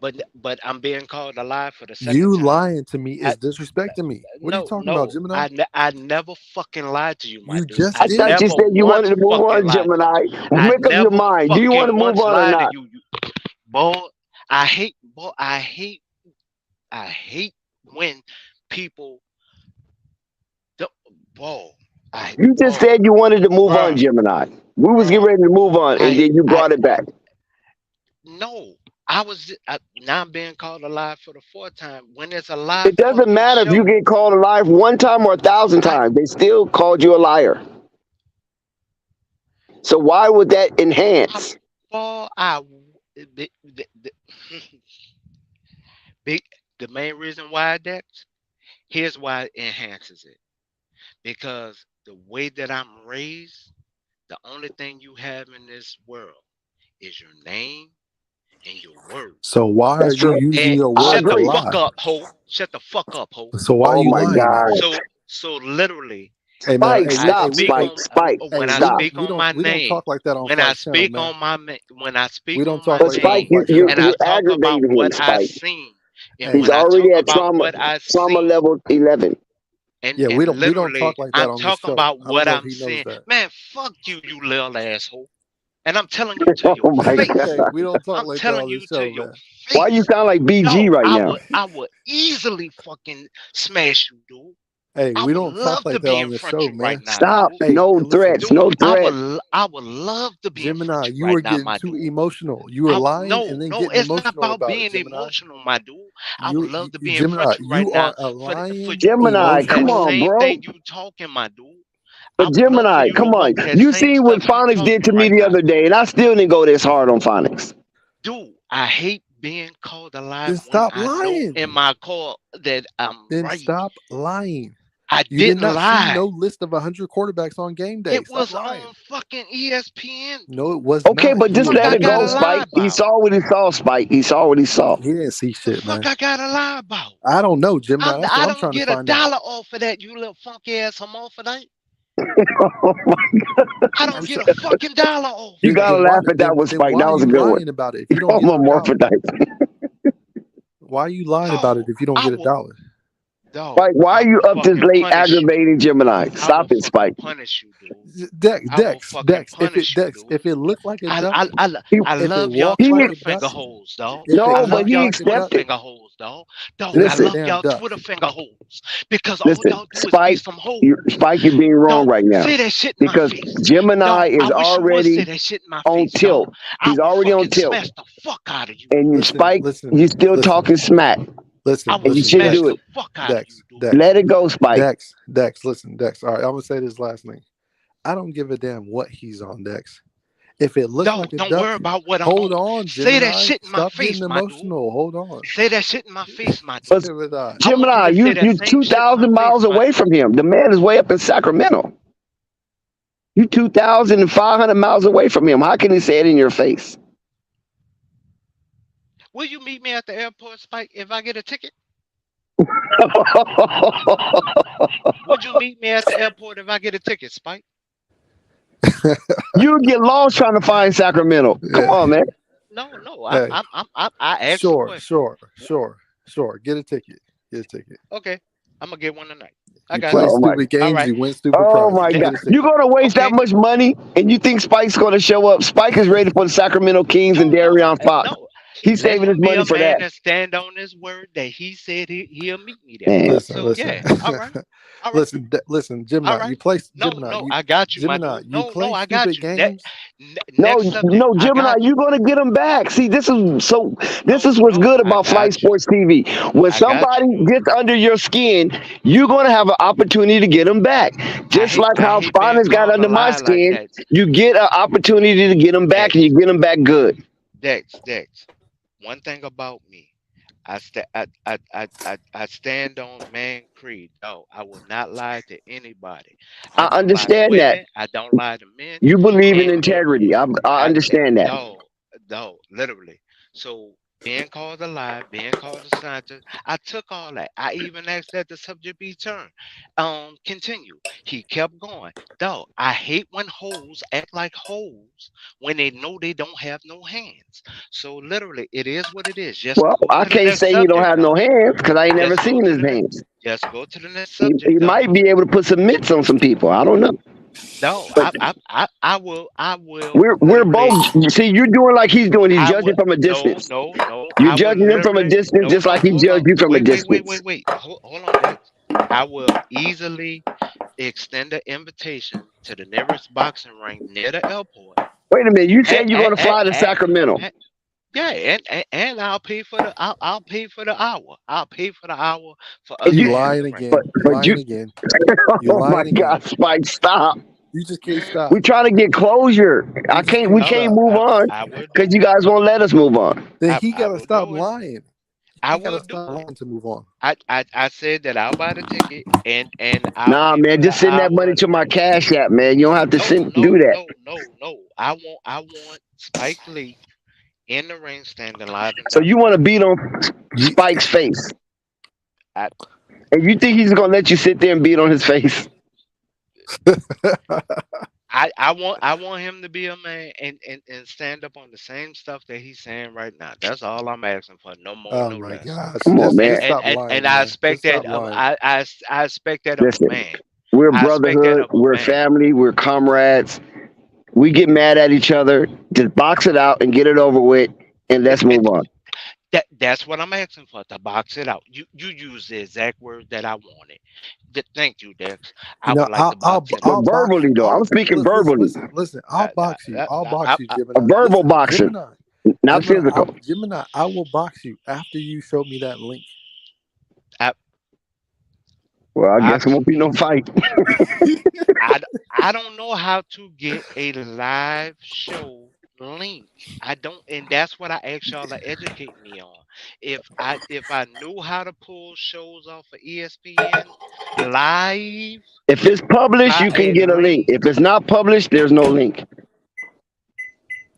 Speaker 4: But I'm being called a lie for the second
Speaker 8: You
Speaker 4: time.
Speaker 8: lying to me
Speaker 4: I
Speaker 8: is disrespecting me. What are you
Speaker 4: no
Speaker 8: talking about,
Speaker 4: no
Speaker 8: Gemini?
Speaker 4: I never fucking lied to you, my
Speaker 8: You
Speaker 4: dude.
Speaker 8: just
Speaker 4: I
Speaker 7: I thought
Speaker 8: did.
Speaker 7: you
Speaker 4: never
Speaker 7: said you
Speaker 4: once
Speaker 7: wanted to move
Speaker 4: fucking
Speaker 7: on,
Speaker 4: lied to you.
Speaker 7: Gemini.
Speaker 4: I
Speaker 7: Make up your
Speaker 4: never
Speaker 7: mind. Do you want
Speaker 4: fucking
Speaker 7: to move
Speaker 4: once
Speaker 7: on or
Speaker 4: lied to
Speaker 7: not?
Speaker 4: you. Boy, I hate when people do, boy,
Speaker 7: You just
Speaker 4: boy,
Speaker 7: said you wanted to move on,
Speaker 4: bruh,
Speaker 7: Gemini. We was getting
Speaker 4: bruh.
Speaker 7: ready to move on, and then you
Speaker 4: I
Speaker 7: brought it back.
Speaker 4: no. Now I'm being called a lie for the fourth time. When it's a live
Speaker 7: It doesn't
Speaker 4: fucking
Speaker 7: matter if you
Speaker 4: show,
Speaker 7: get called a liar one time or 1,000
Speaker 4: I
Speaker 7: times. They still called you a liar. So why would that
Speaker 4: I'm
Speaker 7: enhance?
Speaker 4: boy, I the big the main reason why Dex, here's why it enhances it. Because the way that I'm raised, the only thing you have in this world is your name and your word.
Speaker 8: So why are
Speaker 7: That's
Speaker 8: you
Speaker 7: true.
Speaker 8: using your
Speaker 7: I
Speaker 8: word
Speaker 4: Shut
Speaker 8: to
Speaker 4: the
Speaker 7: agree.
Speaker 4: fuck
Speaker 8: lie?
Speaker 4: up, ho. Shut the fuck up, ho.
Speaker 8: So why are
Speaker 7: Oh
Speaker 8: you
Speaker 7: my
Speaker 8: lying then?
Speaker 7: God.
Speaker 4: So literally,
Speaker 8: Hey man,
Speaker 7: Spike,
Speaker 8: hey,
Speaker 4: when I
Speaker 7: stop,
Speaker 8: we
Speaker 4: speak
Speaker 8: don't
Speaker 7: Spike,
Speaker 4: on
Speaker 7: Spike,
Speaker 8: hey,
Speaker 4: when I
Speaker 7: stop.
Speaker 4: speak on my
Speaker 8: we don't
Speaker 4: name,
Speaker 8: talk like that on
Speaker 4: when I
Speaker 8: Flight Channel,
Speaker 4: speak
Speaker 8: man.
Speaker 4: on my when I
Speaker 8: We
Speaker 4: speak
Speaker 8: don't
Speaker 4: on my
Speaker 8: talk
Speaker 7: But
Speaker 8: like that on
Speaker 7: Spike,
Speaker 4: name
Speaker 8: Flight Channel.
Speaker 4: and I
Speaker 7: you're
Speaker 4: talk about
Speaker 7: aggravating him,
Speaker 4: what I
Speaker 7: Spike.
Speaker 4: seen, and
Speaker 7: He's
Speaker 4: when I
Speaker 7: already
Speaker 4: talk
Speaker 7: at
Speaker 4: about what I
Speaker 7: trauma
Speaker 4: seen,
Speaker 7: level 11.
Speaker 8: Yeah,
Speaker 4: and
Speaker 8: we don't
Speaker 4: literally
Speaker 8: talk like that
Speaker 4: I'm
Speaker 8: on this
Speaker 4: talking
Speaker 8: show.
Speaker 4: about
Speaker 8: I don't
Speaker 4: what
Speaker 8: know if
Speaker 4: I'm
Speaker 8: he knows
Speaker 4: seeing.
Speaker 8: that.
Speaker 4: Man, fuck you, you little asshole. And I'm telling you to your
Speaker 7: Oh my
Speaker 4: face.
Speaker 8: Hey,
Speaker 7: God.
Speaker 8: we don't talk
Speaker 4: I'm
Speaker 8: like that
Speaker 4: telling
Speaker 8: on
Speaker 4: you
Speaker 8: this
Speaker 4: to
Speaker 8: show,
Speaker 4: your
Speaker 8: man.
Speaker 7: Why you
Speaker 4: face.
Speaker 7: sound like BG
Speaker 4: Dog,
Speaker 7: right now?
Speaker 4: I would easily fucking smash you, dude.
Speaker 8: Hey,
Speaker 4: I
Speaker 8: we
Speaker 4: would
Speaker 8: don't talk
Speaker 4: love to
Speaker 8: like that
Speaker 4: be
Speaker 8: on
Speaker 4: in
Speaker 8: this
Speaker 4: front
Speaker 8: show,
Speaker 4: of you right
Speaker 8: man.
Speaker 4: now,
Speaker 7: Stop.
Speaker 4: dude.
Speaker 8: Hey,
Speaker 7: No
Speaker 8: listen,
Speaker 7: threats. No
Speaker 4: Dude,
Speaker 7: threats.
Speaker 4: I would love to be in front
Speaker 8: Gemini,
Speaker 4: of you
Speaker 8: you
Speaker 4: right
Speaker 8: were
Speaker 4: now,
Speaker 8: getting
Speaker 4: my
Speaker 8: too
Speaker 4: dude.
Speaker 8: emotional. You were lying and then
Speaker 4: No,
Speaker 8: getting
Speaker 4: it's not
Speaker 8: emotional
Speaker 4: about
Speaker 8: about it,
Speaker 4: being
Speaker 8: Gemini.
Speaker 4: emotional, my dude. I would love to be in
Speaker 8: Gemini,
Speaker 4: front of you right
Speaker 8: you
Speaker 4: now
Speaker 8: are a
Speaker 4: for
Speaker 8: lying,
Speaker 4: you to
Speaker 7: Gemini,
Speaker 4: walk that
Speaker 7: come
Speaker 8: emotional.
Speaker 7: on,
Speaker 4: same
Speaker 7: bro.
Speaker 4: thing you talking, my dude. I
Speaker 7: But
Speaker 4: would love for
Speaker 7: Gemini,
Speaker 4: you to
Speaker 7: come on.
Speaker 4: walk that
Speaker 7: You
Speaker 4: same
Speaker 7: seen what
Speaker 4: stuff you
Speaker 7: Phonics did
Speaker 4: talking
Speaker 7: to me
Speaker 4: right
Speaker 7: the
Speaker 4: now,
Speaker 7: other day, and I still didn't go this hard on Phonics.
Speaker 4: dude. I hate being called alive
Speaker 8: Then
Speaker 4: when
Speaker 8: stop
Speaker 4: I know in
Speaker 8: lying.
Speaker 4: my core that I'm
Speaker 8: Then
Speaker 4: right.
Speaker 8: stop lying.
Speaker 4: I
Speaker 8: You did
Speaker 4: didn't
Speaker 8: not see
Speaker 4: lie.
Speaker 8: no list of 100 quarterbacks on game day.
Speaker 4: It
Speaker 8: Stop
Speaker 4: was
Speaker 8: lying.
Speaker 4: on fucking ESPN,
Speaker 8: No,
Speaker 4: dude.
Speaker 8: it was
Speaker 7: Okay,
Speaker 8: not.
Speaker 7: but
Speaker 8: You
Speaker 7: just
Speaker 8: were
Speaker 4: Fuck,
Speaker 7: let
Speaker 4: I
Speaker 7: it
Speaker 8: doing
Speaker 4: gotta
Speaker 7: go,
Speaker 8: that.
Speaker 4: lie
Speaker 7: Spike. He
Speaker 4: about.
Speaker 7: saw what he saw, Spike. He saw what he saw.
Speaker 8: He didn't see
Speaker 4: The
Speaker 8: shit,
Speaker 4: fuck
Speaker 8: man.
Speaker 4: I gotta lie about?
Speaker 8: I don't know, Gemini. That's what
Speaker 4: I
Speaker 8: I'm
Speaker 4: don't
Speaker 8: trying to
Speaker 4: get a
Speaker 8: find out.
Speaker 4: dollar off of that, you little funky ass hermaphrodite.
Speaker 7: Oh my-
Speaker 4: I don't
Speaker 8: I'm
Speaker 4: get
Speaker 8: trying.
Speaker 4: a fucking dollar off
Speaker 7: You
Speaker 4: of
Speaker 7: gotta
Speaker 4: that.
Speaker 7: laugh at that one,
Speaker 8: Then
Speaker 7: Spike.
Speaker 8: why
Speaker 7: That
Speaker 8: are
Speaker 7: was a
Speaker 8: you
Speaker 7: good one.
Speaker 8: lying about it if you don't get no dollar?
Speaker 7: Homomorphodite.
Speaker 8: Why are you lying about it
Speaker 4: Dog,
Speaker 8: if you don't
Speaker 4: I
Speaker 8: get a
Speaker 4: will,
Speaker 8: dollar?
Speaker 4: dog,
Speaker 7: Spike, why
Speaker 4: I
Speaker 7: are you
Speaker 4: will
Speaker 7: up this
Speaker 4: fucking
Speaker 7: late
Speaker 4: punish you.
Speaker 7: aggravating Gemini?
Speaker 4: I will
Speaker 7: Stop it,
Speaker 4: fucking
Speaker 7: Spike.
Speaker 4: punish you, dude.
Speaker 8: Dex,
Speaker 4: I will
Speaker 8: Dex,
Speaker 4: fucking
Speaker 8: Dex.
Speaker 4: punish you, dude.
Speaker 8: If it looked like a
Speaker 4: I,
Speaker 8: duck,
Speaker 4: I, I,
Speaker 7: He,
Speaker 4: I
Speaker 8: if it
Speaker 4: love y'all
Speaker 8: walked
Speaker 7: he
Speaker 8: like
Speaker 4: Twitter
Speaker 8: a
Speaker 4: finger
Speaker 8: duck,
Speaker 4: holes, dog.
Speaker 8: if it
Speaker 4: I
Speaker 7: no, but
Speaker 4: love
Speaker 8: walked
Speaker 7: he
Speaker 4: y'all
Speaker 8: like a
Speaker 4: Twitter
Speaker 8: duck,
Speaker 7: accepted.
Speaker 4: finger holes, dog. Dog,
Speaker 8: then
Speaker 4: I
Speaker 8: it's a
Speaker 7: Listen,
Speaker 4: love
Speaker 8: damn
Speaker 4: y'all
Speaker 8: duck.
Speaker 4: Twitter finger holes because all
Speaker 7: listen,
Speaker 4: y'all do is be
Speaker 7: Spike.
Speaker 4: some hoes.
Speaker 7: Spike, you're being wrong
Speaker 4: Dog,
Speaker 7: right now
Speaker 4: say that shit in my
Speaker 7: because
Speaker 4: face.
Speaker 7: Gemini
Speaker 4: Dog, I
Speaker 7: is
Speaker 4: wish you would say
Speaker 7: already
Speaker 4: that shit in my
Speaker 7: on
Speaker 4: face, dog.
Speaker 7: tilt.
Speaker 4: I
Speaker 7: He's
Speaker 4: will
Speaker 7: already on
Speaker 4: fucking
Speaker 7: tilt.
Speaker 4: smash the fuck out of you.
Speaker 7: And you,
Speaker 8: Listen,
Speaker 7: Spike,
Speaker 8: listen,
Speaker 7: you still
Speaker 8: listen,
Speaker 7: talking smack,
Speaker 4: I
Speaker 8: listen,
Speaker 4: will
Speaker 7: and you
Speaker 8: listen,
Speaker 7: shouldn't
Speaker 4: smash
Speaker 7: do
Speaker 8: Dex,
Speaker 7: it.
Speaker 4: the fuck out of you,
Speaker 8: Dex,
Speaker 4: dude.
Speaker 8: Dex,
Speaker 7: Let it go, Spike.
Speaker 8: Dex, listen, Dex. All right, I'm gonna say this last thing. I don't give a damn what he's on, Dex. If it looked
Speaker 4: Dog,
Speaker 8: like a
Speaker 4: don't
Speaker 8: duck,
Speaker 4: worry about what I'm
Speaker 8: hold
Speaker 4: on.
Speaker 8: on,
Speaker 4: Say that
Speaker 8: Gemini.
Speaker 4: shit in my
Speaker 8: Stop getting
Speaker 4: face, my dude.
Speaker 8: emotional. Hold on.
Speaker 4: Say that shit in my face, my dude.
Speaker 7: But
Speaker 8: Gemini.
Speaker 4: I want you
Speaker 7: Gemini,
Speaker 4: to say that
Speaker 7: you
Speaker 4: same shit in my
Speaker 7: 2,000
Speaker 4: face,
Speaker 7: miles
Speaker 4: my
Speaker 7: away
Speaker 4: dude.
Speaker 7: from him. The man is way up in Sacramento. You 2,500 miles away from him. How can he say it in your face?
Speaker 4: Will you meet me at the airport, Spike, if I get a ticket? Would you meet me at the airport if I get a ticket, Spike?
Speaker 7: You get lost trying to find Sacramento. Come
Speaker 8: Yeah.
Speaker 7: on, man.
Speaker 4: No, no.
Speaker 8: Hey,
Speaker 4: I asked the
Speaker 8: sure,
Speaker 4: question.
Speaker 8: sure, sure, sure. Get a ticket. Get a ticket.
Speaker 4: Okay, I'm gonna get one tonight. I
Speaker 8: You
Speaker 4: got
Speaker 8: play
Speaker 4: you.
Speaker 7: Oh my,
Speaker 8: stupid
Speaker 4: All
Speaker 8: games,
Speaker 4: right.
Speaker 8: you win stupid
Speaker 7: oh my
Speaker 8: prizes.
Speaker 4: Ne-
Speaker 8: Get
Speaker 7: God.
Speaker 8: a
Speaker 7: You're
Speaker 8: ticket.
Speaker 7: going to waste that
Speaker 4: okay.
Speaker 7: much money and you think Spike's going to show up? Spike is ready for the Sacramento Kings and
Speaker 4: No, no,
Speaker 7: Darion Fox.
Speaker 4: no.
Speaker 7: He's
Speaker 4: Let
Speaker 7: saving his
Speaker 4: him be
Speaker 7: money
Speaker 4: a
Speaker 7: for
Speaker 4: man
Speaker 7: that.
Speaker 4: and stand on his word that he said he'll meet me there.
Speaker 7: Man.
Speaker 8: Listen,
Speaker 4: So
Speaker 8: listen,
Speaker 4: yeah. All right. All right.
Speaker 8: listen,
Speaker 4: All
Speaker 8: Gemini.
Speaker 4: right. No,
Speaker 8: Gemini.
Speaker 4: no. I got you, my
Speaker 8: Gemini.
Speaker 4: dude.
Speaker 8: You
Speaker 4: No, no.
Speaker 8: play
Speaker 4: I got
Speaker 8: stupid
Speaker 4: you.
Speaker 8: games.
Speaker 7: No,
Speaker 4: Next subject.
Speaker 7: no,
Speaker 4: I
Speaker 7: Gemini,
Speaker 4: got
Speaker 7: you're
Speaker 4: you.
Speaker 7: gonna get them back. See, this
Speaker 4: No,
Speaker 7: is what's
Speaker 4: no.
Speaker 7: good
Speaker 4: I
Speaker 7: about Flight
Speaker 4: got you.
Speaker 7: Sports TV. When
Speaker 4: I got
Speaker 7: somebody
Speaker 4: you.
Speaker 7: gets under your skin, you're gonna have an opportunity to get them back. Just like
Speaker 4: I
Speaker 7: how
Speaker 4: hate being
Speaker 7: Spiners got
Speaker 4: called a
Speaker 7: under my
Speaker 4: lie like
Speaker 7: skin,
Speaker 4: that.
Speaker 7: you get an opportunity to get them back, and you
Speaker 4: Dex,
Speaker 7: get them back good.
Speaker 4: Dex. One thing about me, I stand on man creed. No, I will not lie to anybody. I
Speaker 7: I
Speaker 4: don't lie to
Speaker 7: understand that
Speaker 4: women. I don't lie to men.
Speaker 7: you believe in
Speaker 4: And
Speaker 7: integrity. I understand that.
Speaker 4: no, no, literally. So being called a lie, being called a scientist, I took all that. I even asked that the subject be turned. Continue. He kept going. Dog, I hate when hoes act like hoes when they know they don't have no hands. So literally, it is what it is. Just
Speaker 7: Well,
Speaker 4: go
Speaker 7: I
Speaker 4: to the
Speaker 7: can't
Speaker 4: next
Speaker 7: say he don't
Speaker 4: subject,
Speaker 7: have no
Speaker 4: dog.
Speaker 7: hands because I ain't never
Speaker 4: Just go
Speaker 7: seen
Speaker 4: to
Speaker 7: his
Speaker 4: the next.
Speaker 7: hands.
Speaker 4: Just go to the next
Speaker 7: He
Speaker 4: subject, dog.
Speaker 7: might be able to put some mitts on some people. I don't know.
Speaker 4: No,
Speaker 7: But
Speaker 4: I will
Speaker 7: we're both.
Speaker 4: literally.
Speaker 7: You see, you're doing like he's doing. He's
Speaker 4: I
Speaker 7: judging
Speaker 4: would
Speaker 7: from a
Speaker 4: no,
Speaker 7: distance.
Speaker 4: no, no.
Speaker 7: You're
Speaker 4: I will
Speaker 7: judging him from a
Speaker 4: literally
Speaker 7: distance,
Speaker 4: no,
Speaker 7: just like
Speaker 4: no.
Speaker 7: he
Speaker 4: Hold
Speaker 7: judged
Speaker 4: on.
Speaker 7: you from a distance.
Speaker 4: Wait. Hold on, Dex. I will easily extend the invitation to the nearest boxing ring near the airport.
Speaker 7: Wait a minute. You
Speaker 4: And,
Speaker 7: said you're going to fly to
Speaker 4: and,
Speaker 7: Sacramento.
Speaker 4: yeah, and I'll pay for the I'll pay for the hour. I'll pay for the hour for
Speaker 7: And
Speaker 4: us
Speaker 8: You
Speaker 4: to
Speaker 7: you,
Speaker 4: enter
Speaker 8: lying
Speaker 4: the ring.
Speaker 7: but
Speaker 8: again. You
Speaker 7: but
Speaker 8: lying
Speaker 7: you.
Speaker 8: again. You
Speaker 7: Oh my
Speaker 8: lying again.
Speaker 7: God, Spike, stop.
Speaker 8: You just can't stop.
Speaker 7: We trying to get closure.
Speaker 8: You just
Speaker 7: We
Speaker 8: can't
Speaker 7: can't
Speaker 8: stop.
Speaker 7: move on
Speaker 4: I will do
Speaker 7: because you
Speaker 4: it.
Speaker 7: guys won't let us move on.
Speaker 8: Then he
Speaker 4: I
Speaker 8: gotta
Speaker 4: will
Speaker 8: stop
Speaker 4: do it.
Speaker 8: lying.
Speaker 4: I
Speaker 8: He gotta
Speaker 4: will
Speaker 8: stop
Speaker 4: do it.
Speaker 8: lying to move on.
Speaker 4: I said that I'll buy the ticket and I'll
Speaker 7: Nah,
Speaker 4: give you
Speaker 7: man,
Speaker 4: an
Speaker 7: just send that money
Speaker 4: hour.
Speaker 7: to my cash app, man. You don't have to
Speaker 4: No,
Speaker 7: do
Speaker 4: no,
Speaker 7: that.
Speaker 4: no, no, no. I want Spike Lee in the ring standing live and
Speaker 7: So you
Speaker 4: direct.
Speaker 7: want to beat on
Speaker 8: You,
Speaker 7: Spike's face,
Speaker 4: I
Speaker 7: and you think he's gonna let you sit there and beat on his face?
Speaker 4: I want him to be a man and stand up on the same stuff that he's saying right now. That's all I'm asking for. No more,
Speaker 8: oh
Speaker 4: no
Speaker 8: my
Speaker 4: less.
Speaker 8: gosh!
Speaker 7: Come on, man.
Speaker 4: And
Speaker 8: Stop lying,
Speaker 4: I
Speaker 8: man.
Speaker 4: expect
Speaker 8: Just stop
Speaker 4: that
Speaker 8: lying.
Speaker 4: I expect that of a
Speaker 7: Listen,
Speaker 4: man.
Speaker 7: we're
Speaker 4: I expect that
Speaker 7: brotherhood,
Speaker 4: of a
Speaker 7: we're
Speaker 4: man.
Speaker 7: family, we're comrades. We get mad at each other. Just box it out and get it over with, and let's move on.
Speaker 4: That's what I'm asking for, to box it out. You use the exact word that I wanted. Thank you, Dex. I
Speaker 8: You know,
Speaker 4: would like to box it
Speaker 7: But
Speaker 8: I'll
Speaker 4: out.
Speaker 8: box
Speaker 7: verbally,
Speaker 8: you.
Speaker 7: though, I'm speaking verbally.
Speaker 8: Listen. I'll box you. I'll box you,
Speaker 7: A
Speaker 8: Gemini.
Speaker 7: verbal
Speaker 8: Listen,
Speaker 7: boxing, not physical.
Speaker 8: Gemini. I will box you after you show me that link.
Speaker 4: I,
Speaker 7: Well, I guess it
Speaker 4: box
Speaker 7: won't be no
Speaker 4: me.
Speaker 7: fight.
Speaker 4: I don't know how to get a live show link. I don't, and that's what I asked y'all to educate me on. If I knew how to pull shows off of ESPN live,
Speaker 7: If it's published,
Speaker 4: by
Speaker 7: you can
Speaker 4: a
Speaker 7: get a link.
Speaker 4: link,
Speaker 7: If it's not published, there's no link.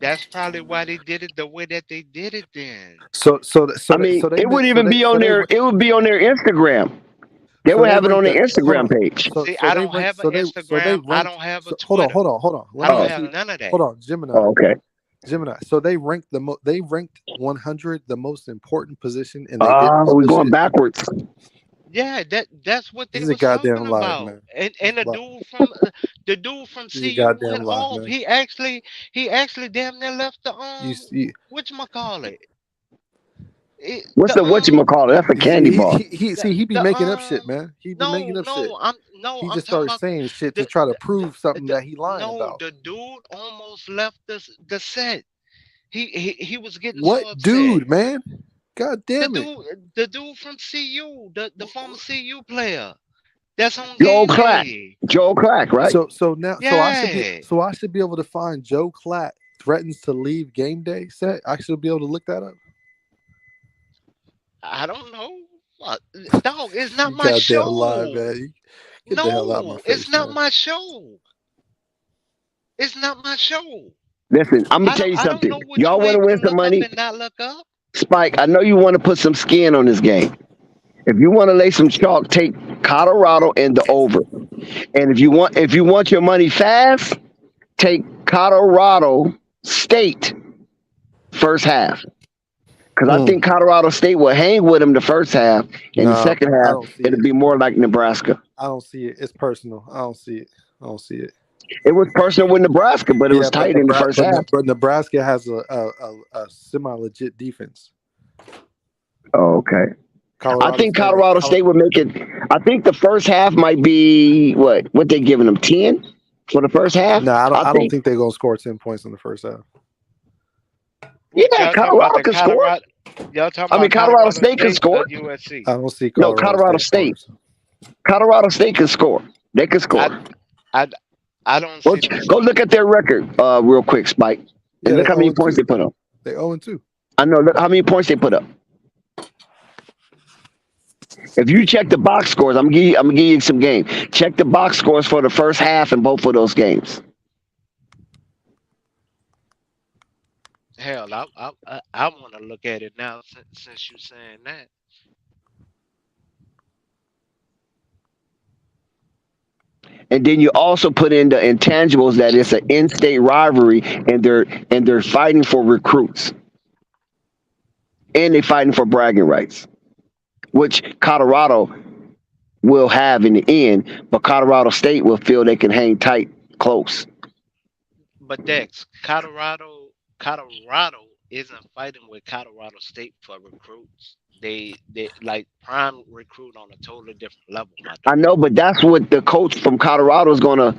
Speaker 4: that's probably why they did it the way that they did it. Then
Speaker 7: I mean, it would even be on their. It would be on their Instagram. They would have it on their Instagram page.
Speaker 4: see, I don't have an Instagram. I don't have a Twitter.
Speaker 8: Hold on.
Speaker 4: I don't have none of that.
Speaker 8: Hold on, Gemini.
Speaker 7: Oh, okay.
Speaker 8: Gemini. So they ranked they ranked 100 the most important position, and they didn't
Speaker 7: We're
Speaker 8: publish
Speaker 7: going
Speaker 8: it.
Speaker 7: backwards.
Speaker 4: Yeah, that's what they
Speaker 8: He's a
Speaker 4: was talking
Speaker 8: goddamn liar,
Speaker 4: about.
Speaker 8: man.
Speaker 4: And the dude from
Speaker 8: He's a
Speaker 4: CU
Speaker 8: goddamn
Speaker 4: went
Speaker 8: liar,
Speaker 4: off.
Speaker 8: man.
Speaker 4: He actually damn near left the
Speaker 8: You
Speaker 4: whatchamacallit.
Speaker 7: What's the whatchamacallit? That's a candy bar.
Speaker 8: he be making up shit, man. He be making up shit. He
Speaker 4: I'm
Speaker 8: just
Speaker 4: talking
Speaker 8: started
Speaker 4: about
Speaker 8: saying shit to
Speaker 4: the,
Speaker 8: try to prove something
Speaker 4: the
Speaker 8: that he lying
Speaker 4: no,
Speaker 8: about.
Speaker 4: the dude almost left the set. He was getting so
Speaker 8: What
Speaker 4: upset.
Speaker 8: dude, man? God
Speaker 4: The
Speaker 8: damn it.
Speaker 4: the dude from CU, the former CU player. That's on
Speaker 7: Joe
Speaker 4: game
Speaker 7: Clack.
Speaker 4: day.
Speaker 7: Joe Clack, right?
Speaker 8: So now
Speaker 4: Yeah.
Speaker 8: I should be able to find Joe Klatt threatens to leave game day set. I should be able to look that up.
Speaker 4: I don't know. Dog, it's not
Speaker 8: You
Speaker 4: my
Speaker 8: goddamn
Speaker 4: show.
Speaker 8: lie, man. Get the hell out of my
Speaker 4: No,
Speaker 8: face,
Speaker 4: it's not
Speaker 8: man.
Speaker 4: my show. It's not my show.
Speaker 7: Listen, I'm gonna tell you
Speaker 4: I don't
Speaker 7: something.
Speaker 4: know what
Speaker 7: Y'all
Speaker 4: you
Speaker 7: want to
Speaker 4: able
Speaker 7: win
Speaker 4: to
Speaker 7: some
Speaker 4: look up
Speaker 7: money?
Speaker 4: and not look up.
Speaker 7: Spike, I know you want to put some skin on this game. If you want to lay some chalk, take Colorado and the over. And if you want your money fast, take Colorado State first half. Because I think Colorado State will hang with them the first half. In the second
Speaker 8: I
Speaker 7: half,
Speaker 8: don't see
Speaker 7: it'll
Speaker 8: it.
Speaker 7: be more like Nebraska.
Speaker 8: I don't see it. It's personal. I don't see it.
Speaker 7: It was personal with Nebraska, but it was tight in the first half.
Speaker 8: But Nebraska has a semi-legit defense.
Speaker 7: Oh, okay.
Speaker 8: Colorado
Speaker 7: I think
Speaker 8: State-
Speaker 7: Colorado State would make it. I think the first half might be what they giving them 10 for the first half.
Speaker 8: No, I don't think they're gonna score 10 points in the first half.
Speaker 7: Yeah,
Speaker 4: Y'all talking
Speaker 7: Colorado
Speaker 4: about
Speaker 7: can score.
Speaker 4: Y'all talking
Speaker 7: I mean,
Speaker 4: about
Speaker 7: Colorado State can score.
Speaker 4: USC.
Speaker 8: I don't see
Speaker 7: No,
Speaker 8: Colorado,
Speaker 7: Colorado State. Colorado State can score. They can score.
Speaker 4: I don't see them
Speaker 7: Go look at their record real quick, Spike.
Speaker 8: Yeah,
Speaker 7: And look
Speaker 8: they
Speaker 7: how many
Speaker 8: 0-2.
Speaker 7: points they put up.
Speaker 8: They 0-2.
Speaker 7: I know. Look how many points they put up. If you check the box scores, I'm gonna give you some game. Check the box scores for the first half in both of those games.
Speaker 4: Hell, I want to look at it now since you're saying that.
Speaker 7: And then you also put in the intangibles that it's an in-state rivalry, and they're fighting for recruits, and they're fighting for bragging rights, which Colorado will have in the end, but Colorado State will feel they can hang tight close.
Speaker 4: But Dex, Colorado isn't fighting with Colorado State for recruits. They like prime recruit on a totally different level.
Speaker 7: I know, but that's what the coach from Colorado is going to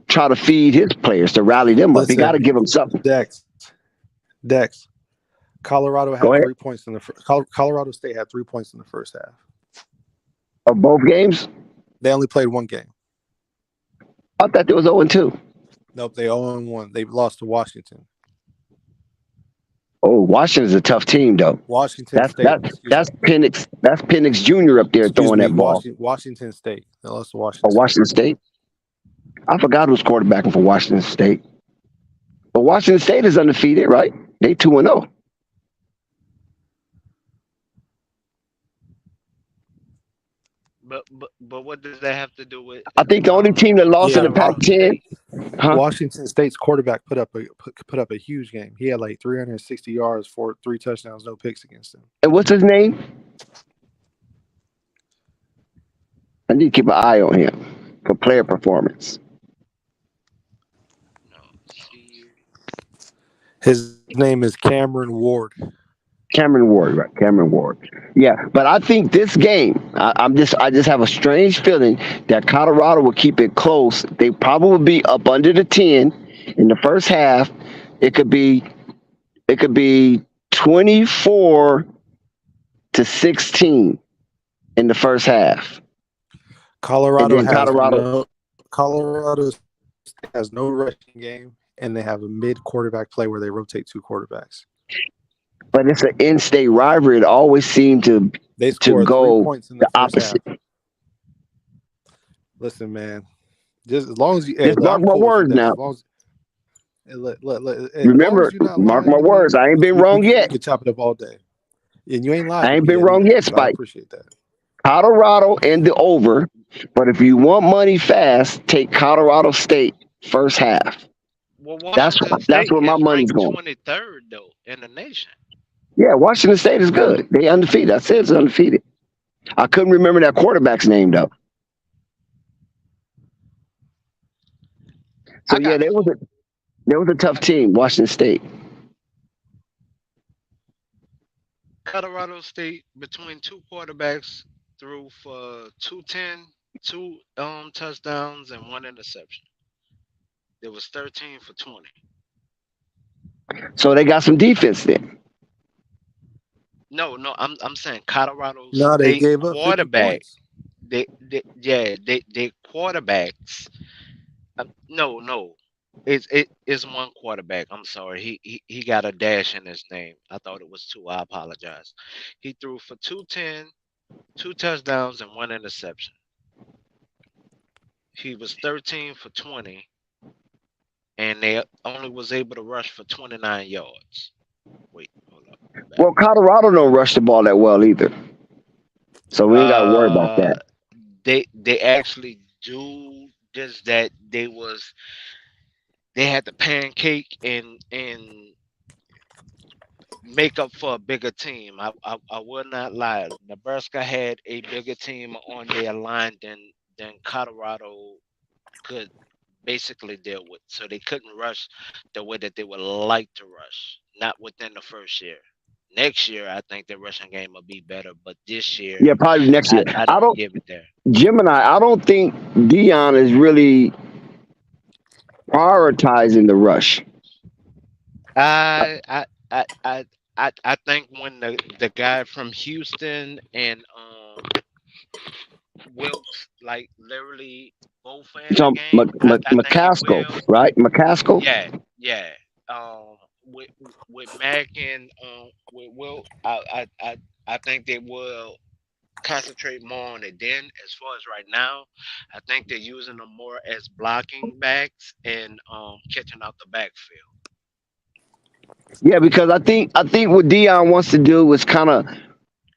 Speaker 7: try to feed his players to rally them up. He got to give them something.
Speaker 8: Dex. Colorado had 3 points in the first. Colorado State had 3 points in the first half
Speaker 7: of both games.
Speaker 8: They only played one game.
Speaker 7: I thought they was 0-2.
Speaker 8: Nope, they 0-1. They lost to Washington.
Speaker 7: Oh, Washington's a tough team though.
Speaker 8: Washington
Speaker 7: That's
Speaker 8: State.
Speaker 7: that that's Penix. That's Penix Jr. up there
Speaker 8: Excuse
Speaker 7: throwing
Speaker 8: me,
Speaker 7: that ball.
Speaker 8: Washington State. They lost to
Speaker 7: Oh,
Speaker 8: Washington State.
Speaker 7: Washington State. I forgot who's quarterbacking for Washington State. But Washington State is undefeated, right? They 2-0.
Speaker 4: But what does that have to do with?
Speaker 7: I think the only team that lost in the
Speaker 4: Colorado
Speaker 7: Pac-10,
Speaker 4: State?
Speaker 7: huh?
Speaker 8: Washington State's quarterback put up a huge game. He had like 360 yards for 3 touchdowns, no picks against him.
Speaker 7: And what's his name? I need to keep an eye on him for player performance.
Speaker 4: No, see,
Speaker 8: His name is Cameron Ward.
Speaker 7: Cameron Ward, right? Cameron Ward. Yeah, but I think this game, I just have a strange feeling that Colorado will keep it close. They probably will be up under the 10 in the first half. It could be 24-16 in the first half.
Speaker 8: Colorado
Speaker 7: And then
Speaker 8: Colorado has no rushing game, and they have a mid quarterback play where they rotate 2 quarterbacks.
Speaker 7: But it's an in-state rivalry. It always seemed to
Speaker 8: scored 3
Speaker 7: go
Speaker 8: points in the
Speaker 7: the
Speaker 8: first
Speaker 7: opposite.
Speaker 8: half. Listen, man, just as long as you
Speaker 7: Just mark my words now. Remember, mark my words. I ain't been wrong yet.
Speaker 8: You can chop it up all day, and you ain't lying.
Speaker 7: I ain't been wrong yet,
Speaker 8: so I
Speaker 7: Spike.
Speaker 8: appreciate that.
Speaker 7: Colorado and the over. But if you want money fast, take Colorado State first half.
Speaker 4: well,
Speaker 7: That's where my money's going.
Speaker 4: 23rd though in the nation.
Speaker 7: Yeah, Washington State is good. They undefeated. I said it's undefeated. I couldn't remember that quarterback's name though. So yeah, there was a tough team, Washington State.
Speaker 4: Colorado State between 2 quarterbacks threw for 210, 2 touchdowns and 1 interception. There was 13 for 20.
Speaker 7: So they got some defense then.
Speaker 4: No, I'm saying Colorado
Speaker 8: No, they
Speaker 4: State
Speaker 8: gave up 50
Speaker 4: quarterback.
Speaker 8: points.
Speaker 4: They quarterbacks. No, it's 1 quarterback. I'm sorry, he got a dash in his name. I thought it was 2. I apologize. He threw for 210, 2 touchdowns and 1 interception. He was 13 for 20, and they only was able to rush for 29 yards. Wait, hold up.
Speaker 7: Well, Colorado don't rush the ball that well either. So we ain't got to worry about that.
Speaker 4: They actually do just that. They had the pancake and make up for a bigger team. I will not lie. Nebraska had a bigger team on their line than Colorado could basically deal with. So they couldn't rush the way that they would like to rush. Not within the first year. Next year, I think the rushing game will be better. But this year,
Speaker 7: Yeah, probably next year.
Speaker 4: I don't give it there.
Speaker 7: Gemini, I don't think Deion is really prioritizing the rush.
Speaker 4: I think when the guy from Houston and Wilkes like literally both in
Speaker 7: So
Speaker 4: the game, I think he
Speaker 7: McCaskill,
Speaker 4: will.
Speaker 7: right? McCaskill.
Speaker 4: Yeah. With Mac and with Will, I think they will concentrate more on it. Then, as far as right now, I think they're using them more as blocking backs and catching out the backfield.
Speaker 7: Yeah, because I think what Deion wants to do is kind of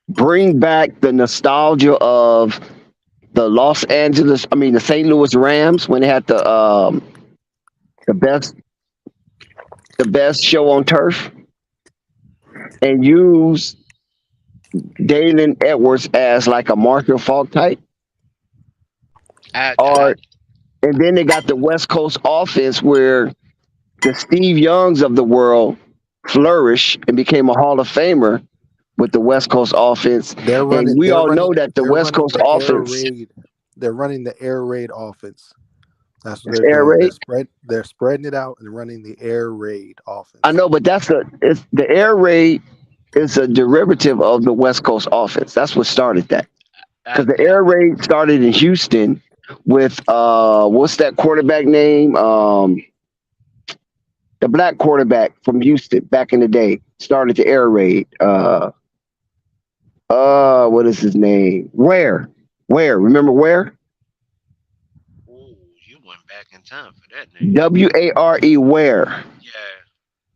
Speaker 7: bring back the nostalgia of the the St. Louis Rams when they had the best show on turf, and use Dalen Edwards as like a Marshall Faulk type. And then they got the West Coast offense where the Steve Youngs of the world flourished and became a Hall of Famer with the West Coast offense. We all know that the West Coast offense.
Speaker 8: They're running the air raid offense. That's what
Speaker 7: It's
Speaker 8: they're
Speaker 7: air
Speaker 8: doing.
Speaker 7: raid?
Speaker 8: They're spreading it out and running the air raid offense.
Speaker 7: I know, but the air raid is a derivative of the West Coast offense. That's what started that. Because the air raid started in Houston with what's that quarterback name? The black quarterback from Houston back in the day started the air raid. What is his name? Where? Remember where?
Speaker 4: Ooh, you went back in time for that name.
Speaker 7: Ware. Where?
Speaker 4: Yeah,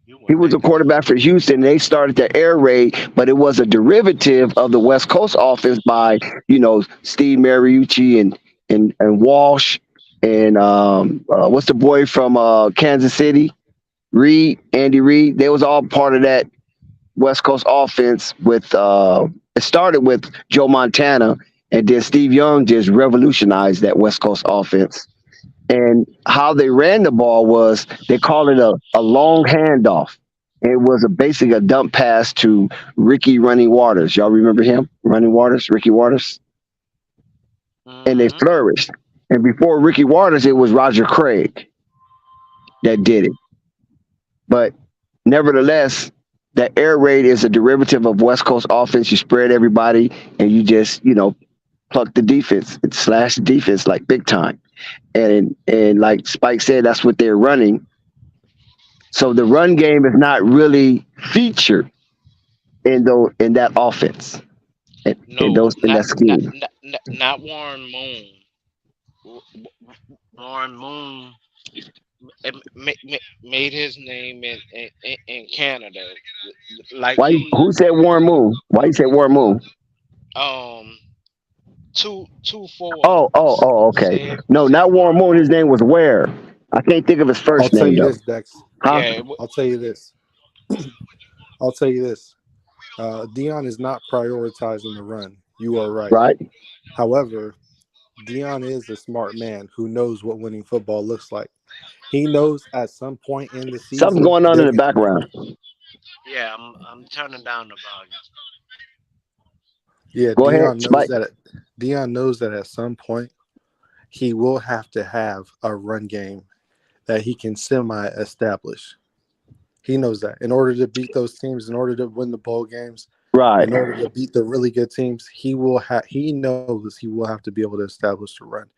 Speaker 4: you
Speaker 7: He
Speaker 4: went
Speaker 7: was
Speaker 4: back
Speaker 7: a
Speaker 4: in time.
Speaker 7: quarterback for Houston. They started the air raid, but it was a derivative of the West Coast offense by Steve Mariucci and Walsh and what's the boy from Kansas City? Andy Reid. They was all part of that West Coast offense with it started with Joe Montana and then Steve Young just revolutionized that West Coast offense. And how they ran the ball was they called it a long handoff. It was basically a dump pass to Ricky Running Waters. Y'all remember him? Running Waters, Ricky Waters? And they
Speaker 4: Mm-hmm.
Speaker 7: flourished. And before Ricky Waters, it was Roger Craig that did it. But nevertheless, the air raid is a derivative of West Coast offense. You spread everybody and you just, pluck the defense and slash the defense like big time. And like Spike said, that's what they're running. So the run game is not really featured in that offense.
Speaker 4: No,
Speaker 7: In that scheme.
Speaker 4: not Warren Moon. Warren Moon made his name in Canada. Like
Speaker 7: Who said Warren Moon? Why you say Warren Moon?
Speaker 4: um two
Speaker 7: Okay.
Speaker 4: said
Speaker 7: No, not Warren
Speaker 4: Warren
Speaker 7: Moon. His
Speaker 4: Moon.
Speaker 7: name was Ware. I can't think of his
Speaker 8: I'll
Speaker 7: first
Speaker 8: tell
Speaker 7: name
Speaker 8: you
Speaker 7: though.
Speaker 8: this, Dex.
Speaker 7: Huh?
Speaker 4: Yeah,
Speaker 8: I'll tell you this. I'll tell you this. Dion is not prioritizing the run. You are right.
Speaker 7: Right?
Speaker 8: However, Dion is a smart man who knows what winning football looks like. He knows at some point in the
Speaker 7: Something's
Speaker 8: season
Speaker 7: going on in the background.
Speaker 4: yeah. I'm turning down the volume.
Speaker 8: yeah,
Speaker 7: Go ahead, Spike.
Speaker 8: Dion knows that at some point he will have to have a run game that he can semi-establish. He knows that in order to beat those teams, in order to win the bowl games,
Speaker 7: Right.
Speaker 8: in order to beat the really good teams, he knows he will have to be able to establish the run.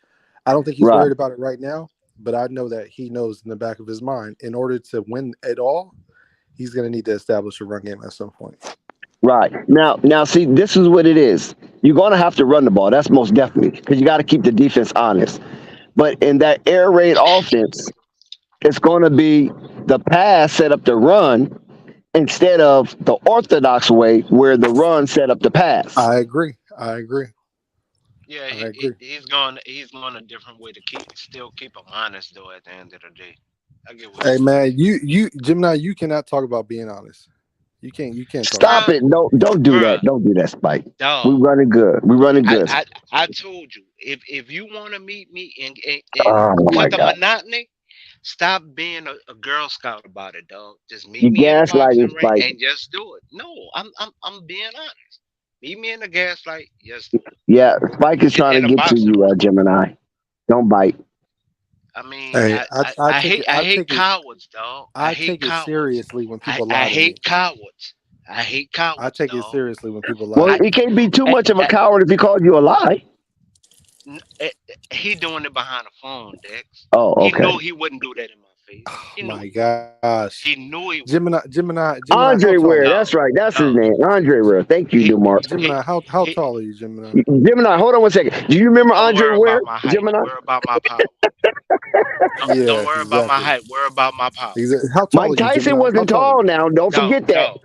Speaker 8: I don't think he's
Speaker 7: Right.
Speaker 8: worried about it right now, but I know that he knows in the back of his mind, in order to win it all, he's going to need to establish a run game at some point.
Speaker 7: Right. Now, see, this is what it is. You're going to have to run the ball. That's most definitely because you got to keep the defense honest. But in that air raid offense, it's going to be the pass set up the run instead of the orthodox way where the run set up the pass.
Speaker 8: I agree.
Speaker 4: Yeah,
Speaker 8: I agree.
Speaker 4: he's going a different way to still keep him honest though. At the end of the day, I get what
Speaker 8: Hey
Speaker 4: you're
Speaker 8: man, you Gemini, you cannot talk about being honest. You can't talk
Speaker 7: Stop
Speaker 8: about
Speaker 7: it. Don't do that.
Speaker 4: bruh,
Speaker 7: Don't do that, Spike. We
Speaker 4: dog.
Speaker 7: running good. We running good.
Speaker 4: I told you if you want to meet me and
Speaker 7: Oh my
Speaker 4: cut the
Speaker 7: God.
Speaker 4: monotony, stop being a Girl Scout about it, dog. Just meet
Speaker 7: You
Speaker 4: me in the
Speaker 7: gaslighting,
Speaker 4: boxing ring
Speaker 7: Spike.
Speaker 4: and just do it. No, I'm being honest. Meet me in the gaslight. Just do it.
Speaker 7: Yeah, Spike is trying
Speaker 4: In
Speaker 7: to
Speaker 4: the
Speaker 7: get to
Speaker 4: boxing
Speaker 7: you,
Speaker 4: ring.
Speaker 7: Gemini. Don't bite.
Speaker 4: I mean,
Speaker 8: Hey, I take it.
Speaker 4: I
Speaker 8: I
Speaker 4: hate
Speaker 8: take it.
Speaker 4: cowards, dog. I
Speaker 8: I
Speaker 4: hate
Speaker 8: take it
Speaker 4: cowards.
Speaker 8: seriously when
Speaker 4: I,
Speaker 8: people
Speaker 4: I
Speaker 8: lie to me.
Speaker 4: hate cowards. I hate
Speaker 8: I
Speaker 4: cowards,
Speaker 8: take it
Speaker 4: dog.
Speaker 8: seriously when people lie
Speaker 7: Well,
Speaker 8: to
Speaker 4: I,
Speaker 7: he
Speaker 8: me.
Speaker 7: can't be too
Speaker 4: I,
Speaker 7: much of a
Speaker 4: I,
Speaker 7: coward if he called you a lie.
Speaker 4: eh, he doing it behind the phone, Dex.
Speaker 7: Oh,
Speaker 4: He
Speaker 7: okay.
Speaker 4: knew he wouldn't do that in my face.
Speaker 8: Oh
Speaker 4: He knew
Speaker 8: my
Speaker 4: he wouldn't.
Speaker 8: gosh,
Speaker 4: He knew he wouldn't.
Speaker 8: Gemini. How
Speaker 7: Andre
Speaker 8: tall are
Speaker 7: Ware.
Speaker 8: you?
Speaker 7: That's
Speaker 4: Dog,
Speaker 7: right. That's his
Speaker 4: dog.
Speaker 7: name. Andre Ware. Thank you,
Speaker 4: He
Speaker 7: Dumar.
Speaker 4: he
Speaker 8: Gemini, how
Speaker 4: he.
Speaker 8: tall are you, Gemini?
Speaker 7: Gemini, hold on one second. Do you remember
Speaker 4: Don't
Speaker 7: Andre
Speaker 4: worry
Speaker 7: Ware,
Speaker 4: about my height.
Speaker 7: Gemini?
Speaker 4: Worry about my power. Don't
Speaker 8: Yeah,
Speaker 4: worry about my
Speaker 8: exactly.
Speaker 4: height. Worry about my power.
Speaker 8: How tall
Speaker 7: Mike
Speaker 8: are you,
Speaker 7: Tyson
Speaker 8: Gemini? How
Speaker 7: wasn't
Speaker 8: tall are
Speaker 7: tall
Speaker 8: you?
Speaker 7: now. Don't
Speaker 4: Dog,
Speaker 7: forget that.
Speaker 4: dog,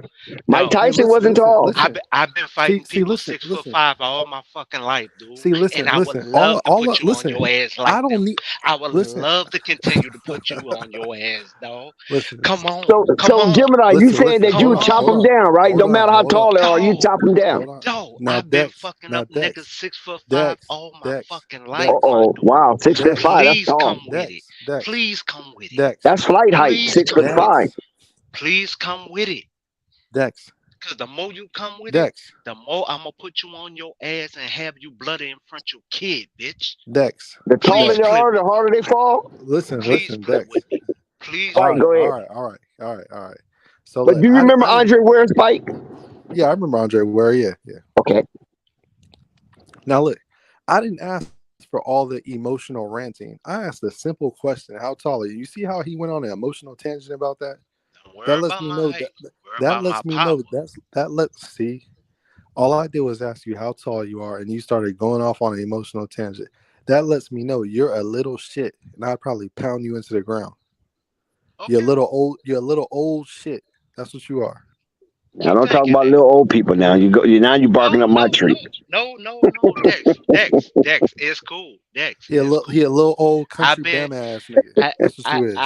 Speaker 7: Mike
Speaker 4: dog.
Speaker 8: Hey,
Speaker 7: Tyson wasn't tall.
Speaker 8: listen.
Speaker 4: I've been fighting
Speaker 8: See,
Speaker 4: people
Speaker 8: listen,
Speaker 4: 6'5" all my fucking life, dude.
Speaker 8: See,
Speaker 4: And I would
Speaker 8: listen.
Speaker 4: love to put you on
Speaker 8: Listen.
Speaker 4: your ass like
Speaker 8: I
Speaker 4: them.
Speaker 8: don't need.
Speaker 4: I would
Speaker 8: Listen,
Speaker 4: love to continue to put you on your ass, dog.
Speaker 8: listen,
Speaker 4: Come on,
Speaker 7: So
Speaker 4: come on,
Speaker 7: Gemini, you said that
Speaker 4: come
Speaker 7: you
Speaker 8: Hold
Speaker 7: would
Speaker 8: on,
Speaker 7: chop
Speaker 8: hold
Speaker 7: them
Speaker 4: on,
Speaker 8: on,
Speaker 7: down, right?
Speaker 8: hold
Speaker 7: No
Speaker 8: on,
Speaker 7: matter how
Speaker 8: hold on,
Speaker 7: tall they are, you
Speaker 4: dog.
Speaker 7: chop them down.
Speaker 8: hold on.
Speaker 4: Dog,
Speaker 8: Now,
Speaker 4: I've been
Speaker 8: Dex.
Speaker 4: fucking
Speaker 8: Now,
Speaker 4: up niggas
Speaker 8: Dex.
Speaker 4: 6'5"
Speaker 8: Dex.
Speaker 4: all my
Speaker 8: Dex.
Speaker 4: fucking life,
Speaker 8: Dex.
Speaker 4: my
Speaker 7: Oh,
Speaker 4: dude.
Speaker 7: wow. 6'5".
Speaker 8: Dex.
Speaker 7: That's
Speaker 4: Please
Speaker 7: tall.
Speaker 4: come with it.
Speaker 8: Dex. Dex.
Speaker 4: Please come with it.
Speaker 8: Dex.
Speaker 7: That's flight height.
Speaker 4: Please
Speaker 7: Six
Speaker 4: come
Speaker 7: foot
Speaker 4: with it.
Speaker 7: five.
Speaker 8: Dex.
Speaker 4: Please come with it.
Speaker 8: Dex.
Speaker 4: Cause the more you come with it,
Speaker 8: Dex.
Speaker 4: the more I'm gonna put you on your ass and have you bloody in front of your kid, bitch.
Speaker 8: Dex.
Speaker 7: The taller
Speaker 4: Please
Speaker 7: they
Speaker 8: Dex.
Speaker 4: play
Speaker 7: are,
Speaker 4: with
Speaker 7: the
Speaker 4: me.
Speaker 7: harder they fall.
Speaker 4: Please
Speaker 8: Listen,
Speaker 4: play
Speaker 8: Dex.
Speaker 4: with me. Please
Speaker 7: All right,
Speaker 4: play
Speaker 7: go
Speaker 4: with
Speaker 7: ahead.
Speaker 4: me.
Speaker 8: All right. So
Speaker 7: But
Speaker 8: look,
Speaker 7: do you remember
Speaker 8: I didn't.
Speaker 7: Andre Ware, Spike?
Speaker 8: Yeah, I remember Andre Ware. Yeah.
Speaker 7: Okay.
Speaker 8: Now look, I didn't ask for all the emotional ranting. I asked a simple question: how tall are you? You see how he went on an emotional tangent about that?
Speaker 4: Don't worry
Speaker 8: That lets
Speaker 4: about
Speaker 8: me
Speaker 4: my
Speaker 8: know
Speaker 4: height. Worry
Speaker 8: that
Speaker 4: about my
Speaker 8: lets me
Speaker 4: power.
Speaker 8: know that lets see. All I did was ask you how tall you are, and you started going off on an emotional tangent. That lets me know you're a little shit, and I'd probably pound you into the ground.
Speaker 4: Okay.
Speaker 8: You're a little old shit. That's what you are.
Speaker 7: I don't talk
Speaker 4: Thank you,
Speaker 7: about
Speaker 4: Dex.
Speaker 7: little old people now. You barking up my tree.
Speaker 4: No. Dex, it's cool. Dex,
Speaker 8: He a
Speaker 4: it's
Speaker 8: little
Speaker 4: cool.
Speaker 8: he a little old
Speaker 4: I've
Speaker 8: country
Speaker 4: been,
Speaker 8: Bama ass nigga.
Speaker 4: I,
Speaker 8: That's what you is.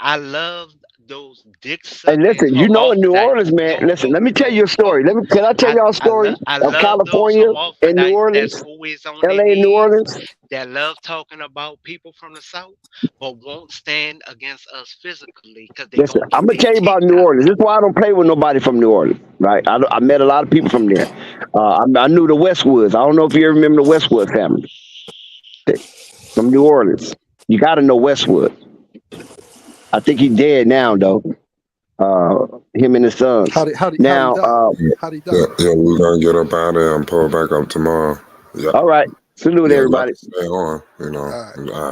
Speaker 4: I love those dick
Speaker 7: Hey,
Speaker 4: sucking.
Speaker 7: listen, you know in New Orleans, man. Listen, let me tell you a story. Can I tell y'all a story
Speaker 4: I
Speaker 7: of
Speaker 4: love those
Speaker 7: California and New
Speaker 4: hermaphrodites that's
Speaker 7: Orleans,
Speaker 4: always on their
Speaker 7: LA and New
Speaker 4: knees,
Speaker 7: Orleans?
Speaker 4: that love talking about people from the south, but won't stand against us physically because they
Speaker 7: Listen,
Speaker 4: gonna
Speaker 7: I'm
Speaker 4: get
Speaker 7: gonna
Speaker 4: their
Speaker 7: tell you about
Speaker 4: teeth
Speaker 7: New
Speaker 4: knocked
Speaker 7: Orleans. This
Speaker 4: out.
Speaker 7: is why I don't play with nobody from New Orleans, right? I met a lot of people from there. I knew the Westwoods. I don't know if you ever remember the Westwood family from New Orleans. You got to know Westwood. I think he's dead now, though. Him and his sons.
Speaker 8: How did he
Speaker 7: Now,
Speaker 8: die? How'd he die?
Speaker 2: Yeah, we're gonna get up out of there and pull back up tomorrow. Yeah,
Speaker 7: all right. Salute
Speaker 2: yeah, y'all
Speaker 7: everybody.
Speaker 2: can stay on. You know,
Speaker 8: All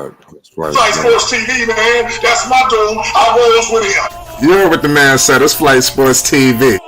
Speaker 8: right.
Speaker 6: Flight Sports TV, man. That's my dude. I rolls with him.
Speaker 2: You heard what the man said. It's Flight Sports TV.